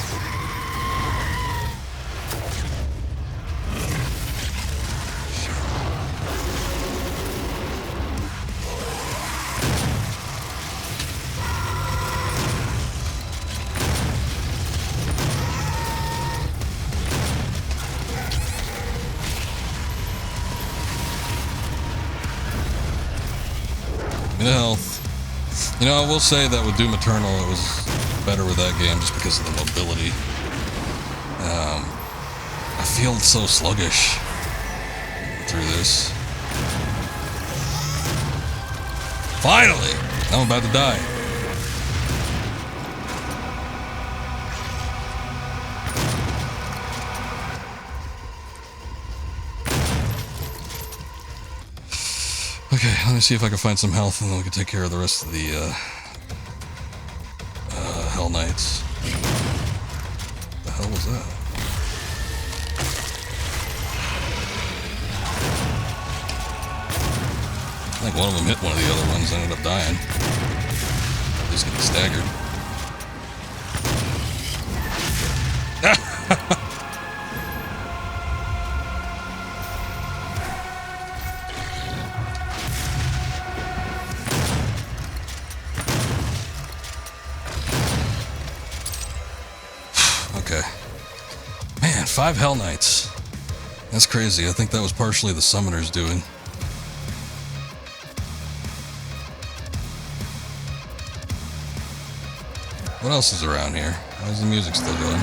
Health. You know, I will say that with Doom Eternal, it was better with that game just because of the mobility. I feel so sluggish through this. Finally! Now I'm about to die. Okay, let me see if I can find some health and then we can take care of the rest of the Hell Knights. What the hell was that? I think one of them hit one of the other ones and ended up dying. At least getting staggered. Okay. Man, 5 Hell Knights. That's crazy. I think that was partially the summoners doing. What else is around here? Why is the music still going?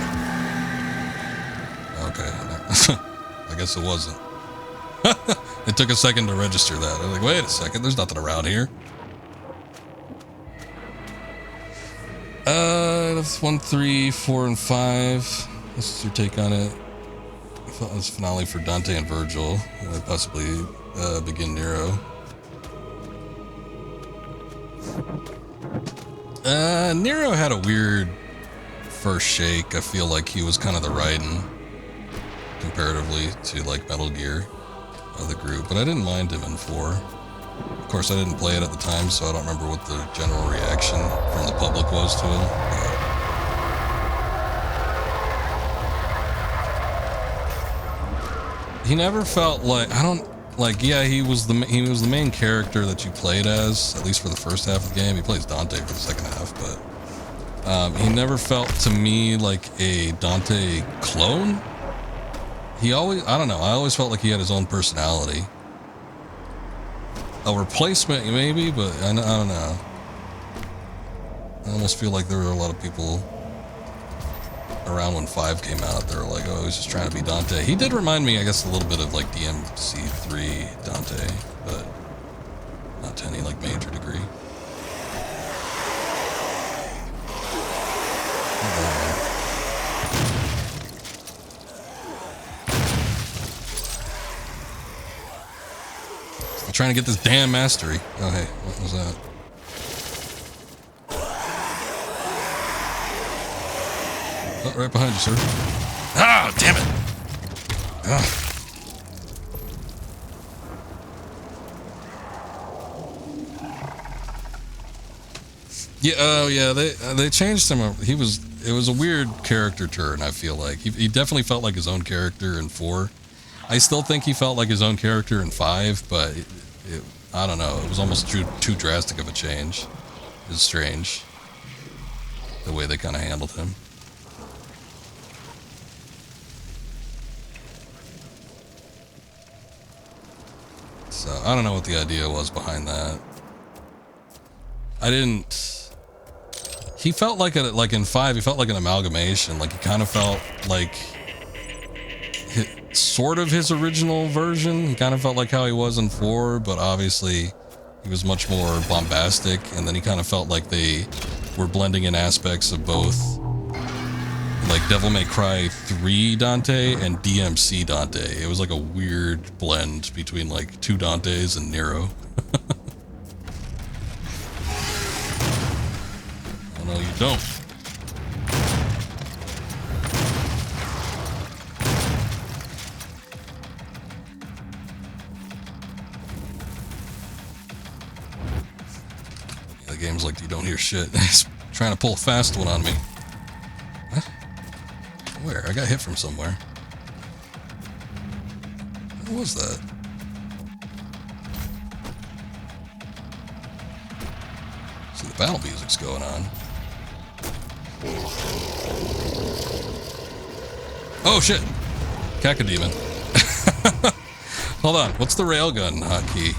Okay. I guess it wasn't. It took a second to register that. I was like, wait a second, there's nothing around here. That's 1, 3, 4, and 5. This is your take on it. I thought it was finale for Dante and Virgil. Possibly begin Nero. Nero had a weird first shake. I feel like he was kind of the Raiden comparatively to like Metal Gear of the group, but I didn't mind him in 4. Of course, I didn't play it at the time, so I don't remember what the general reaction from the public was to him. He never felt like yeah, he was the main character that you played as, at least for the first half of the game. He plays Dante for the second half, but he never felt to me like a Dante clone. He always, I don't know, I always felt like he had his own personality. A replacement maybe, but I don't know. I almost feel like there were a lot of people around when 5 came out. They were like, oh, he's just trying to be Dante. He did remind me, I guess, a little bit of like DMC3 Dante, but not to any like major degree. trying to get this damn mastery. Oh, hey, what was that? Oh, right behind you, sir. Ah, damn it! Ah. Yeah, oh yeah, they changed him. It was a weird character turn, I feel like. He definitely felt like his own character in 4. I still think he felt like his own character in 5, but I don't know. It was almost too drastic of a change. It was strange, the way they kind of handled him. So, I don't know what the idea was behind that. He felt like in 5, he felt like an amalgamation. Like, he kind of felt like sort of his original version. He kind of felt like how he was in 4, but obviously he was much more bombastic. And then he kind of felt like they were blending in aspects of both, like Devil May Cry 3 Dante and DMC Dante. It was like a weird blend between like 2 Dantes and Nero. Oh no, you don't. The game's like, you don't hear shit. He's trying to pull a fast one on me. What? Where? I got hit from somewhere. What was that? See, the battle music's going on. Oh shit! Cacodemon. Hold on, what's the railgun hotkey?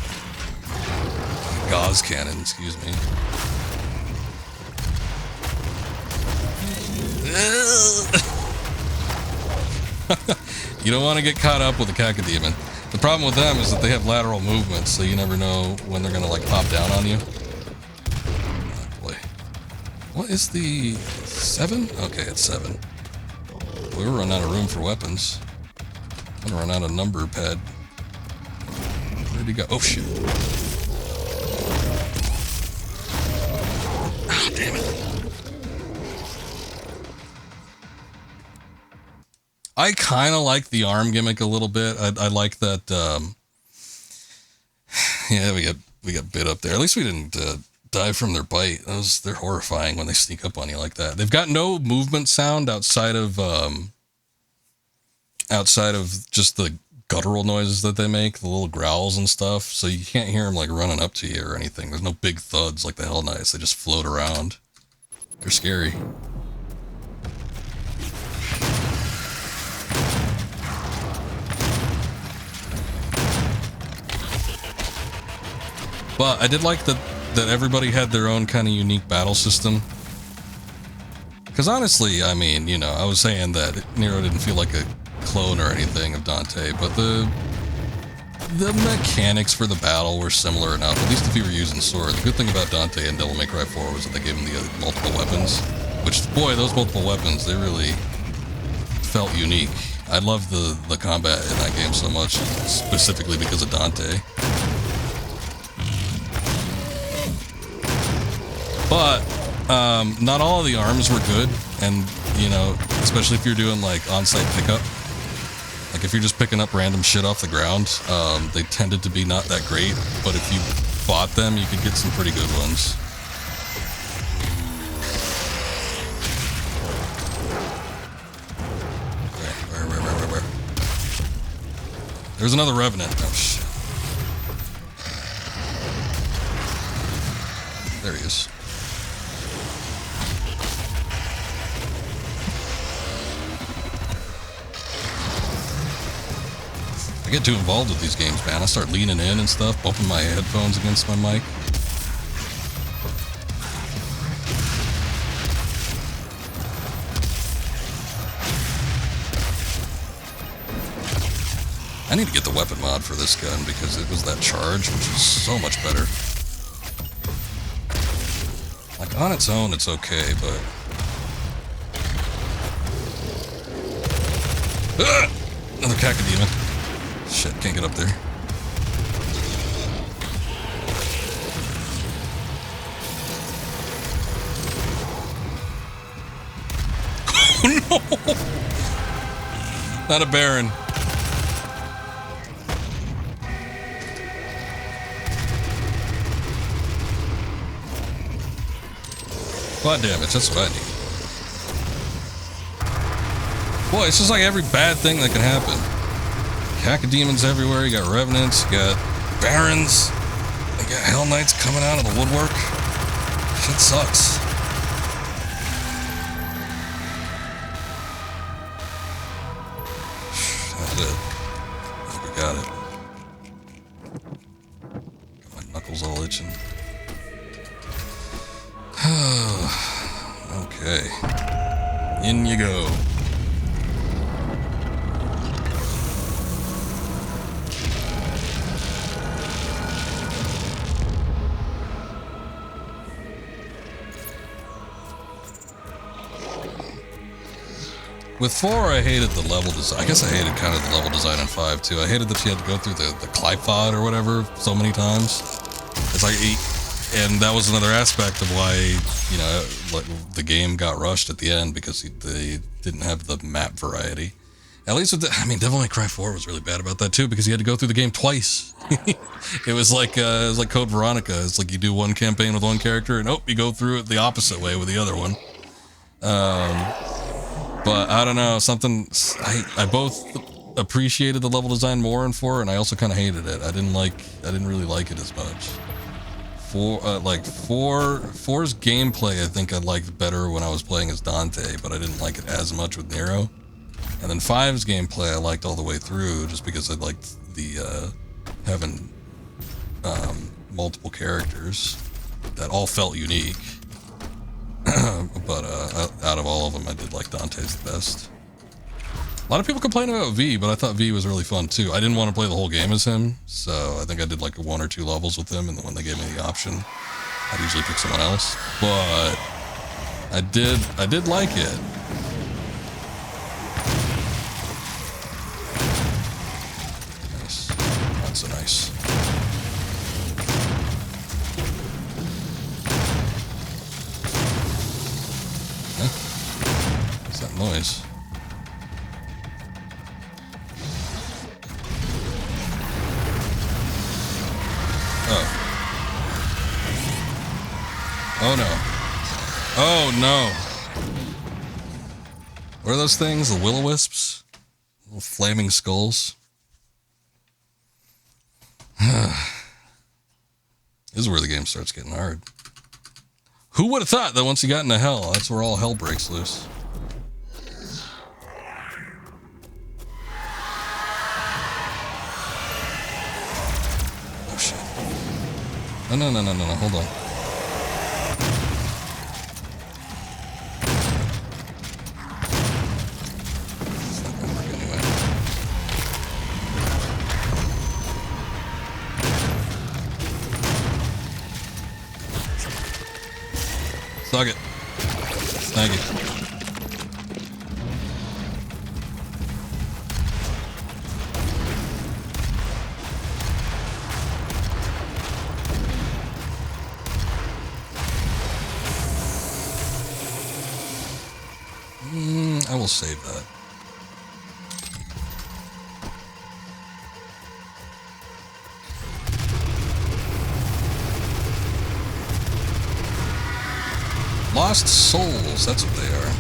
Gauze cannon, excuse me. You don't want to get caught up with a Cacodemon. The problem with them is that they have lateral movement, so you never know when they're gonna like pop down on you. Oh boy. What is the 7? Okay, it's 7. We were running out of room for weapons. I'm gonna run out of number pad. Where'd he go? Oh shit. Ah, damn it. I kind of like the arm gimmick a little bit. I like that. Yeah, we got bit up there. At least we didn't die from their bite. They're horrifying when they sneak up on you like that. They've got no movement sound outside of just the guttural noises that they make, the little growls and stuff. So you can't hear them like running up to you or anything. There's no big thuds like the Hell Knights. They just float around. They're scary. But I did like that everybody had their own kind of unique battle system. Because honestly, I mean, you know, I was saying that Nero didn't feel like a clone or anything of Dante, but the mechanics for the battle were similar enough, at least if you were using sword. The good thing about Dante and Devil May Cry 4 was that they gave him the multiple weapons, which, boy, those multiple weapons, they really felt unique. I love the combat in that game so much, specifically because of Dante. But not all of the arms were good, and you know, especially if you're doing like on-site pickup, like if you're just picking up random shit off the ground, they tended to be not that great. But if you bought them, you could get some pretty good ones. Where? There's another Revenant. Oh shit! There he is. I get too involved with these games, man. I start leaning in and stuff, bumping my headphones against my mic. I need to get the weapon mod for this gun because it was that charge, which is so much better. Like, on its own, it's okay, but... Ah! Another Cacodemon. Shit, can't get up there. Not a Baron. Blood damage, that's what I need. Boy, it's just like every bad thing that can happen. Cacodemons everywhere, you got Revenants, you got Barons, you got Hell Knights coming out of the woodwork. Shit sucks. That's it. I think we got it. Got my knuckles all itching. Okay. In you go. With 4, I hated the level design. I guess I hated kind of the level design in 5 too. I hated that you had to go through the Clypod or whatever so many times. It's like, and that was another aspect of why, you know, like the game got rushed at the end, because they didn't have the map variety. At least with I mean, Devil May Cry 4 was really bad about that too, because you had to go through the game twice. It was like Code Veronica. It's like you do one campaign with one character, and you go through it the opposite way with the other one. But I don't know, something, I both appreciated the level design more in 4, and I also kind of hated it. I didn't really like it as much. 4's gameplay I think I liked better when I was playing as Dante, but I didn't like it as much with Nero. And then 5's gameplay I liked all the way through, just because I liked the having multiple characters that all felt unique. But out of all of them, I did like Dante's the best. A lot of people complain about V, but I thought V was really fun too. I didn't want to play the whole game as him, so I think I did like 1 or 2 levels with him, and then when they gave me the option, I'd usually pick someone else. But I did like it. Nice. Not so nice. What's that noise? Oh. Oh no. Oh no. What are those things? The will-o-wisps? Little flaming skulls? This is where the game starts getting hard. Who would have thought that once you got into hell, that's where all hell breaks loose? Oh shit. No, hold on. It's not gonna work anyway. Suck it. Thank you. I will save that. Lost souls, that's what they are.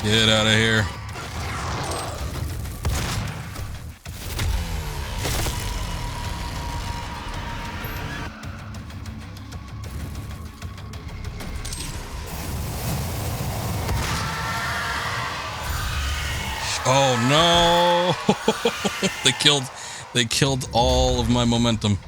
Get out of here. Oh no! They killed all of my momentum.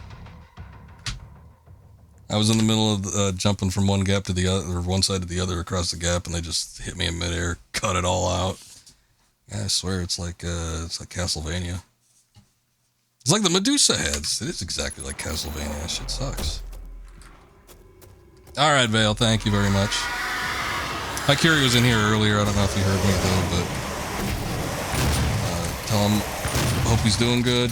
I was in the middle of jumping from one gap to the other, or one side to the other across the gap, and they just hit me in midair, cut it all out. Yeah, I swear it's like Castlevania. It's like the Medusa heads. It is exactly like Castlevania. That shit sucks. All right, Vale. Thank you very much. Haikiri was in here earlier. I don't know if you heard me though, but tell him hope he's doing good.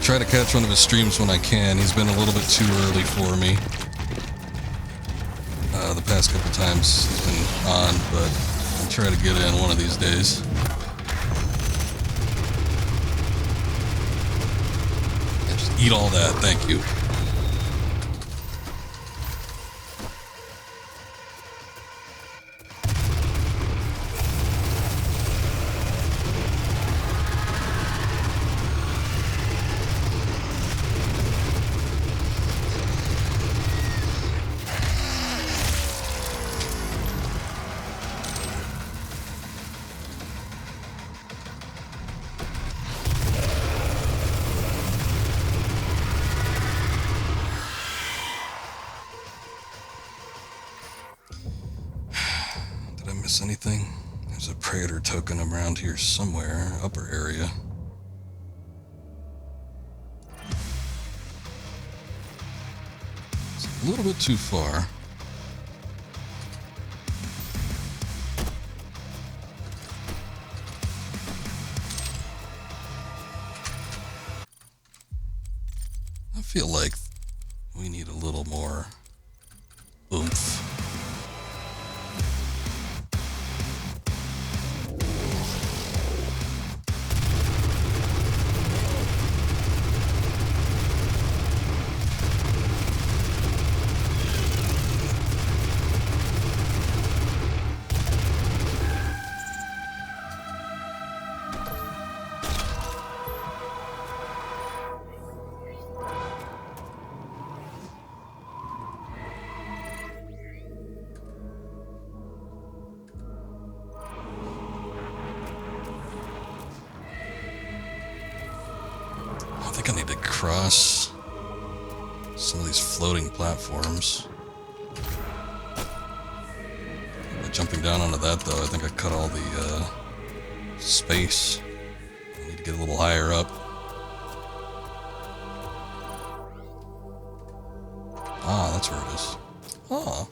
try to catch one of his streams when I can. He's been a little bit too early for me. The past couple times he's been on, but I'll try to get in one of these days. Yeah, just eat all that, thank you. Anything? There's a Praetor token around here somewhere, upper area. It's a little bit too far. I feel like we need a little more oomph. I think I need to cross some of these floating platforms. By jumping down onto that, though, I think I cut all the space. I need to get a little higher up. Ah, that's where it is. Ah.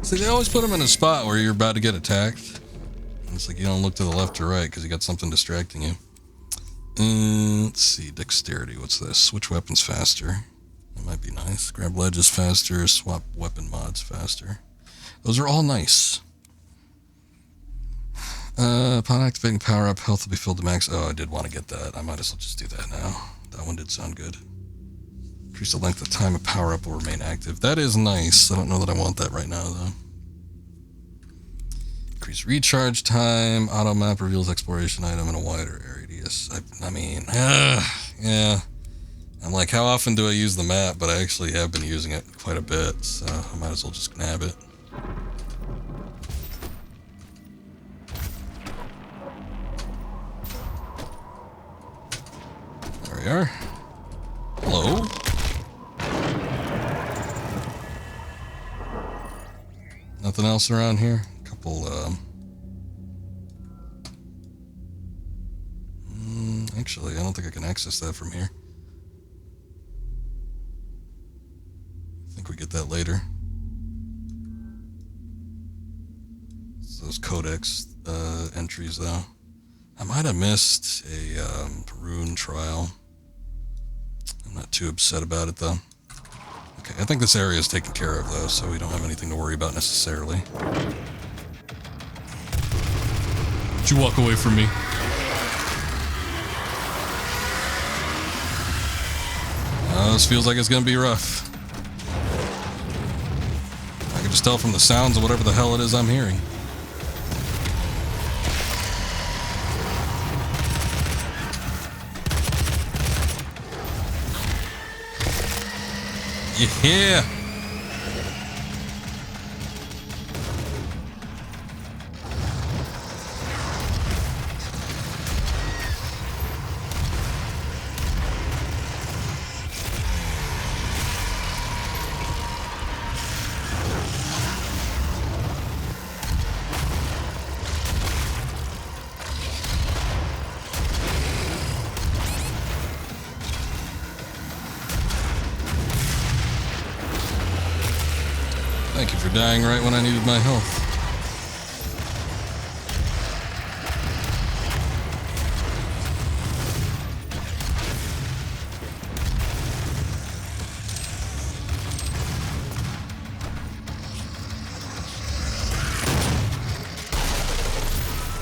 See, they always put them in a spot where you're about to get attacked. It's like you don't look to the left or right because you got something distracting you. Let's see, dexterity, what's this? Switch weapons faster. That might be nice. Grab ledges faster, swap weapon mods faster. Those are all nice. Upon activating power-up, health will be filled to max. Oh, I did want to get that. I might as well just do that now. That one did sound good. Increase the length of time a power-up will remain active. That is nice. I don't know that I want that right now, though. Increase recharge time. Auto map reveals exploration item in a wider radius. I mean, yeah. I'm like, how often do I use the map? But I actually have been using it quite a bit, so I might as well just nab it. There we are. Hello. Nothing else around here? A couple, actually, I don't think I can access that from here. I think we get that later. It's those codex entries, though. I might have missed a rune trial. I'm not too upset about it, though. Okay, I think this area is taken care of, though, so we don't have anything to worry about necessarily. Did you walk away from me? This feels like it's gonna be rough. I can just tell from the sounds of whatever the hell it is I'm hearing. Yeah. Thank you for dying right when I needed my health.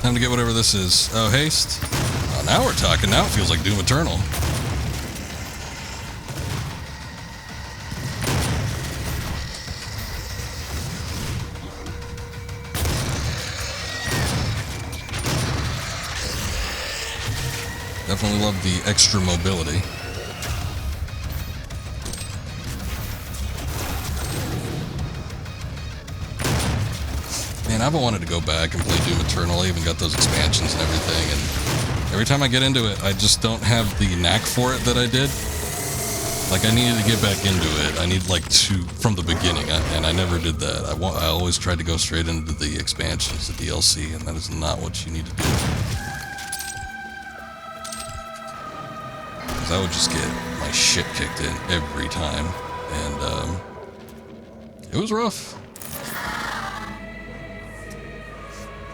Time to get whatever this is. Oh, haste. Oh, now we're talking. Now it feels like Doom Eternal. Definitely love the extra mobility. Man, I've wanted to go back and play Doom Eternal. I even got those expansions and everything, and every time I get into it, I just don't have the knack for it that I did. Like, I needed to get back into it. I need, like, from the beginning, and I never did that. I always tried to go straight into the expansions, the DLC, and that is not what you need to do. Because I would just get my shit kicked in every time, and, it was rough.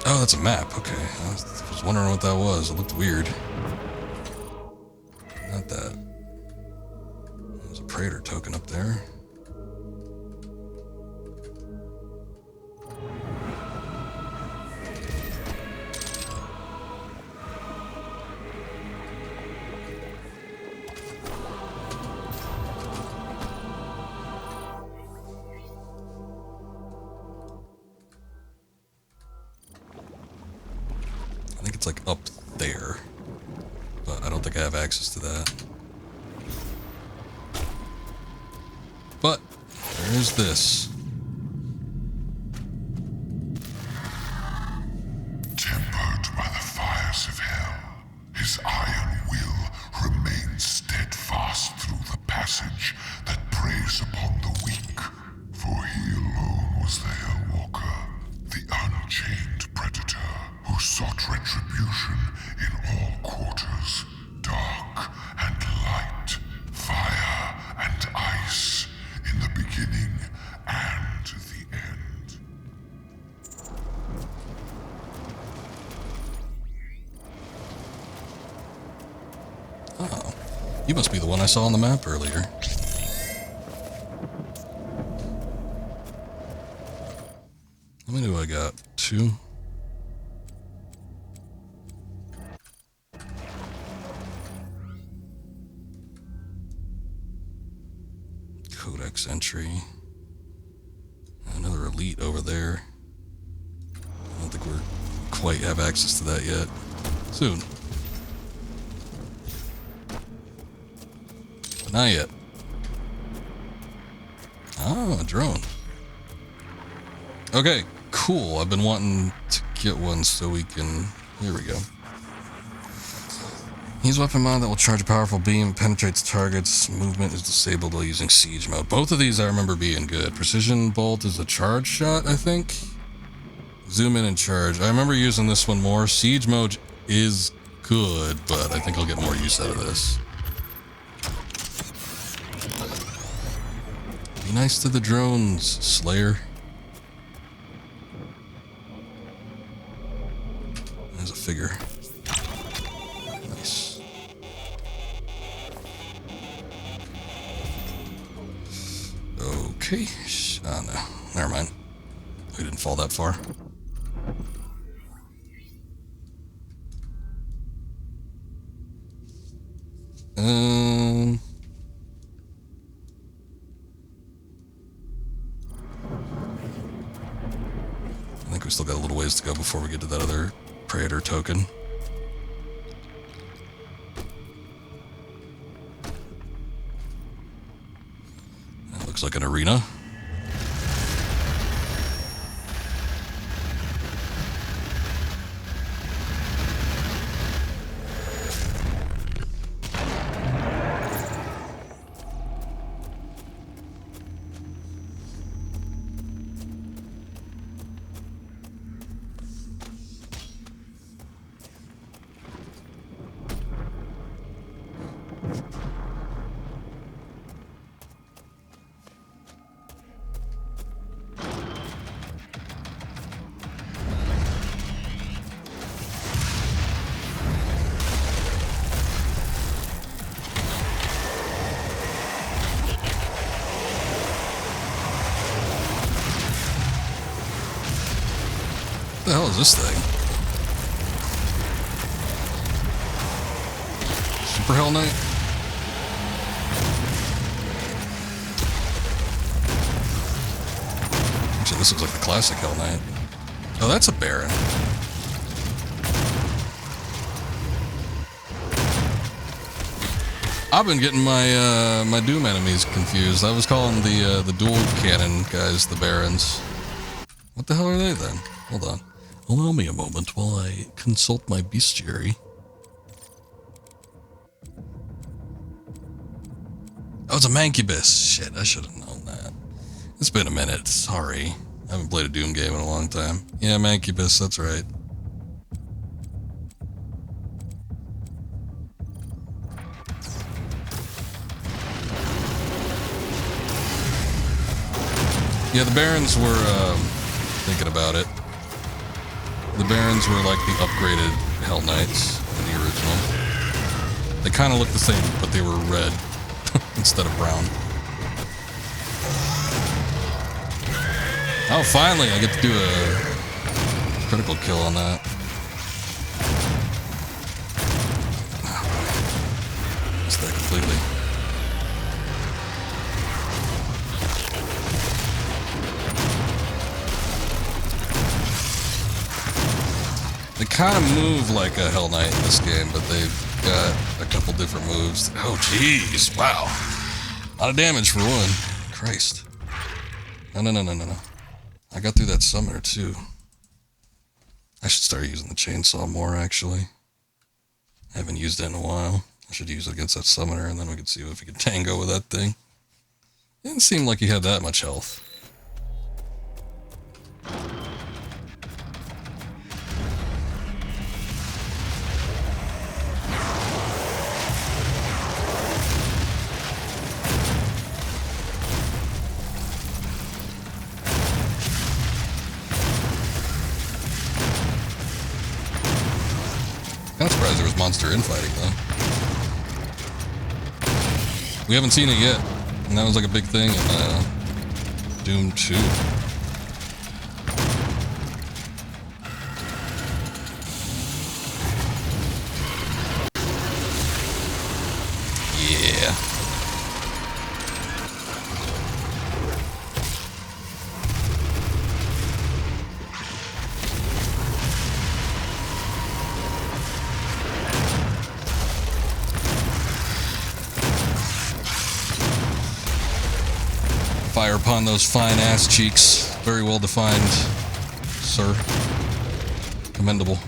Oh, that's a map. Okay. I was wondering what that was. It looked weird. Not that. There's a Praetor token up there. I think it's like up there, but I don't think I have access to that. But there is this. Tempered by the fires of hell, his iron will remains steadfast through the passage that preys upon the weak. For he alone was the Hellwalker, the unchained predator who sought retribution in all quarters, dark and light, fire and ice, in the beginning and the end. Oh, you must be the one I saw on the map earlier. How many do I got? 2? Codex entry. Another elite over there. I don't think we're quite have access to that yet. Soon. But not yet. Oh, a drone. Okay, cool. I've been wanting to get one so we can... Here we go. Use weapon mod that will charge a powerful beam, penetrates targets, movement is disabled while using siege mode. Both of these I remember being good. Precision bolt is a charge shot, I think. Zoom in and charge. I remember using this one more. Siege mode is good, but I think I'll get more use out of this. Be nice to the drones, Slayer. There's a figure. Nice. Okay. Oh no. Never mind. We didn't fall that far. I think we still got a little ways to go before we get to that other Praetor token. That looks like an arena. What the hell is this thing? Super Hell Knight? Actually, this looks like the classic Hell Knight. Oh, that's a Baron. I've been getting my my Doom enemies confused. I was calling the dual cannon guys the Barons. What the hell are they then? Hold on. Allow me a moment while I consult my bestiary. Oh, it's a Mancubus. Shit, I should have known that. It's been a minute. Sorry. I haven't played a Doom game in a long time. Yeah, Mancubus, that's right. Yeah, the Barons were, thinking about it. The Barons were like the upgraded Hell Knights in the original. They kind of look the same, but they were red instead of brown. Oh, finally, I get to do a critical kill on that. Oh, missed that completely. They kind of move like a Hell Knight in this game, but they've got a couple different moves. Oh, jeez. Wow. A lot of damage for one. Christ. No. I got through that summoner, too. I should start using the chainsaw more, actually. I haven't used it in a while. I should use it against that summoner, and then we can see if we can tango with that thing. It didn't seem like he had that much health. I'm surprised there was monster infighting, though. We haven't seen it yet, and that was like a big thing in Doom 2. Yeah. Fire upon those fine ass cheeks. Very well defined, sir. Commendable.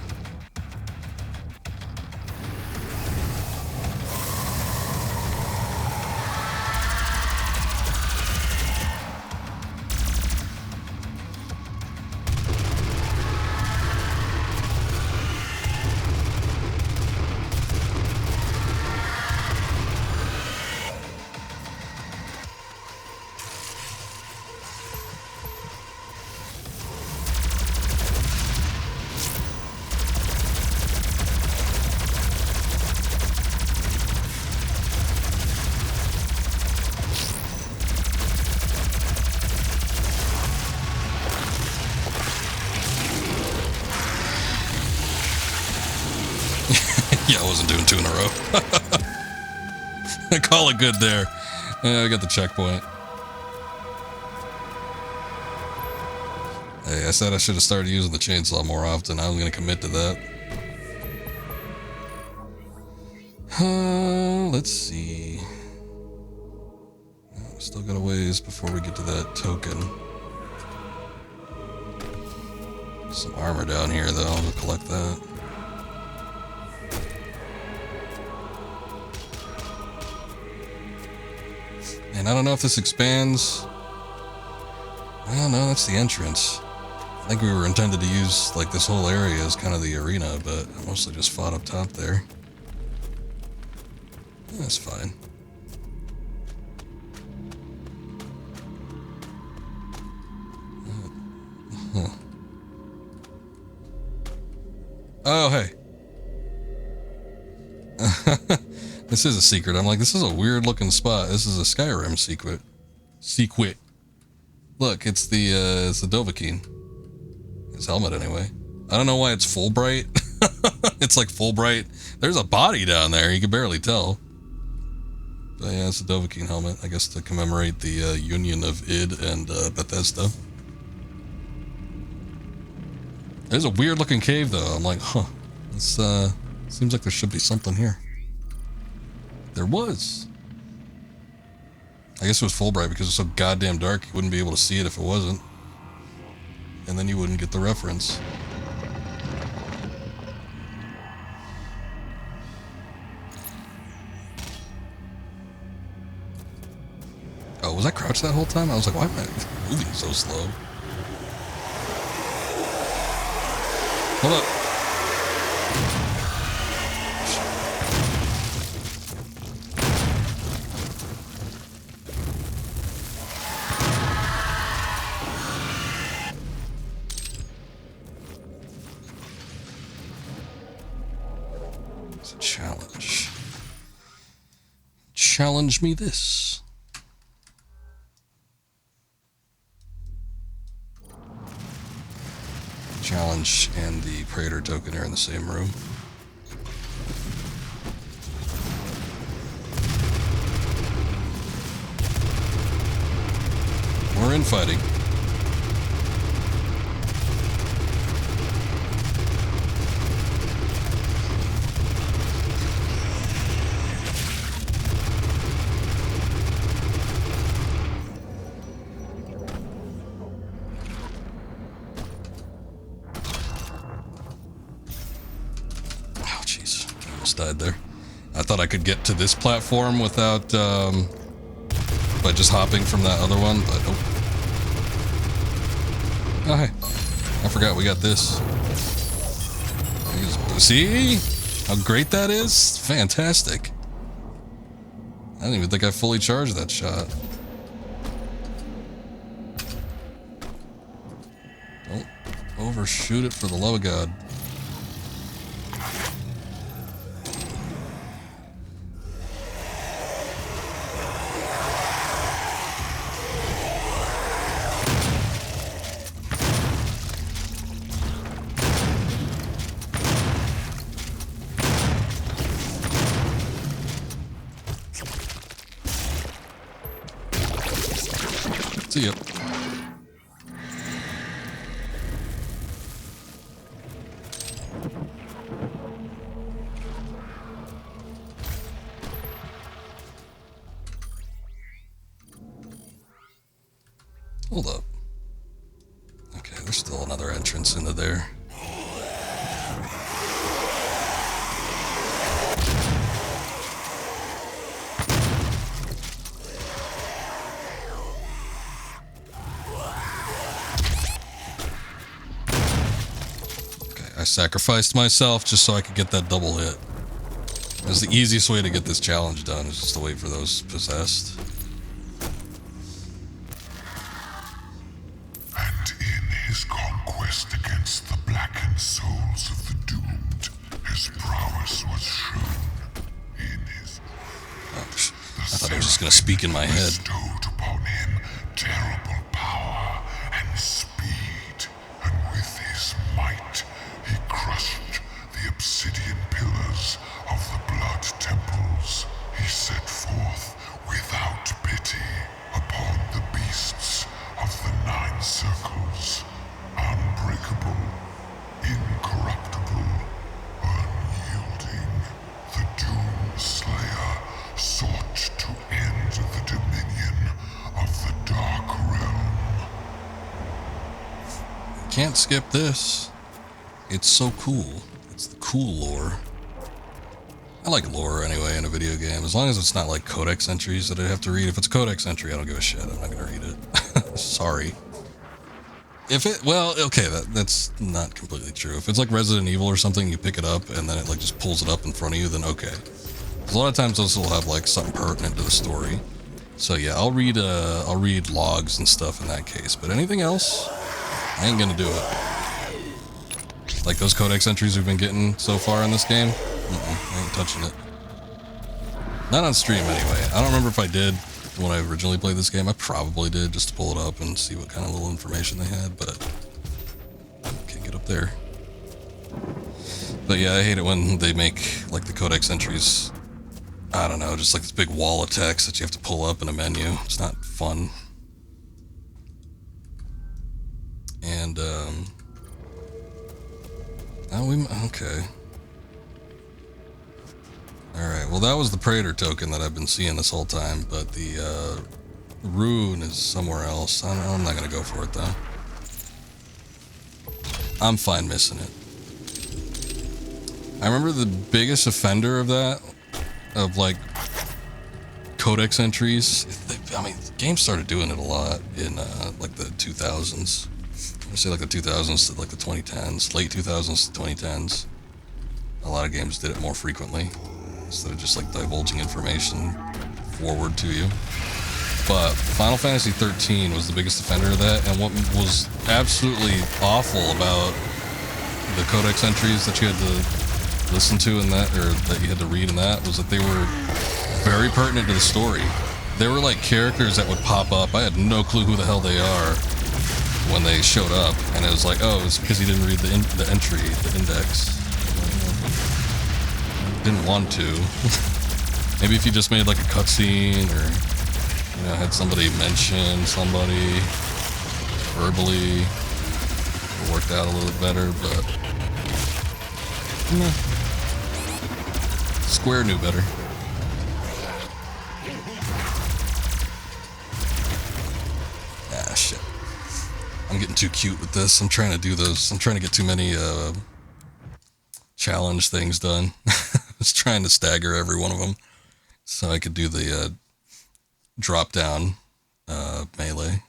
Yeah, I wasn't doing two in a row. Call it good there. I got the checkpoint. Hey, I said I should have started using the chainsaw more often. I was going to commit to that. Let's see. Still got a ways before we get to that token. Some armor down here, though. I'll collect that. And I don't know if this expands. Well, no, that's the entrance. I think we were intended to use, like, this whole area as kind of the arena, but I mostly just fought up top there. That's fine. Huh. Oh, hey. This is a secret. I'm like, this is a weird looking spot. This is a Skyrim secret. Look, it's the Dovahkiin. His helmet, anyway. I don't know why it's full bright. It's like Fulbright. There's a body down there. You can barely tell. But yeah, it's a Dovahkiin helmet. I guess to commemorate the union of id and Bethesda. There's a weird looking cave though. I'm like, huh. This seems like there should be something here. There was. I guess it was Fulbright because it's so goddamn dark you wouldn't be able to see it if it wasn't. And then you wouldn't get the reference. Oh, was I crouched that whole time? I was like, why am I moving so slow? Hold up. It's a challenge. Challenge me this. Challenge and the Praetor token are in the same room. We're infighting. Died there. I thought I could get to this platform without by just hopping from that other one, but nope. Oh hey, I forgot we got this. See how great that is? Fantastic. I didn't even think I fully charged that shot. Don't overshoot it for the love of God. See ya. Hold up. Okay, there's still another entrance into there. I sacrificed myself just so I could get that double hit. It was the easiest way to get this challenge done, is just to wait for those possessed. And in his conquest against the blackened souls of the doomed, his prowess was shown in his... I thought I was just gonna speak in my head. Bestowed upon him terrible power and speed, and with his might he crushed the obsidian pillars of the blood temples. He set forth without pity upon the beasts of the nine circles, unbreakable, incorruptible, unyielding. The Doom Slayer sought to end the dominion of the Dark Realm. Can't skip this. It's so cool. It's the cool lore. I like lore anyway in a video game, as long as it's not like codex entries that I have to read. If it's a codex entry, I don't give a shit. I'm not gonna read it. Sorry. If it, well, okay, that's not completely true. If it's like Resident Evil or something, you pick it up and then it like just pulls it up in front of you, then okay. A lot of times those will have like something pertinent to the story. So yeah, I'll read logs and stuff in that case. But anything else, I ain't gonna do it. Like those codex entries we've been getting so far in this game, I ain't touching it. Not on stream anyway. I don't remember if I did when I originally played this game. I probably did, just to pull it up and see what kind of little information they had, but can't get up there. But yeah, I hate it when they make, like, the codex entries, I don't know, just like this big wall of text that you have to pull up in a menu. It's not fun. And, okay. Alright, well that was the Praetor token that I've been seeing this whole time, but the, rune is somewhere else. I'm not gonna go for it, though. I'm fine missing it. I remember the biggest offender of that, of, like, codex entries. I mean, games started doing it a lot in, like, the 2000s. I say, like, the 2000s to, like, the 2010s. Late 2000s to 2010s. A lot of games did it more frequently, instead of just, like, divulging information forward to you. But Final Fantasy 13 was the biggest offender of that, and what was absolutely awful about the codex entries that you had to listen to in that, or that you had to read in that, was that they were very pertinent to the story. There were like characters that would pop up. I had no clue who the hell they are when they showed up, and it was like, oh, it's because you didn't read the entry, the index. Didn't want to. Maybe if you just made like a cutscene, or you know, had somebody mention somebody verbally, it worked out a little bit better, but Square knew better. Ah, shit. I'm getting too cute with this. I'm trying to do those. I'm trying to get too many challenge things done. I was trying to stagger every one of them so I could do the drop down melee.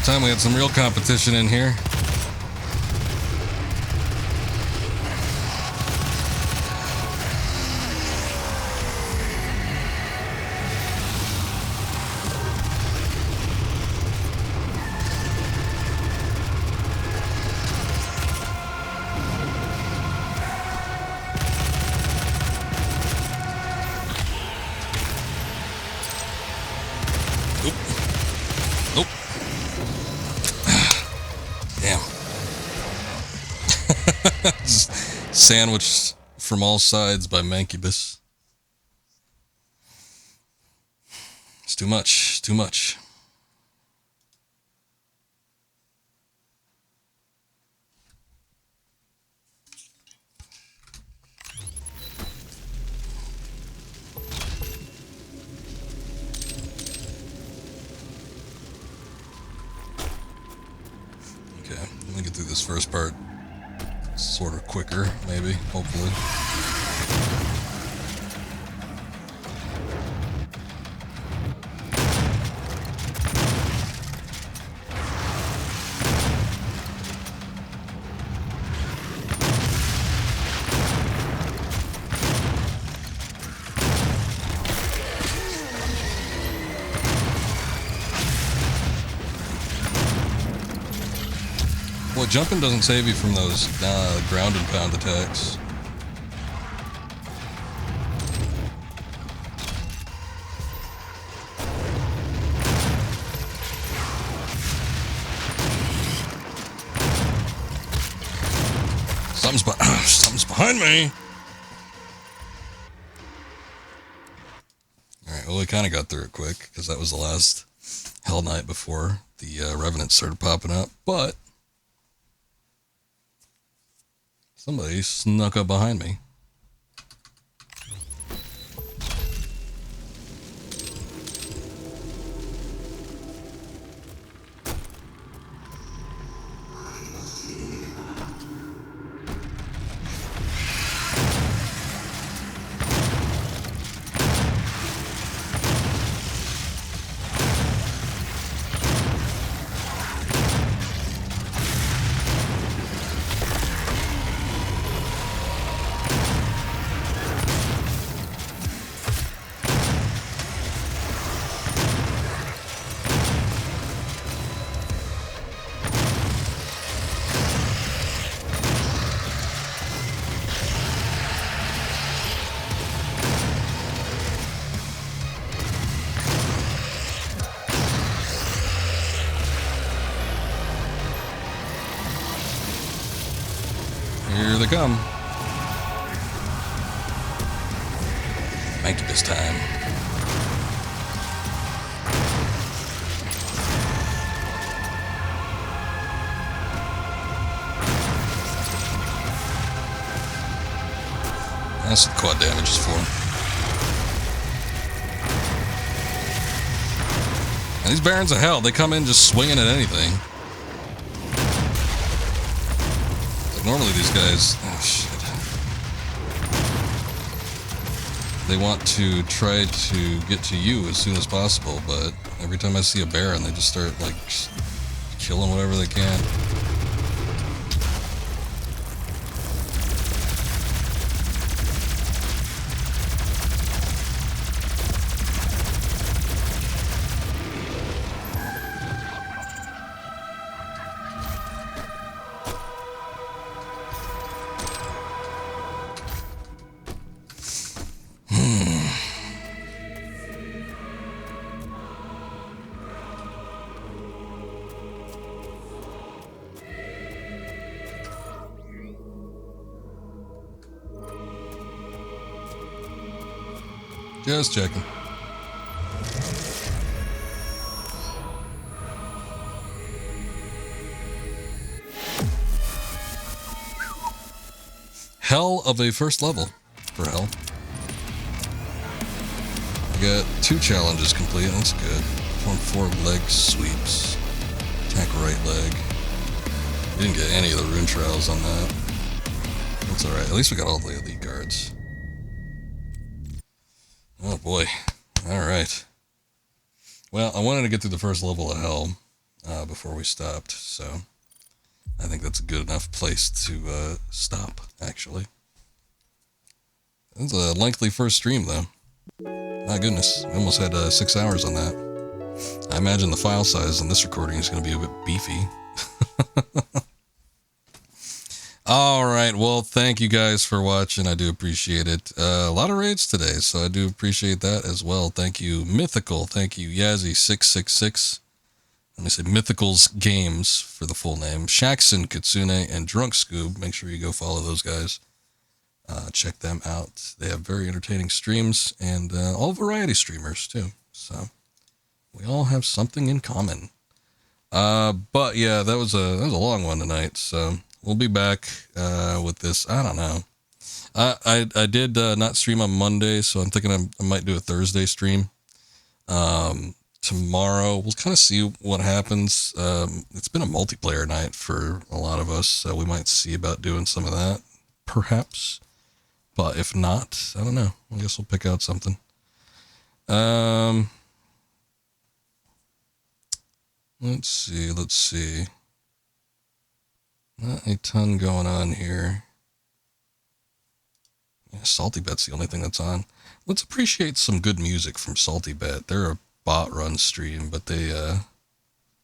Time we had some real competition in here. Sandwiched from all sides by Mancubus. It's too much, too much. Okay, let me get through this first part. Sort of quicker, maybe, hopefully. Well, jumping doesn't save you from those ground and pound attacks. Something's behind me. Alright, well, we kind of got through it quick, because that was the last Hell Night before the Revenants started popping up, but somebody snuck up behind me. Here they come. Make it this time. That's what the quad damage is for. And these Barons of Hell, they come in just swinging at anything. Normally these guys, oh shit, they want to try to get to you as soon as possible, but every time I see a Baron, they just start like killing whatever they can. Just checking. Hell of a first level for Hell. I got 2 challenges complete. That's good. Perform 4 leg sweeps. Attack right leg. We didn't get any of the rune trials on that. That's alright. At least we got all the elite guards. Oh boy. Alright. Well, I wanted to get through the first level of Hell before we stopped, so I think that's a good enough place to stop, actually. It was a lengthy first stream, though. My goodness, we almost had 6 hours on that. I imagine the file size on this recording is going to be a bit beefy. Alright, well, thank you guys for watching. I do appreciate it. A lot of raids today, so I do appreciate that as well. Thank you, Mythical. Thank you, Yazzie666. Let me say Mythical's Games for the full name. Shaxon, Kitsune, and Drunk Scoob. Make sure you go follow those guys. Check them out. They have very entertaining streams and all variety streamers too. So we all have something in common. But yeah, that was a long one tonight. So we'll be back with this. I don't know. I did not stream on Monday, so I'm thinking I might do a Thursday stream. Tomorrow we'll kind of see what happens. It's been a multiplayer night for a lot of us, so we might see about doing some of that, perhaps. But if not, I don't know. I guess we'll pick out something. Let's see. Not a ton going on here. Yeah, Salty Bet's the only thing that's on. Let's appreciate some good music from Salty Bet. They're a bot run stream, but they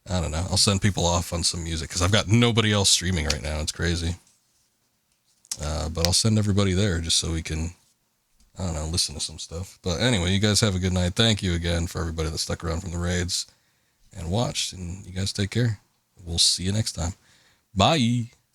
I don't know. I'll send people off on some music because I've got nobody else streaming right now. It's crazy. But I'll send everybody there just so we can, I don't know, listen to some stuff. But anyway, you guys have a good night. Thank you again for everybody that stuck around from the raids and watched. And you guys take care. We'll see you next time. Bye.